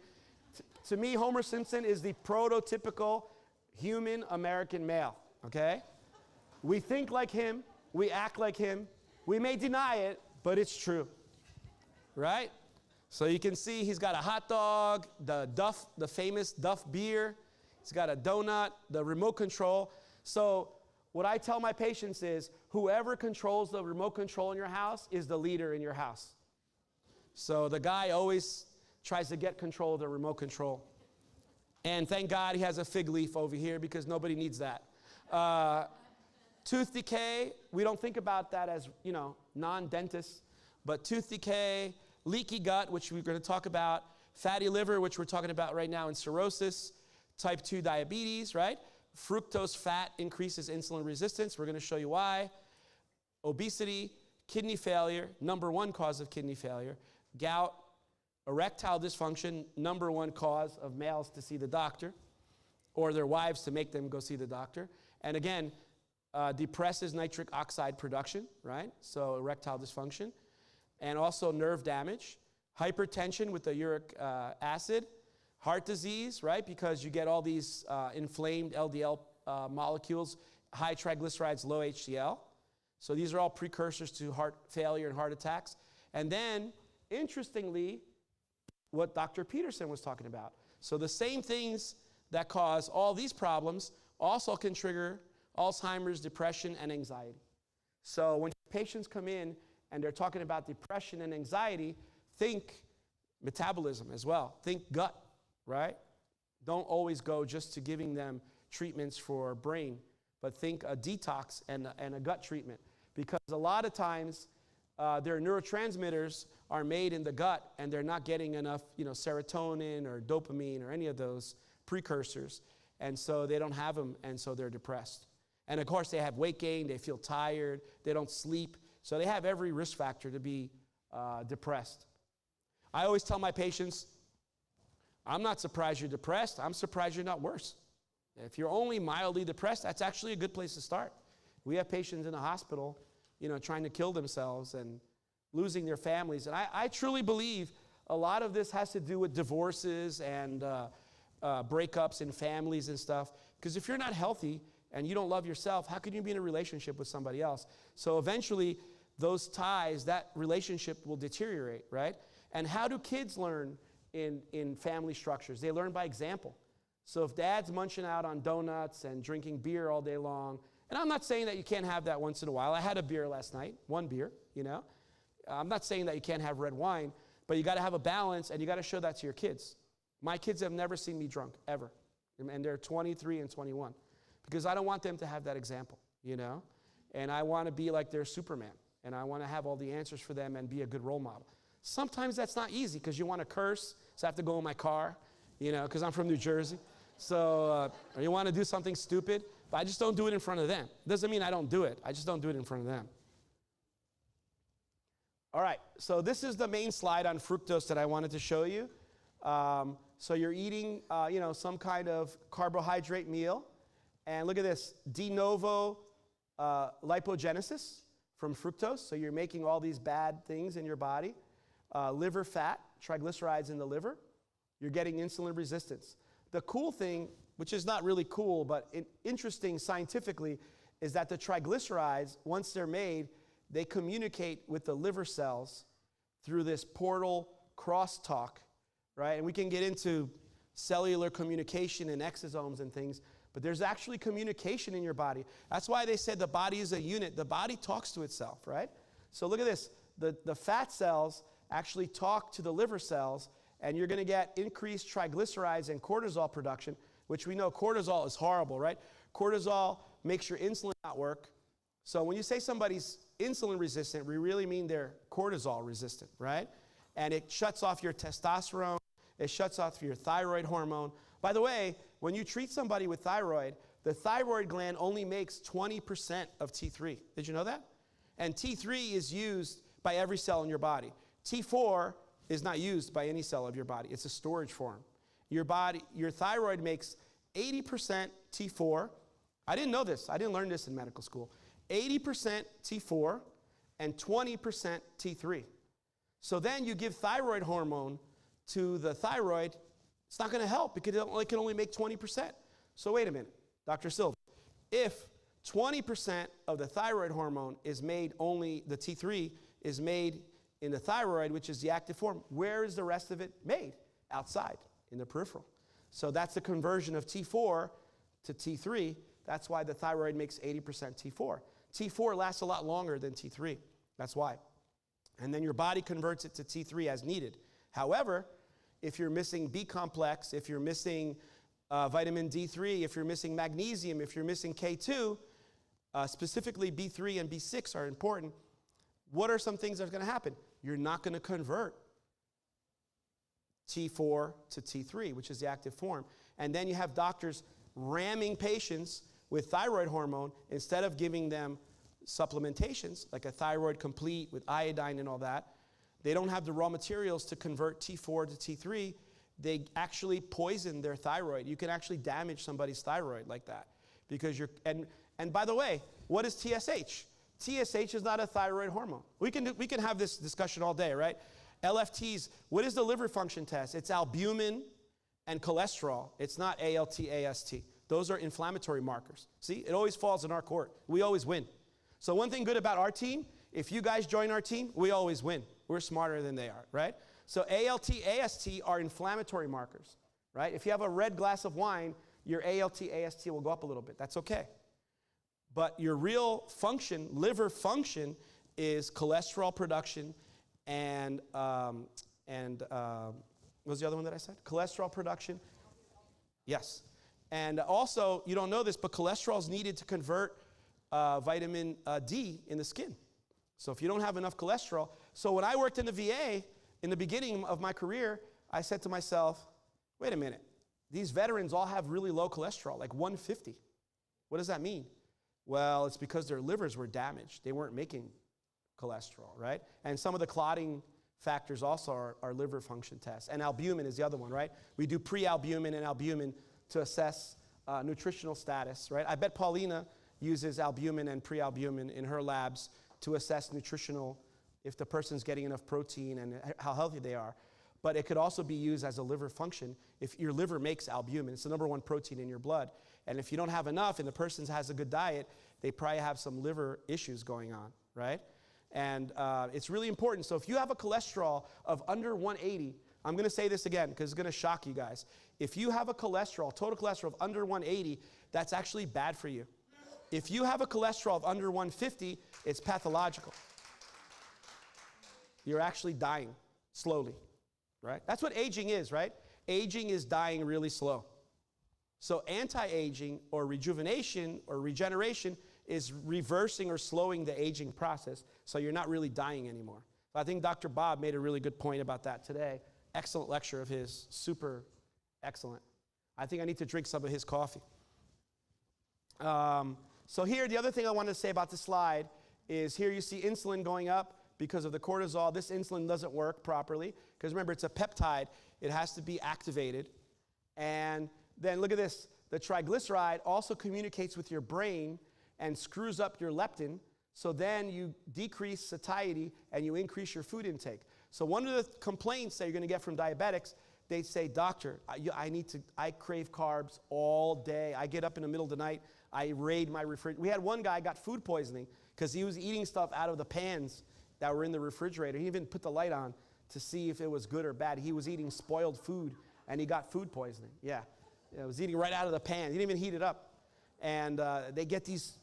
To me, Homer Simpson is the prototypical human American male, okay? We think like him, we act like him. We may deny it, but it's true, right? So you can see he's got a hot dog, the famous Duff beer. He's got a donut, the remote control. So what I tell my patients is whoever controls the remote control in your house is the leader in your house. So the guy always tries to get control of the remote control. And thank God he has a fig leaf over here because nobody needs that. Tooth decay, we don't think about that as, non-dentists, but tooth decay, leaky gut, which we're going to talk about, fatty liver, which we're talking about right now in cirrhosis, type 2 diabetes, right? Fructose fat increases insulin resistance. We're going to show you why. Obesity, kidney failure, number one cause of kidney failure. Gout, erectile dysfunction, number one cause of males to see the doctor, or their wives to make them go see the doctor. And again, depresses nitric oxide production, right? So erectile dysfunction. And also nerve damage, hypertension with the uric acid, heart disease, right? Because you get all these inflamed LDL molecules, high triglycerides, low HDL. So these are all precursors to heart failure and heart attacks. And then, interestingly, what Dr. Peterson was talking about. So the same things that cause all these problems also can trigger Alzheimer's, depression, and anxiety. So when patients come in and they're talking about depression and anxiety, think metabolism as well. Think gut, right? Don't always go just to giving them treatments for brain, but think a detox and a gut treatment. Because a lot of times their neurotransmitters are made in the gut and they're not getting enough serotonin or dopamine or any of those precursors. And so they don't have them, and so they're depressed. And of course, they have weight gain, they feel tired, they don't sleep. So they have every risk factor to be depressed. I always tell my patients, I'm not surprised you're depressed, I'm surprised you're not worse. If you're only mildly depressed, that's actually a good place to start. We have patients in the hospital, trying to kill themselves and losing their families. And I truly believe a lot of this has to do with divorces and breakups in families and stuff. Because if you're not healthy and you don't love yourself, how can you be in a relationship with somebody else? So eventually, those ties, that relationship will deteriorate, right? And how do kids learn in family structures? They learn by example. So if dad's munching out on donuts and drinking beer all day long, and I'm not saying that you can't have that once in a while. I had a beer last night, one beer, I'm not saying that you can't have red wine, but you got to have a balance, and you got to show that to your kids. My kids have never seen me drunk, ever. And they're 23 and 21. Because I don't want them to have that example, And I want to be like their Superman. And I want to have all the answers for them and be a good role model. Sometimes that's not easy because you want to curse, so I have to go in my car, because I'm from New Jersey. So or you want to do something stupid, but I just don't do it in front of them. Doesn't mean I don't do it. I just don't do it in front of them. All right, so this is the main slide on fructose that I wanted to show you. So you're eating, some kind of carbohydrate meal. And look at this, de novo lipogenesis from fructose. So you're making all these bad things in your body. Liver fat, triglycerides in the liver. You're getting insulin resistance. The cool thing, which is not really cool, but interesting scientifically, is that the triglycerides, once they're made, they communicate with the liver cells through this portal crosstalk, right? And we can get into cellular communication and exosomes and things, but there's actually communication in your body. That's why they said the body is a unit. The body talks to itself, right? So look at this. The fat cells actually talk to the liver cells, and you're going to get increased triglycerides and cortisol production, which we know cortisol is horrible, right? Cortisol makes your insulin not work. So when you say somebody's insulin resistant, we really mean they're cortisol resistant, right? And it shuts off your testosterone. It shuts off your thyroid hormone. By the way, when you treat somebody with thyroid, the thyroid gland only makes 20% of T3. Did you know that? And T3 is used by every cell in your body. T4 is not used by any cell of your body. It's a storage form. Your thyroid makes 80% T4. I didn't know this. I didn't learn this in medical school. 80% T4 and 20% T3. So then you give thyroid hormone to the thyroid, it's not going to help because it can only make 20%. So wait a minute, Dr. Silva. If 20% of the thyroid hormone is made only, the T3 is made in the thyroid, which is the active form, where is the rest of it made? Outside, in the peripheral. So that's the conversion of T4 to T3. That's why the thyroid makes 80% T4. T4 lasts a lot longer than T3. That's why. And then your body converts it to T3 as needed. However, if you're missing B complex, if you're missing vitamin D3, if you're missing magnesium, if you're missing K2, specifically B3 and B6 are important, what are some things that are going to happen? You're not going to convert T4 to T3, which is the active form. And then you have doctors ramming patients with thyroid hormone instead of giving them supplementations, like a thyroid complete with iodine and all that. They don't have the raw materials to convert T4 to T3. They actually poison their thyroid. You can actually damage somebody's thyroid like that. Because and by the way, what is TSH? TSH is not a thyroid hormone. We can have this discussion all day, right? LFTs, what is the liver function test? It's albumin and cholesterol. It's not ALT, AST. Those are inflammatory markers. See, it always falls in our court. We always win. So one thing good about our team, if you guys join our team, we always win. We're smarter than they are, right? So ALT, AST are inflammatory markers, right? If you have a red glass of wine, your ALT, AST will go up a little bit. That's okay. But your real function, liver function, is cholesterol production and what was the other one that I said? Cholesterol production. Yes. And also, you don't know this, but cholesterol is needed to convert vitamin D in the skin. So if you don't have enough cholesterol, so when I worked in the VA, in the beginning of my career, I said to myself, wait a minute, these veterans all have really low cholesterol, like 150. What does that mean? Well, it's because their livers were damaged. They weren't making cholesterol, right? And some of the clotting factors also are liver function tests. And albumin is the other one, right? We do pre-albumin and albumin to assess nutritional status, right? I bet Paulina uses albumin and pre-albumin in her labs to assess nutritional, if the person's getting enough protein and how healthy they are. But it could also be used as a liver function. If your liver makes albumin, it's the number one protein in your blood. And if you don't have enough and the person has a good diet, they probably have some liver issues going on, right? And it's really important. So if you have a cholesterol of under 180, I'm going to say this again because it's going to shock you guys. If you have a cholesterol, total cholesterol of under 180, that's actually bad for you. If you have a cholesterol of under 150, it's pathological. You're actually dying slowly, right? That's what aging is, right? Aging is dying really slow. So anti-aging or rejuvenation or regeneration is reversing or slowing the aging process, so you're not really dying anymore. So I think Dr. Bob made a really good point about that today. Excellent lecture of his, super excellent. I think I need to drink some of his coffee. So here, the other thing I wanted to say about this slide is here you see insulin going up. because of the cortisol. This insulin doesn't work properly because remember, it's a peptide. It has to be activated. And then look at this. The triglyceride also communicates with your brain and screws up your leptin. So then you decrease satiety and you increase your food intake. So one of the complaints that you're going to get from diabetics, they say, doctor, I crave carbs all day. I get up in the middle of the night. I raid my refrigerator. We had one guy got food poisoning because he was eating stuff out of the pans that were in the refrigerator. He even put the light on to see if it was good or bad. He was eating spoiled food and he got food poisoning. Yeah. He was eating right out of the pan. He didn't even heat it up. And they get these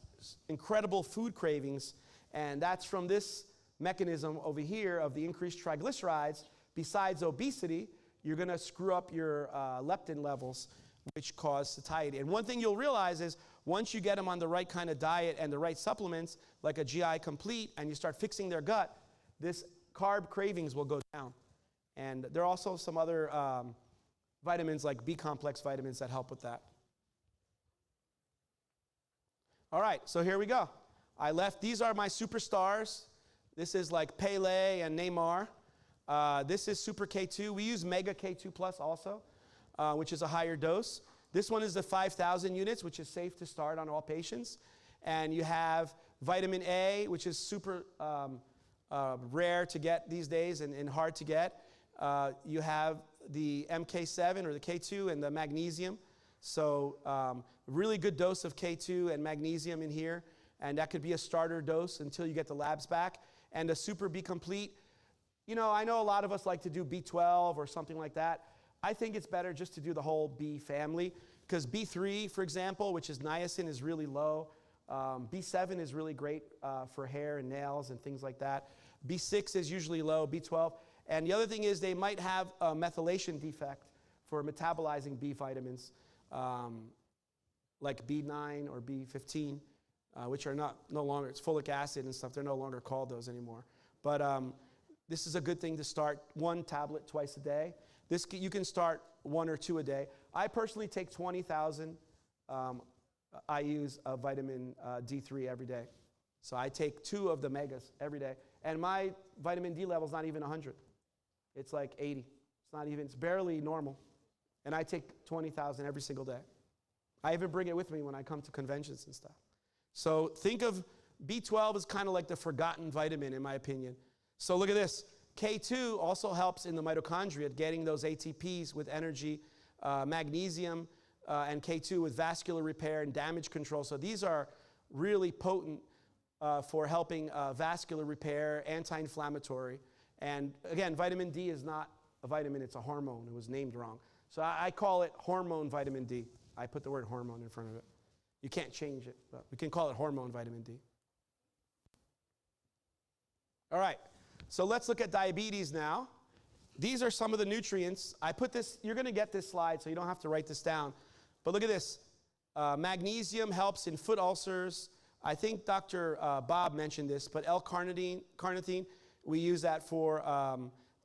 incredible food cravings, and that's from this mechanism over here of the increased triglycerides. Besides obesity, you're going to screw up your leptin levels, which cause satiety. And one thing you'll realize is once you get them on the right kind of diet and the right supplements, like a GI Complete, and you start fixing their gut, this carb cravings will go down. And there are also some other vitamins like B-complex vitamins that help with that. All right, so here we go. These are my superstars. This is like Pele and Neymar. This is Super K2. We use Mega K2 Plus also, which is a higher dose. This one is the 5,000 units, which is safe to start on all patients. And you have vitamin A, which is super rare to get these days and hard to get. You have the MK7 or the K2 and the magnesium. So really good dose of K2 and magnesium in here. And that could be a starter dose until you get the labs back. And a Super B Complete. You know, I know a lot of us like to do B12 or something like that. I think it's better just to do the whole B family because B3, for example, which is niacin, is really low. B7 is really great for hair and nails and things like that. B6 is usually low, B12. And the other thing is they might have a methylation defect for metabolizing B vitamins, like B9 or B15, which are no longer, it's folic acid and stuff, they're no longer called those anymore. But this is a good thing to start 1 tablet twice a day. You can start 1 or 2 a day. I personally take 20,000 IUs of vitamin D3 every day. So I take 2 of the megas every day. And my vitamin D level is not even 100. It's like 80. It's barely normal. And I take 20,000 every single day. I even bring it with me when I come to conventions and stuff. So think of B12 as kind of like the forgotten vitamin, in my opinion. So look at this. K2 also helps in the mitochondria, getting those ATPs with energy, magnesium, and K2 with vascular repair and damage control. So these are really potent for helping vascular repair, anti-inflammatory. And again, vitamin D is not a vitamin, it's a hormone. It was named wrong. So I call it hormone vitamin D. I put the word hormone in front of it. You can't change it, but we can call it hormone vitamin D. All right, so let's look at diabetes now. These are some of the nutrients. I put this, you're gonna get this slide, so you don't have to write this down. But look at this. Magnesium helps in foot ulcers. I think Dr. Bob mentioned this, but L-carnitine, we use that for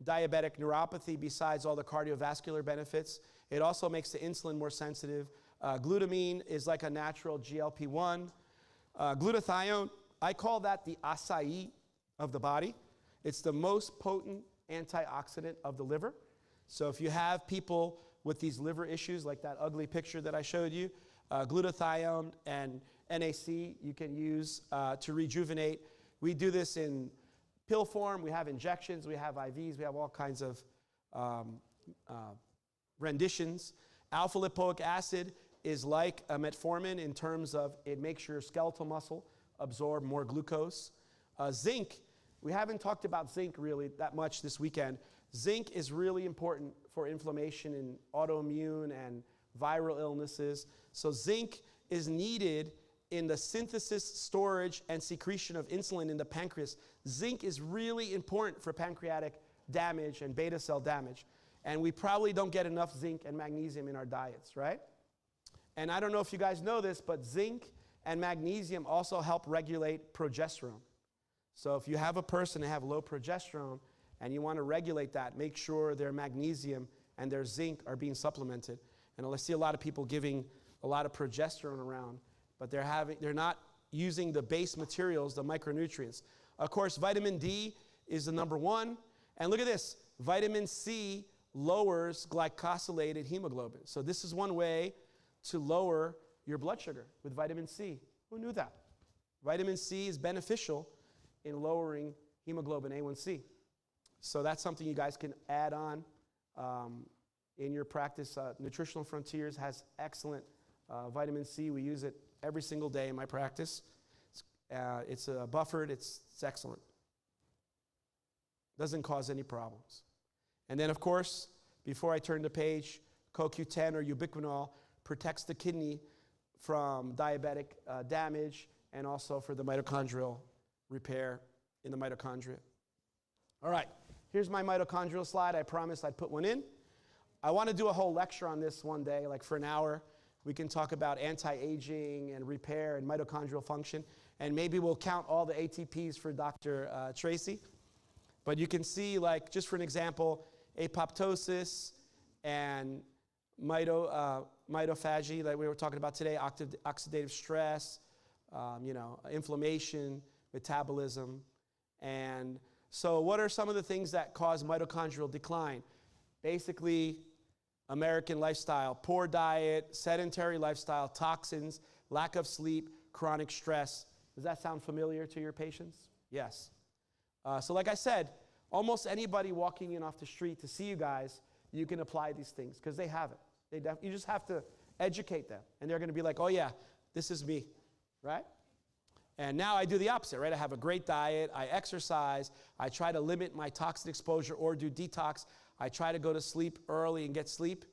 diabetic neuropathy besides all the cardiovascular benefits. It also makes the insulin more sensitive. Glutamine is like a natural GLP-1. Glutathione, I call that the acai of the body. It's the most potent antioxidant of the liver. So if you have people with these liver issues, like that ugly picture that I showed you, glutathione and NAC you can use to rejuvenate. We do this in pill form, we have injections, we have IVs, we have all kinds of renditions. Alpha lipoic acid is like a metformin in terms of it makes your skeletal muscle absorb more glucose. Zinc, we haven't talked about zinc really that much this weekend. Zinc is really important for inflammation in autoimmune and viral illnesses. So zinc is needed in the synthesis, storage, and secretion of insulin in the pancreas. Zinc is really important for pancreatic damage and beta cell damage. And we probably don't get enough zinc and magnesium in our diets, right? And I don't know if you guys know this, but zinc and magnesium also help regulate progesterone. So if you have a person that have low progesterone and you want to regulate that, make sure their magnesium and their zinc are being supplemented. And I see a lot of people giving a lot of progesterone around, but they're not using the base materials, the micronutrients. Of course, vitamin D is the number one. And look at this, vitamin C lowers glycosylated hemoglobin. So this is one way to lower your blood sugar with vitamin C. Who knew that? Vitamin C is beneficial in lowering hemoglobin A1C. So that's something you guys can add on in your practice. Nutritional Frontiers has excellent vitamin C. We use it every single day in my practice. It's buffered. It's excellent. Doesn't cause any problems. And then, of course, before I turn the page, CoQ10 or ubiquinol protects the kidney from diabetic damage and also for the mitochondrial repair in the mitochondria. All right, here's my mitochondrial slide. I promised I'd put one in. I want to do a whole lecture on this one day, like for an hour. We can talk about anti-aging and repair and mitochondrial function, and maybe we'll count all the ATPs for Dr. Tracy. But you can see, like, just for an example, apoptosis and mitophagy, like we were talking about today, oxidative stress, inflammation, metabolism. And so what are some of the things that cause mitochondrial decline? Basically, American lifestyle, poor diet, sedentary lifestyle, toxins, lack of sleep, chronic stress. Does that sound familiar to your patients? Yes. So like I said, almost anybody walking in off the street to see you guys, you can apply these things because they have it. You just have to educate them. And they're going to be like, oh yeah, this is me, right? And now I do the opposite, right? I have a great diet. I exercise. I try to limit my toxin exposure or do detox. I try to go to sleep early and get sleep.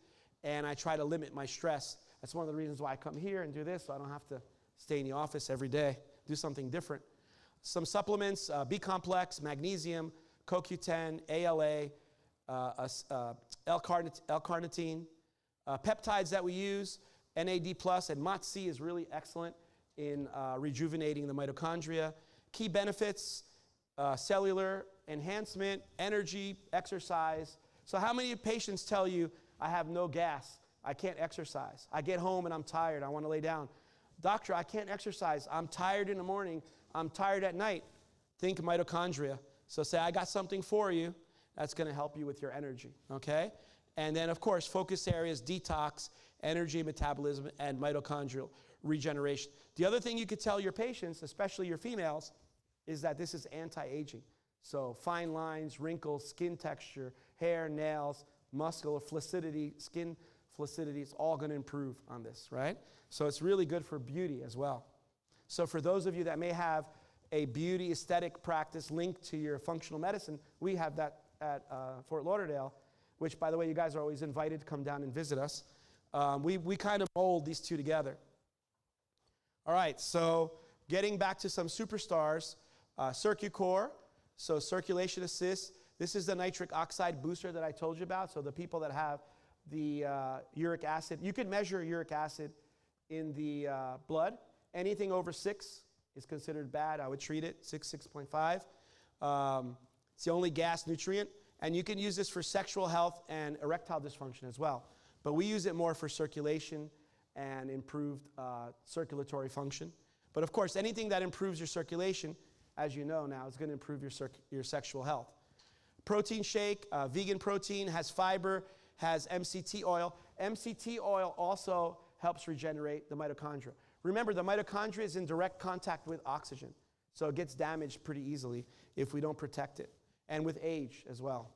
And I try to limit my stress. That's one of the reasons why I come here and do this, so I don't have to stay in the office every day, do something different. Some supplements, B-complex, magnesium, CoQ10, ALA, L-carnitine. Peptides that we use, NAD+, and MOTS-C is really excellent in rejuvenating the mitochondria. Key benefits, cellular enhancement, energy, exercise. So how many patients tell you, I have no gas, I can't exercise. I get home and I'm tired, I want to lay down. Doctor, I can't exercise, I'm tired in the morning, I'm tired at night. Think mitochondria. So say, I got something for you that's going to help you with your energy, okay? And then, of course, focus areas, detox, energy, metabolism, and mitochondrial regeneration. The other thing you could tell your patients, especially your females, is that this is anti-aging. So fine lines, wrinkles, skin texture, hair, nails, muscular flaccidity, skin flaccidity, it's all going to improve on this, right? So it's really good for beauty as well. So for those of you that may have a beauty aesthetic practice linked to your functional medicine, we have that at Fort Lauderdale, which, by the way, you guys are always invited to come down and visit us. We kind of mold these two together. All right, so getting back to some superstars, CircuCore, so circulation assist. This is the nitric oxide booster that I told you about. So the people that have the uric acid, you can measure uric acid in the blood. Anything over 6 is considered bad. I would treat it, 6.5. It's the only gas nutrient. And you can use this for sexual health and erectile dysfunction as well. But we use it more for circulation and improved circulatory function. But of course, anything that improves your circulation, as you know now, is going to improve your sexual health. Protein shake, vegan protein, has fiber, has MCT oil. MCT oil also helps regenerate the mitochondria. Remember, the mitochondria is in direct contact with oxygen, so it gets damaged pretty easily if we don't protect it, and with age as well.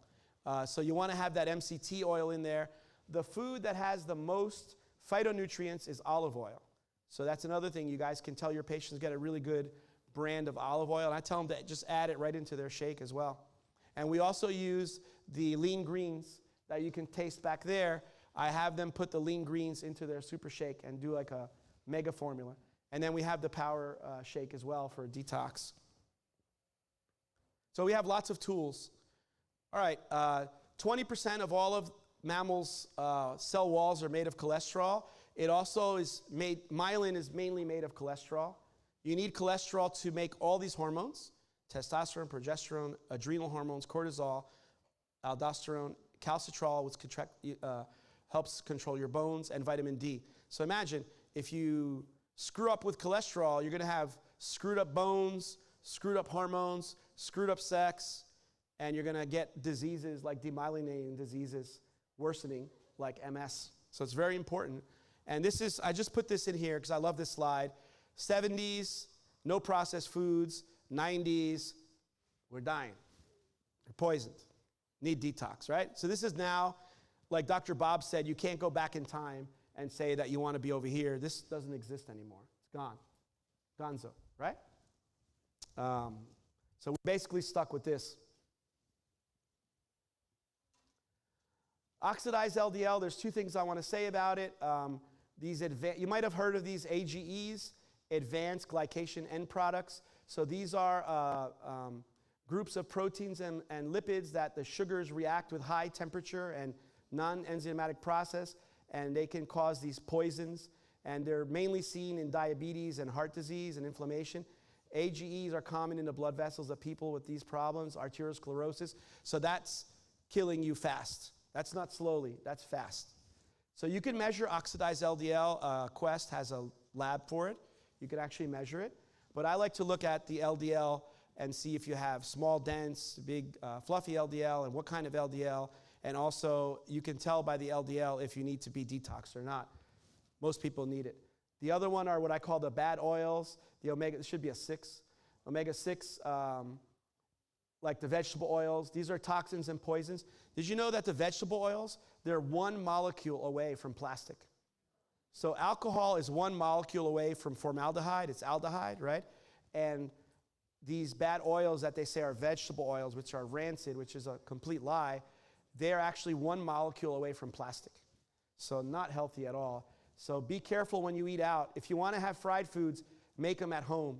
So you want to have that MCT oil in there. The food that has the most phytonutrients is olive oil. So that's another thing you guys can tell your patients, get a really good brand of olive oil, and I tell them to just add it right into their shake as well. And we also use the lean greens that you can taste back there. I have them put the lean greens into their super shake and do like a mega formula. And then we have the power shake as well for detox. So we have lots of tools. All right, 20% of all of mammals' cell walls are made of cholesterol. It also is made, myelin is mainly made of cholesterol. You need cholesterol to make all these hormones: testosterone, progesterone, adrenal hormones, cortisol, aldosterone, calcitrol, which helps control your bones, and vitamin D. So imagine if you screw up with cholesterol, you're going to have screwed up bones, screwed up hormones, screwed up sex, and you're going to get diseases like demyelinating diseases worsening, like MS. So it's very important. And this is, I just put this in here because I love this slide. 70s, no processed foods. 90s, we're dying. We're poisoned. Need detox, right? So this is now, like Dr. Bob said, you can't go back in time and say that you want to be over here. This doesn't exist anymore. It's gone. Gonzo, right? So we're basically stuck with this. Oxidized LDL, there's two things I want to say about it. You might have heard of these AGEs, advanced glycation end products. So these are groups of proteins and lipids that the sugars react with high temperature and non-enzymatic process, and they can cause these poisons. And they're mainly seen in diabetes and heart disease and inflammation. AGEs are common in the blood vessels of people with these problems, arteriosclerosis. So that's killing you fast. That's not slowly, that's fast. So you can measure oxidized LDL. Quest has a lab for it. You can actually measure it. But I like to look at the LDL and see if you have small, dense, big, fluffy LDL and what kind of LDL. And also, you can tell by the LDL if you need to be detoxed or not. Most people need it. The other one are what I call the bad oils. The omega, it should be a 6. Omega-6, like the vegetable oils. These are toxins and poisons. Did you know that the vegetable oils, they're one molecule away from plastic? So alcohol is one molecule away from formaldehyde. It's aldehyde, right? And these bad oils that they say are vegetable oils, which are rancid, which is a complete lie, they're actually one molecule away from plastic. So not healthy at all. So be careful when you eat out. If you want to have fried foods, make them at home.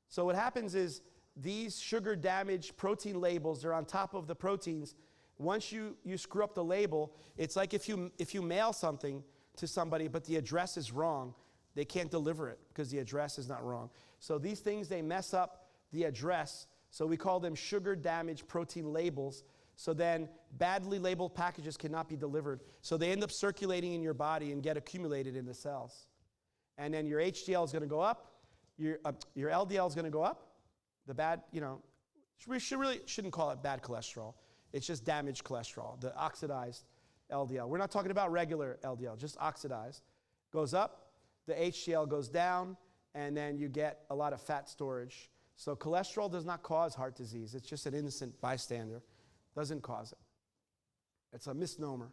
So what happens is these sugar-damaged protein labels, they're on top of the proteins. Once you screw up the label, it's like if you mail something to somebody, but the address is wrong, they can't deliver it because the address is not wrong. So these things, they mess up the address. So we call them sugar-damaged protein labels. So then badly labeled packages cannot be delivered. So they end up circulating in your body and get accumulated in the cells. And then your HDL is going to go up. Your LDL is going to go up. The bad, we shouldn't call it bad cholesterol. It's just damaged cholesterol, the oxidized LDL. We're not talking about regular LDL, just oxidized. Goes up, the HDL goes down, and then you get a lot of fat storage. So cholesterol does not cause heart disease. It's just an innocent bystander. Doesn't cause it. It's a misnomer.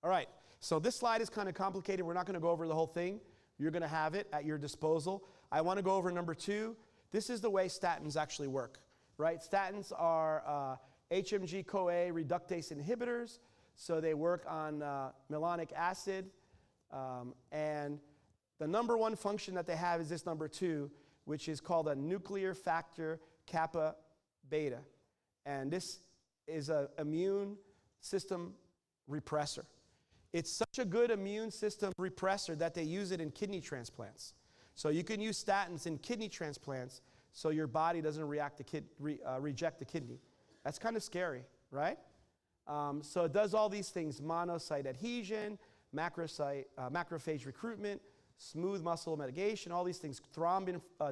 All right, so this slide is kind of complicated. We're not going to go over the whole thing. You're going to have it at your disposal. I want to go over number 2. This is the way statins actually work, right? Statins are HMG-CoA reductase inhibitors. So they work on malonic acid. And the number one function that they have is this number 2, which is called a nuclear factor kappa beta. And this is an immune system repressor. It's such a good immune system repressor that they use it in kidney transplants. So you can use statins in kidney transplants so your body doesn't reject the kidney. That's kind of scary, right? So it does all these things: monocyte adhesion, macrophage recruitment, smooth muscle mitigation, all these things,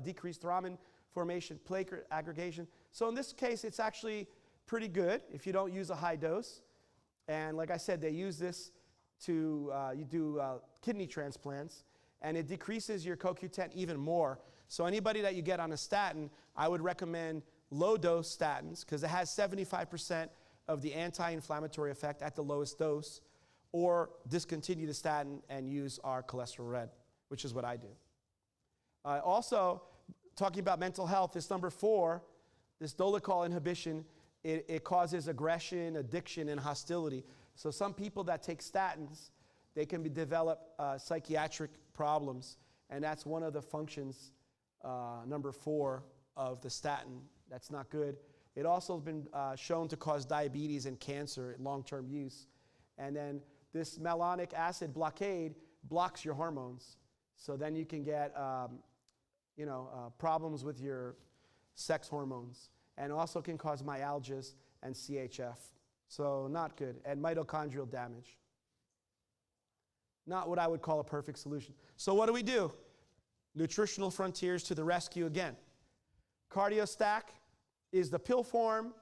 decreased thrombin formation, platelet aggregation. So in this case, it's actually pretty good if you don't use a high dose. And like I said, they use this to you do kidney transplants, and it decreases your CoQ10 even more. So anybody that you get on a statin, I would recommend low-dose statins because it has 75% of the anti-inflammatory effect at the lowest dose, or discontinue the statin and use our cholesterol red, which is what I do. Also, talking about mental health, this number 4, this dolichol inhibition, it causes aggression, addiction, and hostility. So some people that take statins, they can develop psychiatric problems, and that's one of the functions, number 4, of the statin. That's not good. It also has been shown to cause diabetes and cancer in long-term use. And then this malonic acid blockade blocks your hormones. So then you can get problems with your sex hormones, and also can cause myalgias and CHF. So not good. And mitochondrial damage. Not what I would call a perfect solution. So what do? Nutritional frontiers to the rescue again. CardioStack is the pill form.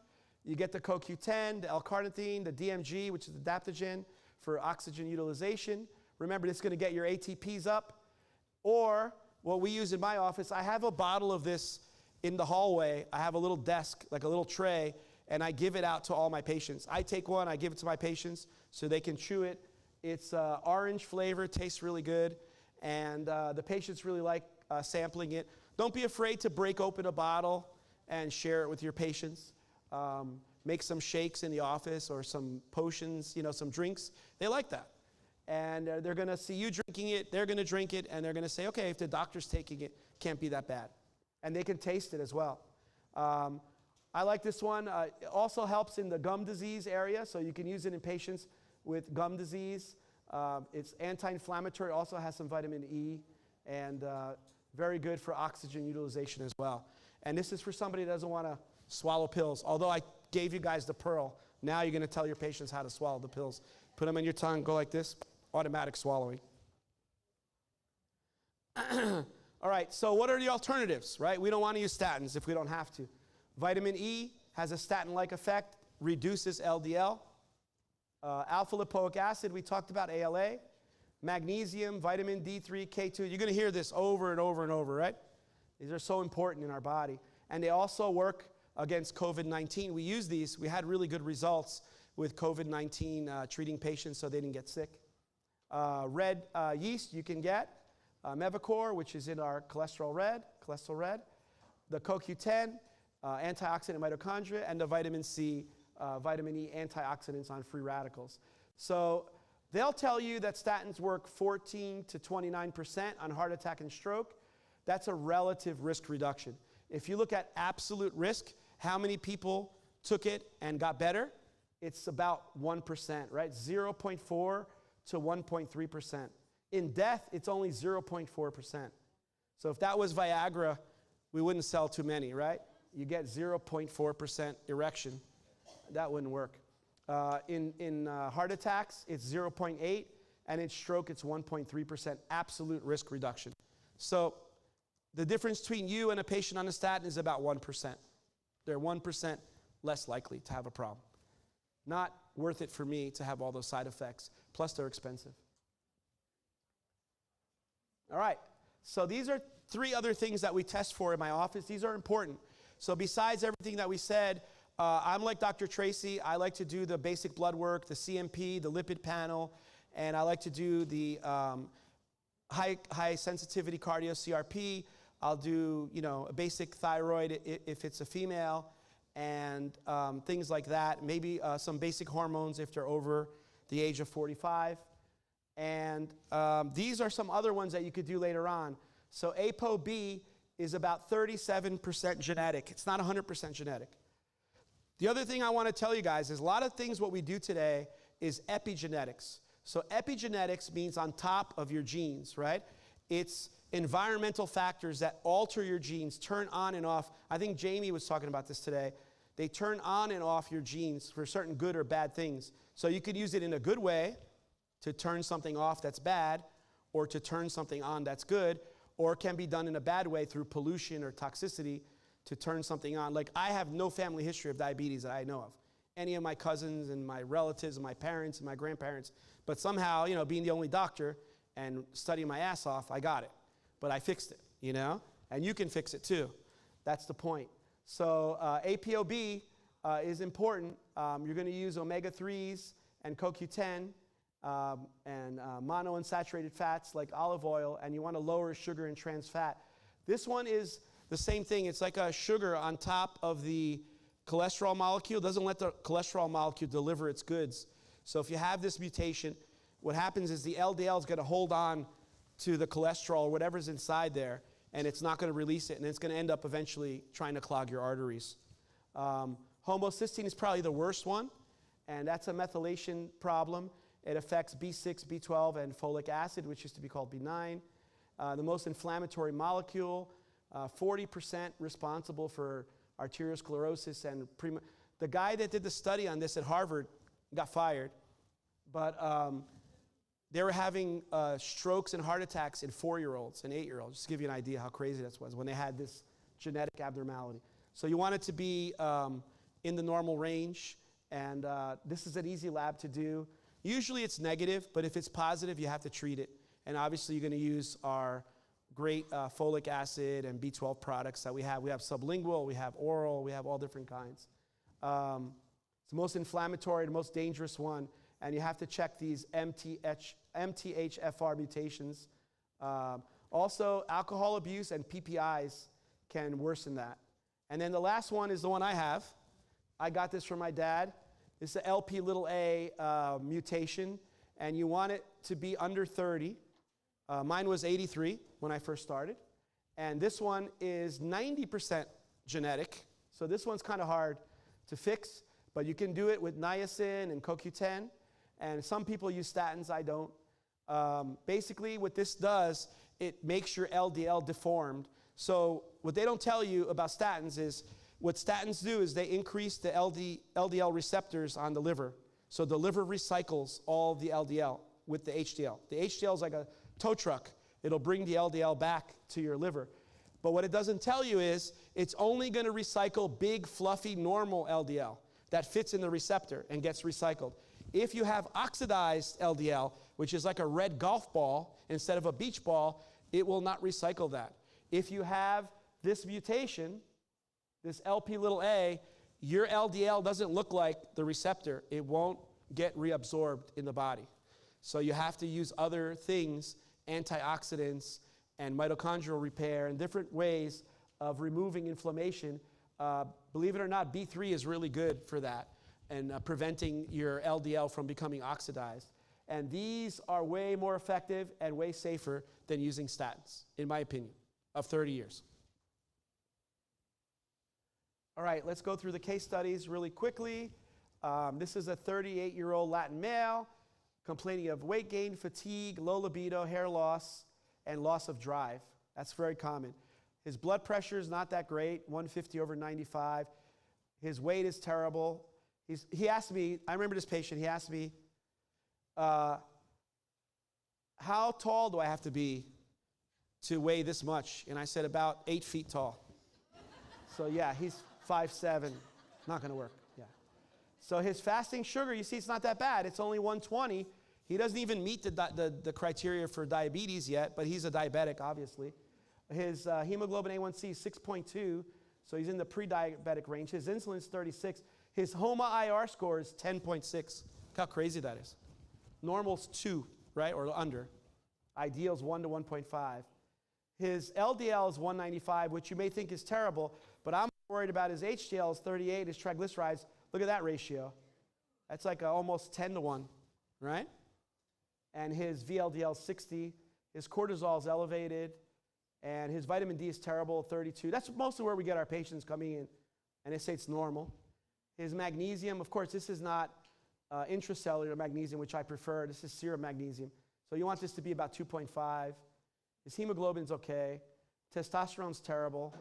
You get the CoQ10, the L-carnitine, the DMG, which is adaptogen for oxygen utilization. Remember, this is going to get your ATPs up. Or what we use in my office, I have a bottle of this in the hallway. I have a little desk, like a little tray, and I give it out to all my patients. I take one, I give it to my patients so they can chew it. It's orange flavor, tastes really good, and the patients really like sampling it. Don't be afraid to break open a bottle and share it with your patients. Make some shakes in the office or some potions, some drinks. They like that. And they're going to see you drinking it, they're going to drink it, and they're going to say, okay, if the doctor's taking it, can't be that bad. And they can taste it as well. I like this one. It also helps in the gum disease area, so you can use it in patients with gum disease. It's anti-inflammatory, also has some vitamin E, and very good for oxygen utilization as well. And this is for somebody that doesn't want to swallow pills. Although I gave you guys the pearl, now you're going to tell your patients how to swallow the pills. Put them in your tongue, go like this, automatic swallowing. All right, so what are the alternatives, right? We don't want to use statins if we don't have to. Vitamin E has a statin-like effect, reduces LDL. Alpha-lipoic acid, we talked about ALA. Magnesium, vitamin D3, K2. You're going to hear this over and over and over, right? These are so important in our body. And they also work against COVID-19. We use these. We had really good results with COVID-19 treating patients so they didn't get sick. Red yeast you can get. Mevacor, which is in our cholesterol red. The CoQ10, antioxidant mitochondria, and the vitamin C, vitamin E antioxidants on free radicals. So they'll tell you that statins work 14 to 29% on heart attack and stroke. That's a relative risk reduction. If you look at absolute risk, how many people took it and got better? It's about 1%, right? 0.4 to 1.3%. In death, it's only 0.4%. So if that was Viagra, we wouldn't sell too many, right? You get 0.4% erection. That wouldn't work. In heart attacks, it's 0.8, and in stroke, it's 1.3% absolute risk reduction. So the difference between you and a patient on a statin is about 1%. They're 1% less likely to have a problem. Not worth it for me to have all those side effects, plus they're expensive. All right, so these are 3 other things that we test for in my office. These are important. So besides everything that we said, I'm like Dr. Tracy. I like to do the basic blood work, the CMP, the lipid panel, and I like to do the high sensitivity cardio CRP. I'll do, a basic thyroid if it's a female, and things like that. Maybe some basic hormones if they're over the age of 45. And these are some other ones that you could do later on. So ApoB is about 37% genetic. It's not 100% genetic. The other thing I want to tell you guys is a lot of things what we do today is epigenetics. So epigenetics means on top of your genes, right? It's environmental factors that alter your genes, turn on and off. I think Jamie was talking about this today. They turn on and off your genes for certain good or bad things. So you could use it in a good way to turn something off that's bad, or to turn something on that's good, or it can be done in a bad way through pollution or toxicity to turn something on. Like, I have no family history of diabetes that I know of. Any of my cousins and my relatives and my parents and my grandparents. But somehow, being the only doctor and studying my ass off, I got it. But I fixed it, And you can fix it too. That's the point. So ApoB is important. You're going to use omega-3s and CoQ10 and monounsaturated fats like olive oil, and you want to lower sugar and trans fat. This one is the same thing. It's like a sugar on top of the cholesterol molecule. It doesn't let the cholesterol molecule deliver its goods. So if you have this mutation, what happens is the LDL is going to hold on to the cholesterol or whatever's inside there, and it's not going to release it, and it's going to end up eventually trying to clog your arteries. Homocysteine is probably the worst one, and that's a methylation problem. It affects B6, B12, and folic acid, which used to be called B9. The most inflammatory molecule, 40% responsible for arteriosclerosis and the guy that did the study on this at Harvard got fired, but they were having strokes and heart attacks in 4-year-olds and 8-year-olds, just to give you an idea how crazy this was when they had this genetic abnormality. So you want it to be in the normal range. And this is an easy lab to do. Usually it's negative, but if it's positive, you have to treat it. And obviously you're going to use our great folic acid and B12 products that we have. We have sublingual, we have oral, we have all different kinds. It's the most inflammatory, the most dangerous one, and you have to check these MTHFR mutations. Also, alcohol abuse and PPIs can worsen that. And then the last one is the one I have. I got this from my dad. It's the LP(a) mutation, and you want it to be under 30. Mine was 83 when I first started. And this one is 90% genetic. So this one's kind of hard to fix, but you can do it with niacin and CoQ10. And some people use statins, I don't. Basically, what this does, it makes your LDL deformed. So what they don't tell you about statins is, what statins do is they increase the LDL receptors on the liver. So the liver recycles all the LDL with the HDL. The HDL is like a tow truck. It'll bring the LDL back to your liver. But what it doesn't tell you is it's only going to recycle big, fluffy, normal LDL that fits in the receptor and gets recycled. If you have oxidized LDL, which is like a red golf ball instead of a beach ball, it will not recycle that. If you have this mutation, this LP(a), your LDL doesn't look like the receptor. It won't get reabsorbed in the body. So you have to use other things, antioxidants and mitochondrial repair and different ways of removing inflammation. Believe it or not, B3 is really good for that and preventing your LDL from becoming oxidized. And these are way more effective and way safer than using statins, in my opinion, of 30 years. All right, let's go through the case studies really quickly. This is a 38-year-old Latin male complaining of weight gain, fatigue, low libido, hair loss, and loss of drive. That's very common. His blood pressure is not that great, 150/95. His weight is terrible. He asked me, I remember this patient, he asked me, how tall do I have to be to weigh this much? And I said about 8 feet tall. So yeah, he's 5'7", not gonna work, yeah. So his fasting sugar, you see it's not that bad, it's only 120. He doesn't even meet the criteria for diabetes yet, but he's a diabetic, obviously. His hemoglobin A1C is 6.2, so he's in the pre-diabetic range. His insulin is 36. His HOMA-IR score is 10.6. Look how crazy that is. Normal's 2, right, or under. Ideal's 1 to 1.5. His LDL is 195, which you may think is terrible, but I'm worried about his HDL is 38, his triglycerides. Look at that ratio. That's like almost 10 to 1, right? And his VLDL is 60. His cortisol is elevated. And his vitamin D is terrible, 32. That's mostly where we get our patients coming in, and they say it's normal. His magnesium, of course, this is not intracellular magnesium, which I prefer. This is serum magnesium. So you want this to be about 2.5. His hemoglobin's okay. Testosterone's terrible.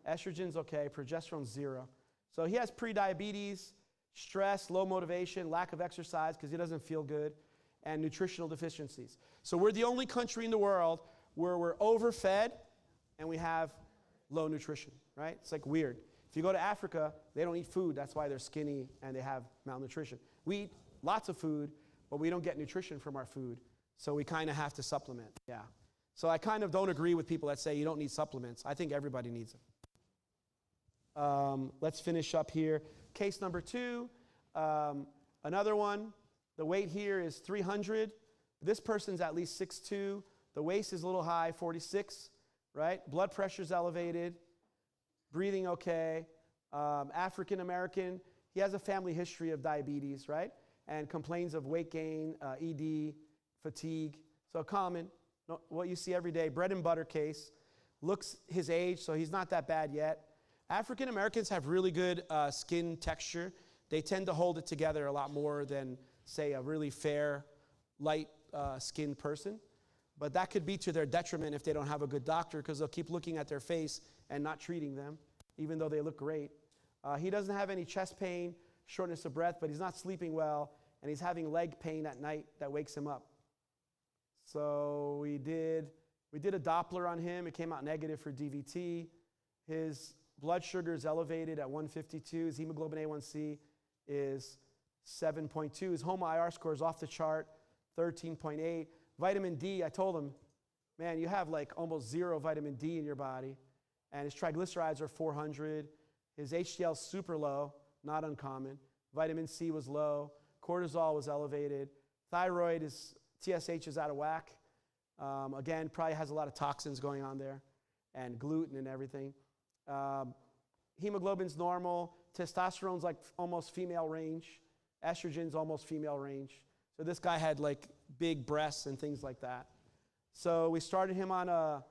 Estrogen's okay. Progesterone's 0. So he has prediabetes, stress, low motivation, lack of exercise because he doesn't feel good, and nutritional deficiencies. So we're the only country in the world where we're overfed and we have low nutrition, right? It's like weird. If you go to Africa, they don't eat food. That's why they're skinny and they have malnutrition. We eat lots of food, but we don't get nutrition from our food. So we kind of have to supplement, yeah. So I kind of don't agree with people that say you don't need supplements. I think everybody needs them. Let's finish up here. Case number 2, another one. The weight here is 300. This person's at least 6'2". The waist is a little high, 46, right? Blood pressure's elevated. Breathing okay. African American. He has a family history of diabetes, right? And complains of weight gain, ED, fatigue. So common, what you see every day. Bread and butter case. Looks his age, so he's not that bad yet. African Americans have really good skin texture. They tend to hold it together a lot more than, say, a really fair, light skinned person. But that could be to their detriment if they don't have a good doctor because they'll keep looking at their face and not treating them, even though they look great. He doesn't have any chest pain, shortness of breath, but he's not sleeping well, and he's having leg pain at night that wakes him up. So we did a Doppler on him. It came out negative for DVT. His blood sugar is elevated at 152. His hemoglobin A1C is 7.2. His HOMA-IR score is off the chart, 13.8. Vitamin D, I told him, man, you have like almost zero vitamin D in your body. And his triglycerides are 400. His HDL is super low, not uncommon. Vitamin C was low. Cortisol was elevated. Thyroid is, TSH is out of whack. Again, probably has a lot of toxins going on there and gluten and everything. Hemoglobin's normal. Testosterone's like almost female range. Estrogen's almost female range. So this guy had like big breasts and things like that. So we started him on a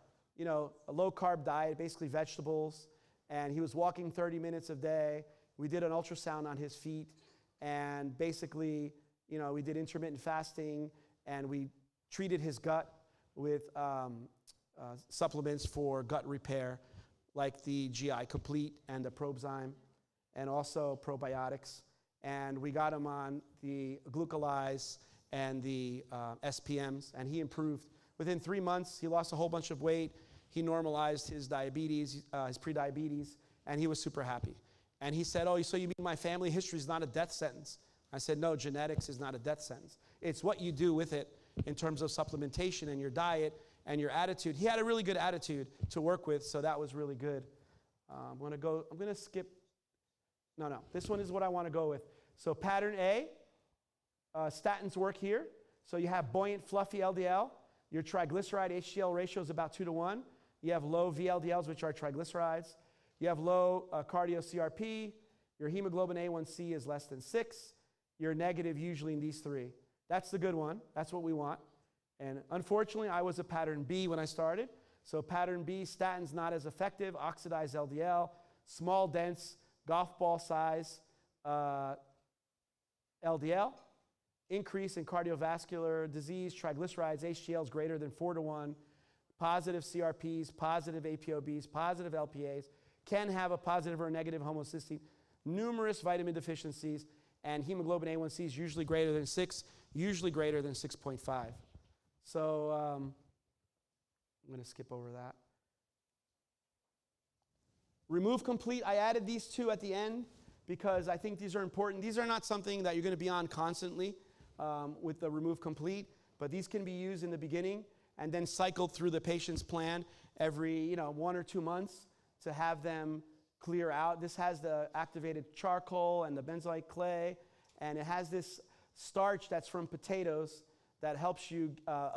low carb diet, basically vegetables, and he was walking 30 minutes a day. We did an ultrasound on his feet, and basically, we did intermittent fasting, and we treated his gut with supplements for gut repair, like the GI Complete and the Probzyme, and also probiotics. And we got him on the glucolyze and the SPMs, and he improved. Within 3 months, he lost a whole bunch of weight. He normalized his diabetes, his prediabetes, and he was super happy. And he said, oh, so you mean my family history is not a death sentence? I said, no, genetics is not a death sentence. It's what you do with it in terms of supplementation and your diet and your attitude. He had a really good attitude to work with, so that was really good. I'm going to skip. No, this one is what I want to go with. So pattern A, statins work here. So you have buoyant, fluffy LDL. Your triglyceride HDL ratio is about 2 to 1. You have low VLDLs, which are triglycerides. You have low cardio CRP. Your hemoglobin A1C is less than 6. You're negative usually in these 3. That's the good one. That's what we want. And unfortunately, I was a pattern B when I started. So pattern B, statins not as effective, oxidized LDL, small, dense, golf ball size LDL, increase in cardiovascular disease, triglycerides, HDLs greater than 4 to 1, positive CRPs, positive APOBs, positive LPAs, can have a positive or a negative homocysteine, numerous vitamin deficiencies, and hemoglobin A1C is usually greater than 6, usually greater than 6.5. So I'm going to skip over that. Remove complete. I added these 2 at the end because I think these are important. These are not something that you're going to be on constantly with the remove complete, but these can be used in the beginning and then cycled through the patient's plan every 1 or 2 months to have them clear out. This has the activated charcoal and the benzoate clay, and it has this starch that's from potatoes that helps you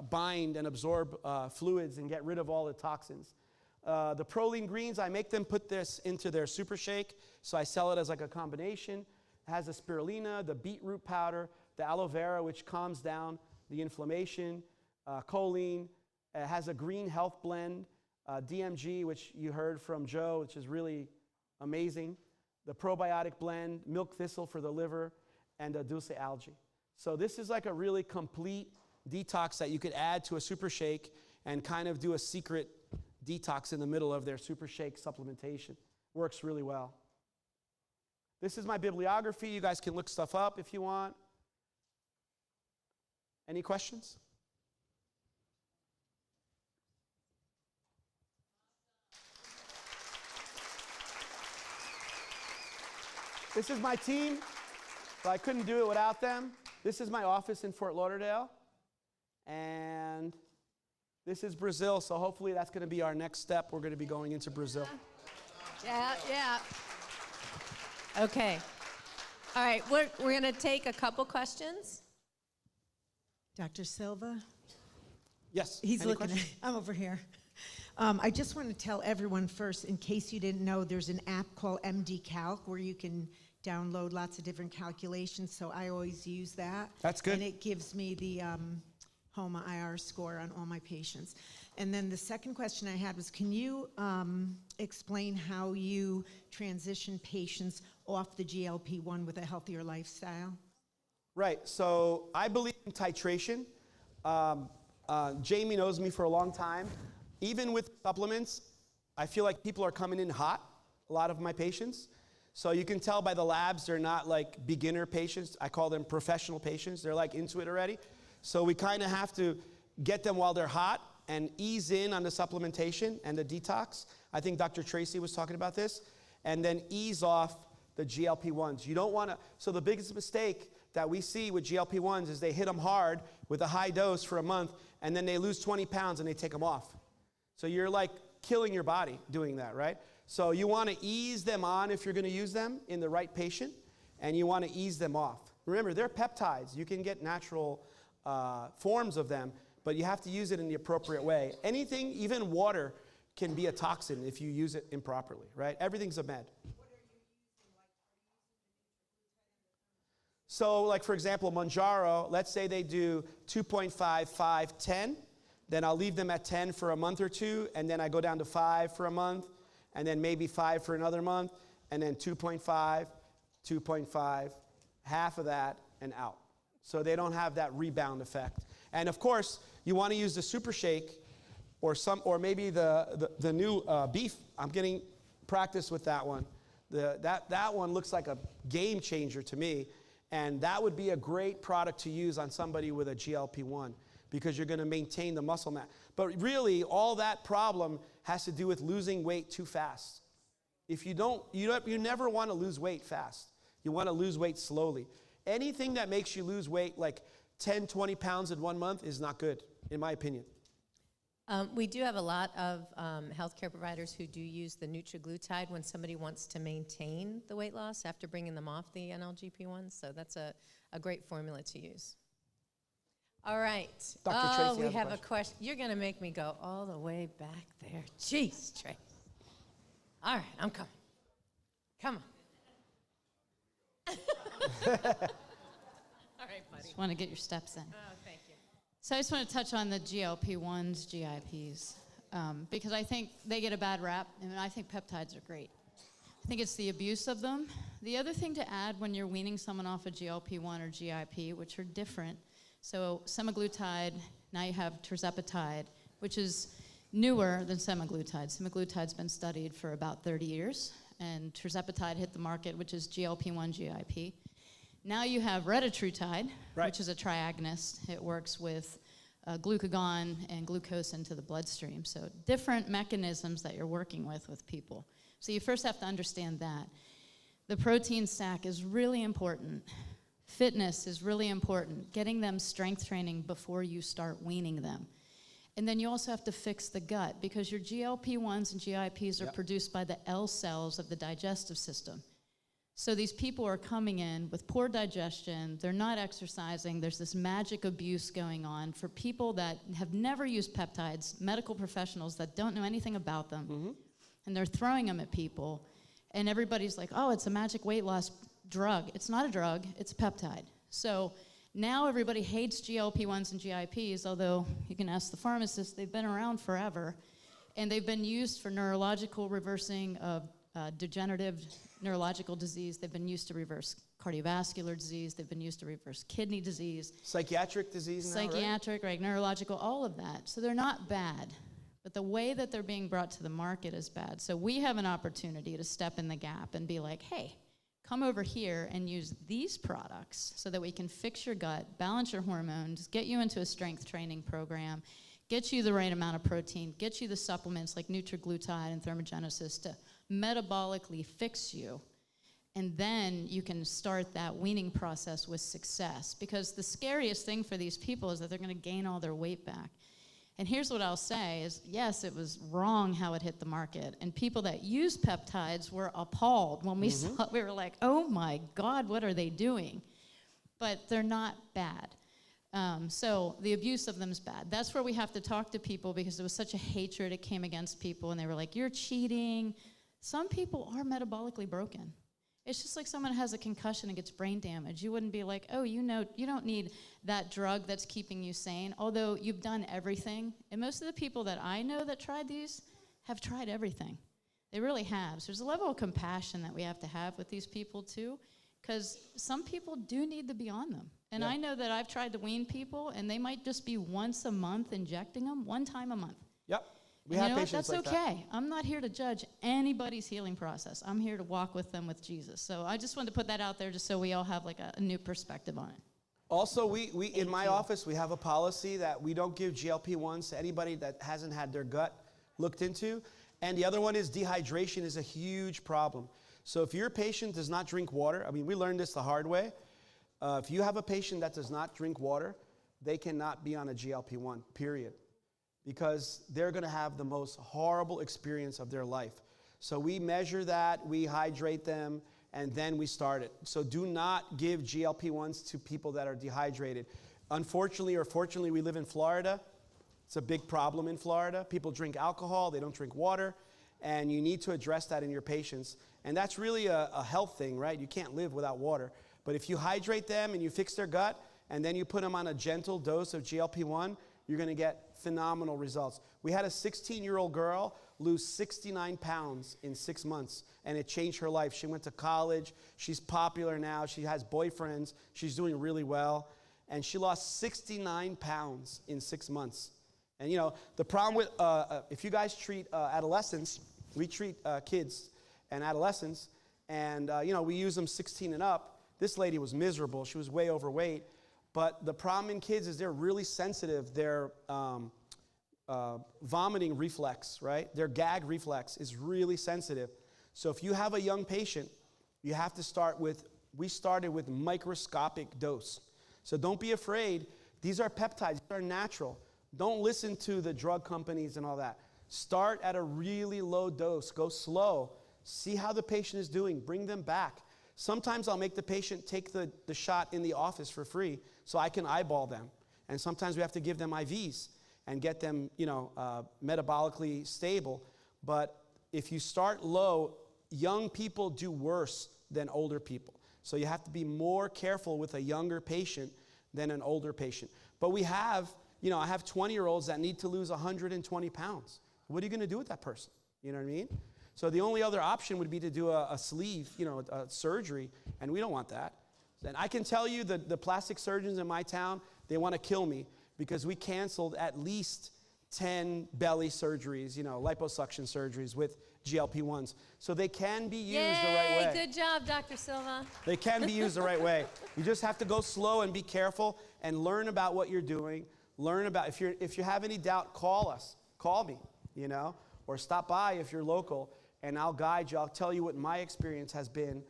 bind and absorb fluids and get rid of all the toxins. The proline greens, I make them put this into their super shake, so I sell it as like a combination. It has the spirulina, the beetroot powder, the aloe vera, which calms down the inflammation, choline. It has a green health blend, DMG, which you heard from Joe, which is really amazing. The probiotic blend, milk thistle for the liver, and the dulce algae. So this is like a really complete detox that you could add to a super shake and kind of do a secret detox in the middle of their super shake supplementation. Works really well. This is my bibliography. You guys can look stuff up if you want. Any questions? This is my team, so I couldn't do it without them. This is my office in Fort Lauderdale, and this is Brazil, so hopefully that's going to be our next step. We're going to be going into Brazil. Yeah. Okay. All right, we're going to take a couple questions. Dr. Silva? Yes. He's Any looking. questions? I'm over here. I just want to tell everyone first, in case you didn't know, there's an app called MD Calc where you can download lots of different calculations, so I always use that. That's good. And it gives me the HOMA-IR score on all my patients. And then the second question I had was, can you explain how you transition patients off the GLP-1 with a healthier lifestyle? Right, so I believe in titration. Jamie knows me for a long time. Even with supplements, I feel like people are coming in hot, a lot of my patients. So you can tell by the labs, they're not like beginner patients. I call them professional patients. They're like into it already. So we kind of have to get them while they're hot and ease in on the supplementation and the detox. I think Dr. Tracy was talking about this. and then ease off the GLP-1s. You don't want to, so the biggest mistake that we see with GLP-1s is they hit them hard with a high dose for a month, and then they lose 20 pounds and they take them off. So you're like killing your body doing that, right? So you want to ease them on if you're going to use them in the right patient, and you want to ease them off. Remember, they're peptides. You can get natural forms of them, but you have to use it in the appropriate way. Anything, even water, can be a toxin if you use it improperly, right? Everything's a med. So, like for example, Mounjaro, let's say they do 2.5, 5, 10. Then I'll leave them at 10 for a month or two, and then I go down to 5 for a month, and then maybe 5 for another month, and then 2.5, 2.5, half of that, and out. So they don't have that rebound effect. And of course, you want to use the Super Shake or maybe the new beef. I'm getting practice with that one. That one looks like a game changer to me. And that would be a great product to use on somebody with a GLP-1 because you're going to maintain the muscle mass. But really, all that problem has to do with losing weight too fast. If you never want to lose weight fast. You want to lose weight slowly. Anything that makes you lose weight like 10, 20 pounds in 1 month is not good, in my opinion. We do have a lot of healthcare providers who do use the nutraglutide when somebody wants to maintain the weight loss after bringing them off the NLGP1s. So that's a great formula to use. All right. Dr. Tracy we has a have a question. You're going to make me go all the way back there. Jeez, Tracy. All right, I'm coming. Come on. All right, buddy. Just want to get your steps in. Oh, thank you. So I just want to touch on the GLP-1s, GIPs, because I think they get a bad rap, and I think peptides are great. I think it's the abuse of them. The other thing to add when you're weaning someone off a GLP-1 or GIP, which are different, so semaglutide, now you have tirzepatide, which is newer than semaglutide. Semaglutide's been studied for about 30 years, and tirzepatide hit the market, which is GLP-1 GIP. Now you have retatrutide, which is a triagonist. It works with glucagon and glucose into the bloodstream. So different mechanisms that you're working with people. So you first have to understand that. The protein stack is really important. Fitness is really important. Getting them strength training before you start weaning them. And then you also have to fix the gut because your GLP-1s and GIPs are produced by the L cells of the digestive system. So these people are coming in with poor digestion, they're not exercising, there's this magic abuse going on for people that have never used peptides, medical professionals that don't know anything about them, and they're throwing them at people, and everybody's like, oh, it's a magic weight loss drug. It's not a drug, it's a peptide. So now everybody hates GLP-1s and GIPs, although you can ask the pharmacists, they've been around forever, and they've been used for neurological reversing of degenerative neurological disease. They've been used to reverse cardiovascular disease. They've been used to reverse kidney disease. Psychiatric disease now, Psychiatric, right, neurological, all of that. So they're not bad, but the way that they're being brought to the market is bad. So we have an opportunity to step in the gap and be like, hey, come over here and use these products so that we can fix your gut, balance your hormones, get you into a strength training program, get you the right amount of protein, get you the supplements like nutraglutide and thermogenesis to metabolically fix you, and then you can start that weaning process with success. Because the scariest thing for these people is that they're going to gain all their weight back. And here's what I'll say is, yes, it was wrong how it hit the market, and people that use peptides were appalled when we saw it. We were like, oh my God, what are they doing? But they're not bad. So the abuse of them is bad. That's where we have to talk to people because there was such a hatred. It came against people, and they were like, you're cheating. Some people are metabolically broken. It's just like someone has a concussion and gets brain damage. You wouldn't be like, oh, you don't need that drug that's keeping you sane, although you've done everything. And most of the people that I know that tried these have tried everything. They really have. So there's a level of compassion that we have to have with these people too, because some people do need to be on them. And I know that I've tried to wean people, and they might just be once a month injecting them, one time a month. Yep. We have patients like that. That's okay. I'm not here to judge anybody's healing process. I'm here to walk with them with Jesus. So I just wanted to put that out there just so we all have like a new perspective on it. Also, we in my office, we have a policy that we don't give GLP-1s to anybody that hasn't had their gut looked into. And the other one is dehydration is a huge problem. So if your patient does not drink water, I mean, we learned this the hard way. If you have a patient that does not drink water, they cannot be on a GLP-1, period. Because they're going to have the most horrible experience of their life. So we measure that, we hydrate them, and then we start it. So do not give GLP-1s to people that are dehydrated. Unfortunately or fortunately, we live in Florida. It's a big problem in Florida. People drink alcohol, they don't drink water, and you need to address that in your patients. And that's really a health thing, right? You can't live without water. But if you hydrate them and you fix their gut, and then you put them on a gentle dose of GLP-1, you're going to get phenomenal results. We had a 16-year-old girl lose 69 pounds in 6 months, and it changed her life. She went to college. She's popular now. She has boyfriends. She's doing really well. And she lost 69 pounds in 6 months. And, you know, the problem with, if you guys treat adolescents, we treat kids and adolescents, and, you know, we use them 16 and up. This lady was miserable. She was way overweight. But the problem in kids is they're really sensitive. Their vomiting reflex, right? Their gag reflex is really sensitive. So if you have a young patient, you have to start with, we started with microscopic dose. So don't be afraid. These are peptides. These are natural. Don't listen to the drug companies and all that. Start at a really low dose. Go slow. See how the patient is doing. Bring them back. Sometimes I'll make the patient take the shot in the office for free so I can eyeball them. And sometimes we have to give them IVs and get them, you know, metabolically stable. But if you start low, young people do worse than older people. So you have to be more careful with a younger patient than an older patient. But we have, you know, I have 20-year-olds that need to lose 120 pounds. What are you going to do with that person? You know what I mean? So the only other option would be to do a sleeve, you know, a surgery, and we don't want that. And I can tell you that the plastic surgeons in my town, they want to kill me because we canceled at least 10 belly surgeries, you know, liposuction surgeries with GLP-1s. So they can be used the right way. Good job, Dr. Silva. They can be used the right way. You just have to go slow and be careful and learn about what you're doing. Learn about, if you have any doubt, call us. Call me, you know, or stop by if you're local, and I'll guide you. I'll tell you what my experience has been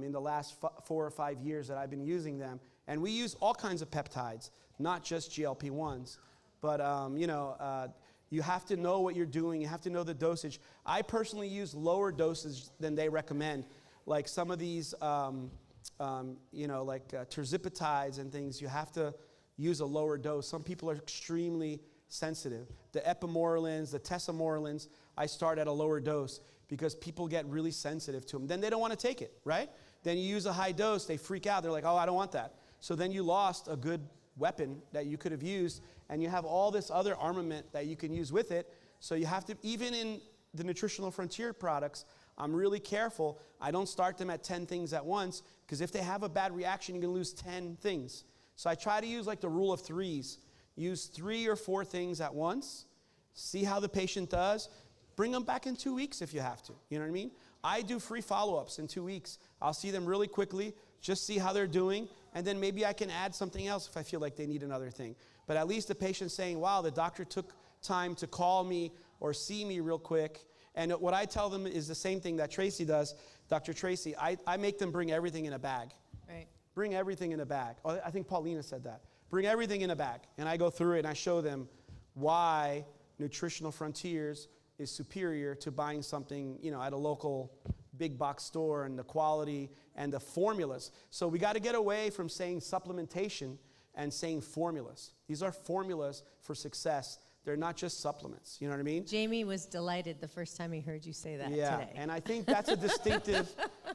in the last 4 or 5 years that I've been using them. And we use all kinds of peptides, not just GLP-1s. But, you know, you have to know what you're doing. You have to know the dosage. I personally use lower doses than they recommend. Like some of these, you know, like terzipatides and things, you have to use a lower dose. Some people are extremely sensitive. The epimorelins, the tesamorelins, I start at a lower dose because people get really sensitive to them. Then they don't want to take it, right? Then you use a high dose, they freak out. They're like, oh, I don't want that. So then you lost a good weapon that you could have used, and you have all this other armament that you can use with it. So you have to, even in the Nutritional Frontier products, I'm really careful. I don't start them at 10 things at once, because if they have a bad reaction, you're going to lose 10 things. So I try to use like the rule of threes. Use 3 or 4 things at once. See how the patient does. Bring them back in 2 weeks if you have to. You know what I mean? I do free follow-ups in 2 weeks. I'll see them really quickly, just see how they're doing, and then maybe I can add something else if I feel like they need another thing. But at least the patient's saying, wow, the doctor took time to call me or see me real quick. And what I tell them is the same thing that Tracy does, Dr. Tracy. I make them bring everything in a bag. Right. Bring everything in a bag. Oh, I think Paulina said that. Bring everything in a bag. And I go through it and I show them why Nutritional Frontiers is superior to buying something, you know, at a local big box store, and the quality and the formulas. So we got to get away from saying supplementation and saying formulas. These are formulas for success. They're not just supplements. You know what I mean? Jamie was delighted the first time he heard you say that yeah, today. And I think that's a distinctive,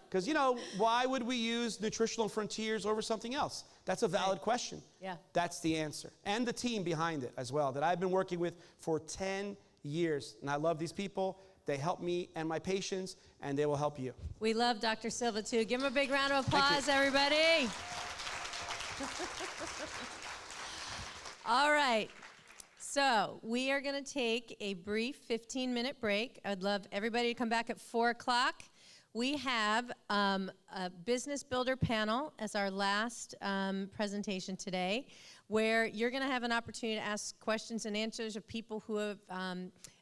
because, you know, why would we use Nutritional Frontiers over something else? That's a valid question. Yeah. That's the answer. And the team behind it as well, that I've been working with for 10 years. And I love these people. They help me and my patients, and they will help you. We love Dr. Silva, too. Give him a big round of applause, everybody. All right. So we are going to take a brief 15-minute break. I'd love everybody to come back at 4 o'clock. We have a business builder panel as our last presentation today, where you're going to have an opportunity to ask questions and answers of people who have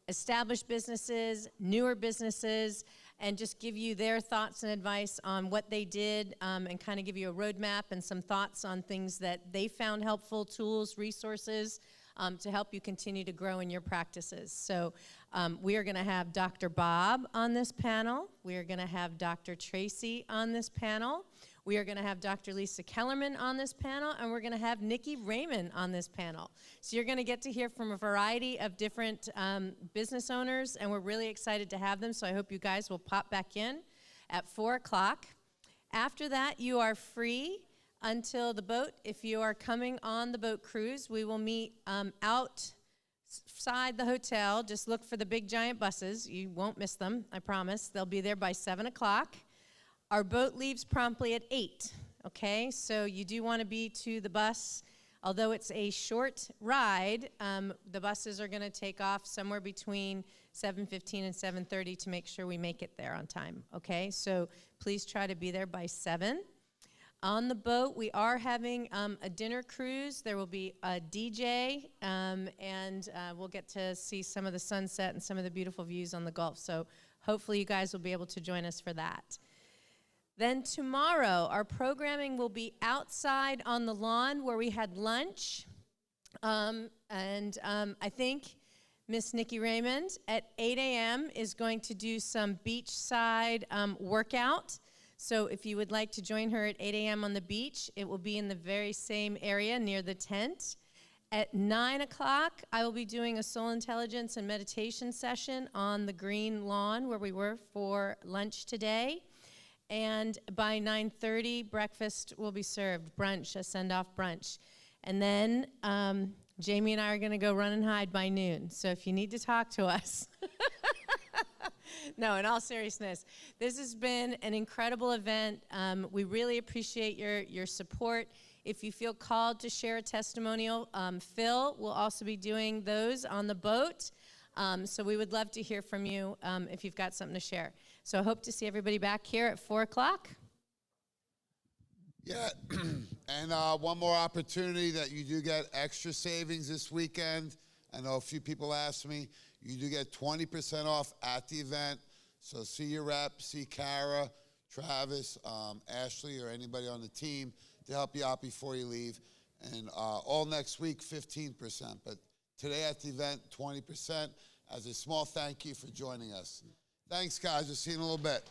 established businesses, newer businesses, and just give you their thoughts and advice on what they did, and kind of give you a roadmap and some thoughts on things that they found helpful, tools, resources, to help you continue to grow in your practices. So we are going to have Dr. Bob on this panel. We are going to have Dr. Tracy on this panel. We are going to have Dr. Lisa Kellerman on this panel, and we're going to have Nikki Raymond on this panel. So you're going to get to hear from a variety of different business owners, and we're really excited to have them, so I hope you guys will pop back in at 4 o'clock. After that, you are free until the boat. If you are coming on the boat cruise, we will meet outside the hotel. Just look for the big giant buses. You won't miss them, I promise. They'll be there by 7 o'clock. Our boat leaves promptly at 8, okay? So you do want to be to the bus. Although it's a short ride, the buses are going to take off somewhere between 7:15 and 7:30 to make sure we make it there on time, okay? So please try to be there by 7. On the boat, we are having a dinner cruise. There will be a DJ, and we'll get to see some of the sunset and some of the beautiful views on the Gulf. So hopefully you guys will be able to join us for that. Then tomorrow, our programming will be outside on the lawn where we had lunch. I think Miss Nikki Raymond at 8 a.m. is going to do some beachside workout. So if you would like to join her at 8 a.m. on the beach, it will be in the very same area near the tent. At 9 o'clock, I will be doing a soul intelligence and meditation session on the green lawn where we were for lunch today. And by 9:30, breakfast will be served, brunch, a send-off brunch. And then Jamie and I are going to go run and hide by noon. So if you need to talk to us. No, in all seriousness, this has been an incredible event. We really appreciate your support. If you feel called to share a testimonial, Phil will also be doing those on the boat. So we would love to hear from you if you've got something to share. So I hope to see everybody back here at 4 o'clock. Yeah, and one more opportunity that you do get extra savings this weekend. I know a few people asked me. You do get 20% off at the event. So see your rep, see Kara, Travis, Ashley, or anybody on the team to help you out before you leave. And all next week, 15%. But today at the event, 20% as a small thank you for joining us. Thanks, guys. We'll see you in a little bit.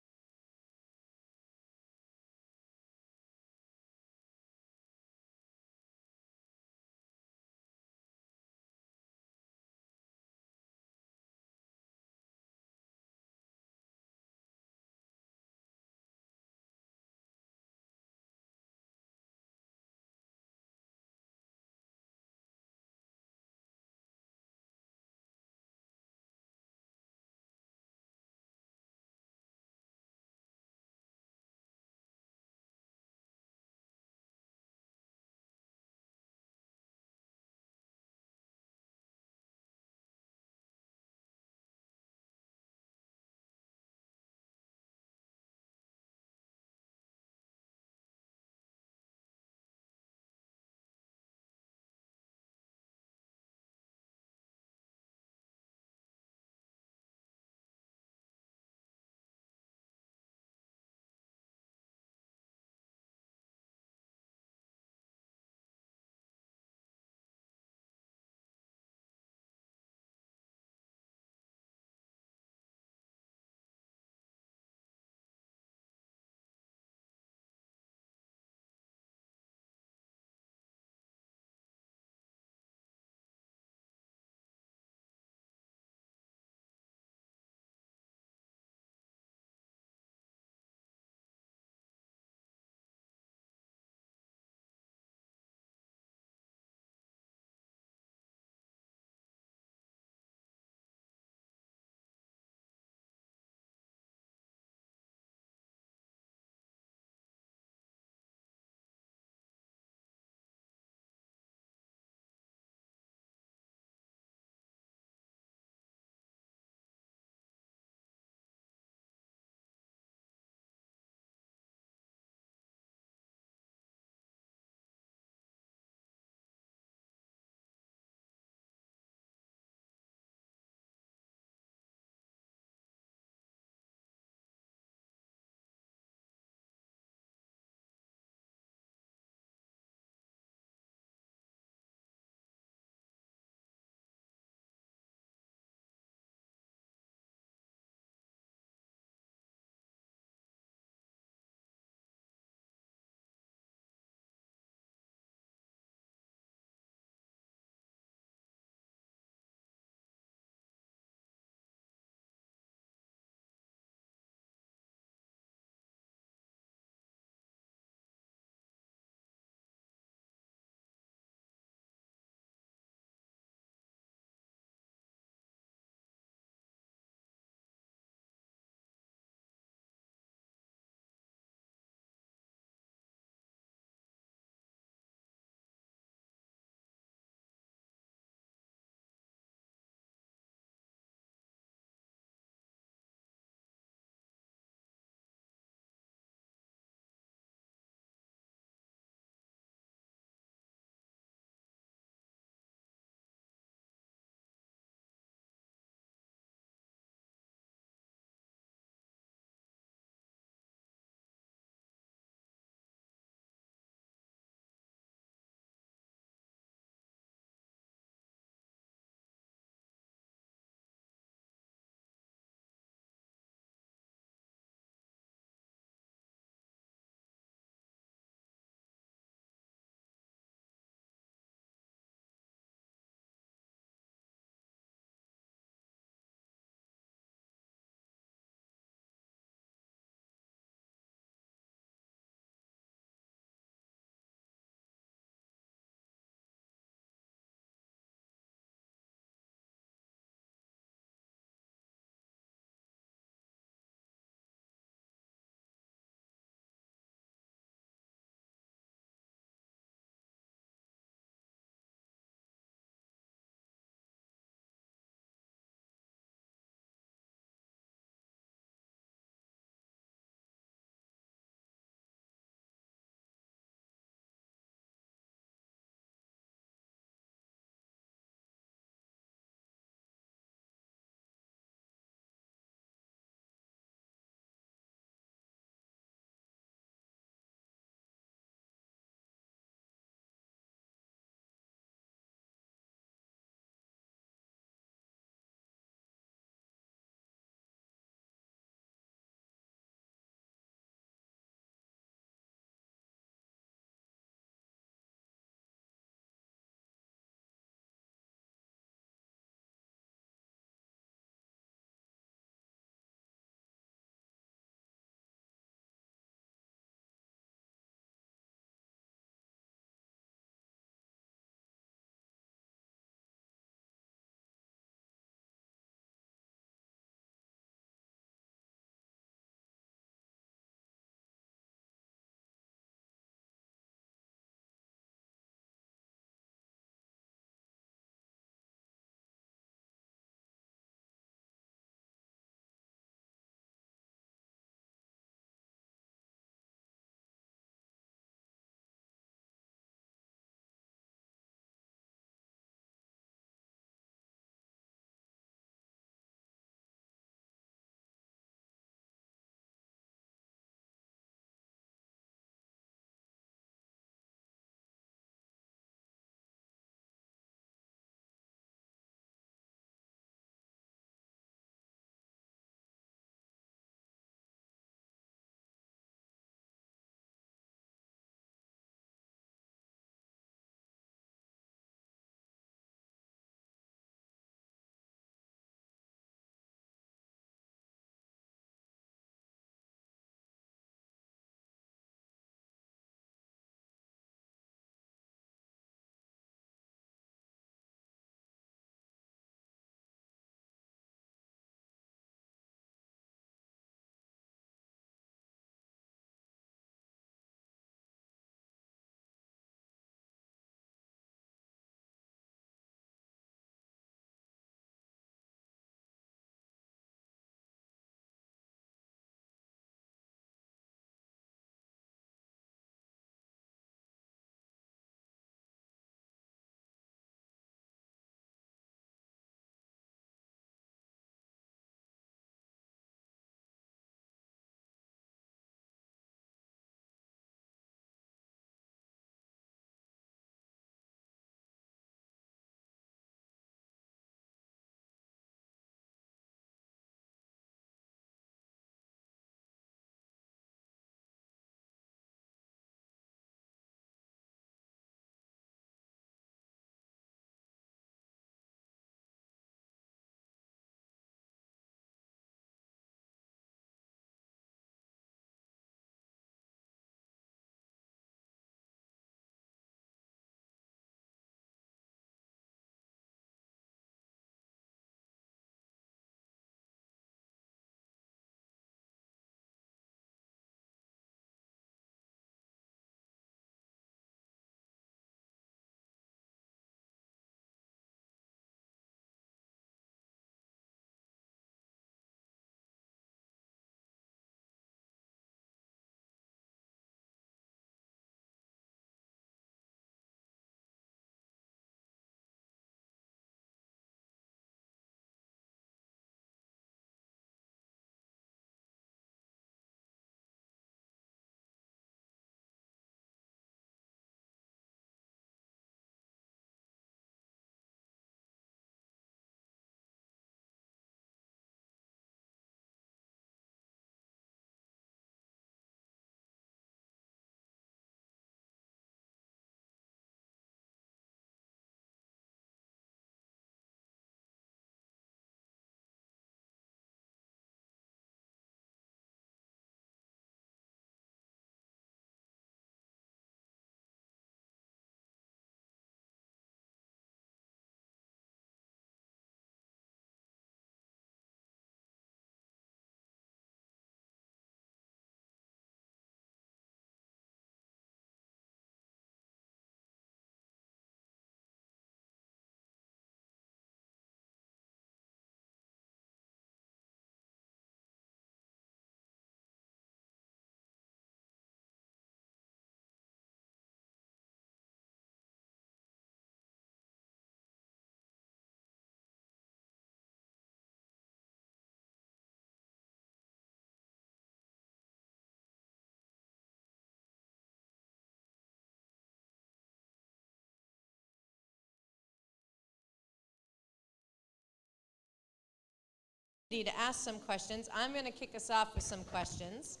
to ask some questions. I'm going to kick us off with some questions.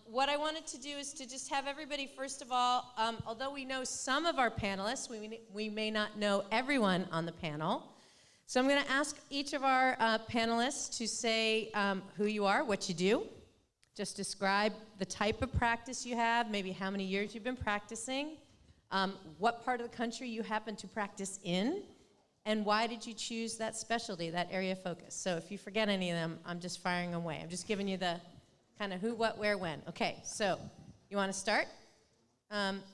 What I wanted to do is to just have everybody, first of all, although we know some of our panelists, we may not know everyone on the panel. So I'm going to ask each of our panelists to say who you are, what you do. Just describe the type of practice you have, maybe how many years you've been practicing, what part of the country you happen to practice in, and why did you choose that specialty, that area of focus? So if you forget any of them, I'm just firing them away. I'm just giving you the kind of who, what, where, when. Okay, so you want to start?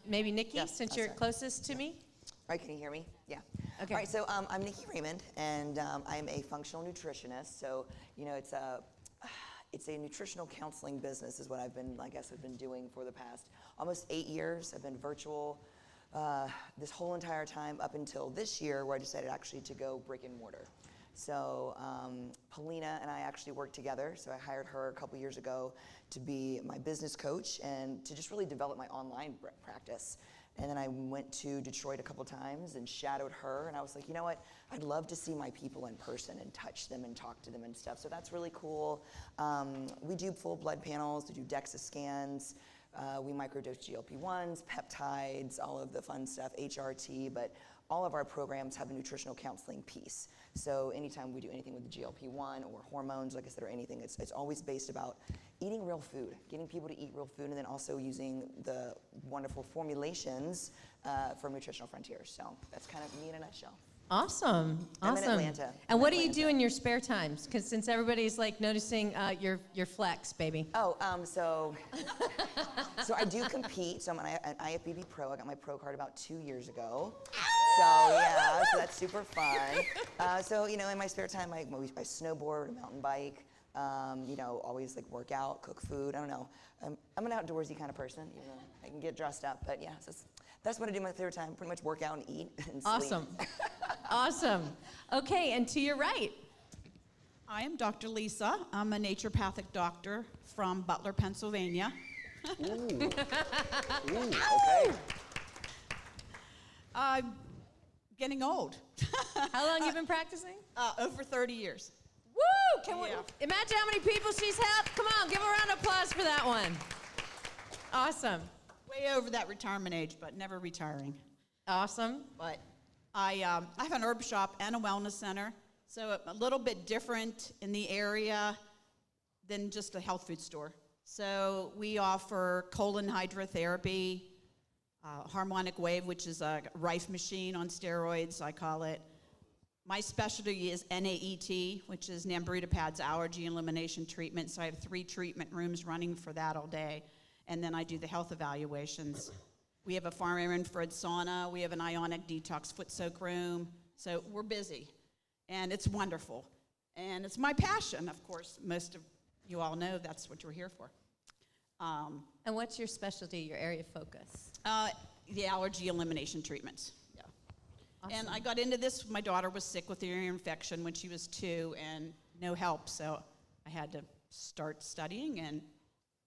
Maybe Nikki, since you're closest to me. All right, can you hear me? Yeah. Okay. All right, so I'm Nikki Raymond, and I'm a functional nutritionist. So, you know, it's a nutritional counseling business is what I've been doing for the past almost 8 years. I've been virtual this whole entire time up until this year, where I decided actually to go brick and mortar. So Polina and I actually worked together. So I hired her a couple years ago to be my business coach and to just really develop my online practice. And then I went to Detroit a couple times and shadowed her. And I was like, you know what? I'd love to see my people in person and touch them and talk to them and stuff. So that's really cool. We do full blood panels. We do DEXA scans. We microdose GLP-1s, peptides, all of the fun stuff, HRT. But all of our programs have a nutritional counseling piece. So anytime we do anything with the GLP-1 or hormones, like I said, or anything, it's always based about eating real food, getting people to eat real food, and then also using the wonderful formulations from Nutritional Frontiers. So that's kind of me in a nutshell. Awesome. I'm in Atlanta. And what do you do in your spare times? Because since everybody's like noticing your flex, baby. Oh, so I do compete. So I'm an IFBB pro. I got my pro card about 2 years ago. So yeah, so that's super fun. So you know, in my spare time, I snowboard, mountain bike. You know, always like work out, cook food. I don't know. I'm an outdoorsy kind of person. You know, I can get dressed up, but yeah, so that's what I do in my spare time. Pretty much work out and eat and sleep. Awesome. Awesome. Okay, and to your right. I am Dr. Lisa. I'm a naturopathic doctor from Butler, Pennsylvania. Ooh, okay. I'm getting old. How long you been practicing? Over 30 years. Woo! Can we imagine how many people she's helped? Come on, give her a round of applause for that one. Awesome. Way over that retirement age, but never retiring. Awesome. But I have an herb shop and a wellness center, so a little bit different in the area than just a health food store. So we offer colon hydrotherapy, harmonic wave, which is a Rife machine on steroids, I call it. My specialty is NAET, which is Nambutapad's allergy elimination treatment. So I have 3 treatment rooms running for that all day. And then I do the health evaluations. We have a far-infrared sauna. We have an ionic detox foot soak room. So we're busy. And it's wonderful. And it's my passion, of course. Most of you all know that's what you're here for. And what's your specialty, your area of focus? The allergy elimination treatments. Yeah. Awesome. And I got into this. My daughter was sick with ear infection when she was 2 and no help. So I had to start studying and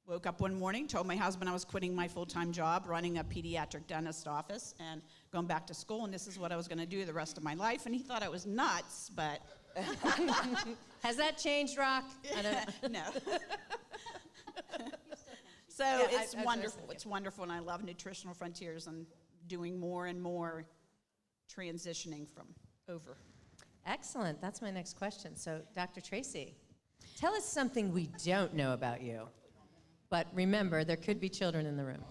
woke up one morning, told my husband I was quitting my full-time job, running a pediatric dentist office and going back to school, and this is what I was going to do the rest of my life. And he thought I was nuts, but... Has that changed, Rock? I don't No. So Yeah, it's wonderful. It's wonderful, and I love Nutritional Frontiers and doing more and more transitioning from over. Excellent. That's my next question. So, Dr. Tracy, tell us something we don't know about you. But remember, there could be children in the room.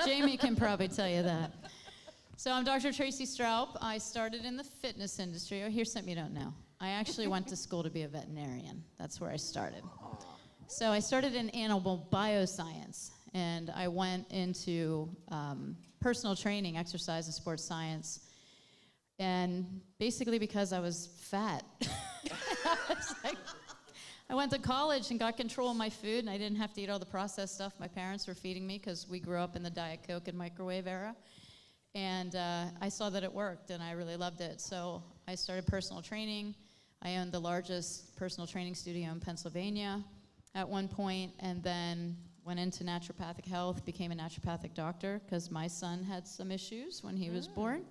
Jamie can probably tell you that. So I'm Dr. Tracy Straub. I started in the fitness industry. Oh, here's something you don't know. I actually went to school to be a veterinarian. That's where I started. So I started in animal bioscience, and I went into personal training, exercise, and sports science. And basically because I was fat. I went to college and got control of my food, and I didn't have to eat all the processed stuff my parents were feeding me because we grew up in the Diet Coke and microwave era. And I saw that it worked, and I really loved it. So I started personal training. I owned the largest personal training studio in Pennsylvania at one point, and then went into naturopathic health, became a naturopathic doctor because my son had some issues when he was born.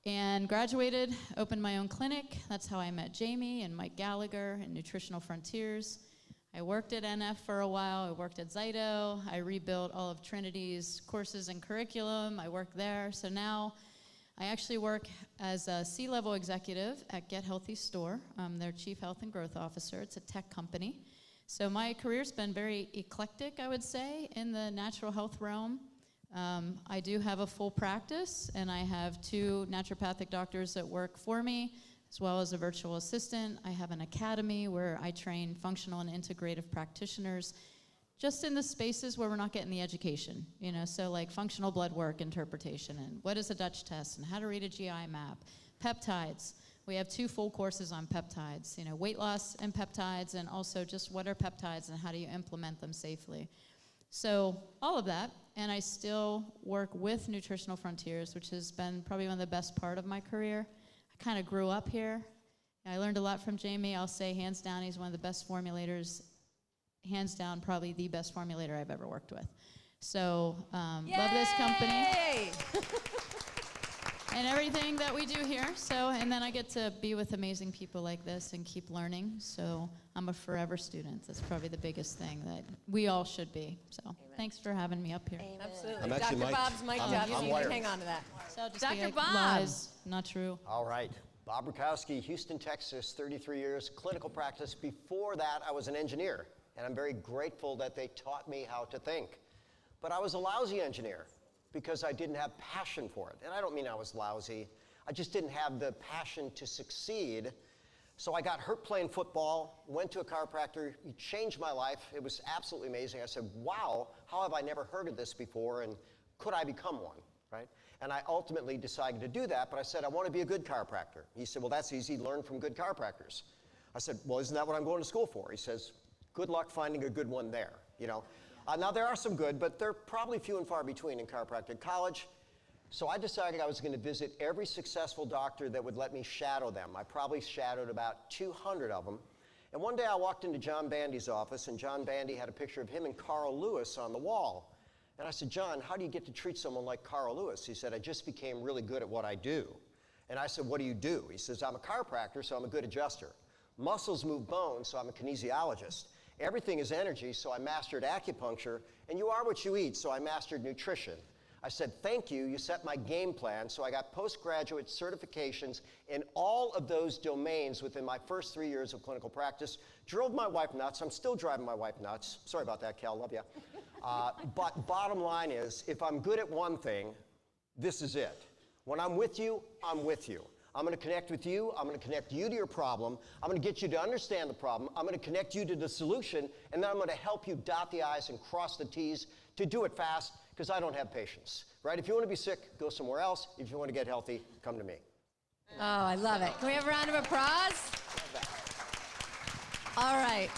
and graduated, opened my own clinic. That's how I met Jamie and Mike Gallagher and Nutritional Frontiers. I worked at NF for a while. I worked at Zyto. I rebuilt all of Trinity's courses and curriculum. I worked there. So now I actually work as a C-level executive at Get Healthy Store. I'm their Chief Health and Growth Officer. It's a tech company. So my career's been very eclectic, I would say, in the natural health realm. I do have a full practice, and I have 2 naturopathic doctors that work for me, as well as a virtual assistant. I have an academy where I train functional and integrative practitioners just in the spaces where we're not getting the education, you know, so like functional blood work interpretation and what is a Dutch test and how to read a GI map, peptides. We have 2 full courses on peptides, you know, weight loss and peptides, and also just what are peptides and how do you implement them safely. So all of that, and I still work with Nutritional Frontiers, which has been probably one of the best part of my career. I kind of grew up here. I learned a lot from Jamie. I'll say hands down, he's one of the best formulators, hands down probably the best formulator I've ever worked with. So love this company. And everything that we do here. So, and then I get to be with amazing people like this and keep learning. So I'm a forever student. That's probably the biggest thing that we all should be. So thanks for having me up here. Absolutely. Dr. Bob's mic'd up, so you can hang on to that. So just Dr. like Bob. lies, not true. All right. Bob Rakowski, Houston, Texas, 33 years, clinical practice. Before that, I was an engineer, and I'm very grateful that they taught me how to think. But I was a lousy engineer because I didn't have passion for it. And I don't mean I was lousy. I just didn't have the passion to succeed. So I got hurt playing football, went to a chiropractor. He changed my life. It was absolutely amazing. I said, wow, how have I never heard of this before, and could I become one, right? And I ultimately decided to do that, but I said, I want to be a good chiropractor. He said, well, that's easy. Learn from good chiropractors. I said, well, isn't that what I'm going to school for? He says, good luck finding a good one there, you know? Now, there are some good, but they're probably few and far between in chiropractic college. So I decided I was going to visit every successful doctor that would let me shadow them. I probably shadowed about 200 of them. And one day I walked into John Bandy's office, and John Bandy had a picture of him and Carl Lewis on the wall. And I said, John, how do you get to treat someone like Carl Lewis? He said, I just became really good at what I do. And I said, what do you do? He says, I'm a chiropractor, so I'm a good adjuster. Muscles move bones, so I'm a kinesiologist. Everything is energy, so I mastered acupuncture, and you are what you eat, so I mastered nutrition. I said, thank you, you set my game plan, so I got postgraduate certifications in all of those domains within my first 3 years of clinical practice. Drove my wife nuts. I'm still driving my wife nuts. Sorry about that, Cal, love ya. But bottom line is, if I'm good at one thing, this is it. When I'm with you, I'm with you. I'm going to connect with you. I'm going to connect you to your problem. I'm going to get you to understand the problem. I'm going to connect you to the solution, and then I'm going to help you dot the I's and cross the T's to do it fast, because I don't have patience, right? If you want to be sick, go somewhere else. If you want to get healthy, come to me. Oh, I love it. Can we have a round of applause? All right.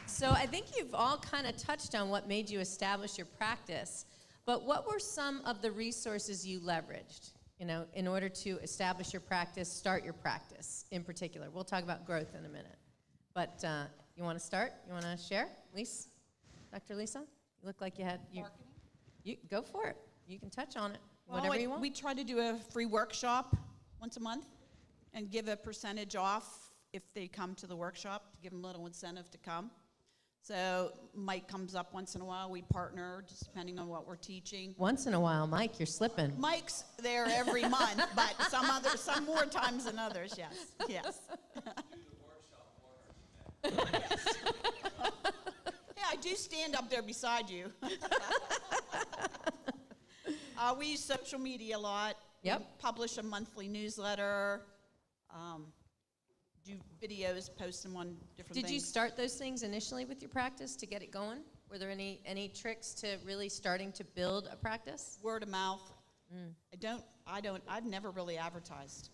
So I think you've all kind of touched on what made you establish your practice, but what were some of the resources you leveraged, you know, in order to establish your practice, start your practice in particular? We'll talk about growth in a minute. But you want to start? You want to share? Lisa? Dr. Lisa? You look like you had... You go for it. You can touch on it, whatever you want. We try to do a free workshop once a month and give a percentage off if they come to the workshop, to give them a little incentive to come. So Mike comes up once in a while. We partner, just depending on what we're teaching. Once in a while, Mike, you're slipping. Mike's there every month, but some more times than others, yes. Yes. Yes. Yeah, I do stand up there beside you. We use social media a lot. Yep. We publish a monthly newsletter. Do videos, post them on different things. Did you start those things initially with your practice to get it going? Were there any tricks to really starting to build a practice? Word of mouth. I've never really advertised.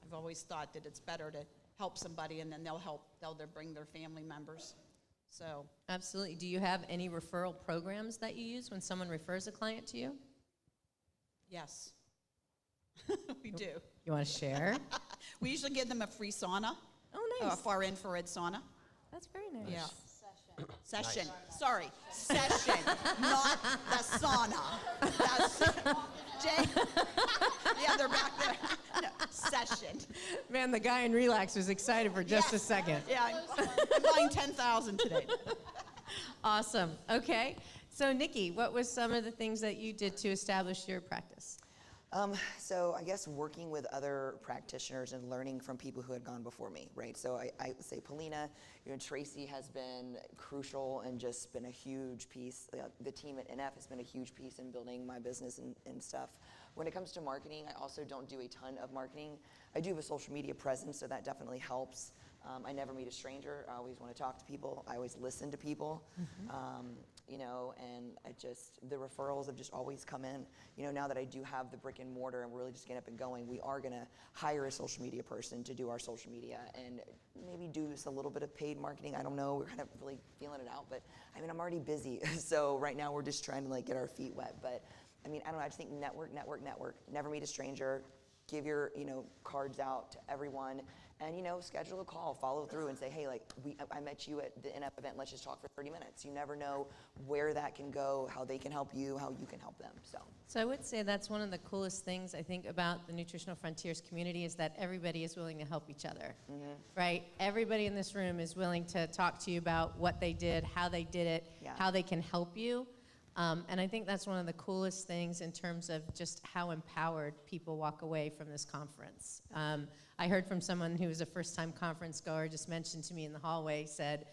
I've always thought that it's better to help somebody, and then they'll bring their family members. So. Absolutely. Do you have any referral programs that you use when someone refers a client to you? Yes. We do. You want to share? We usually give them a free sauna. Oh, nice. A far infrared sauna. That's very nice. Yeah. Session. Sorry. Session, not the sauna. That's Jay. Yeah, they're back Man, the guy in Relax was excited for just a second. Yeah, I'm buying 10,000 today. Awesome. Okay. So, Nikki, what was some of the things that you did to establish your practice? So I guess working with other practitioners and learning from people who had gone before me, right? So I would say Polina, Tracy has been crucial and just been a huge piece. The team at NF has been a huge piece in building my business and stuff. When it comes to marketing, I also don't do a ton of marketing. I do have a social media presence, so that definitely helps. I never meet a stranger. I always want to talk to people. I always listen to people. And the referrals have just always come in. Now that I do have the brick and mortar and we're really just getting up and going, we are going to hire a social media person to do our social media and maybe do just a little bit of paid marketing. I don't know. We're kind of really feeling it out, but I'm already busy. So right now we're just trying to get our feet wet. But I don't know. I just think network. Never meet a stranger. Give your, cards out to everyone. And, schedule a call, follow through and say, hey, I met you at the NF event, let's just talk for 30 minutes. You never know where that can go, how they can help you, how you can help them, So I would say that's one of the coolest things I think about the Nutritional Frontiers community is that everybody is willing to help each other, right? Everybody in this room is willing to talk to you about what they did, how they did it, how they can help you. And I think that's one of the coolest things in terms of just how empowered people walk away from this conference. I heard from someone who was a first-time conference goer, just mentioned to me in the hallway, said,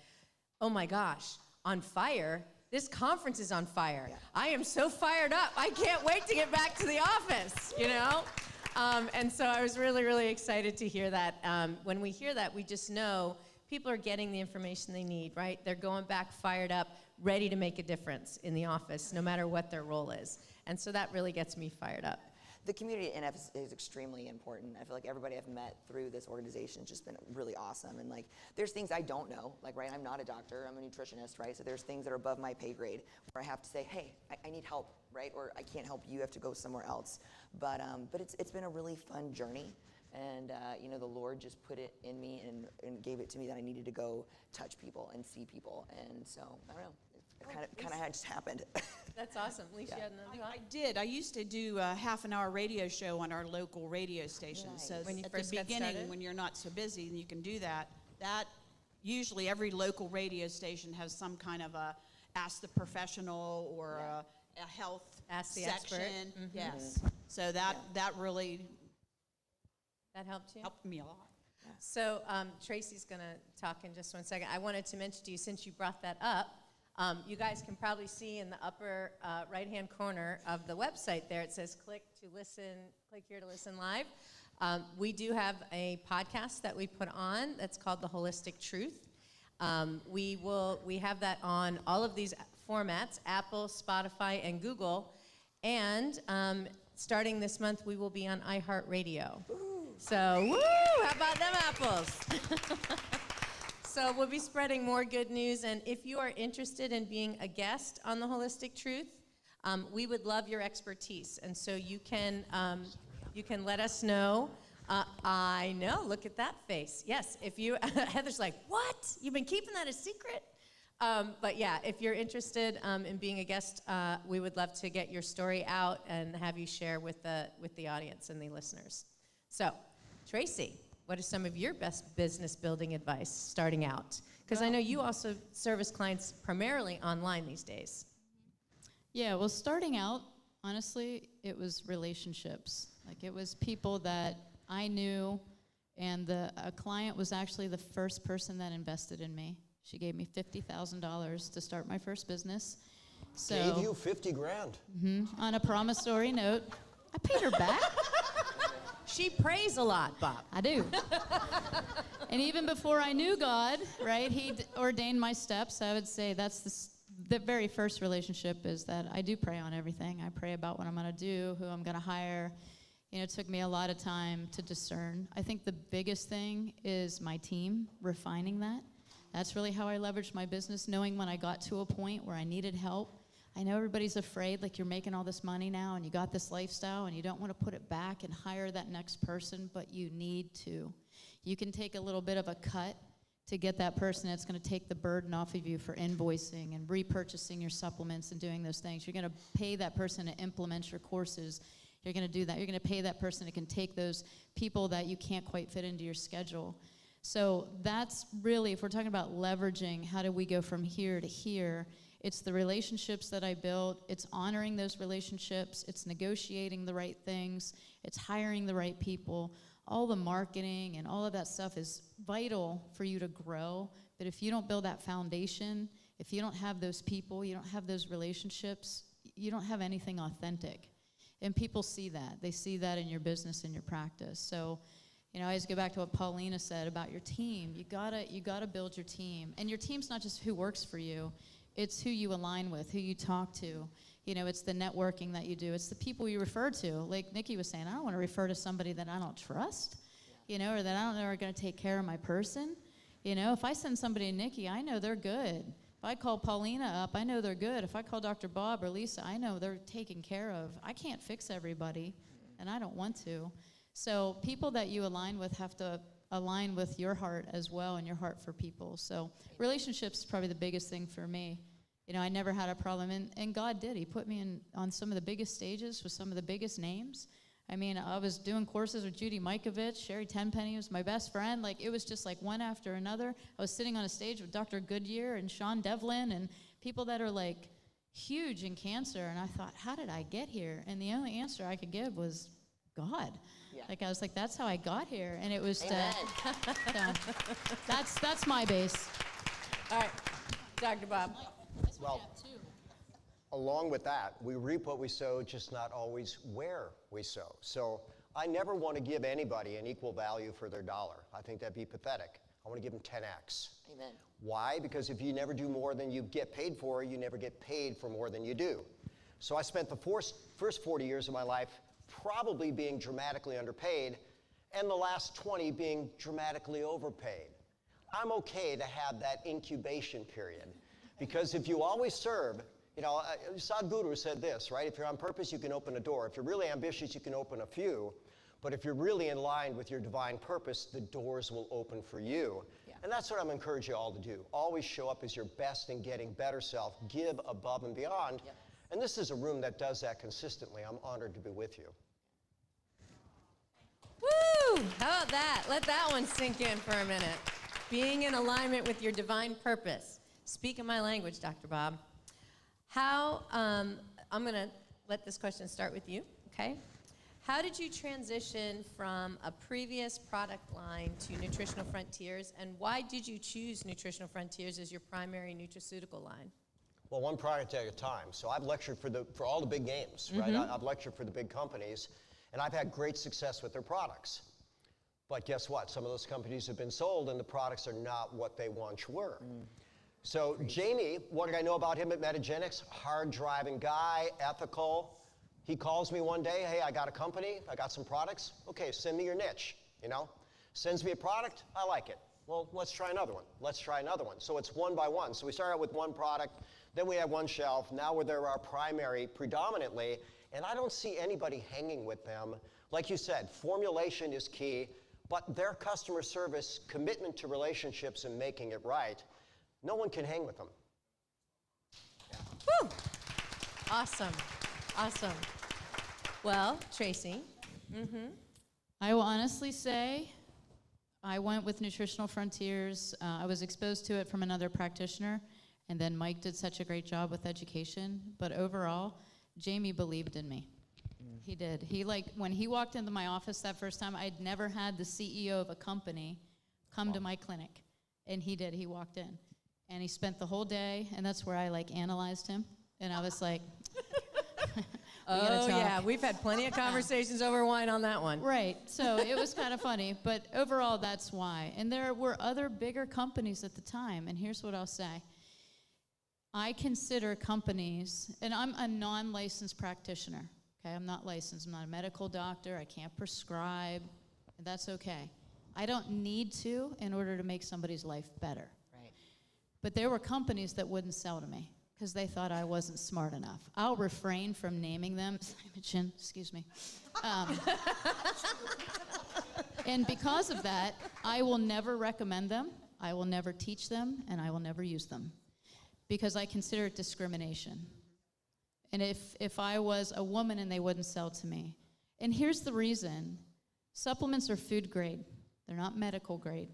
oh my gosh, on fire? This conference is on fire. Yeah. I am so fired up. I can't wait to get back to the office, And so I was really, really excited to hear that. When we hear that, we just know people are getting the information they need, right? They're going back fired up, ready to make a difference in the office, no matter what their role is. And so that really gets me fired up. The community at NF is extremely important. I feel like everybody I've met through this organization has just been really awesome. And there's things I don't know, right? I'm not a doctor, I'm a nutritionist, right? So there's things that are above my pay grade where I have to say, hey, I need help, right? Or I can't help you, you have to go somewhere else. But it's been a really fun journey. And the Lord just put it in me and gave it to me that I needed to go touch people and see people. And so, I don't know, it kind of just happened. That's awesome. Lisa, you had another thought? I did. I used to do a half-an-hour radio show on our local radio station. Nice. So When you at first the got beginning, started? when you're not so busy, and you can do that. That usually every local radio station has some kind of a ask the professional or a health Ask the section. expert. Yes. So that really That helped you? helped me a lot. So Tracy's going to talk in just one second. I wanted to mention to you, since you brought that up, you guys can probably see in the upper right-hand corner of the website there, it says click here to listen live. We do have a podcast that we put on that's called The Holistic Truth. We have that on all of these formats, Apple, Spotify, and Google. And starting this month, we will be on iHeartRadio. So, woo! How about them apples? So we'll be spreading more good news, and if you are interested in being a guest on The Holistic Truth, we would love your expertise, and so you can let us know. I know, look at that face. Yes, if you, Heather's like, what? You've been keeping that a secret? But yeah, if you're interested in being a guest, we would love to get your story out and have you share with the audience and the listeners. So, Tracy, what is some of your best business building advice starting out? Because I know you also service clients primarily online these days. Yeah, well, starting out, honestly, it was relationships. It was people that I knew, and a client was actually the first person that invested in me. She gave me $50,000 to start my first business. So, Gave you 50 grand. On a promissory note. I paid her back. She prays a lot, Bob. I do. And even before I knew God, right, he ordained my steps. I would say that's the very first relationship is that I do pray on everything. I pray about what I'm going to do, who I'm going to hire. It took me a lot of time to discern. I think the biggest thing is my team, refining that. That's really how I leveraged my business, knowing when I got to a point where I needed help. I know everybody's afraid, you're making all this money now and you got this lifestyle and you don't want to put it back and hire that next person, but you need to. You can take a little bit of a cut to get that person that's going to take the burden off of you for invoicing and repurchasing your supplements and doing those things. You're going to pay that person to implement your courses. You're going to do that. You're going to pay that person that can take those people that you can't quite fit into your schedule. So that's really, if we're talking about leveraging, how do we go from here to here? It's the relationships that I built. It's honoring those relationships. It's negotiating the right things. It's hiring the right people. All the marketing and all of that stuff is vital for you to grow. But if you don't build that foundation, if you don't have those people, you don't have those relationships, you don't have anything authentic. And people see that. They see that in your business and your practice. So, I always go back to what Paulina said about your team. You gotta build your team. And your team's not just who works for you. It's who you align with, who you talk to. It's the networking that you do. It's the people you refer to. Like Nikki was saying, I don't want to refer to somebody that I don't trust, or that I don't know are going to take care of my person. If I send somebody to Nikki, I know they're good. If I call Paulina up, I know they're good. If I call Dr. Bob or Lisa, I know they're taken care of. I can't fix everybody, and I don't want to. So people that you align with have to align with your heart as well and your heart for people. So relationships is probably the biggest thing for me. I never had a problem, and God did. He put me on some of the biggest stages with some of the biggest names. I mean, I was doing courses with Judy Mikovits, Sherry Tenpenny was my best friend. Like, it was just like one after another. I was sitting on a stage with Dr. Goodyear and Sean Devlin and people that are like huge in cancer. And I thought, how did I get here? And the only answer I could give was God. Yeah. Like, I was like, that's how I got here. And it was, so that's my base. All right, Dr. Bob. Well, along with that, we reap what we sow, just not always where we sow. So I never want to give anybody an equal value for their dollar. I think that'd be pathetic. I want to give them 10x. Amen. Why? Because if you never do more than you get paid for, you never get paid for more than you do. So I spent the first 40 years of my life probably being dramatically underpaid, and the last 20 being dramatically overpaid. I'm okay to have that incubation period, because if you always serve, Sadhguru said this, right? If you're on purpose, you can open a door. If you're really ambitious, you can open a few. But if you're really in line with your divine purpose, the doors will open for you. Yeah. And that's what I'm encouraging you all to do. Always show up as your best and getting better self. Give above and beyond. Yep. And this is a room that does that consistently. I'm honored to be with you. Woo! How about that? Let that one sink in for a minute. Being in alignment with your divine purpose. Speak in my language, Dr. Bob. How, I'm going to let this question start with you, okay? How did you transition from a previous product line to Nutritional Frontiers, and why did you choose Nutritional Frontiers as your primary nutraceutical line? Well, one product at a time. So I've lectured for all the big names, right? I've lectured for the big companies, and I've had great success with their products. But guess what? Some of those companies have been sold, and the products are not what they once were. So Jamie, what did I know about him at Metagenics? Hard-driving guy, ethical. He calls me one day, hey, I got a company, I got some products. Okay, send me your niche, Sends me a product, I like it. Well, let's try another one. Let's try another one. So it's one by one. So we start out with one product, then we have one shelf. Now they're our primary predominantly, and I don't see anybody hanging with them. Like you said, formulation is key, but their customer service, commitment to relationships and making it right, no one can hang with them. Yeah. Woo! Awesome. Awesome. Well, Tracy. I will honestly say I went with Nutritional Frontiers. I was exposed to it from another practitioner, and then Mike did such a great job with education. But overall, Jamie believed in me. He did. When he walked into my office that first time, I'd never had the CEO of a company come to my clinic. And he did. He walked in. And he spent the whole day, and that's where I analyzed him. And I was like, oh, yeah, we've had plenty of conversations over wine on that one. Right, so it was kind of funny, but overall, that's why. And there were other bigger companies at the time, and here's what I'll say. I consider companies, and I'm a non-licensed practitioner, okay? I'm not licensed, I'm not a medical doctor, I can't prescribe, and that's okay. I don't need to in order to make somebody's life better. Right. But there were companies that wouldn't sell to me because they thought I wasn't smart enough. I'll refrain from naming them. Excuse me. And because of that, I will never recommend them, I will never teach them, and I will never use them because I consider it discrimination. And if I was a woman and they wouldn't sell to me, And here's the reason. Supplements are food grade. They're not medical grade.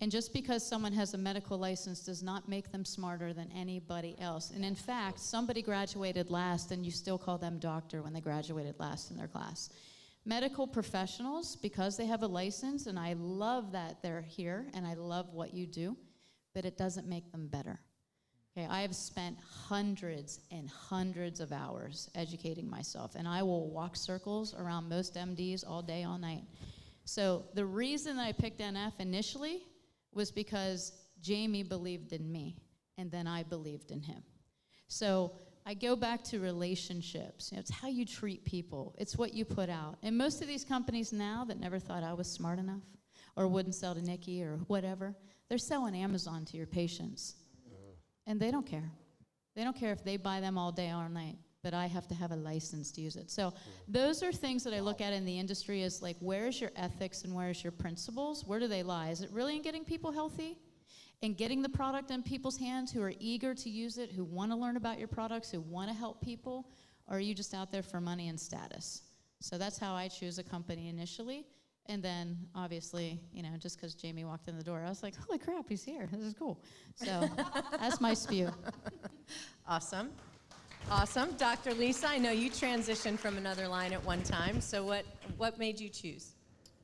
And just because someone has a medical license does not make them smarter than anybody else. And in fact, somebody graduated last and you still call them doctor when they graduated last in their class. Medical professionals, because they have a license, and I love that they're here and I love what you do, but it doesn't make them better. Okay, I have spent hundreds and hundreds of hours educating myself, and I will walk circles around most MDs all day, all night. So the reason I picked NF initially was because Jamie believed in me, and then I believed in him. So I go back to relationships. You know, it's how you treat people. It's what you put out. And most of these companies now that never thought I was smart enough or wouldn't sell to Nikki or whatever, they're selling Amazon to your patients. And they don't care. They don't care if they buy them all day, all night, but I have to have a license to use it. So those are things that I look at in the industry is like, where's your ethics and where's your principles? Where do they lie? Is it really in getting people healthy and getting the product in people's hands who are eager to use it, who want to learn about your products, who want to help people? Or are you just out there for money and status? So that's how I choose a company initially. And then, obviously, you know, just because Jamie walked in the door, I was like, holy crap, he's here. This is cool. So that's my spew. Awesome. Awesome. Dr. Lisa, I know you transitioned from another line at one time. So what made you choose?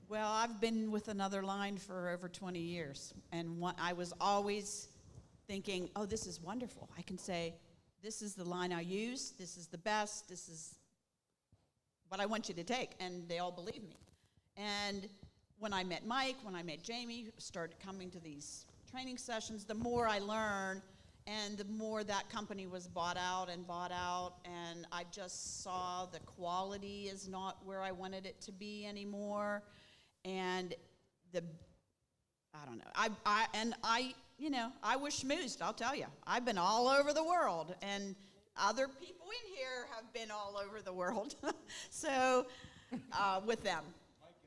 Well, I've been with another line for over 20 years. And I was always thinking, oh, this is wonderful. I can say, this is the line I use. This is the best. This is what I want you to take. And they all believe me. And when I met Mike, when I met Jamie, started coming to these training sessions, the more I learned and the more that company was bought out, and I just saw the quality is not where I wanted it to be anymore. And I don't know, I was schmoozed, I'll tell you. I've been all over the world, and other people in here have been all over the world. So, with them.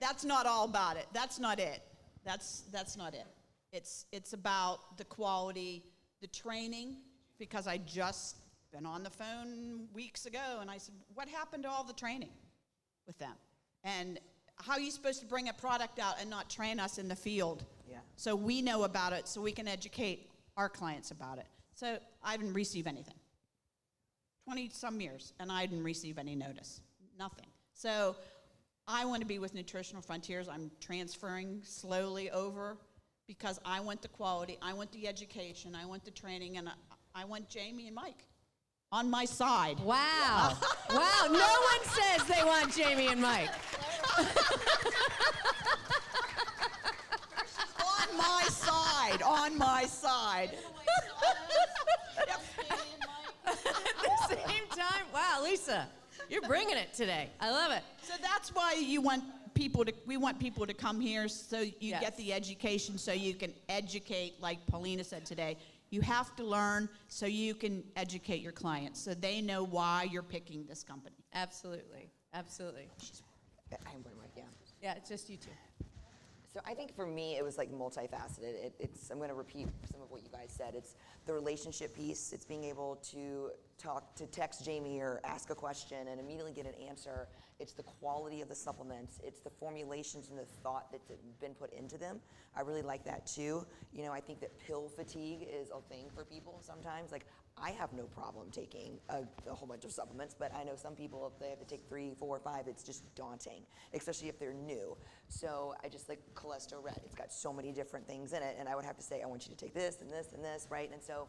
That's not all about it. That's not it. That's not it. It's about the quality, the training, because I just been on the phone weeks ago, and I said, what happened to all the training with them? And how are you supposed to bring a product out and not train us in the field? Yeah. So we know about it, so we can educate our clients about it. So I didn't receive anything. 20-some years, and I didn't receive any notice. Nothing. So I want to be with Nutritional Frontiers. I'm transferring slowly over because I want the quality, I want the education, I want the training, and I want Jamie and Mike on my side. Wow. Wow. No one says they want Jamie and Mike. On my side. On my side. At the same time, wow, Lisa, you're bringing it today. I love it. So that's why we want people to come here so you get the education, so you can educate, like Paulina said today. You have to learn so you can educate your clients, so they know why you're picking this company. Absolutely. Absolutely. I'm going right, yeah. Yeah, it's just you two. So I think for me, it was like multifaceted. I'm going to repeat some of what you guys said. It's the relationship piece. It's being able to text Jamie or ask a question and immediately get an answer. It's the quality of the supplements. It's the formulations and the thought that's been put into them. I really like that too. You know, I think that pill fatigue is a thing for people sometimes. Like, I have no problem taking a whole bunch of supplements, but I know some people, if they have to take 3, 4, 5, it's just daunting, especially if they're new. So I just like Cholesterol Red. It's got so many different things in it, and I would have to say, I want you to take this and this and this, right? And so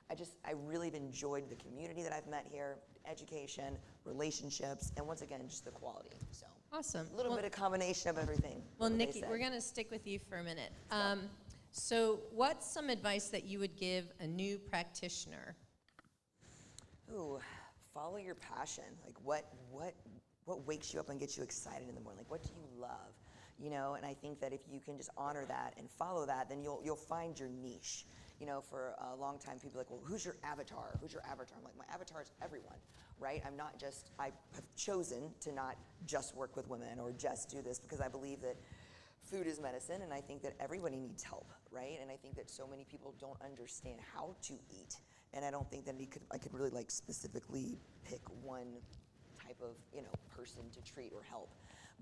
I really have enjoyed the community that I've met here, education, relationships, and once again, just the quality. So awesome. A little bit of combination of everything. Well, Nikki, we're going to stick with you for a minute. So what's some advice that you would give a new practitioner? Ooh, follow your passion. Like what wakes you up and gets you excited in the morning? Like, what do you love? You know, and I think that if you can just honor that and follow that, then you'll find your niche. You know, for a long time, people are like, well, who's your avatar? Who's your avatar? I'm like, my avatar is everyone, right? I have chosen to not just work with women or just do this because I believe that food is medicine, and I think that everybody needs help, right? And I think that so many people don't understand how to eat. And I don't think that I could really like specifically pick one type of, person to treat or help.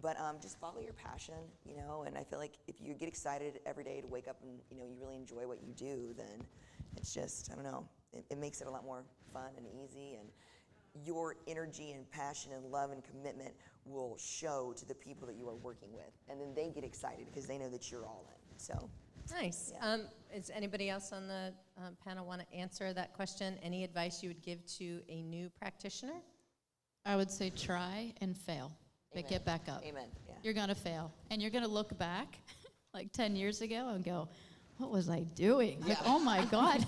But just follow your passion, and I feel like if you get excited every day to wake up and, you really enjoy what you do, then it's just, I don't know, it makes it a lot more fun and easy, and your energy and passion and love and commitment will show to the people that you are working with, and then they get excited because they know that you're all in, so. Nice. Yeah. Is anybody else on the panel want to answer that question? Any advice you would give to a new practitioner? I would say try and fail, but Amen. get back up. Amen, yeah. You're going to fail, and you're going to look back like 10 years ago and go, what was I doing? Like, oh my God.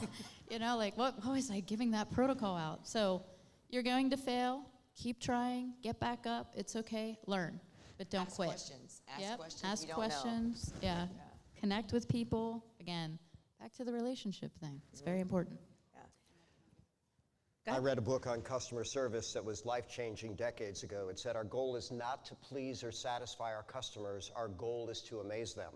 What was I giving that protocol out? So you're going to fail. Keep trying. Get back up. It's okay. Learn, but don't Ask quit. questions. Ask Yep. questions Ask you don't know. questions. Yeah. Connect with people. Again, back to the relationship thing. It's very important. I read a book on customer service that was life-changing decades ago. It said, our goal is not to please or satisfy our customers. Our goal is to amaze them.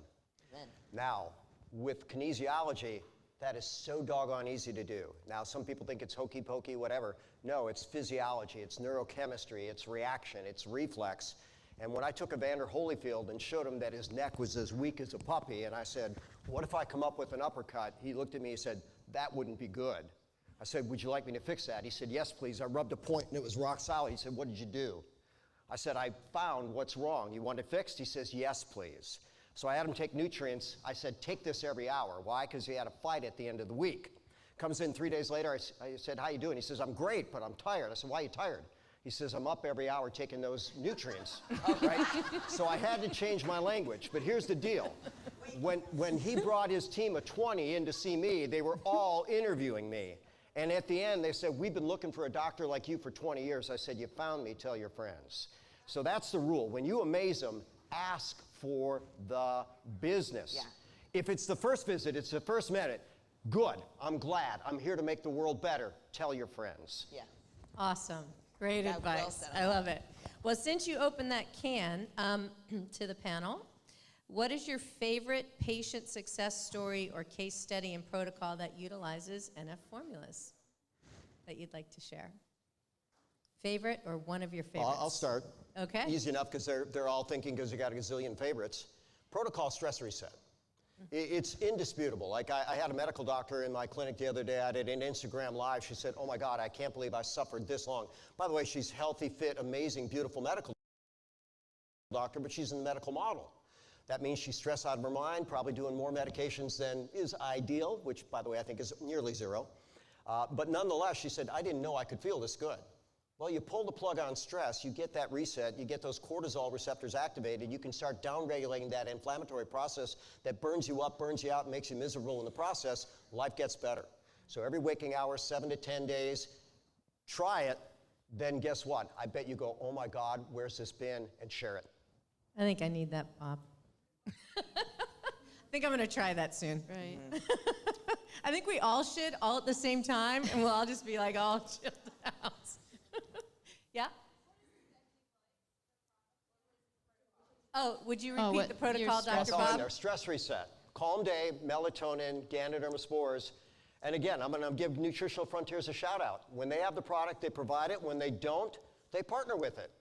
Amen. Now, with kinesiology, that is so doggone easy to do. Now, some people think it's hokey pokey, whatever. No, it's physiology, it's neurochemistry, it's reaction, it's reflex. And when I took Evander Holyfield and showed him that his neck was as weak as a puppy, and I said, what if I come up with an uppercut? He looked at me and said, that wouldn't be good. I said, would you like me to fix that? He said, yes, please. I rubbed a point and it was rock solid. He said, what did you do? I said, I found what's wrong. You want it fixed? He says, yes, please. So I had him take nutrients. I said, take this every hour. Why? Because he had a fight at the end of the week. Comes in 3 days later. I said, how you doing? He says, I'm great, but I'm tired. I said, why are you tired? He says, I'm up every hour taking those nutrients, right? So I had to change my language. But here's the deal. When he brought his team of 20 in to see me, they were all interviewing me. And at the end, they said, we've been looking for a doctor like you for 20 years. I said, you found me, tell your friends. So that's the rule. When you amaze them, ask for the business. Yeah. If it's the first visit, it's the first minute, good, I'm glad, I'm here to make the world better, tell your friends. Yeah. Awesome. Great That was well advice. said. I love it. Well, since you opened that can to the panel, what is your favorite patient success story or case study and protocol that utilizes NF formulas that you'd like to share? Favorite or one of your favorites? Well, I'll start. Okay. Easy enough because they're all thinking because you got a gazillion favorites. Protocol stress reset. It's indisputable. Like I had a medical doctor in my clinic the other day. I did an Instagram Live. She said, oh my God, I can't believe I suffered this long. By the way, she's healthy, fit, amazing, beautiful medical doctor, but she's in the medical model. That means she's stressed out of her mind, probably doing more medications than is ideal, which, by the way, I think is nearly zero. But nonetheless, she said, I didn't know I could feel this good. Well, you pull the plug on stress, you get that reset, you get those cortisol receptors activated, you can start downregulating that inflammatory process that burns you up, burns you out, and makes you miserable in the process. Life gets better. So every waking hour, 7 to 10 days, try it, then guess what? I bet you go, oh my God, where's this been? And share it. I think I need that, Bob. I think I'm going to try that soon. Right. I think we all should, all at the same time, and we'll all just be like all chilled out. Yeah? Oh, would you repeat the protocol, Dr. Bob? Our stress reset. Calm day, melatonin, Ganoderma spores. And again, I'm going to give Nutritional Frontiers a shout out. When they have the product, they provide it. When they don't, they partner with it.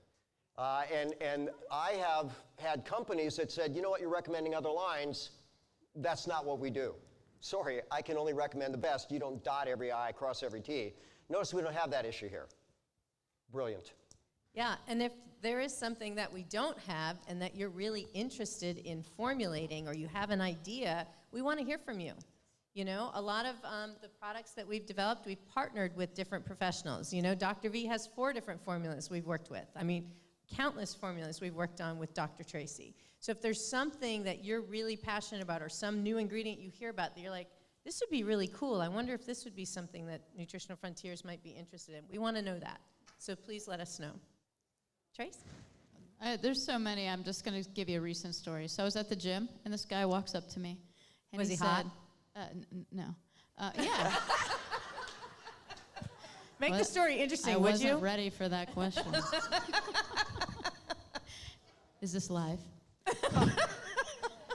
And I have had companies that said, you know what, you're recommending other lines. That's not what we do. Sorry, I can only recommend the best. You don't dot every I, cross every T. Notice we don't have that issue here. Brilliant. Yeah, and if there is something that we don't have and that you're really interested in formulating or you have an idea, we want to hear from you. You know, a lot of the products that we've developed, we've partnered with different professionals. You know, Dr. V has 4 different formulas we've worked with. I mean, countless formulas we've worked on with Dr. Tracy. So if there's something that you're really passionate about or some new ingredient you hear about that you're like, this would be really cool. I wonder if this would be something that Nutritional Frontiers might be interested in. We want to know that. So please let us know. Trace? There's so many. I'm just going to give you a recent story. So I was at the gym, and this guy walks up to me. And Was he said, hot? No. Yeah. Make the story interesting, I would wasn't you? ready for that question. Is this live?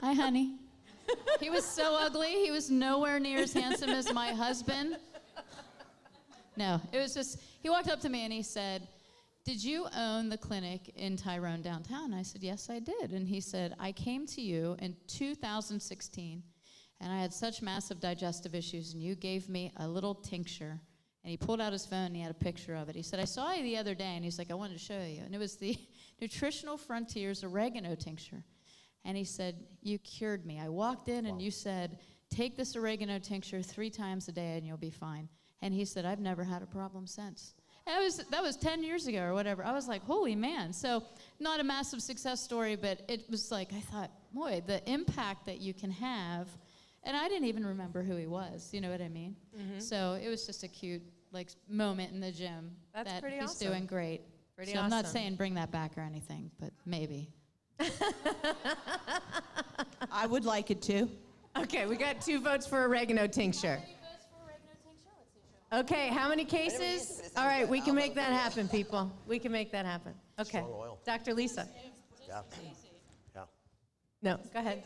Hi, honey. He was so ugly. He was nowhere near as handsome as my husband. No, it was just, he walked up to me and he said, did you own the clinic in Tyrone downtown? I said, yes, I did. And he said, I came to you in 2016, and I had such massive digestive issues, and you gave me a little tincture. And he pulled out his phone, and he had a picture of it. He said, I saw you the other day, and he's like, I wanted to show you. And it was the Nutritional Frontiers oregano tincture. And he said, you cured me. I walked in, and you said, take this oregano tincture 3 times a day, and you'll be fine. And he said, I've never had a problem since. And that was 10 years ago or whatever. I was like, holy man. So not a massive success story, but it was like, I thought, boy, the impact that you can have. And I didn't even remember who he was. You know what I mean? Mhm. So it was just a cute moment in the gym. That's that pretty he's awesome. doing great. Pretty so I'm not awesome. saying bring that back or anything, but maybe. I would like it too. Okay, we got 2 votes for oregano tincture. Okay, how many cases? All right, we can make that happen, people. We can make that happen. Okay. Strong oil. Dr. Lisa. Yeah. Yeah. No, go ahead.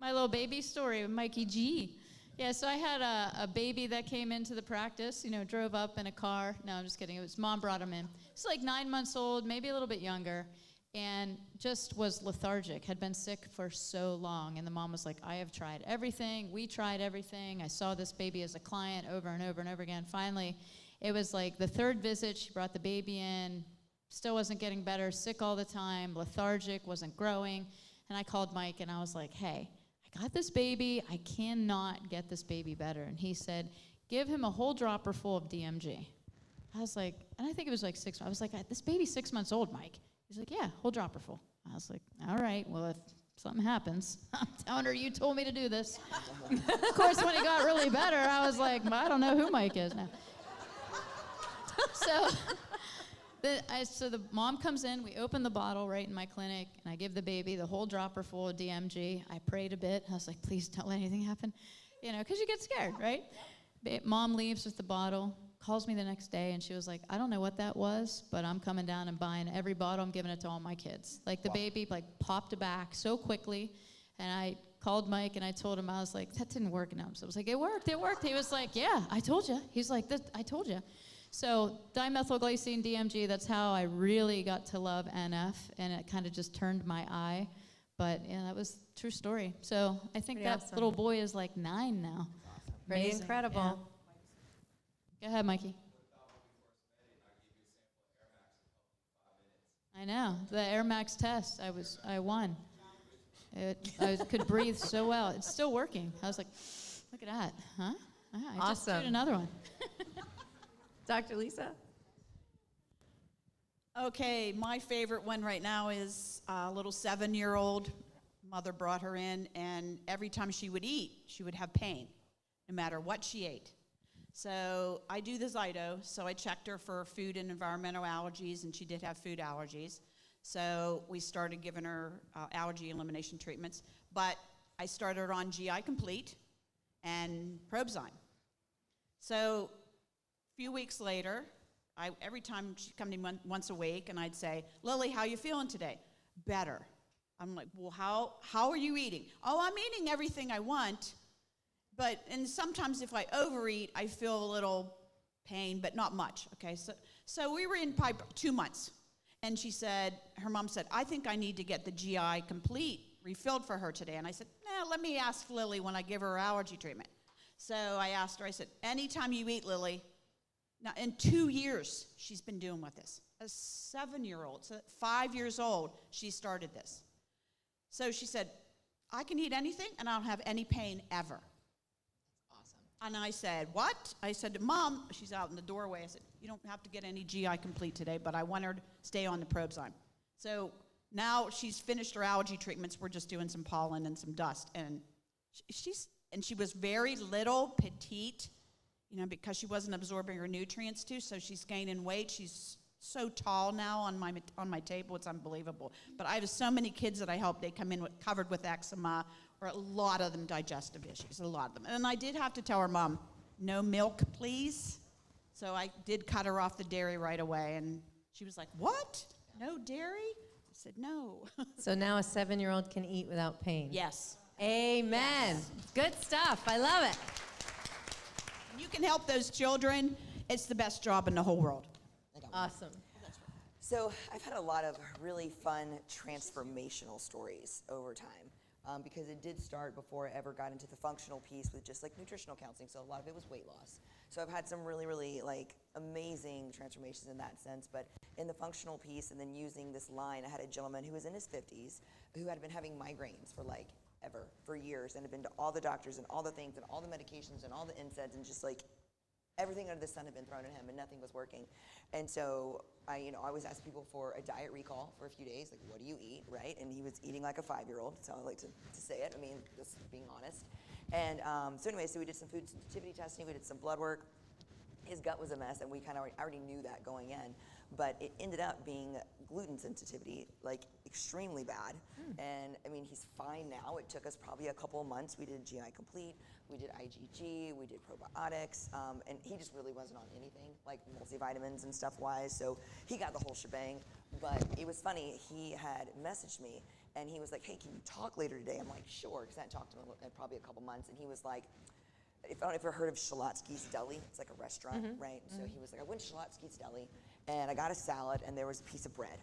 My little baby story with Mikey G. Yeah, so I had a baby that came into the practice, drove up in a car. No, I'm just kidding. It was mom brought him in. He's like 9 months old, maybe a little bit younger, and just was lethargic, had been sick for so long. And the mom was like, I have tried everything. We tried everything. I saw this baby as a client over and over and over again. Finally, it was like the 3rd visit, she brought the baby in, still wasn't getting better, sick all the time, lethargic, wasn't growing. And I called Mike, and I was like, hey, I got this baby. I cannot get this baby better. And he said, give him a whole dropper full of DMG. I was like, and I think it was like 6 months. I was like, this baby's 6 months old, Mike. He's like, yeah, whole dropper full. I was like, all right, well, if something happens, I'm telling her you told me to do this. Of course, when he got really better, I was like, I don't know who Mike is now. So the mom comes in, we open the bottle right in my clinic, and I give the baby the whole dropper full of DMG. I prayed a bit. I was like, please don't let anything happen, because you get scared, right? Mom leaves with the bottle, calls me the next day, and she was like, I don't know what that was, but I'm coming down and buying every bottle. I'm giving it to all my kids. Like the baby popped back so quickly, and I called Mike, and I told him, I was like, that didn't work. No, so I was like, it worked. He was like, yeah, I told you. He's like, I told you. So dimethylglycine DMG, that's how I really got to love NF, and it kind of just turned my eye. But yeah, that was a true story. So I think Pretty that awesome. little boy is like 9 now. Pretty Amazing. incredible. Yeah. Go ahead, Mikey. I know, the Air Max test, I won. I could breathe so well. It's still working. I was like, look at that, huh? I just did Awesome. another one. Dr. Lisa? Okay, my favorite one right now is a little 7-year-old. Mother brought her in, and every time she would eat, she would have pain, no matter what she ate. So I do the Zyto, so I checked her for food and environmental allergies, and she did have food allergies. So we started giving her allergy elimination treatments. But I started her on GI Complete and Probzyme. So a few weeks later, every time she'd come to me once a week, and I'd say, Lily, how you feeling today? Better. I'm like, well, how are you eating? Oh, I'm eating everything I want, and sometimes if I overeat, I feel a little pain, but not much, okay? So we were in probably 2 months, and her mom said, I think I need to get the GI Complete refilled for her today. And I said, let me ask Lily when I give her allergy treatment. So I asked her, I said, anytime you eat, Lily. Now, in 2 years, she's been doing with this. A 7-year-old, so 5 years old, she started this. So she said, I can eat anything, and I don't have any pain ever. Awesome. And I said, what? I said to Mom, she's out in the doorway, I said, you don't have to get any GI Complete today, but I want her to stay on the Probzyme. So now she's finished her allergy treatments. We're just doing some pollen and some dust. And she was very little, petite, because she wasn't absorbing her nutrients too, so she's gaining weight. She's so tall now on my table, it's unbelievable. But I have so many kids that I help, they come in covered with eczema, or a lot of them digestive issues, a lot of them. And I did have to tell her mom, no milk, please. So I did cut her off the dairy right away, and she was like, what? No dairy? I said, no. So now a 7-year-old can eat without pain? Yes. Amen. Good stuff. I love it. You can help those children. It's the best job in the whole world. Awesome. So I've had a lot of really fun transformational stories over time because it did start before I ever got into the functional piece with just like nutritional counseling. So a lot of it was weight loss. So I've had some really, really like amazing transformations in that sense. But in the functional piece and then using this line, I had a gentleman who was in his 50s who had been having migraines for like ever, for years, and had been to all the doctors and all the things and all the medications and all the NSAIDs and just like everything under the sun had been thrown at him and nothing was working. And so I always asked people for a diet recall for a few days, like what do you eat, right? And he was eating like a 5-year-old, so I like to say it, I mean, just being honest. And so anyway, so we did some food sensitivity testing, we did some blood work. His gut was a mess, and we kind of already knew that going in, but it ended up being gluten sensitivity, like extremely bad. And I mean, he's fine now. It took us probably a couple of months. We did GI Complete, we did IgG, we did probiotics, and he just really wasn't on anything, like multivitamins and stuff wise, so he got the whole shebang. But it was funny, he had messaged me, and he was like, hey, can you talk later today? I'm like, sure, because I hadn't talked to him in probably a couple months, and he was like, if I don't know if you've ever heard of Shalotsky's Deli, it's like a restaurant, right? So he was like, I went to Shalotsky's Deli, and I got a salad, and there was a piece of bread.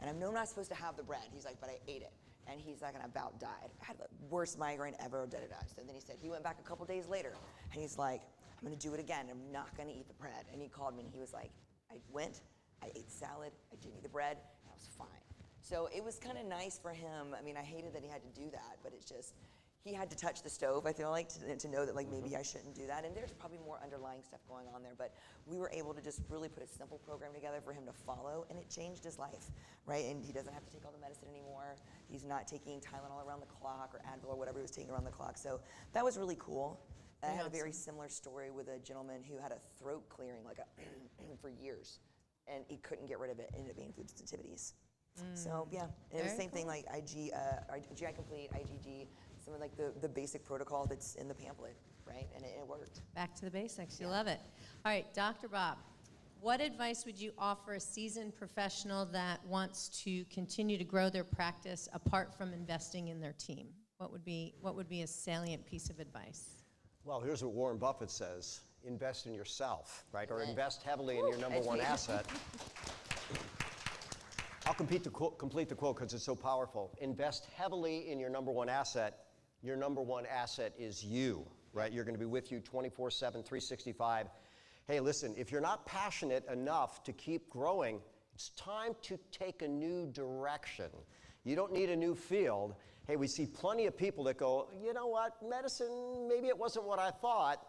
And I know I'm not supposed to have the bread. He's like, but I ate it. And he's like, and I about died. I had the worst migraine ever, da-da-da. So then he said, he went back a couple days later, and he's like, I'm gonna do it again. I'm not gonna eat the bread. And he called me, and he was like, I went, I ate salad, I didn't eat the bread, and I was fine. So it was kind of nice for him. I mean, I hated that he had to do that, but it's just, he had to touch the stove, I feel like, to know that like maybe I shouldn't do that. And there's probably more underlying stuff going on there, but we were able to just really put a simple program together for him to follow, and it changed his life, right? And he doesn't have to take all the medicine anymore. He's not taking Tylenol around the clock or Advil or whatever he was taking around the clock. So that was really cool. And I had a very similar story with a gentleman who had a throat clearing like for years, and he couldn't get rid of it. It ended up being food sensitivities. So yeah, it was the same thing like GI Complete, IgG, some of like the basic protocol that's in the pamphlet, right? And it worked. Back to the basics. You love it. All right, Dr. Bob, what advice would you offer a seasoned professional that wants to continue to grow their practice apart from investing in their team? What would be a salient piece of advice? Well, here's what Warren Buffett says: invest in yourself, right? Or invest heavily in your number one asset. I'll complete the quote because it's so powerful. Invest heavily in your number one asset. Your number one asset is you, right? You're going to be with you 24/7, 365. Hey, listen, if you're not passionate enough to keep growing, it's time to take a new direction. You don't need a new field. Hey, we see plenty of people that go, you know what, medicine, maybe it wasn't what I thought.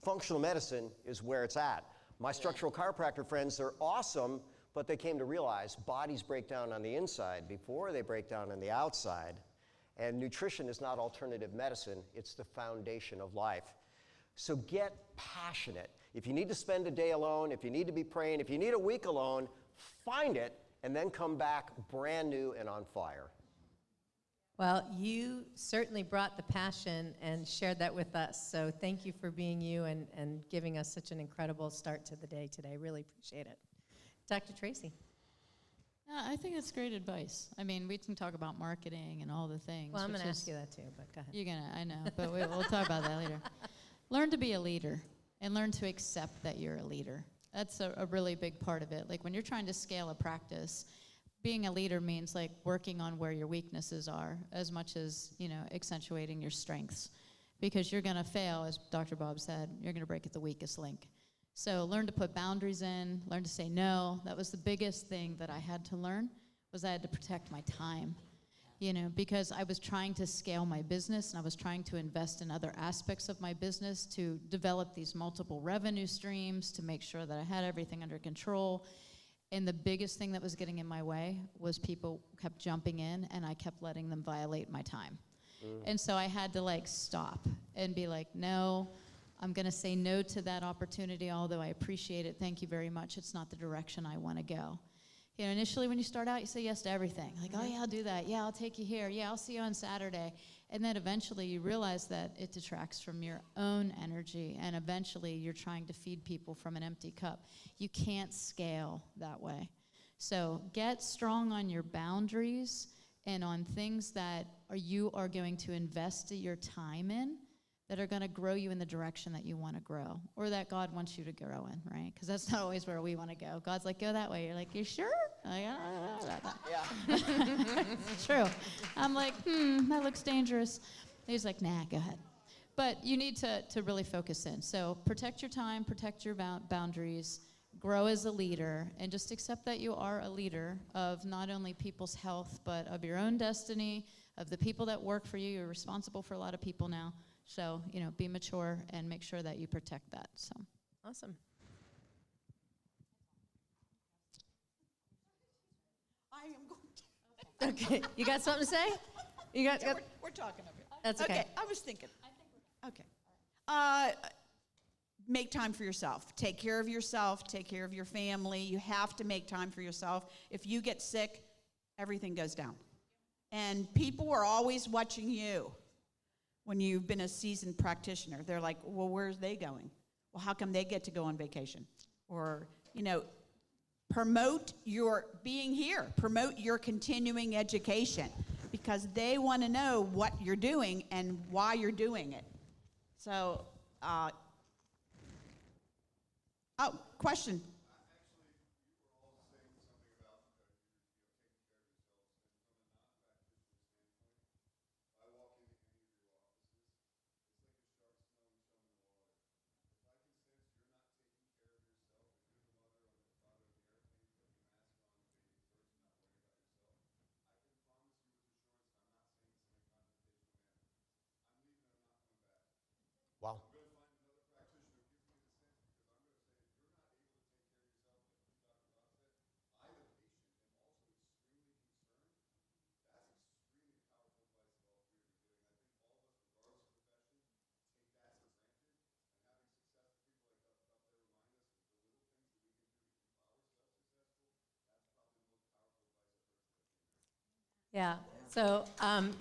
Functional medicine is where it's at. My structural chiropractor friends, they're awesome, but they came to realize bodies break down on the inside before they break down on the outside. And nutrition is not alternative medicine, it's the foundation of life. So get passionate. If you need to spend a day alone, if you need to be praying, if you need a week alone, find it and then come back brand new and on fire. Well, you certainly brought the passion and shared that with us. So thank you for being you and giving us such an incredible start to the day today. Really appreciate it. Dr. Tracy. I think it's great advice. I mean, we can talk about marketing and all the things. Well, I'm going to ask you that too, but go ahead. You're going to, I know, but we'll talk about that later. Learn to be a leader and learn to accept that you're a leader. That's a really big part of it. Like when you're trying to scale a practice, being a leader means like working on where your weaknesses are as much as, accentuating your strengths. Because you're going to fail, as Dr. Bob said, you're going to break at the weakest link. So learn to put boundaries in, learn to say no. That was the biggest thing that I had to learn, was I had to protect my time. Because I was trying to scale my business and I was trying to invest in other aspects of my business to develop these multiple revenue streams, to make sure that I had everything under control. And the biggest thing that was getting in my way was people kept jumping in and I kept letting them violate my time. And so I had to stop and be like, no, I'm going to say no to that opportunity, although I appreciate it. Thank you very much. It's not the direction I want to go. Initially when you start out, you say yes to everything. Like, oh yeah, I'll do that. Yeah, I'll take you here. Yeah, I'll see you on Saturday. And then eventually you realize that it detracts from your own energy, and eventually you're trying to feed people from an empty cup. You can't scale that way. So get strong on your boundaries and on things that you are going to invest your time in that are going to grow you in the direction that you want to grow or that God wants you to grow in, right? Because that's not always where we want to go. God's like, go that way. You're like, you sure? Like, Yeah. it's true. I'm like, that looks dangerous. He's like, nah, go ahead. But you need to really focus in. So protect your time, protect your boundaries, grow as a leader, and just accept that you are a leader of not only people's health, but of your own destiny, of the people that work for you. You're responsible for a lot of people now. So, be mature and make sure that you protect that. So, Awesome. I am going to. Okay, you got something to say? You got? Yeah, we're talking over it. That's okay. I was thinking. Okay. Make time for yourself. Take care of yourself. Take care of your family. You have to make time for yourself. If you get sick, everything goes down. And people are always watching you when you've been a seasoned practitioner. They're like, well, where's they going? Well, how come they get to go on vacation? Or, promote your being here. Promote your continuing education because they want to know what you're doing and why you're doing it. So, question. Wow. Yeah. So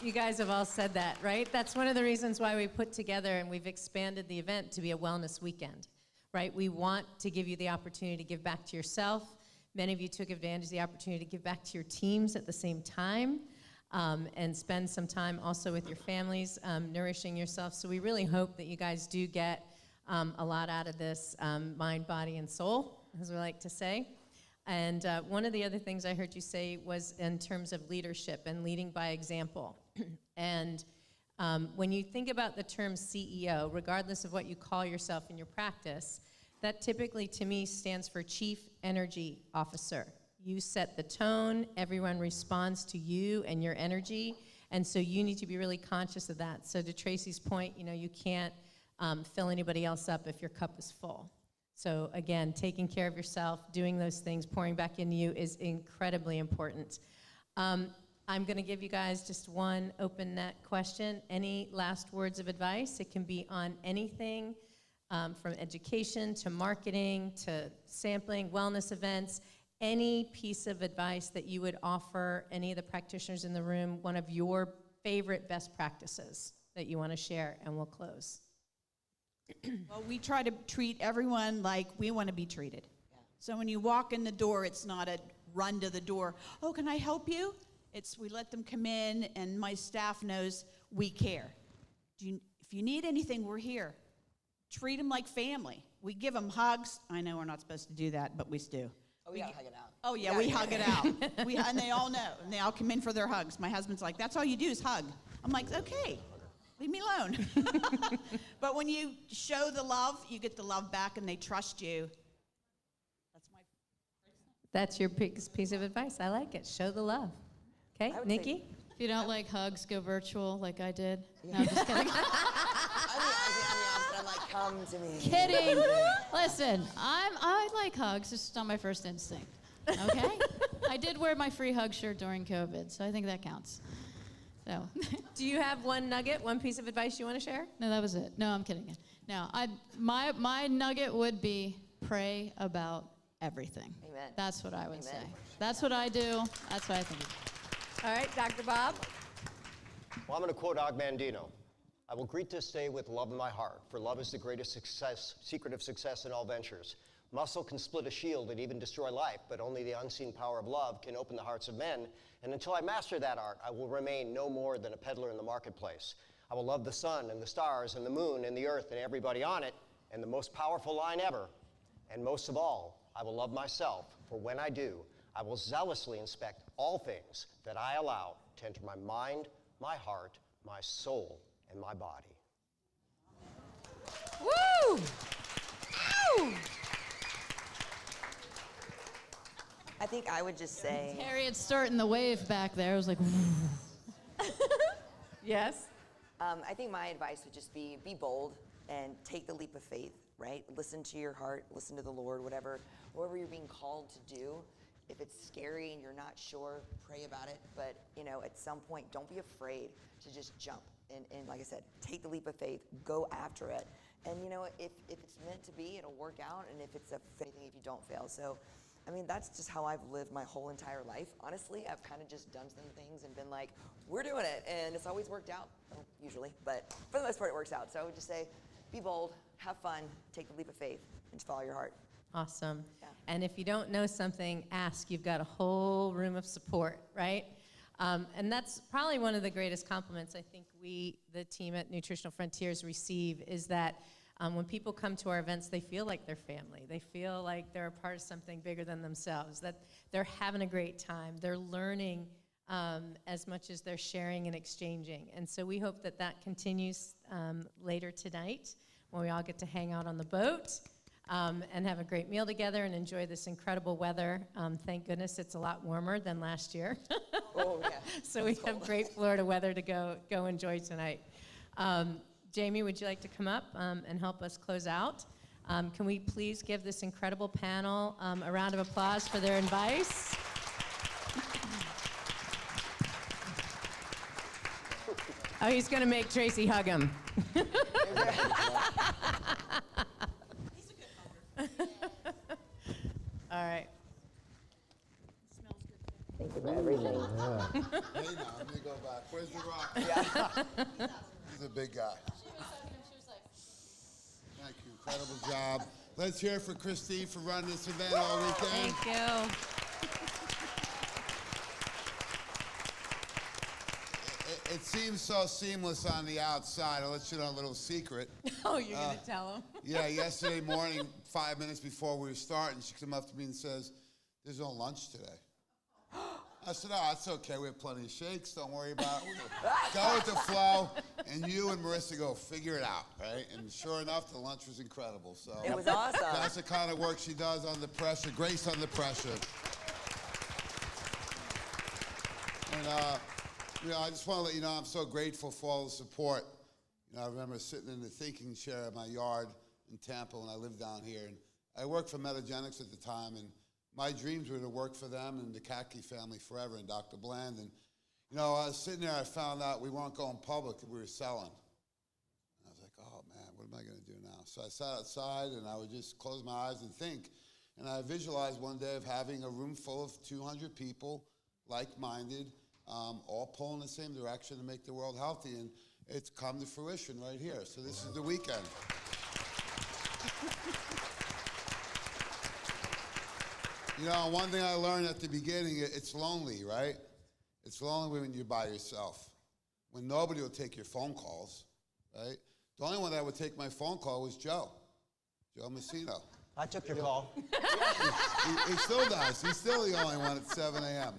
you guys have all said that, right? That's one of the reasons why we put together and we've expanded the event to be a wellness weekend, right? We want to give you the opportunity to give back to yourself. Many of you took advantage of the opportunity to give back to your teams at the same time and spend some time also with your families, nourishing yourself. So we really hope that you guys do get a lot out of this mind, body, and soul, as we like to say. And one of the other things I heard you say was in terms of leadership and leading by example. And when you think about the term CEO, regardless of what you call yourself in your practice, that typically to me stands for Chief Energy Officer. You set the tone, everyone responds to you and your energy, and so you need to be really conscious of that. So to Tracy's point, you can't fill anybody else up if your cup is full. So again, taking care of yourself, doing those things, pouring back into you is incredibly important. I'm going to give you guys just one open net question. Any last words of advice? It can be on anything from education to marketing to sampling, wellness events, any piece of advice that you would offer any of the practitioners in the room, one of your favorite best practices that you want to share, and we'll close. Well, we try to treat everyone like we want to be treated. Yeah. So when you walk in the door, it's not a run to the door. Oh, can I help you? It's we let them come in, and my staff knows we care. If you need anything, we're here. Treat them like family. We give them hugs. I know we're not supposed to do that, but we do. Oh, we gotta hug it out. Oh, yeah, we hug it out. And they all know, and they all come in for their hugs. My husband's like, that's all you do is hug. I'm like, okay. Leave me alone. But when you show the love, you get the love back and they trust you. That's your piece of advice. I like it. Show the love. Okay, Nikki? If you don't like hugs, go virtual like I did. No, I'm just kidding. I'm like, come to me. Kidding. Listen, I like hugs. It's just not my first instinct. Okay? I did wear my free hug shirt during COVID, so I think that counts. So, do you have one nugget, one piece of advice you want to share? No, that was it. No, I'm kidding. No, my nugget would be pray about everything. Amen. That's what I would say. That's what I do. That's what I think. All right, Dr. Bob. Well, I'm going to quote Og Mandino. I will greet this day with love in my heart, for love is the greatest secret of success in all ventures. Muscle can split a shield and even destroy life, but only the unseen power of love can open the hearts of men. And until I master that art, I will remain no more than a peddler in the marketplace. I will love the sun and the stars and the moon and the earth and everybody on it, and the most powerful line ever. And most of all, I will love myself, for when I do, I will zealously inspect all things that I allow to enter my mind, my heart, my soul, and my body. Woo! Ow! I think I would just say. Harriet starting the wave back there. I was like, Yes? I think my advice would just be bold and take the leap of faith, right? Listen to your heart, listen to the Lord, whatever you're being called to do. If it's scary and you're not sure, pray about it. But, at some point, don't be afraid to just jump. And like I said, take the leap of faith, go after it. And, if it's meant to be, it'll work out. And if it's a faith thing, if you don't fail. So, that's just how I've lived my whole entire life. Honestly, I've kind of just done some things and been like, we're doing it. And it's always worked out, well, usually. But for the most part, it works out. So I would just say, be bold, have fun, take the leap of faith, and just follow your heart. Awesome. Yeah. And if you don't know something, ask. You've got a whole room of support, right? And that's probably one of the greatest compliments I think we, the team at Nutritional Frontiers, receive is that when people come to our events, they feel like they're family. They feel like they're a part of something bigger than themselves, that they're having a great time. They're learning as much as they're sharing and exchanging. And so we hope that that continues later tonight when we all get to hang out on the boat and have a great meal together and enjoy this incredible weather. Thank goodness it's a lot warmer than last year. Oh, yeah. So we have great Florida weather to go enjoy tonight. Jamie, would you like to come up and help us close out? Can we please give this incredible panel a round of applause for their advice? Oh, he's going to make Tracy hug him. All right. Thank you for everything. Hey, now, let me go back. Where's the rock? Yeah. He's a big guy. Thank you. Incredible job. Let's hear it for Christine for running this event all weekend. Thank you. It seems so seamless on the outside. I'll let you know a little secret. Oh, you're going to tell him? Yeah, yesterday morning, 5 minutes before we were starting, she came up to me and says, "There's no lunch today." I said, "Oh, it's okay. We have plenty of shakes. Don't worry about it. Go with the flow." And you and Marissa go figure it out, right? And sure enough, the lunch was incredible. So it was awesome. That's the kind of work she does under pressure. Grace under pressure. And I just want to let you know I'm so grateful for all the support. I remember sitting in the thinking chair in my yard in Tampa when I lived down here, and I worked for Metagenics at the time, and my dreams were to work for them and the Kaki family forever and Dr. Bland. And, I was sitting there, I found out we weren't going public, we were selling. And I was like, oh, man, what am I going to do now? So I sat outside, and I would just close my eyes and think. And I visualized one day of having a room full of 200 people, like-minded, all pulling in the same direction to make the world healthy. And it's come to fruition right here. So this is the weekend. One thing I learned at the beginning, it's lonely, right? It's lonely when you're by yourself, when nobody will take your phone calls, right? The only one that would take my phone call was Joe Messino. I took your call. He still does. He's still the only one at 7 a.m.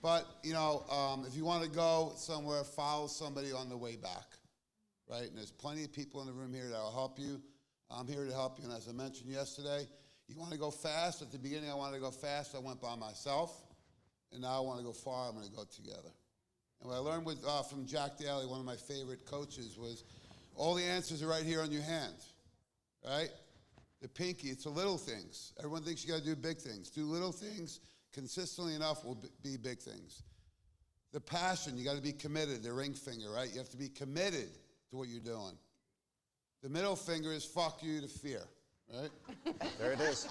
But, if you want to go somewhere, follow somebody on the way back, right? And there's plenty of people in the room here that will help you. I'm here to help you. And as I mentioned yesterday, you want to go fast? At the beginning, I wanted to go fast. I went by myself. And now I want to go far. I'm going to go together. And what I learned from Jack Daly, one of my favorite coaches, was all the answers are right here on your hand, right? The pinky, it's the little things. Everyone thinks you got to do big things. Do little things consistently enough will be big things. The passion, you got to be committed. The ring finger, right? You have to be committed to what you're doing. The middle finger is fuck you to fear, right? There it is.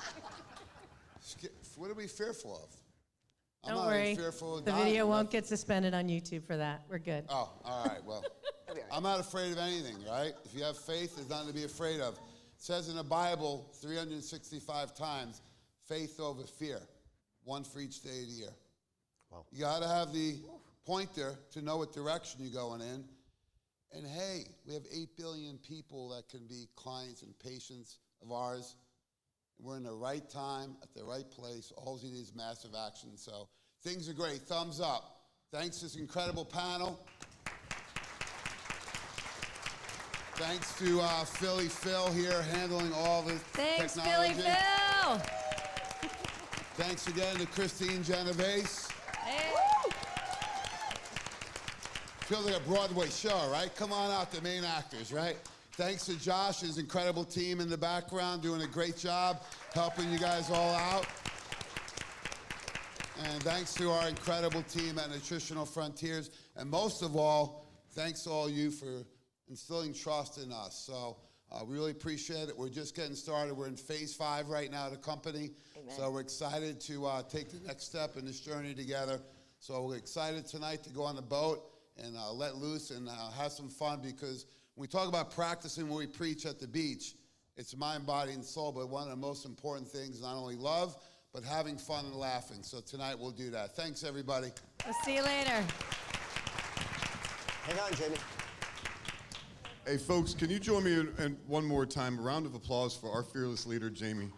What are we fearful of? I'm Don't not worry. Fearful of The dying. video won't get suspended on YouTube for that. We're good. Oh, all right. Well, I'm not afraid of anything, right? If you have faith, there's nothing to be afraid of. It says in the Bible 365 times, faith over fear, one for each day of the year. Wow. You got to have the pointer to know what direction you're going in. And hey, we have 8 billion people that can be clients and patients of ours. We're in the right time, at the right place. All you need is massive action. So things are great. Thumbs up. Thanks to this incredible panel. Thanks to Philly Phil here handling all the Thanks, technology. Philly Phil. Thanks again to Christine Genovese. Hey. Feels like a Broadway show, right? Come on out, the main actors, right? Thanks to Josh, his incredible team in the background, doing a great job helping you guys all out. And thanks to our incredible team at Nutritional Frontiers. And most of all, thanks to all you for instilling trust in us. So we really appreciate it. We're just getting started. We're in phase 5 right now of the company. Amen. So we're excited to take the next step in this journey together. So we're excited tonight to go on the boat and let loose and have some fun, because when we talk about practicing what we preach at the beach, it's mind, body, and soul, but one of the most important things, not only love, but having fun and laughing. So tonight we'll do that. Thanks, everybody. We'll see you later. Hang on, Jamie. Hey, folks, can you join me in one more time? A round of applause for our fearless leader, Jamie.